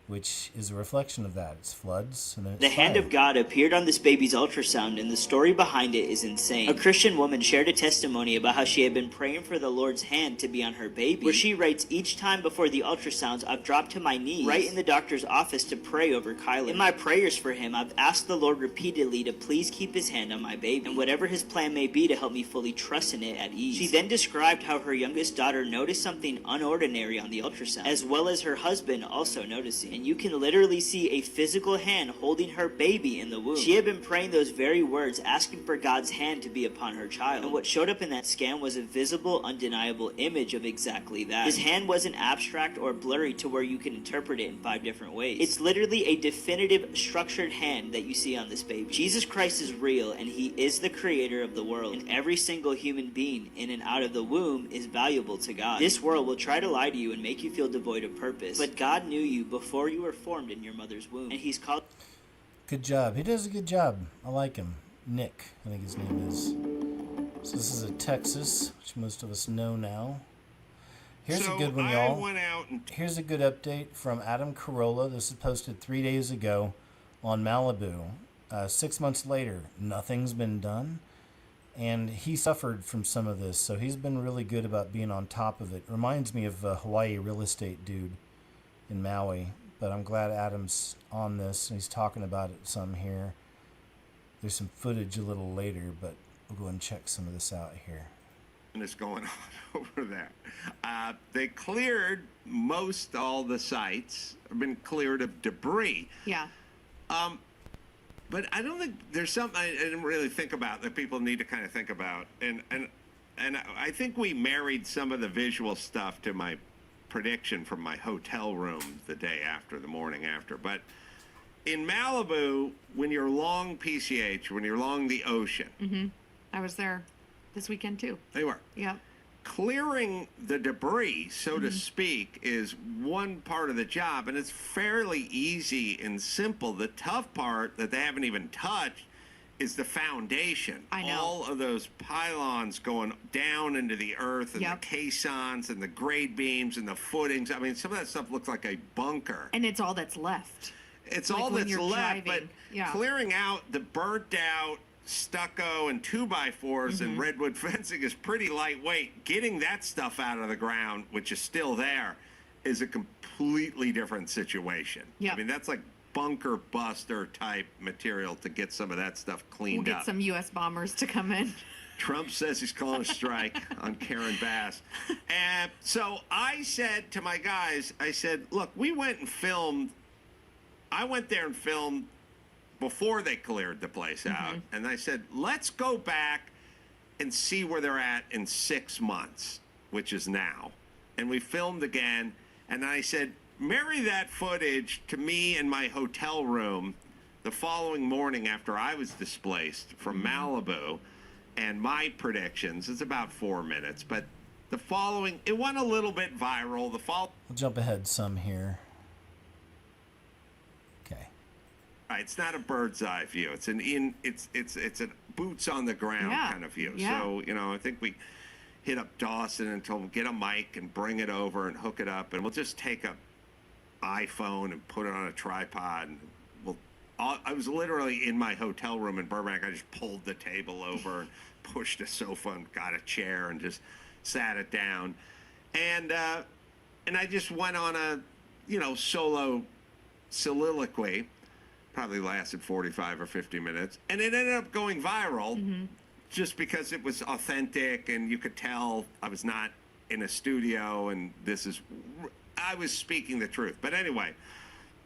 Which is a reflection of that. It's floods, and then it's The hand fire. of God appeared on this baby's ultrasound, and the story behind it is insane. A Christian woman shared a testimony about how she had been praying for the Lord's hand to be on her baby, where she writes, "Each time before the ultrasounds, I've dropped to my knees right in the doctor's office to pray over Kyler. In my prayers for him, I've asked the Lord repeatedly to please keep his hand on my baby, and whatever his plan may be, to help me fully trust in it at ease." She then described how her youngest daughter noticed something unordinary on the ultrasound, as well as her husband also noticing. And you can literally see a physical hand holding her baby in the womb. She had been praying those very words, asking for God's hand to be upon her child. And what showed up in that scan was a visible, undeniable image of exactly that. His hand wasn't abstract or blurry to where you can interpret it in 5 different ways. It's literally a definitive, structured hand that you see on this baby. Jesus Christ is real, and he is the creator of the world. And every single human being in and out of the womb is valuable to God. This world will try to lie to you and make you feel devoid of purpose. But God knew you before you were formed in your mother's womb, and he's called. Good job. He does a good job. I like him. Nick, I think his name is. So this is a Texas, which most of us know now. Here's a good one, y'all. Here's a good update from Adam Carolla. This is posted 3 days ago on Malibu. 6 months later, nothing's been done. And he suffered from some of this, so he's been really good about being on top of it. Reminds me of a Hawaii real estate dude in Maui. But I'm glad Adam's on this, and he's talking about it some here. There's some footage a little later, but we'll go and check some of this out here. Is going on over there. They cleared most all the sites, have been cleared of debris. Yeah. But I don't think there's something I didn't really think about that people need to kind of think about. And I think we married some of the visual stuff to my prediction from my hotel room the day after, the morning after. But in Malibu, when you're along PCH, when you're along the ocean. Mm-hmm. I was there this weekend too. They were. Yep. Clearing the debris, so to speak, is one part of the job, and it's fairly easy and simple. The tough part that they haven't even touched is the foundation. I know. All of those pylons going down into the earth, and the caissons and the grade beams and the footings. I mean, some of that stuff looks like a bunker. And it's all that's left. It's like all when that's you're left, driving. but clearing out the burnt out stucco and 2x4s and redwood fencing is pretty lightweight. Getting that stuff out of the ground, which is still there, is a completely different situation. Yep. I mean, that's like bunker buster type material to get some of that stuff cleaned We'll up. get some U.S. bombers to come in. Trump says he's calling a strike on Karen Bass. And so I said to my guys, I said, look, we went and filmed. I went there and filmed before they cleared the place out. And I said, let's go back and see where they're at in 6 months, which is now. And we filmed again. And I said, marry that footage to me in my hotel room the following morning after I was displaced from Malibu, and my predictions. It's about 4 minutes, but the following, it went a little bit viral. We'll jump ahead some here. Okay. It's not a bird's eye view. It's it's a boots on the ground kind of view. Yeah. So, I think we hit up Dawson and told him get a mic and bring it over and hook it up, and we'll just take a iPhone and put it on a tripod, and I was literally in my hotel room in Burbank. I just pulled the table over and pushed a sofa and got a chair and just sat it down, and I just went on a solo soliloquy. Probably lasted 45 or 50 minutes, and it ended up going viral just because it was authentic, and you could tell I was not in a studio, and I was speaking the truth. But anyway,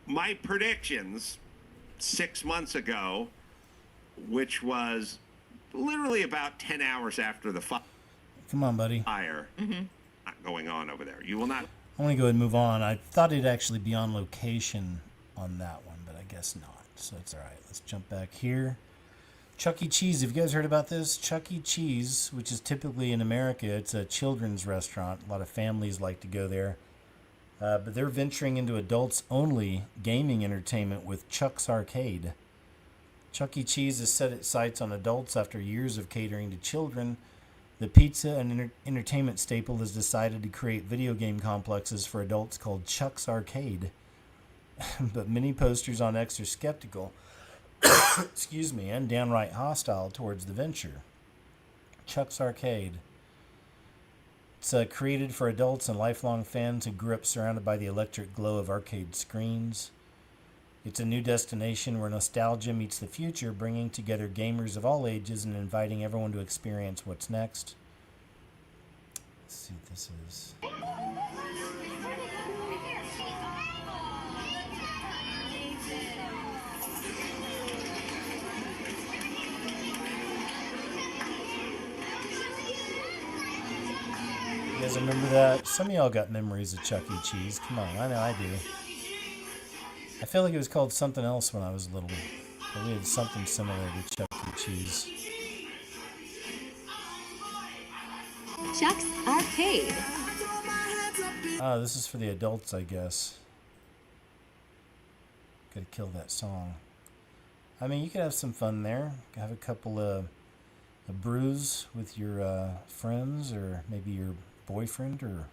my predictions 6 months ago, which was literally about 10 hours after the Come on, buddy. fire not going on over there. You will not. I want to go ahead and move on. I thought it'd actually be on location on that one, but I guess not. So it's all right. Let's jump back here. Chuck E. Cheese, have you guys heard about this? Chuck E. Cheese, which is typically in America, it's a children's restaurant. A lot of families like to go there. But they're venturing into adults-only gaming entertainment with Chuck's Arcade. Chuck E. Cheese has set its sights on adults after years of catering to children. The pizza and entertainment staple has decided to create video game complexes for adults called Chuck's Arcade. But many posters on X are skeptical, excuse me, and downright hostile towards the venture. Chuck's Arcade. It's created for adults and lifelong fans who grew up surrounded by the electric glow of arcade screens. It's a new destination where nostalgia meets the future, bringing together gamers of all ages and inviting everyone to experience what's next. Let's see what this is. You guys remember that? Some of y'all got memories of Chuck E. Cheese. Come on, I know I do. I feel like it was called something else when I was little. But we had something similar to Chuck E. Cheese. Chuck's Arcade. Oh, this is for the adults, I guess. Gotta kill that song. I mean, you could have some fun there. Have a couple of brews with your friends, or maybe your boyfriend or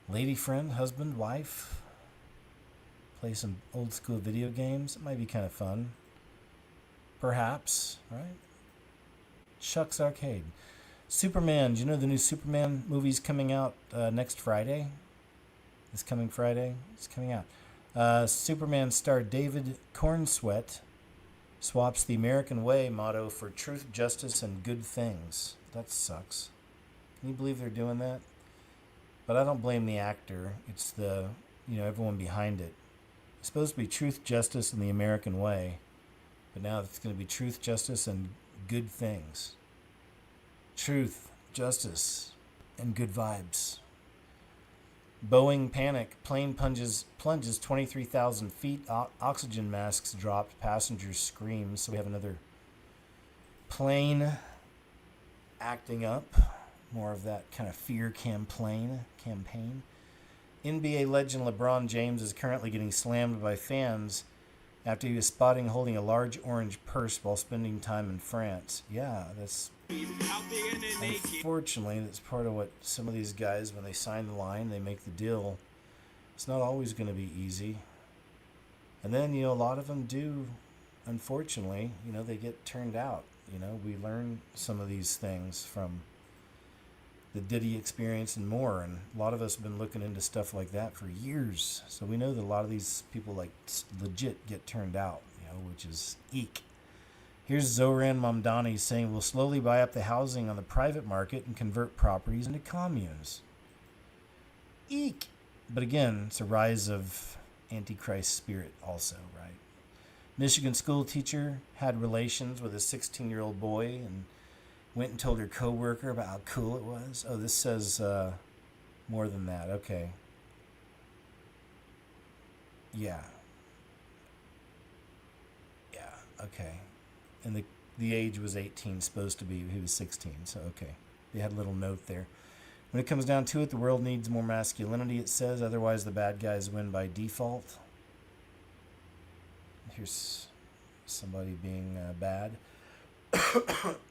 lady friend, husband, wife. Play some old school video games. It might be kind of fun. Perhaps, right? Chuck's Arcade. Superman. Do you know the new Superman movie's coming out next Friday? This coming Friday? It's coming out. Superman star David Cornsweet swaps the American Way motto for truth, justice, and good things. That sucks. Can you believe they're doing that? But I don't blame the actor. It's the, everyone behind it. It's supposed to be truth, justice, and the American way. But now it's going to be truth, justice, and good things. Truth, justice, and good vibes. Boeing panic. Plane plunges 23,000 feet. Oxygen masks dropped. Passengers scream. So we have another plane acting up. More of that kind of fear campaign. NBA legend LeBron James is currently getting slammed by fans after he was spotted holding a large orange purse while spending time in France. Yeah, that's... Unfortunately, that's part of what some of these guys, when they sign the line, they make the deal. It's not always going to be easy. And then, a lot of them do, unfortunately, they get turned out. We learn some of these things from the Diddy experience and more, and a lot of us have been looking into stuff like that for years. So we know that a lot of these people legit get turned out, which is eek. Here's Zoran Mamdani saying we'll slowly buy up the housing on the private market and convert properties into communes. Eek. But again, it's a rise of Antichrist spirit also, right? Michigan school teacher had relations with a 16-year-old boy and went and told her coworker about how cool it was. Oh, this says more than that. Okay. Yeah. Okay. And the age was 18, supposed to be. He was 16, so okay. They had a little note there. When it comes down to it, the world needs more masculinity, it says. Otherwise, the bad guys win by default. Here's somebody being bad.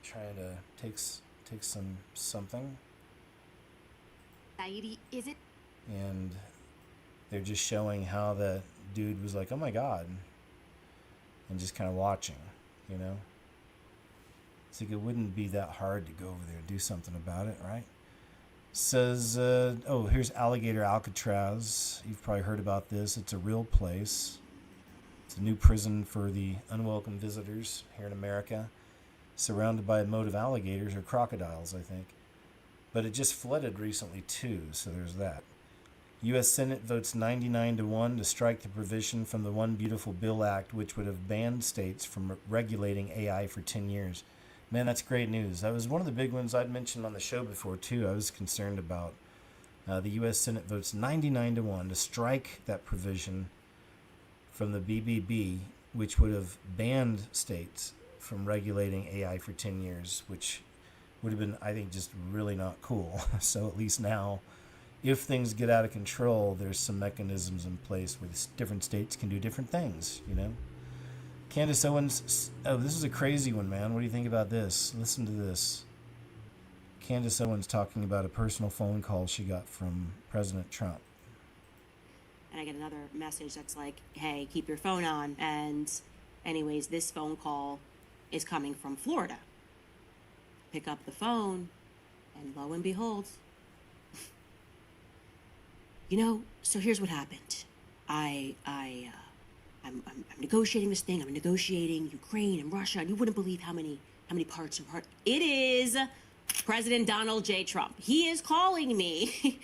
Trying to take something. Society, is it? And they're just showing how the dude was like, oh my God. And just kind of watching, It's like it wouldn't be that hard to go over there and do something about it, right? Says, here's Alligator Alcatraz. You've probably heard about this. It's a real place. It's a new prison for the unwelcome visitors here in America, surrounded by a moat of alligators or crocodiles, I think. But it just flooded recently too, so there's that. U.S. Senate votes 99-1 to strike the provision from the One Beautiful Bill Act, which would have banned states from regulating AI for 10 years. Man, that's great news. That was one of the big ones I'd mentioned on the show before, too. I was concerned about the U.S. Senate votes 99-1 to strike that provision from the BBB, which would have banned states from regulating AI for 10 years, which would have been, I think, just really not cool. So at least now, if things get out of control, there's some mechanisms in place where different states can do different things, you know? Candace Owens, oh, this is a crazy one, man. What do you think about this? Listen to this. Candace Owens talking about a personal phone call she got from President Trump. And I get another message that's like, hey, keep your phone on. And anyways, this phone call is coming from Florida. Pick up the phone, and lo and behold, you know, so here's what happened. I'm negotiating this thing. I'm negotiating Ukraine and Russia, and you wouldn't believe how many parts are part. It is President Donald J. Trump. He is calling me,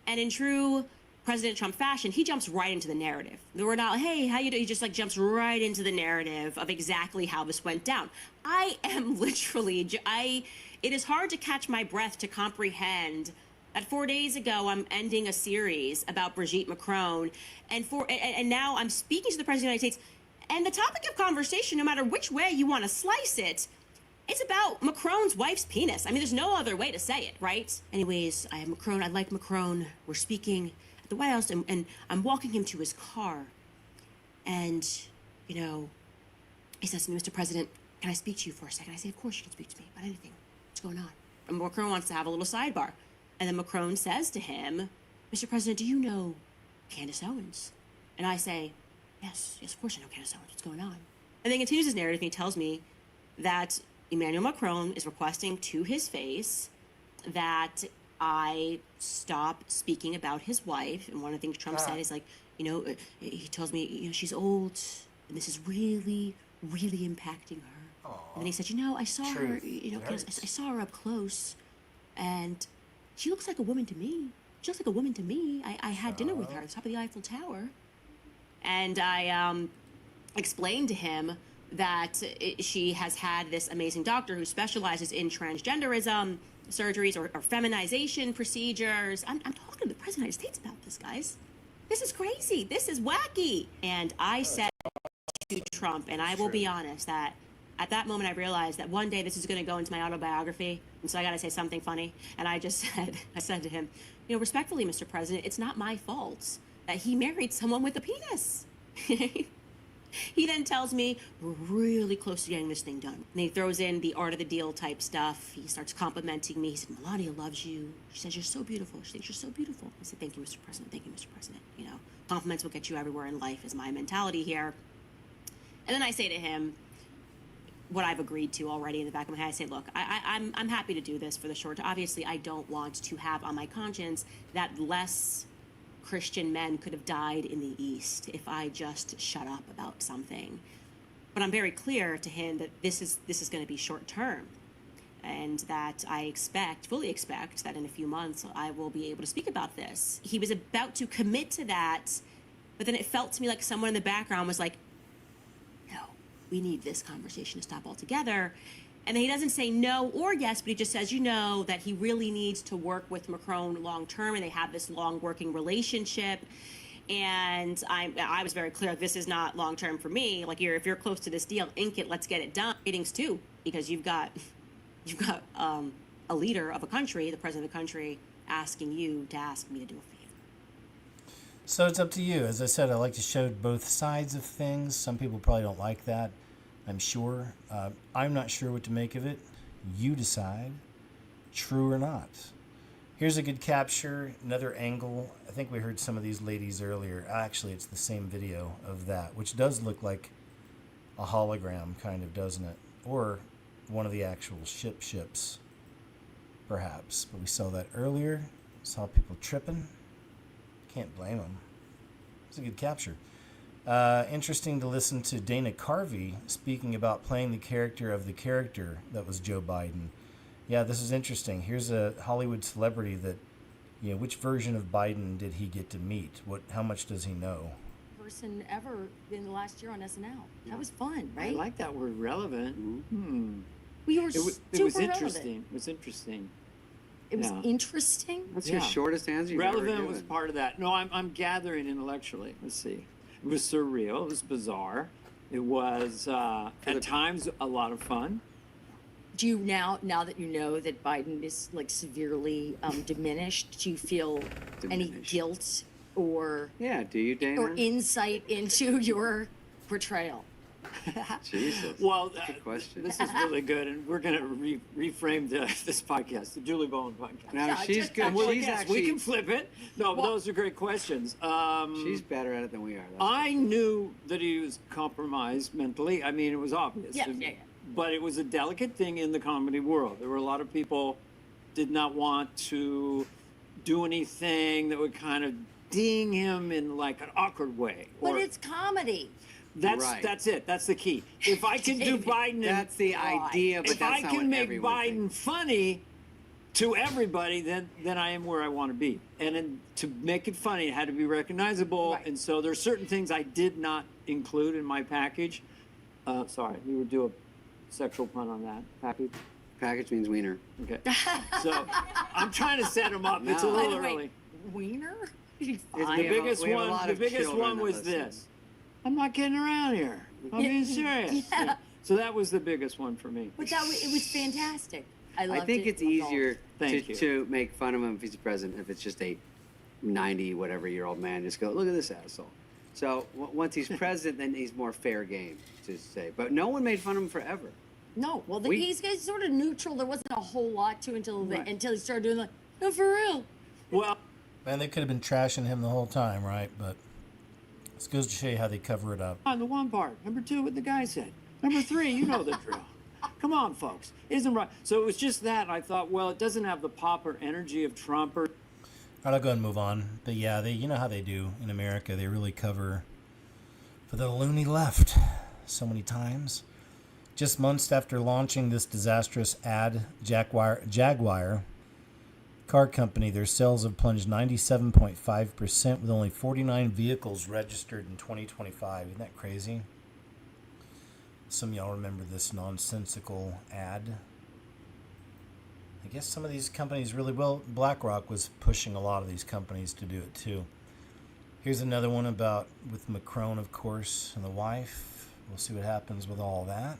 and in true President Trump fashion, he jumps right into the narrative. We're not, hey, how you doing? He just like jumps right into the narrative of exactly how this went down. I am literally, it is hard to catch my breath to comprehend that 4 days ago I'm ending a series about Brigitte Macron, and now I'm speaking to the President of the United States, and the topic of conversation, no matter which way you want to slice it, it's about Macron's wife's penis. I mean, there's no other way to say it, right? Anyways, I have Macron. I like Macron. We're speaking at the White House, and I'm walking him to his car. And, you know, he says to me, Mr. President, can I speak to you for a second? I say, of course you can speak to me about anything. What's going on? And Macron wants to have a little sidebar. And then Macron says to him, Mr. President, do you know Candace Owens? And I say, yes, of course I know Candace Owens. What's going on? And then he continues his narrative, and he tells me that Emmanuel Macron is requesting to his face that I stop speaking about his wife. And one of the things Trump said is like, you know, he tells me, you know, she's old, and this is really, really impacting her. Aww. And then he said, you know, I saw her, you know, I saw her up close, and she looks like a woman to me. She looks like a woman to me. I had dinner with her at the top of the Eiffel Tower. And I explained to him that she has had this amazing doctor who specializes in transgenderism surgeries or feminization procedures. I'm talking to the President of the United States about this, guys. This is crazy. This is wacky. And I said to Trump, and I will be honest, that at that moment I realized that one day this is going to go into my autobiography, and so I got to say something funny. And I said to him, you know, respectfully, Mr. President, it's not my fault that he married someone with a penis. He then tells me, we're really close to getting this thing done. And he throws in the art of the deal type stuff. He starts complimenting me. He said, Melania loves you. She says, you're so beautiful. She thinks you're so beautiful. I said, thank you, Mr. President. Thank you, Mr. President. You know, compliments will get you everywhere in life is my mentality here. And then I say to him what I've agreed to already in the back of my head. I say, look, I'm happy to do this for the short term. Obviously, I don't want to have on my conscience that less Christian men could have died in the East if I just shut up about something. But I'm very clear to him that this is going to be short term, and that I fully expect that in a few months I will be able to speak about this. He was about to commit to that, but then it felt to me like someone in the background was like, no, we need this conversation to stop altogether. And then he doesn't say no or yes, but he just says, you know, that he really needs to work with Macron long term, and they have this long working relationship. And I was very clear, this is not long term for me. Like, if you're close to this deal, ink it, let's get it done. Meetings too, because you've got a leader of a country, the president of the country, asking you to ask me to do a favor. So it's up to you. As I said, I like to show both sides of things. Some people probably don't like that, I'm sure. I'm not sure what to make of it. You decide, true or not. Here's a good capture, another angle. I think we heard some of these ladies earlier. Actually, it's the same video of that, which does look like a hologram, kind of, doesn't it? Or one of the actual ships, perhaps. But we saw that earlier. Saw people tripping. Can't blame them. It's a good capture. Interesting to listen to Dana Carvey speaking about playing the character of the character that was Joe Biden. Yeah, this is interesting. Here's a Hollywood celebrity that, you know, which version of Biden did he get to meet? How much does he know? Person ever in the last year on SNL. That was fun, right? I like that word, relevant. Mm-hmm. We were it was interesting. It was interesting. It was interesting. What's your shortest answer? Relevant was part of that. No, I'm gathering intellectually. Let's see. It was surreal. It was bizarre. It was at times a lot of fun. Do you now that you know that Biden is like severely diminished, do you feel any guilt or do you, Dana? or insight into your portrayal? Jesus. Well, good question. This is really good, and we're going to reframe this podcast, the Julie Bowen podcast. No, she's good. We can flip it. No, but those are great questions. She's better at it than we are. I knew that he was compromised mentally. I mean, it was obvious. Yeah. But it was a delicate thing in the comedy world. There were a lot of people did not want to do anything that would kind of ding him in like an awkward way. But it's comedy. That's it. That's the key. If I can do Biden, that's the idea. But if that's I can make Biden funny to everybody, then I am where I want to be. And then to make it funny, it had to be recognizable. Right. And so there's certain things I did not include in my package. Sorry, you would do a sexual pun on that package. Package means wiener. Okay. So I'm trying to set him up. It's a little early. Wiener? The biggest one was this. I'm not kidding around here. I'm being serious. Yeah. So that was the biggest one for me. But it was fantastic. I loved it. I think it's easier Thank you. to make fun of him if he's a president, if it's just a 90-whatever-year-old man. Just go, look at this asshole. So once he's president, then he's more fair game to say. But no one made fun of him forever. No, well, he's sort of neutral. There wasn't a whole lot to until he started doing like, no, for real. Well, man, they could have been trashing him the whole time, right? But this goes to show you how they cover it up. On the one part. Number two, what the guy said. Number three, you know the drill. Come on, folks. It isn't right. So it was just that. I thought, well, it doesn't have the pop or energy of Trump or. All right, I'll go ahead and move on. But yeah, you know how they do in America. They really cover for the loony left so many times. Just months after launching this disastrous ad, Jaguar car company, their sales have plunged 97.5% with only 49 vehicles registered in 2025. Isn't that crazy? Some of y'all remember this nonsensical ad. I guess some of these companies really will. BlackRock was pushing a lot of these companies to do it too. Here's another one with Macron, of course, and the wife. We'll see what happens with all that.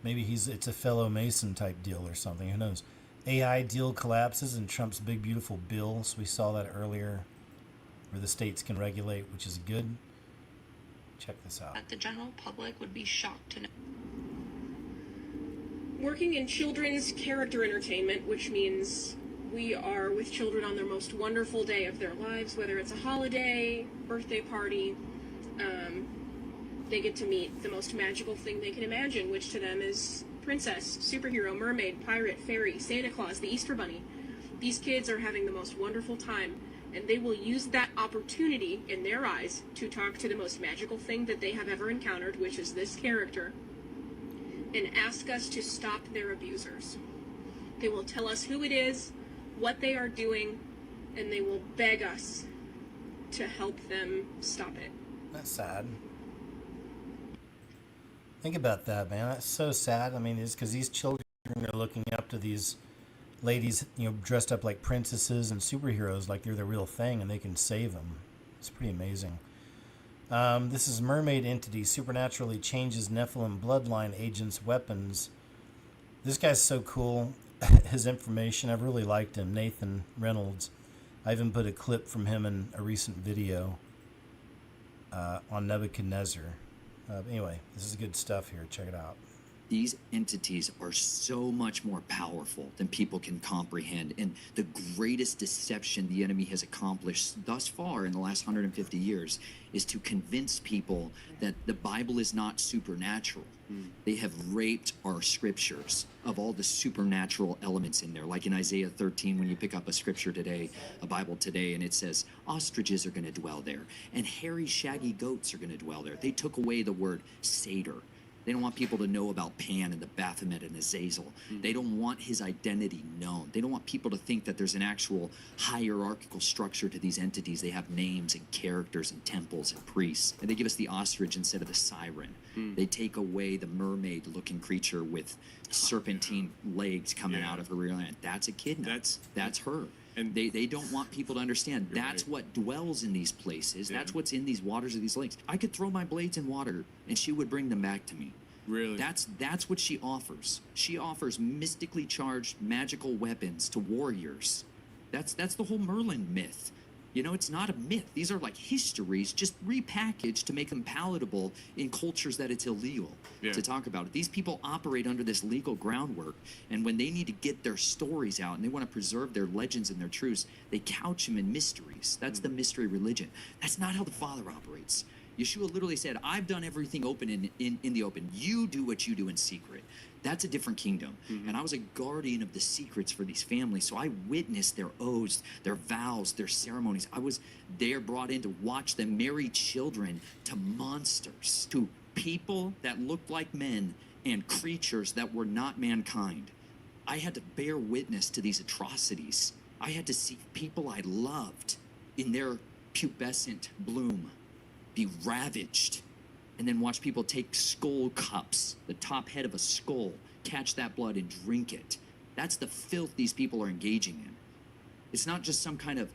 Maybe it's a fellow Mason type deal or something. Who knows? AI deal collapses in Trump's big beautiful bill. So we saw that earlier, where the states can regulate, which is good. Check this out. The general public would be shocked to know. Working in children's character entertainment, which means we are with children on their most wonderful day of their lives, whether it's a holiday, birthday party. They get to meet the most magical thing they can imagine, which to them is princess, superhero, mermaid, pirate, fairy, Santa Claus, the Easter Bunny. These kids are having the most wonderful time, and they will use that opportunity in their eyes to talk to the most magical thing that they have ever encountered, which is this character, and ask us to stop their abusers. They will tell us who it is, what they are doing, and they will beg us to help them stop it. That's sad. Think about that, man. That's so sad. I mean, it's because these children are looking up to these ladies, dressed up like princesses and superheroes, like they're the real thing, and they can save them. It's pretty amazing. This is Mermaid Entities. Supernaturally changes Nephilim bloodline agents' weapons. This guy's so cool. His information, I've really liked him. Nathan Reynolds. I even put a clip from him in a recent video on Nebuchadnezzar. Anyway, this is good stuff here. Check it out. These entities are so much more powerful than people can comprehend. And the greatest deception the enemy has accomplished thus far in the last 150 years is to convince people that the Bible is not supernatural. They have raped our scriptures of all the supernatural elements in there. Like in Isaiah 13, when you pick up a scripture today, a Bible today, and it says ostriches are going to dwell there and hairy, shaggy goats are going to dwell there. They took away the word satyr. They don't want people to know about Pan and the Baphomet and Azazel. They don't want his identity known. They don't want people to think that there's an actual hierarchical structure to these entities. They have names and characters and temples and priests. And they give us the ostrich instead of the siren. They take away the mermaid-looking creature with serpentine legs coming out of her rear end. That's a kidnap. That's her. And they don't want people to understand that's what dwells in these places. Yeah. That's what's in these waters of these lakes. I could throw my blades in water and she would bring them back to me. Really? That's what she offers. She offers mystically charged magical weapons to warriors. That's the whole Merlin myth. You know, it's not a myth. These are like histories just repackaged to make them palatable in cultures that it's illegal to talk about. These people operate under this legal groundwork, and when they need to get their stories out and they want to preserve their legends and their truths, they couch them in mysteries. That's the mystery religion. That's not how the Father operates. Yeshua literally said, I've done everything open in the open. You do what you do in secret. That's a different kingdom. And I was a guardian of the secrets for these families. So I witnessed their oaths, their vows, their ceremonies. I was there brought in to watch them marry children to monsters, to people that looked like men and creatures that were not mankind. I had to bear witness to these atrocities. I had to see people I loved in their pubescent bloom be ravaged, and then watch people take skull cups, the top head of a skull, catch that blood and drink it. That's the filth these people are engaging in. It's not just some kind of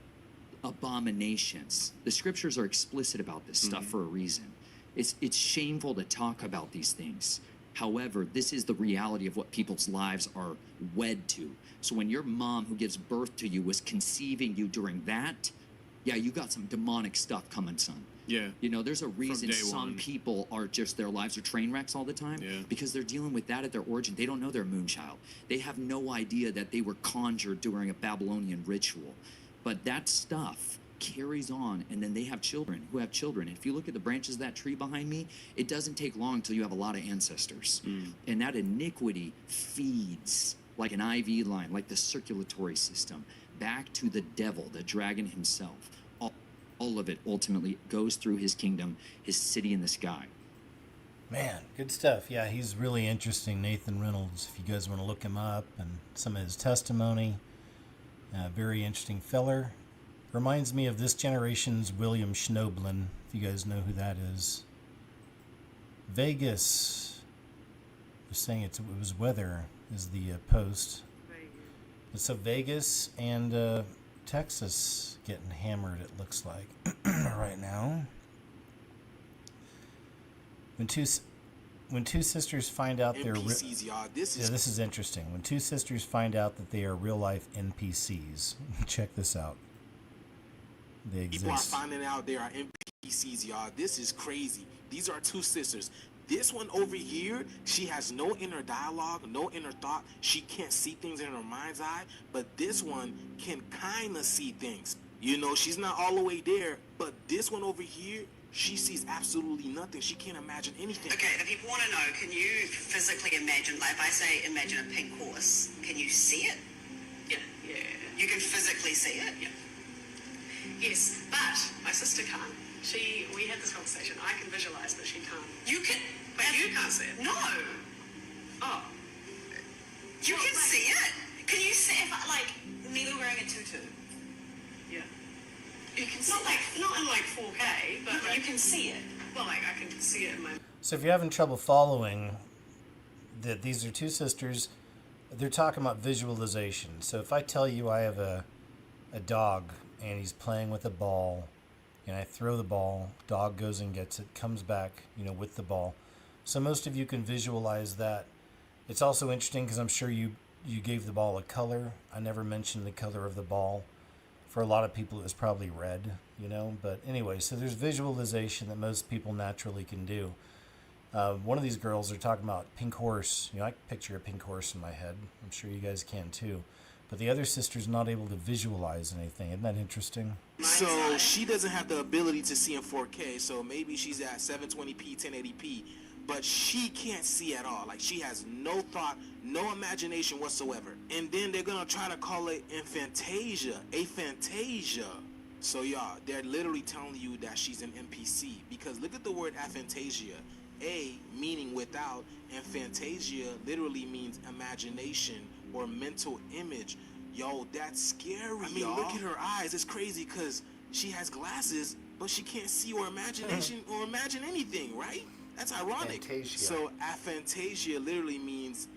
abominations. The scriptures are explicit about this stuff for a reason. It's shameful to talk about these things. However, this is the reality of what people's lives are wed to. So when your mom who gives birth to you was conceiving you during that, yeah, you got some demonic stuff coming, son. Yeah. You know, there's a reason some one. people are just, their lives are train wrecks all the time because they're dealing with that at their origin. They don't know they're a moonchild. They have no idea that they were conjured during a Babylonian ritual. But that stuff carries on, and then they have children who have children. If you look at the branches of that tree behind me, it doesn't take long until you have a lot of ancestors. And that iniquity feeds like an IV line, like the circulatory system, back to the devil, the dragon himself. All of it ultimately goes through his kingdom, his city in the sky. Man, good stuff. Yeah, he's really interesting, Nathan Reynolds, if you guys want to look him up and some of his testimony. Very interesting feller. Reminds me of this generation's William Schnoblin, if you guys know who that is. Vegas. They're saying it was weather is the post. So Vegas and Texas getting hammered, it looks like, right now. When two sisters find out they're NPCs, y'all. This is interesting. When two sisters find out that they are real life NPCs. Check this out. They exist. People are finding out they are NPCs, y'all. This is crazy. These are two sisters. This one over here, she has no inner dialogue, no inner thought. She can't see things in her mind's eye, but this one can kind of see things. You know, she's not all the way there, but this one over here, she sees absolutely nothing. She can't imagine anything. Okay, if people want to know, can you physically imagine, like if I say imagine a pink horse, can you see it? Yeah. You can physically see it? Yeah. Yes, but my sister can't. We had this conversation. I can visualize, but she can't. You can, But you can't see it. no. Oh. You can see it? Can you see if like me wearing a tutu? Yeah. You can see Not in like 4K, but like, you can see it. Well, like I can see it in my. So if you're having trouble following that these are two sisters, they're talking about visualization. So if I tell you I have a dog and he's playing with a ball, and I throw the ball, dog goes and gets it, comes back, with the ball. So most of you can visualize that. It's also interesting because I'm sure you gave the ball a color. I never mentioned the color of the ball. For a lot of people, it was probably red, But anyway, so there's visualization that most people naturally can do. One of these girls are talking about pink horse. I can picture a pink horse in my head. I'm sure you guys can too. But the other sister's not able to visualize anything. Isn't that interesting? So she doesn't have the ability to see in 4K, so maybe she's at 720p, 1080p, but she can't see at all. Like, she has no thought, no imagination whatsoever. And then they're gonna try to call it aphantasia. So y'all, they're literally telling you that she's an NPC, because look at the word aphantasia. A meaning without, and fantasia literally means imagination or mental image. Yo, that's scary. I mean, look at her eyes. It's crazy because she has glasses, but she can't see or imagination or imagine anything, right? That's ironic. Aphantasia. So aphantasia literally means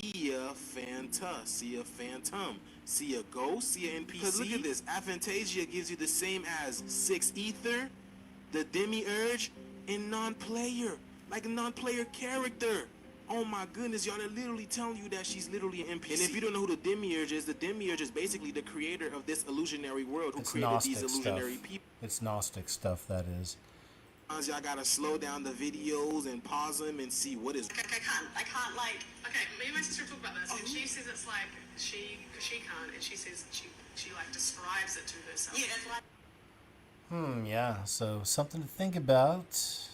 See a Fanta, see a Phantom, see a Ghost, see a NPC. Because look at this, Aphantasia gives you the same as 6 Ether, the Demiurge, and non-player, like a non-player character. Oh my goodness, y'all, they're literally telling you that she's literally an NPC. And if you don't know who the Demiurge is basically the creator of this illusionary world who created Gnostic these illusionary stuff. people. It's Gnostic stuff, that is. Y'all gotta slow down the videos and pause them and see what is. I can't like. Okay, me and my sister talk about this, and she says it's like because she can't, and she says she like describes it to herself. Yeah, that's why. Yeah, so something to think about.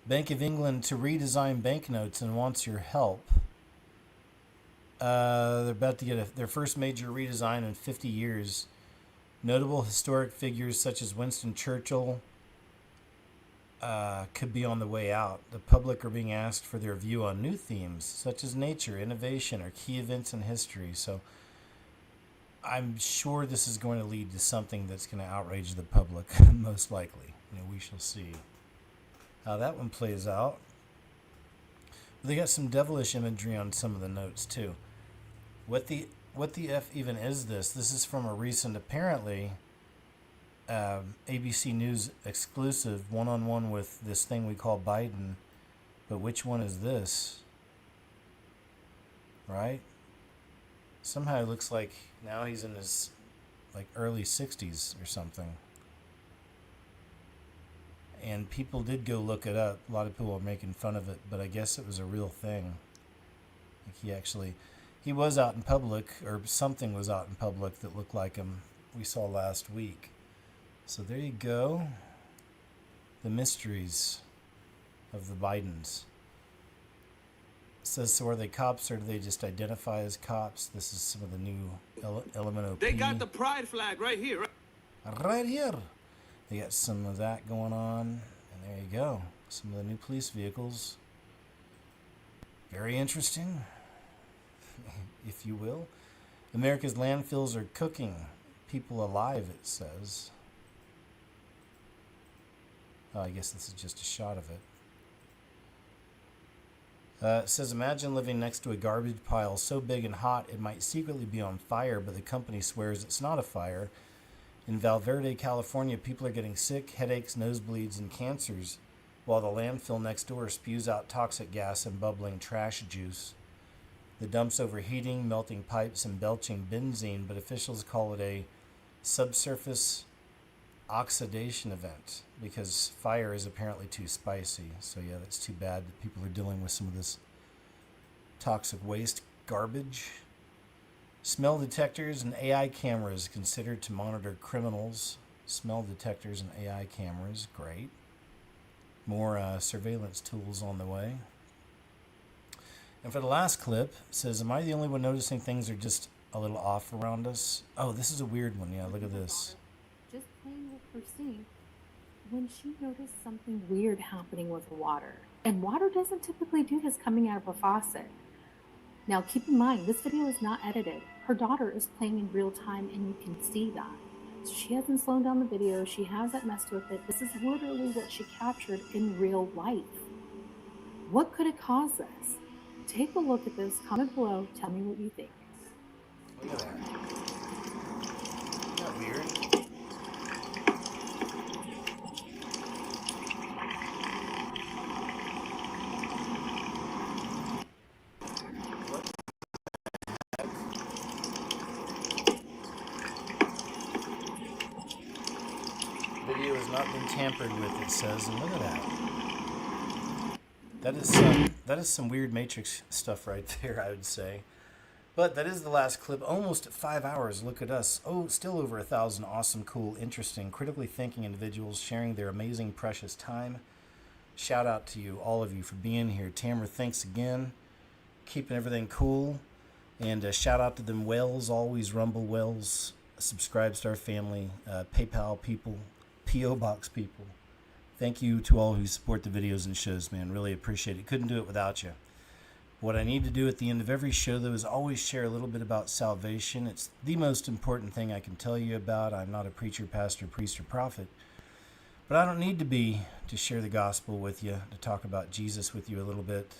Bank of England to redesign banknotes and wants your help. They're about to get their first major redesign in 50 years. Notable historic figures such as Winston Churchill could be on the way out. The public are being asked for their view on new themes such as nature, innovation, or key events in history. So I'm sure this is going to lead to something that's going to outrage the public, most likely. We shall see how that one plays out. They got some devilish imagery on some of the notes too. What the F even is this? This is from a recent, apparently, ABC News exclusive one-on-one with this thing we call Biden. But which one is this? Right? Somehow it looks like now he's in his early 60s or something. And people did go look it up. A lot of people are making fun of it, but I guess it was a real thing. He was out in public, or something was out in public that looked like him we saw last week. So there you go. The mysteries of the Bidens. It says, so are they cops or do they just identify as cops? This is some of the new LMNOP. They got the pride flag right here. Right here. They got some of that going on. And there you go. Some of the new police vehicles. Very interesting, if you will. America's landfills are cooking people alive, it says. Oh, I guess this is just a shot of it. It says, imagine living next to a garbage pile so big and hot it might secretly be on fire, but the company swears it's not a fire. In Valverde, California, people are getting sick, headaches, nosebleeds, and cancers, while the landfill next door spews out toxic gas and bubbling trash juice. The dump's overheating, melting pipes, and belching benzene, but officials call it a subsurface oxidation event because fire is apparently too spicy. So yeah, that's too bad that people are dealing with some of this toxic waste garbage. Smell detectors and AI cameras considered to monitor criminals. Smell detectors and AI cameras, great. More surveillance tools on the way. And for the last clip, it says, am I the only one noticing things are just a little off around us? Oh, this is a weird one. Yeah, look at this. Just playing with her sink when she noticed something weird happening with water. And water doesn't typically do this coming out of a faucet. Now keep in mind, this video is not edited. Her daughter is playing in real time and you can see that. So she hasn't slowed down the video, she hasn't messed with it. This is literally what she captured in real life. What could have caused this? Take a look at this, comment below, tell me what you think. Look at that. Isn't that weird? Video has not been tampered with, it says, and look at that. That is some weird Matrix stuff right there, I would say. But that is the last clip, almost 5 hours. Look at us. Oh, still over 1,000 awesome, cool, interesting, critically thinking individuals sharing their amazing, precious time. Shout out to you, all of you, for being here. Tamara, thanks again. Keeping everything cool. And shout out to them whales, always Rumble whales, Subscribe Star family, PayPal people, P.O. Box people. Thank you to all who support the videos and shows, man. Really appreciate it. Couldn't do it without you. What I need to do at the end of every show, though, is always share a little bit about salvation. It's the most important thing I can tell you about. I'm not a preacher, pastor, priest, or prophet. But I don't need to be to share the gospel with you, to talk about Jesus with you a little bit.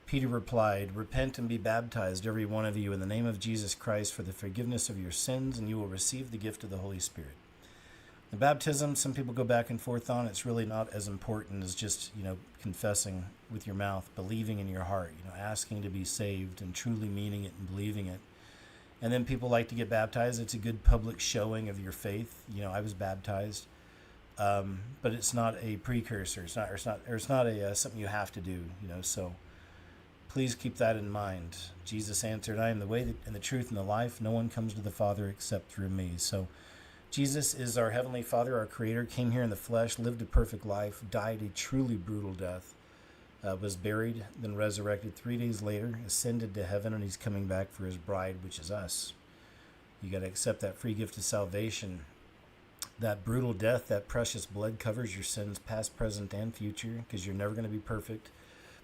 Peter replied, "Repent and be baptized, every one of you, in the name of Jesus Christ for the forgiveness of your sins, and you will receive the gift of the Holy Spirit." The baptism, some people go back and forth on. It's really not as important as just, confessing with your mouth, believing in your heart, asking to be saved and truly meaning it and believing it. And then people like to get baptized. It's a good public showing of your faith. I was baptized, but it's not a precursor. It's not a something you have to do. So please keep that in mind. Jesus answered, "I am the way and the truth and the life. No one comes to the Father except through me." So Jesus is our Heavenly Father, our Creator, came here in the flesh, lived a perfect life, died a truly brutal death, was buried, then resurrected 3 days later, ascended to heaven, and he's coming back for his bride, which is us. You got to accept that free gift of salvation. That brutal death, that precious blood covers your sins, past, present, and future, because you're never going to be perfect.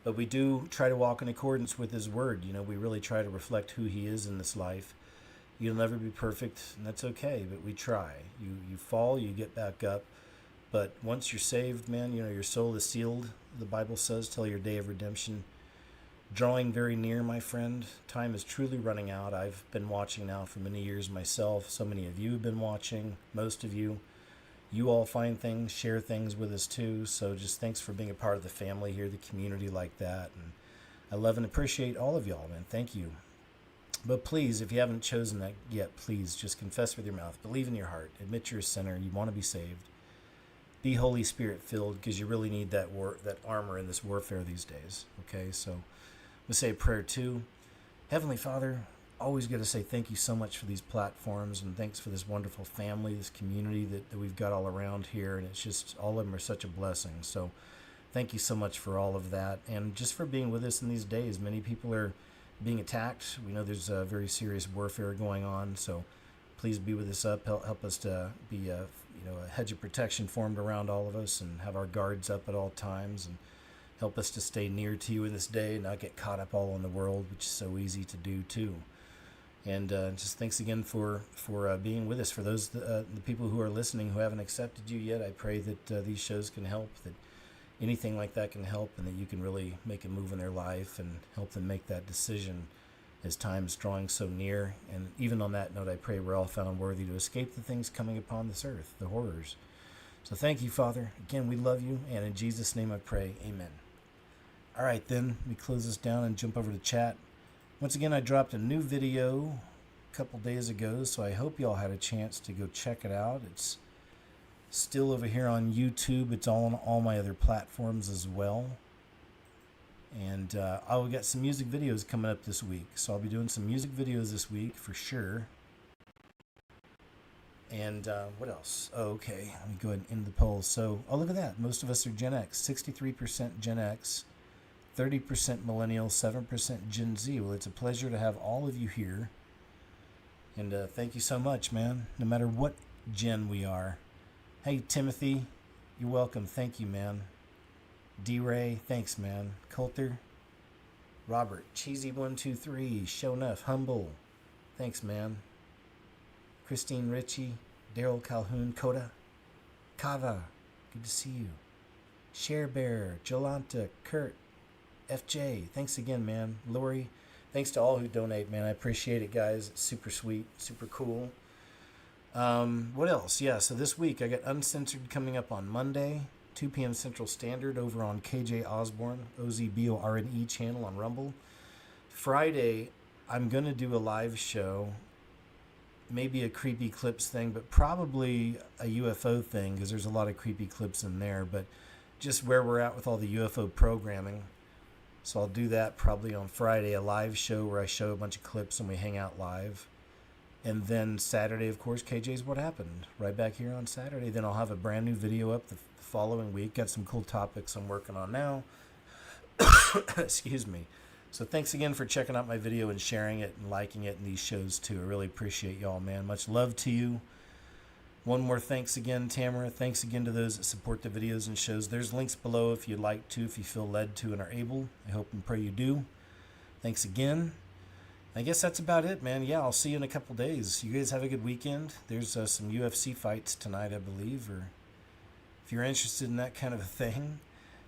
But we do try to walk in accordance with his word. We really try to reflect who he is in this life. You'll never be perfect, and that's okay, but we try. You fall, you get back up. But once you're saved, man, your soul is sealed, the Bible says, till your day of redemption. Drawing very near, my friend. Time is truly running out. I've been watching now for many years myself. So many of you have been watching, most of you. You all find things, share things with us too. So just thanks for being a part of the family here, the community like that. And I love and appreciate all of y'all, man. Thank you. But please, if you haven't chosen that yet, please just confess with your mouth. Believe in your heart. Admit you're a sinner. You want to be saved. Be Holy Spirit filled, because you really need that armor in this warfare these days. Okay, so I'm going to say a prayer too. Heavenly Father, always got to say thank you so much for these platforms, and thanks for this wonderful family, this community that we've got all around here. And it's just, all of them are such a blessing. So thank you so much for all of that, and just for being with us in these days. Many people are being attacked. We know there's a very serious warfare going on, so please be with us up. Help us to be a hedge of protection formed around all of us, and have our guards up at all times, and help us to stay near to you in this day and not get caught up all in the world, which is so easy to do too. And just thanks again for being with us. For those the people who are listening who haven't accepted you yet, I pray that these shows can help, that anything like that can help, and that you can really make a move in their life and help them make that decision as time is drawing so near. And even on that note, I pray we're all found worthy to escape the things coming upon this earth, the horrors. So thank you, Father. Again, we love you, and in Jesus' name I pray, amen. All right, then, we close this down and jump over to chat. Once again, I dropped a new video a couple days ago, so I hope y'all had a chance to go check it out. It's still over here on YouTube. It's all on all my other platforms as well. And I've got some music videos coming up this week. So I'll be doing some music videos this week for sure. And what else? Oh, okay. Let me go ahead and end the poll. So, look at that. Most of us are Gen X. 63% Gen X, 30% Millennial, 7% Gen Z. Well, it's a pleasure to have all of you here. And thank you so much, man. No matter what gen we are. Hey, Timothy, you're welcome. Thank you, man. D-Ray, thanks, man. Coulter, Robert, Cheesy123, Show Enough, Humble, thanks, man. Christine Ritchie, Daryl Calhoun, Coda, Kava, good to see you. Share Bear, Jolanta, Kurt, FJ, thanks again, man. Lori, thanks to all who donate, man. I appreciate it, guys. It's super sweet, super cool. What else? Yeah, so this week I got Uncensored coming up on Monday, 2 p.m. Central Standard over on KJ Osborne, OZBORNE channel on Rumble. Friday, I'm going to do a live show, maybe a creepy clips thing, but probably a UFO thing, because there's a lot of creepy clips in there, but just where we're at with all the UFO programming. So I'll do that probably on Friday, a live show where I show a bunch of clips and we hang out live. And then Saturday, of course, KJ's What Happened, right back here on Saturday. Then I'll have a brand new video up the following week. Got some cool topics I'm working on now. Excuse me. So thanks again for checking out my video and sharing it and liking it in these shows too. I really appreciate y'all, man. Much love to you. One more thanks again, Tamara. Thanks again to those that support the videos and shows. There's links below if you'd like to, if you feel led to and are able. I hope and pray you do. Thanks again. I guess that's about it, man. Yeah, I'll see you in a couple days. You guys have a good weekend. There's some UFC fights tonight, I believe, or if you're interested in that kind of a thing,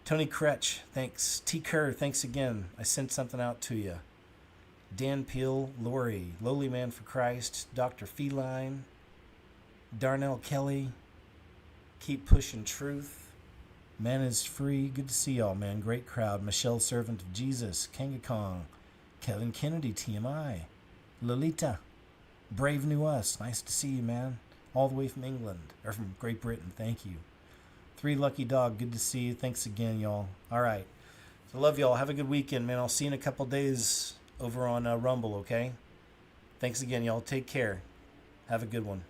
Tony Kretsch, thanks. T. Kerr, thanks again. I sent something out to you. Dan Peel, Lori, Lowly Man for Christ, Dr. Feline, Darnell Kelly, Keep Pushing Truth, Man is Free, good to see y'all, man, great crowd. Michelle, Servant of Jesus, Kanga Kong, Kevin Kennedy, TMI, Lolita, Brave New Us, nice to see you, man, all the way from England, or from Great Britain, thank you. 3 Lucky Dog, good to see you, thanks again, y'all. All right, so love y'all, have a good weekend, man. I'll see you in a couple days over on Rumble, okay? Thanks again, y'all. Take care. Have a good one.